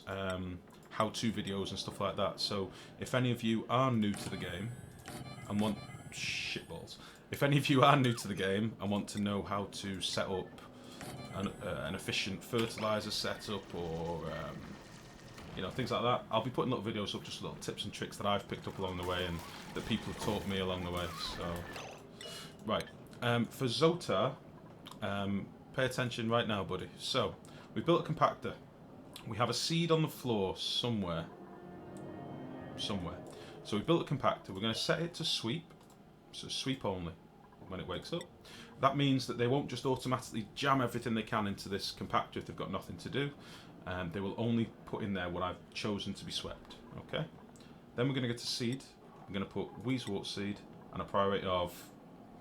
S1: how-to videos and stuff like that. So if any of you are new to the game and want... shitballs. If any of you are new to the game and want to know how to set up an efficient fertilizer setup, or you know, things like that, I'll be putting little videos up, just little tips and tricks that I've picked up along the way and that people have taught me along the way. So, right, for Zotar, pay attention right now, buddy. So, we built a compactor. We have a seed on the floor somewhere. So we built a compactor. We're going to set it to sweep, so sweep only when it wakes up. That means that they won't just automatically jam everything they can into this compactor if they've got nothing to do. They will only put in there what I've chosen to be swept. Okay. Then we're going to get to seed. I'm going to put Weezewort seed and a priority of,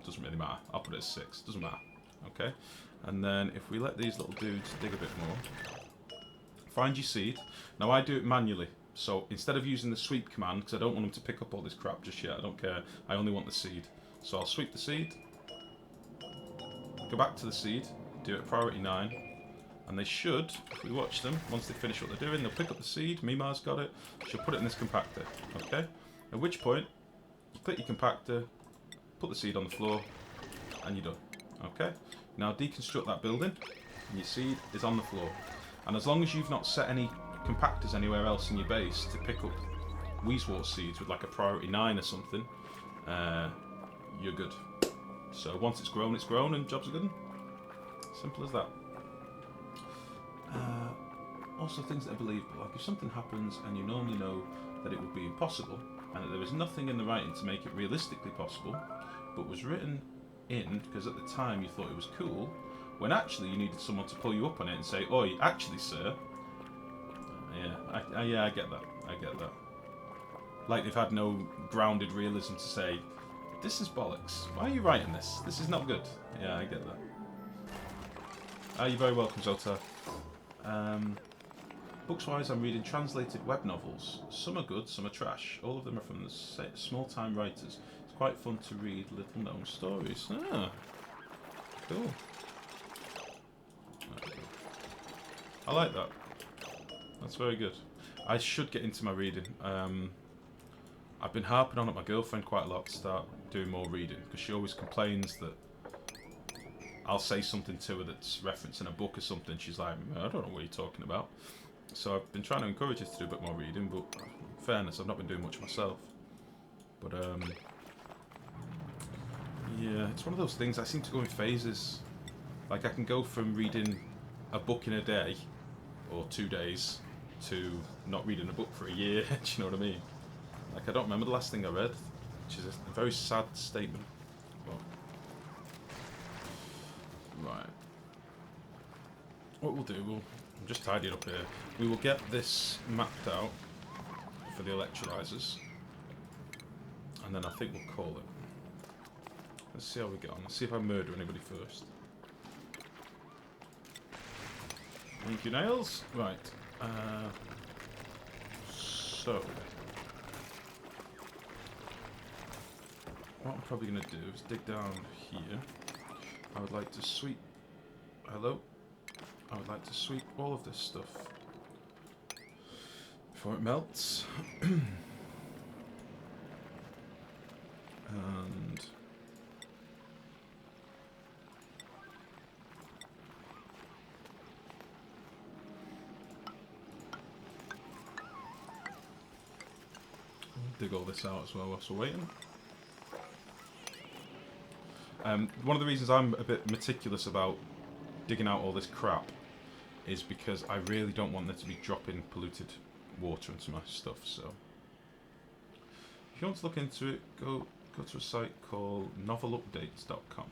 S1: doesn't really matter. I'll put it as 6. Doesn't matter. Okay. And then if we let these little dudes dig a bit more, find your seed. Now I do it manually. So instead of using the sweep command, because I don't want them to pick up all this crap just yet, I don't care. I only want the seed. So I'll sweep the seed. Go back to the seed. Do it at priority 9. And they should, if we watch them, once they finish what they're doing, they'll pick up the seed. Mima's got it. She'll put it in this compactor. Okay? At which point, you click your compactor, put the seed on the floor, and you're done. Okay? Now deconstruct that building, and your seed is on the floor. And as long as you've not set any compactors anywhere else in your base to pick up Weezewort seeds with like a priority 9 or something, you're good. So once it's grown, and jobs are good. Simple as that. Also things that are believable, like if something happens and you normally know that it would be impossible, and that there was nothing in the writing to make it realistically possible, but was written in because at the time you thought it was cool, when actually you needed someone to pull you up on it and say, "Oh, actually, sir." Yeah, I get that. I get that. Like they've had no grounded realism to say, "This is bollocks. Why are you writing this? This is not good." Yeah, I get that. You're very welcome, Zota. Books-wise, I'm reading translated web novels. Some are good, some are trash. All of them are from the small-time writers. It's quite fun to read little-known stories. Ah, cool. I like that. That's very good. I should get into my reading. I've been harping on at my girlfriend quite a lot to start doing more reading, because she always complains that I'll say something to her that's referencing a book or something. She's like, "I don't know what you're talking about." So I've been trying to encourage her to do a bit more reading, but in fairness, I've not been doing much myself. But yeah, it's one of those things. I seem to go in phases. Like I can go from reading a book in a day or 2 days to not reading a book for a year. Do you know what I mean? Like I don't remember the last thing I read, which is a very sad statement. But, right. What we'll do, I'm just tidying up here. We will get this mapped out for the electrolyzers, and then I think we'll call it. Let's see how we get on. Let's see if I murder anybody first. Thank you, Nails. Right. So, what I'm probably going to do is dig down here. I would like to sweep... Hello? I would like to sweep all of this stuff before it melts. And dig all this out as well whilst we're waiting. One of the reasons I'm a bit meticulous about digging out all this crap is because I really don't want there to be dropping polluted water into my stuff. So if you want to look into it, go to a site called novelupdates.com.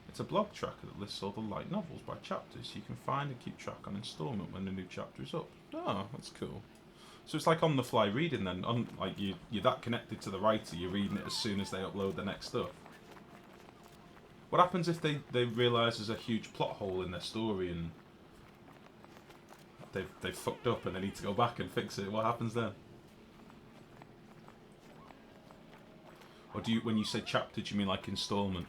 S1: It's a blog tracker that lists all the light novels by chapters. You can find and keep track on installment when the new chapter is up. Oh, that's cool. So it's like on-the-fly reading then. Like you're that connected to the writer, you're reading it as soon as they upload the next stuff. What happens if they realise there's a huge plot hole in their story and they've fucked up and they need to go back and fix it, what happens then? Or do you, when you say chapter, do you mean like installment?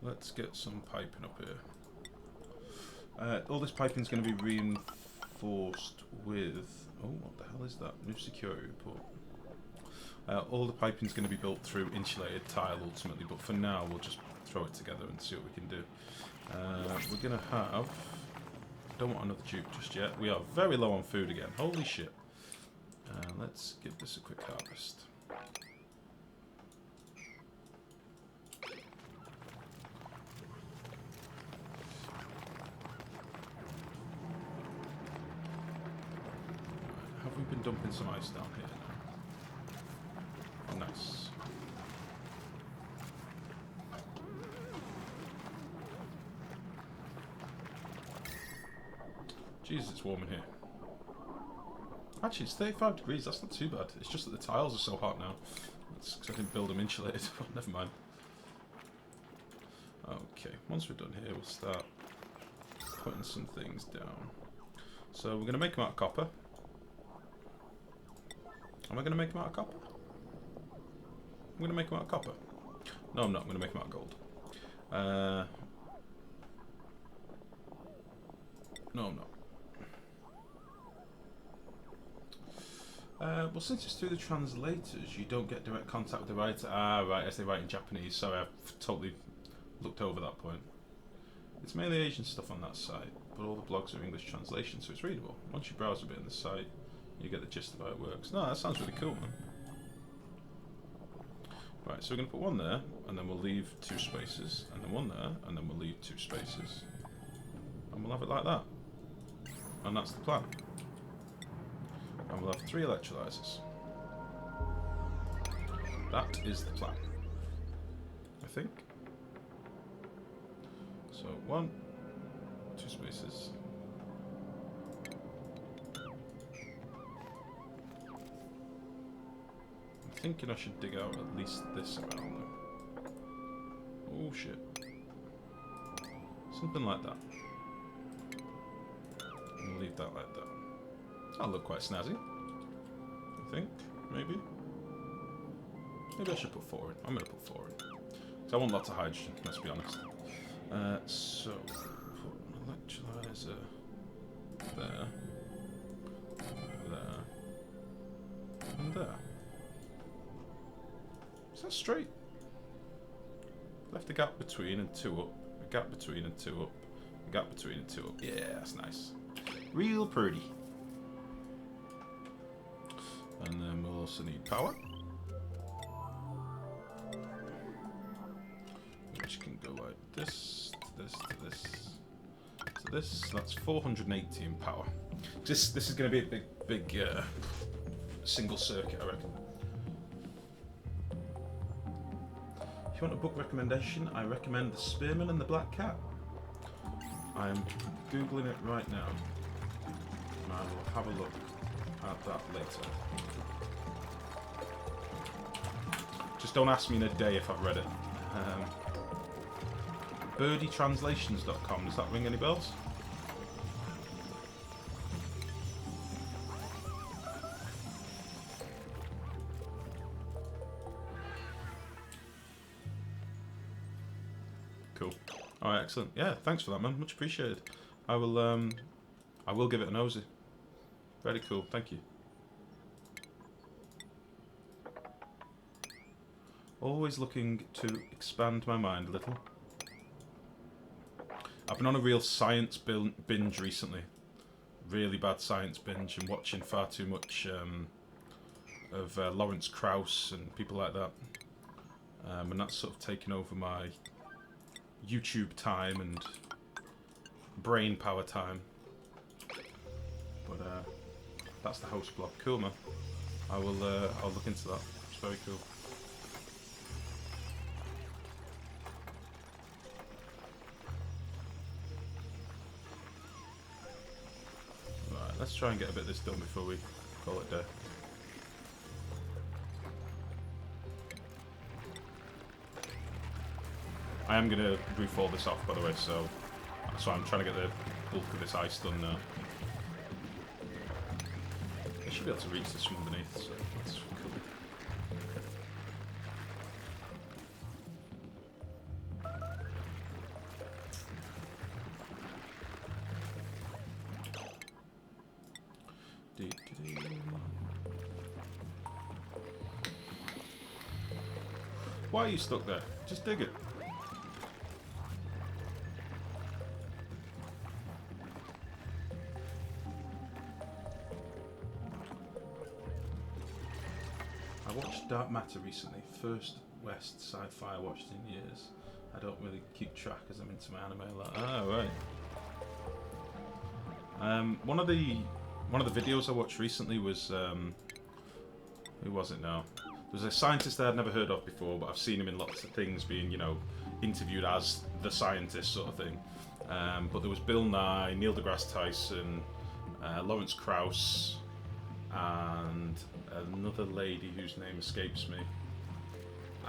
S1: Let's get some piping up here. All this piping is going to be reinforced with... Oh, what the hell is that? New security report. All the piping is going to be built through insulated tile ultimately, but for now we'll just throw it together and see what we can do. We're going to have... Don't want another tube just yet. We are very low on food again. Holy shit. Let's give this a quick harvest. Have we been dumping some ice down here now? Nice. Jesus, it's warm in here. Actually, it's 35 degrees. That's not too bad. It's just that the tiles are so hot now. That's because I didn't build them insulated. Never mind. Okay, once we're done here, we'll start putting some things down. So we're going to make them out of copper. Am I going to make them out of copper? I'm going to make them out of copper. No, I'm not. I'm going to make them out of gold. No, I'm not. Well, since it's through the translators, you don't get direct contact with the writer. Ah, right, as they write in Japanese. Sorry, I've totally looked over that point. It's mainly Asian stuff on that site, but all the blogs are English translation, so it's readable. Once you browse a bit in the site, you get the gist of how it works. No, that sounds really cool, man. Right, so we're going to put one there, and then we'll leave 2 spaces, and then one there, and then we'll leave 2 spaces. And we'll have it like that. And that's the plan. And we'll have 3 electrolyzers. That is the plan. I think. So 1, 2 spaces. I'm thinking I should dig out at least this around though. Oh shit. Something like that. And we'll leave that like that. That'll look quite snazzy. I think, maybe. Maybe I should put 4 in. I'm going to put 4 in. Because I want lots of hydrogen, let's be honest. So, put an electrolyzer there, there, and there. Is that straight? Left a gap between and 2 up, a gap between and 2 up, a gap between and 2 up. Yeah, that's nice. Real pretty. And then we'll also need power, which can go like this, to this, to this, to this. That's 480 in power. This is going to be a big single circuit, I reckon. If you want a book recommendation, I recommend The Spearman and the Black Cat. I am googling it right now. And I will have a look at that later. Just don't ask me in a day if I've read it. Birdietranslations.com, does that ring any bells? Cool. Alright, excellent. Yeah, thanks for that, man. Much appreciated. I will give it a nosy. Very cool, thank you. Always looking to expand my mind a little. I've been on a real science binge recently. Really bad science binge and watching far too much of Lawrence Krauss and people like that. And that's sort of taken over my YouTube time and brain power time. But that's the host blog. Cool, man. I'll look into that. It's very cool. let's try and get a bit of this done before we call it a day. I am going to roof all this off, by the way, so that's why I'm trying to get the bulk of this ice done now. I should be able to reach this from underneath, so that's cool. Why are you stuck there? Just dig it. I watched Dark Matter recently. First West sci-fi I watched in years. I don't really keep track as I'm into my anime a lot. Ah, right. One of the videos I watched recently was who was it now? There was a scientist that I'd never heard of before, but I've seen him in lots of things, being, you know, interviewed as the scientist sort of thing. But there was Bill Nye, Neil deGrasse Tyson, Lawrence Krauss, and another lady whose name escapes me.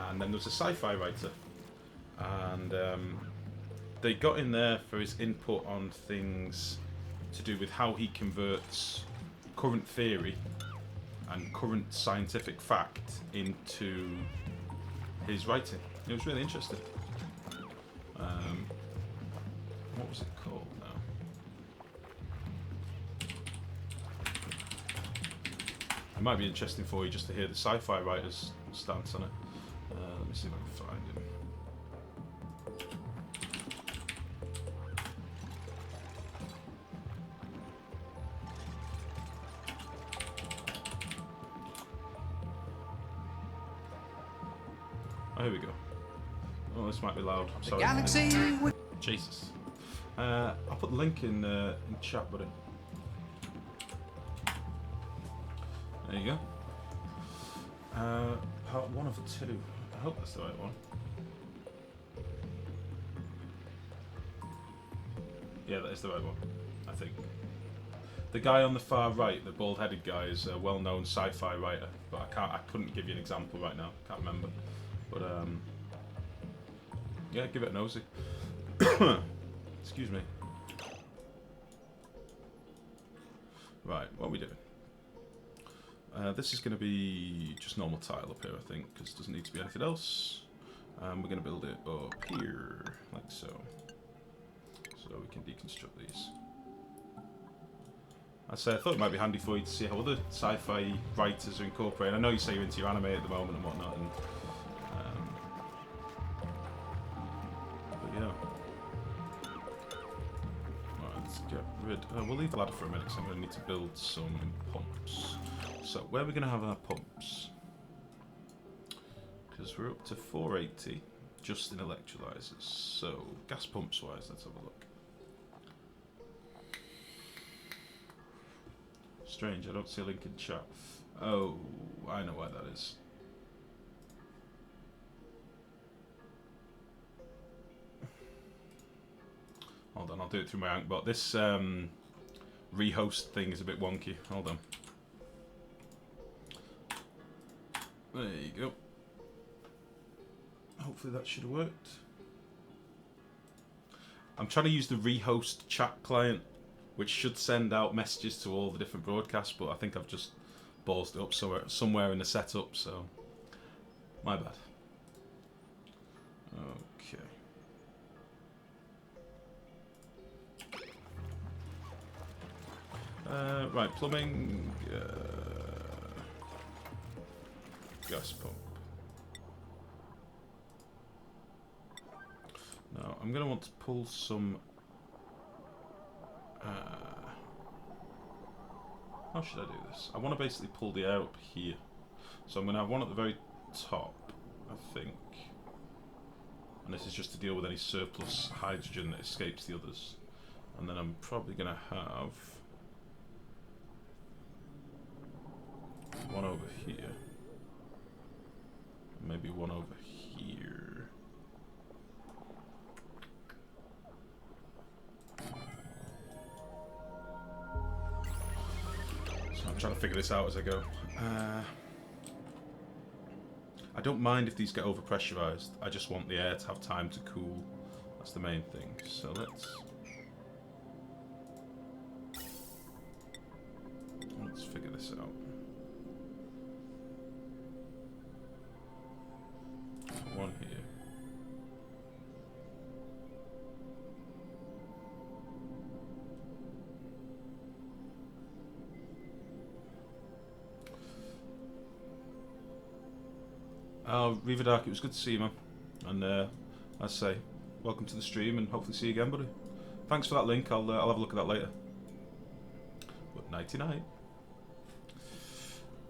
S1: And then there was a sci-fi writer, and they got in there for his input on things to do with how he converts current theory and current scientific fact into his writing. It was really interesting. What was it called now? It might be interesting for you just to hear the sci-fi writer's stance on it. Let me see if I can find him. Oh, here we go. Oh, this might be loud. I'm sorry. Galaxy. Jesus. I'll put the link in chat, buddy. There you go. Part 1 of 2. I hope that's the right one. Yeah, that is the right one, I think. The guy on the far right, the bald-headed guy, is a well-known sci-fi writer, but I couldn't give you an example right now. Can't remember. But yeah, give it a nosy. Excuse me. Right, what are we doing? This is going to be just normal tile up here, I think, because it doesn't need to be anything else. We're going to build it up here, like so. So we can deconstruct these. I thought it might be handy for you to see how other sci-fi writers are incorporating. I know you say you're into your anime at the moment and whatnot, and but yeah. Right, let's get rid. We'll leave the ladder for a minute, because I'm going to need to build some pumps. So where are we going to have our pumps? Because we're up to 480 just in electrolyzers. So gas pumps wise, let's have a look. Strange, I don't see a link in chat. Oh, I know why that is. Hold on, I'll do it through my Ankbot. This rehost thing is a bit wonky. Hold on. There you go. Hopefully that should have worked. I'm trying to use the rehost chat client, which should send out messages to all the different broadcasts, but I think I've just ballsed it up somewhere in the setup, so my bad. Okay. Right, plumbing, gas pump. Now, I'm going to want to pull some... how should I do this? I want to basically pull the air up here. So I'm going to have one at the very top, I think. And this is just to deal with any surplus hydrogen that escapes the others. And then I'm probably going to have one over here. Maybe one over here. trying to figure this out as I go. I don't mind if these get overpressurized. I just want the air to have time to cool. That's the main thing. So let's figure this out. One here. Oh, Reaver Dark, it was good to see you, man. And I say, welcome to the stream, and hopefully see you again, buddy. Thanks for that link. I'll have a look at that later. But nighty night.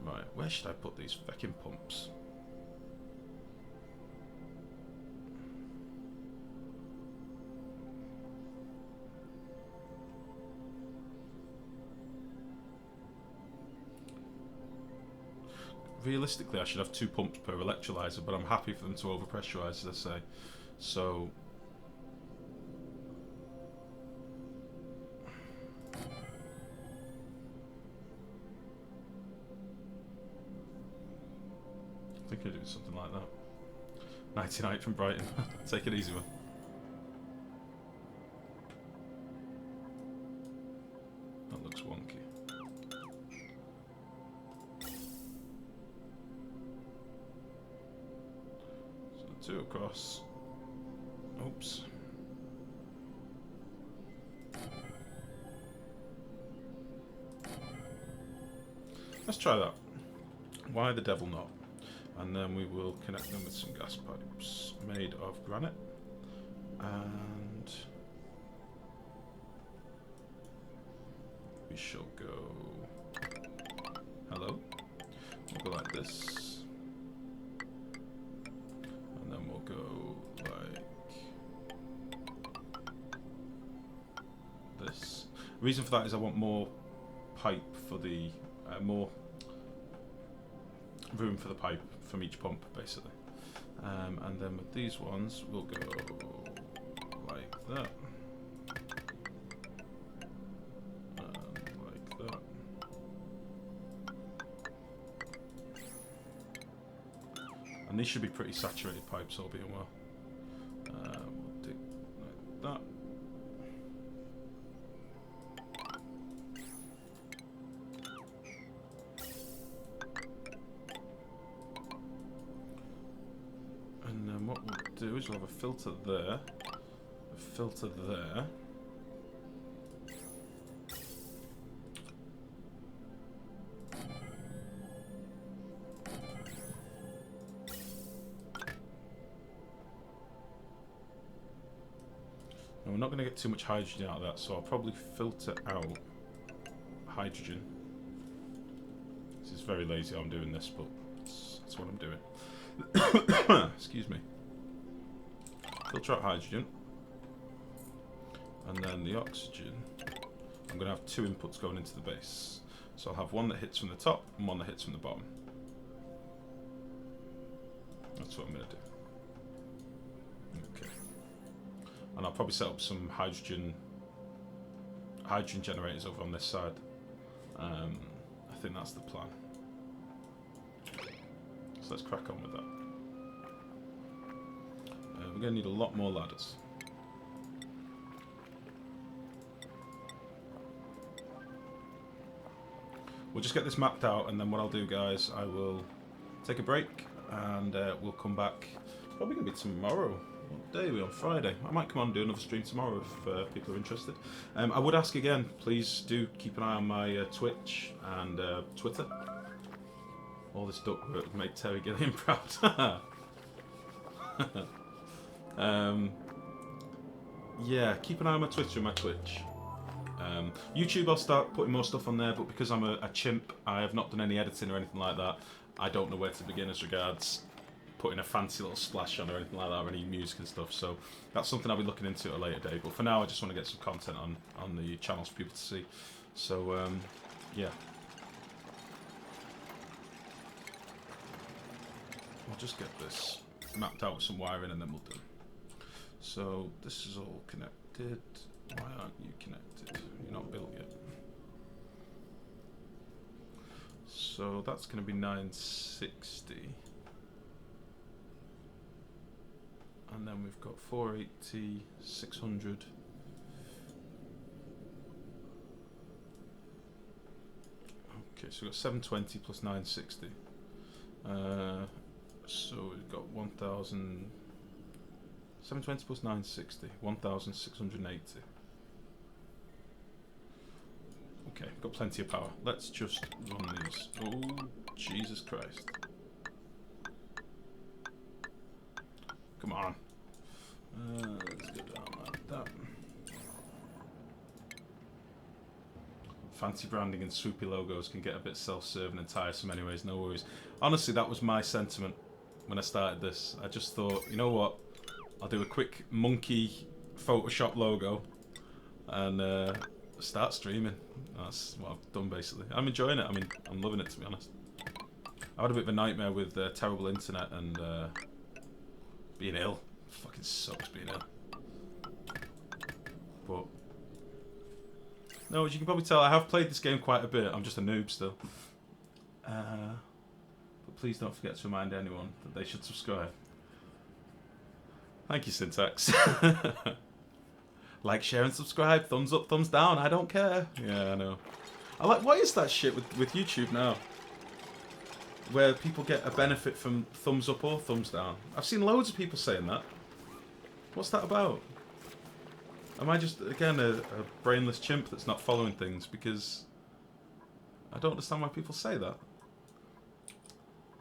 S1: Right, where should I put these feckin' pumps? Realistically, I should have 2 pumps per electrolyzer, but I'm happy for them to overpressurize, as I say. So I think I'll do something like that. Nighty night from Brighton. Take it easy, man. That looks wonky. So 2 across. Oops. Let's try that. Why the devil not? And then we will connect them with some gas pipes made of granite. And we shall go. Hello. We'll go like this. And then we'll go like this. The reason for that is I want more pipe for the more room for the pipe from each pump, basically. And then with these ones, we'll go like that. And like that. And these should be pretty saturated pipes, all being well. We'll dig like that. And then what we'll do is we'll have a filter there, a filter there. And we're not going to get too much hydrogen out of that, so I'll probably filter out hydrogen. This is very lazy how I'm doing this, but that's what I'm doing. Excuse me. Filter out hydrogen, and then the oxygen. I'm going to have 2 inputs going into the base, so I'll have one that hits from the top and one that hits from the bottom. That's what I'm going to do. Okay. And I'll probably set up some hydrogen generators over on this side. I think that's the plan. So let's crack on with that. We're going to need a lot more ladders. We'll just get this mapped out, and then what I'll do, guys, I will take a break, and we'll come back. Probably going to be tomorrow. What day are we on? Friday. I might come on and do another stream tomorrow if people are interested. I would ask again, please do keep an eye on my Twitch and Twitter. All this duck work made Terry Gilliam proud. Yeah, keep an eye on my Twitter and my Twitch. YouTube, I'll start putting more stuff on there, but because I'm a chimp, I have not done any editing or anything like that. I don't know where to begin as regards putting a fancy little splash on or anything like that, or any music and stuff. So that's something I'll be looking into at a later date. But for now, I just want to get some content on the channels for people to see. So yeah. I'll just get this mapped out with some wiring and then we'll do. So this is all connected. Why aren't you connected? You're not built yet. So that's going to be 960. And then we've got 480, 600. Okay, so we've got 720 plus 960. So we've got 1,000. 720 plus 960, 1,680. Okay, got plenty of power. Let's just run these. Oh, Jesus Christ. Come on. Let's go down like that. Fancy branding and swoopy logos can get a bit self-serving and tiresome anyways, no worries. Honestly, that was my sentiment when I started this. I just thought, you know what? I'll do a quick monkey Photoshop logo and start streaming. That's what I've done basically. I'm enjoying it. I mean, I'm loving it, to be honest. I had a bit of a nightmare with terrible internet and being ill. Fucking sucks being ill. But no, as you can probably tell, I have played this game quite a bit. I'm just a noob still. But please don't forget to remind anyone that they should subscribe. Thank you, Syntax. Like, share and subscribe. Thumbs up, thumbs down. I don't care. Yeah, I know. I like. What is that shit with YouTube now? Where people get a benefit from thumbs up or thumbs down. I've seen loads of people saying that. What's that about? Am I just, again, a brainless chimp that's not following things? Because I don't understand why people say that.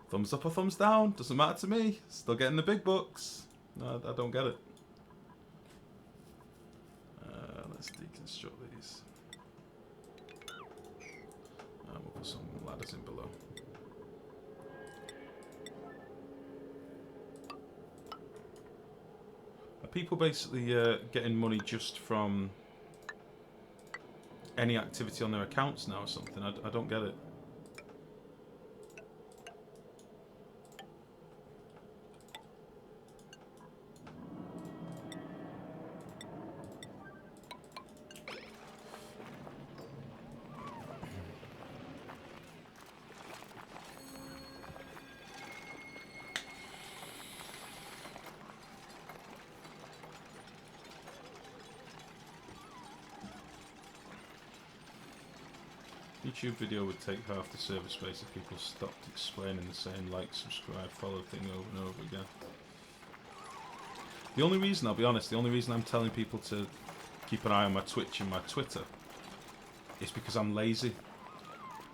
S1: Thumbs up or thumbs down. Doesn't matter to me. Still getting the big bucks. No, I don't get it. Let's deconstruct these. And we'll put some ladders in below. Are people basically getting money just from any activity on their accounts now or something? I don't get it. YouTube video would take half the server space if people stopped explaining the same like, subscribe, follow thing over and over again. The only reason, I'll be honest, the only reason I'm telling people to keep an eye on my Twitch and my Twitter is because I'm lazy.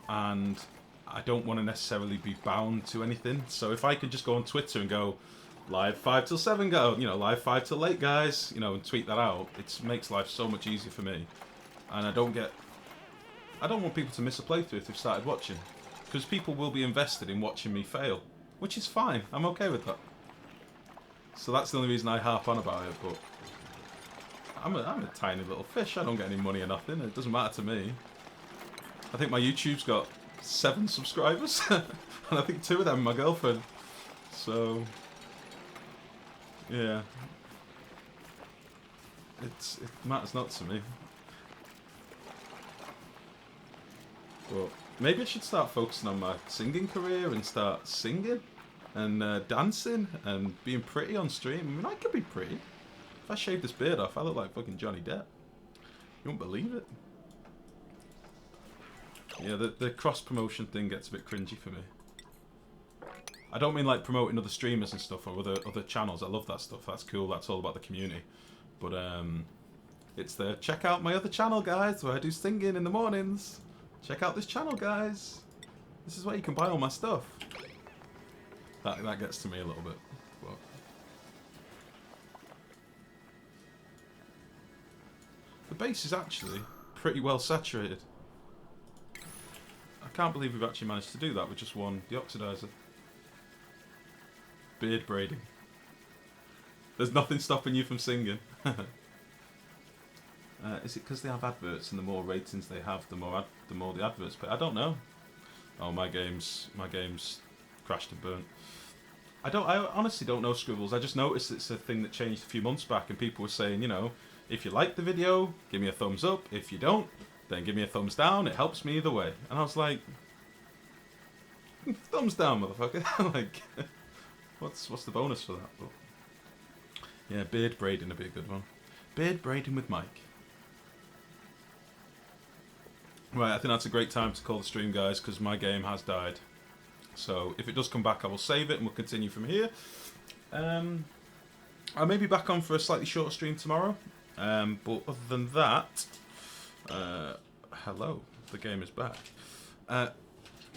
S1: And I don't want to necessarily be bound to anything. So if I could just go on Twitter and go, live 5 till 7, go, you know, live 5 till 8, guys, you know, and tweet that out, it makes life so much easier for me. And I don't want people to miss a playthrough if they've started watching. Because people will be invested in watching me fail. Which is fine. I'm okay with that. So that's the only reason I harp on about it, but I'm a tiny little fish. I don't get any money or nothing. It doesn't matter to me. I think my YouTube's got 7 subscribers. And I think 2 of them are my girlfriend. So yeah. It matters not to me. But maybe I should start focusing on my singing career and start singing and dancing and being pretty on stream. I mean, I could be pretty. If I shave this beard off, I look like fucking Johnny Depp. You won't believe it. Yeah, the cross-promotion thing gets a bit cringy for me. I don't mean like promoting other streamers and stuff or other channels. I love that stuff. That's cool. That's all about the community. But it's the check out my other channel, guys, where I do singing in the mornings. Check out this channel, guys. This is where you can buy all my stuff. That gets to me a little bit. But the base is actually pretty well saturated. I can't believe we've actually managed to do that with just one deoxidizer. Beard braiding. There's nothing stopping you from singing. Is it because they have adverts and the more ratings they have, the more the adverts pay? I don't know. Oh, my game's crashed and burnt. I honestly don't know, Scribbles. I just noticed it's a thing that changed a few months back, and people were saying, you know, if you like the video, give me a thumbs up. If you don't, then give me a thumbs down. It helps me either way. And I was like, thumbs down, motherfucker. Like, what's the bonus for that? But, yeah, beard braiding would be a good one. Beard braiding with Mike. Right, I think that's a great time to call the stream, guys, because my game has died. So if it does come back, I will save it and we'll continue from here. I may be back on for a slightly shorter stream tomorrow. But other than that, hello, the game is back.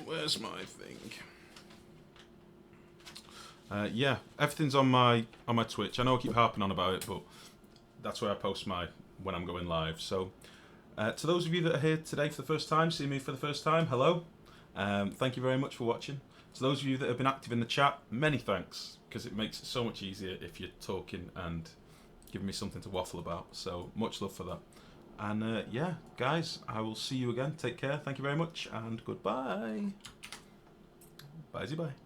S1: Where's my thing? Yeah, everything's on my Twitch. I know I keep harping on about it, but that's where I post when I'm going live. So to those of you that are here today for the first time, see me for the first time, hello. Thank you very much for watching. To those of you that have been active in the chat, many thanks, because it makes it so much easier if you're talking and giving me something to waffle about. So much love for that. And yeah, guys, I will see you again. Take care. Thank you very much, and goodbye. Bye-bye.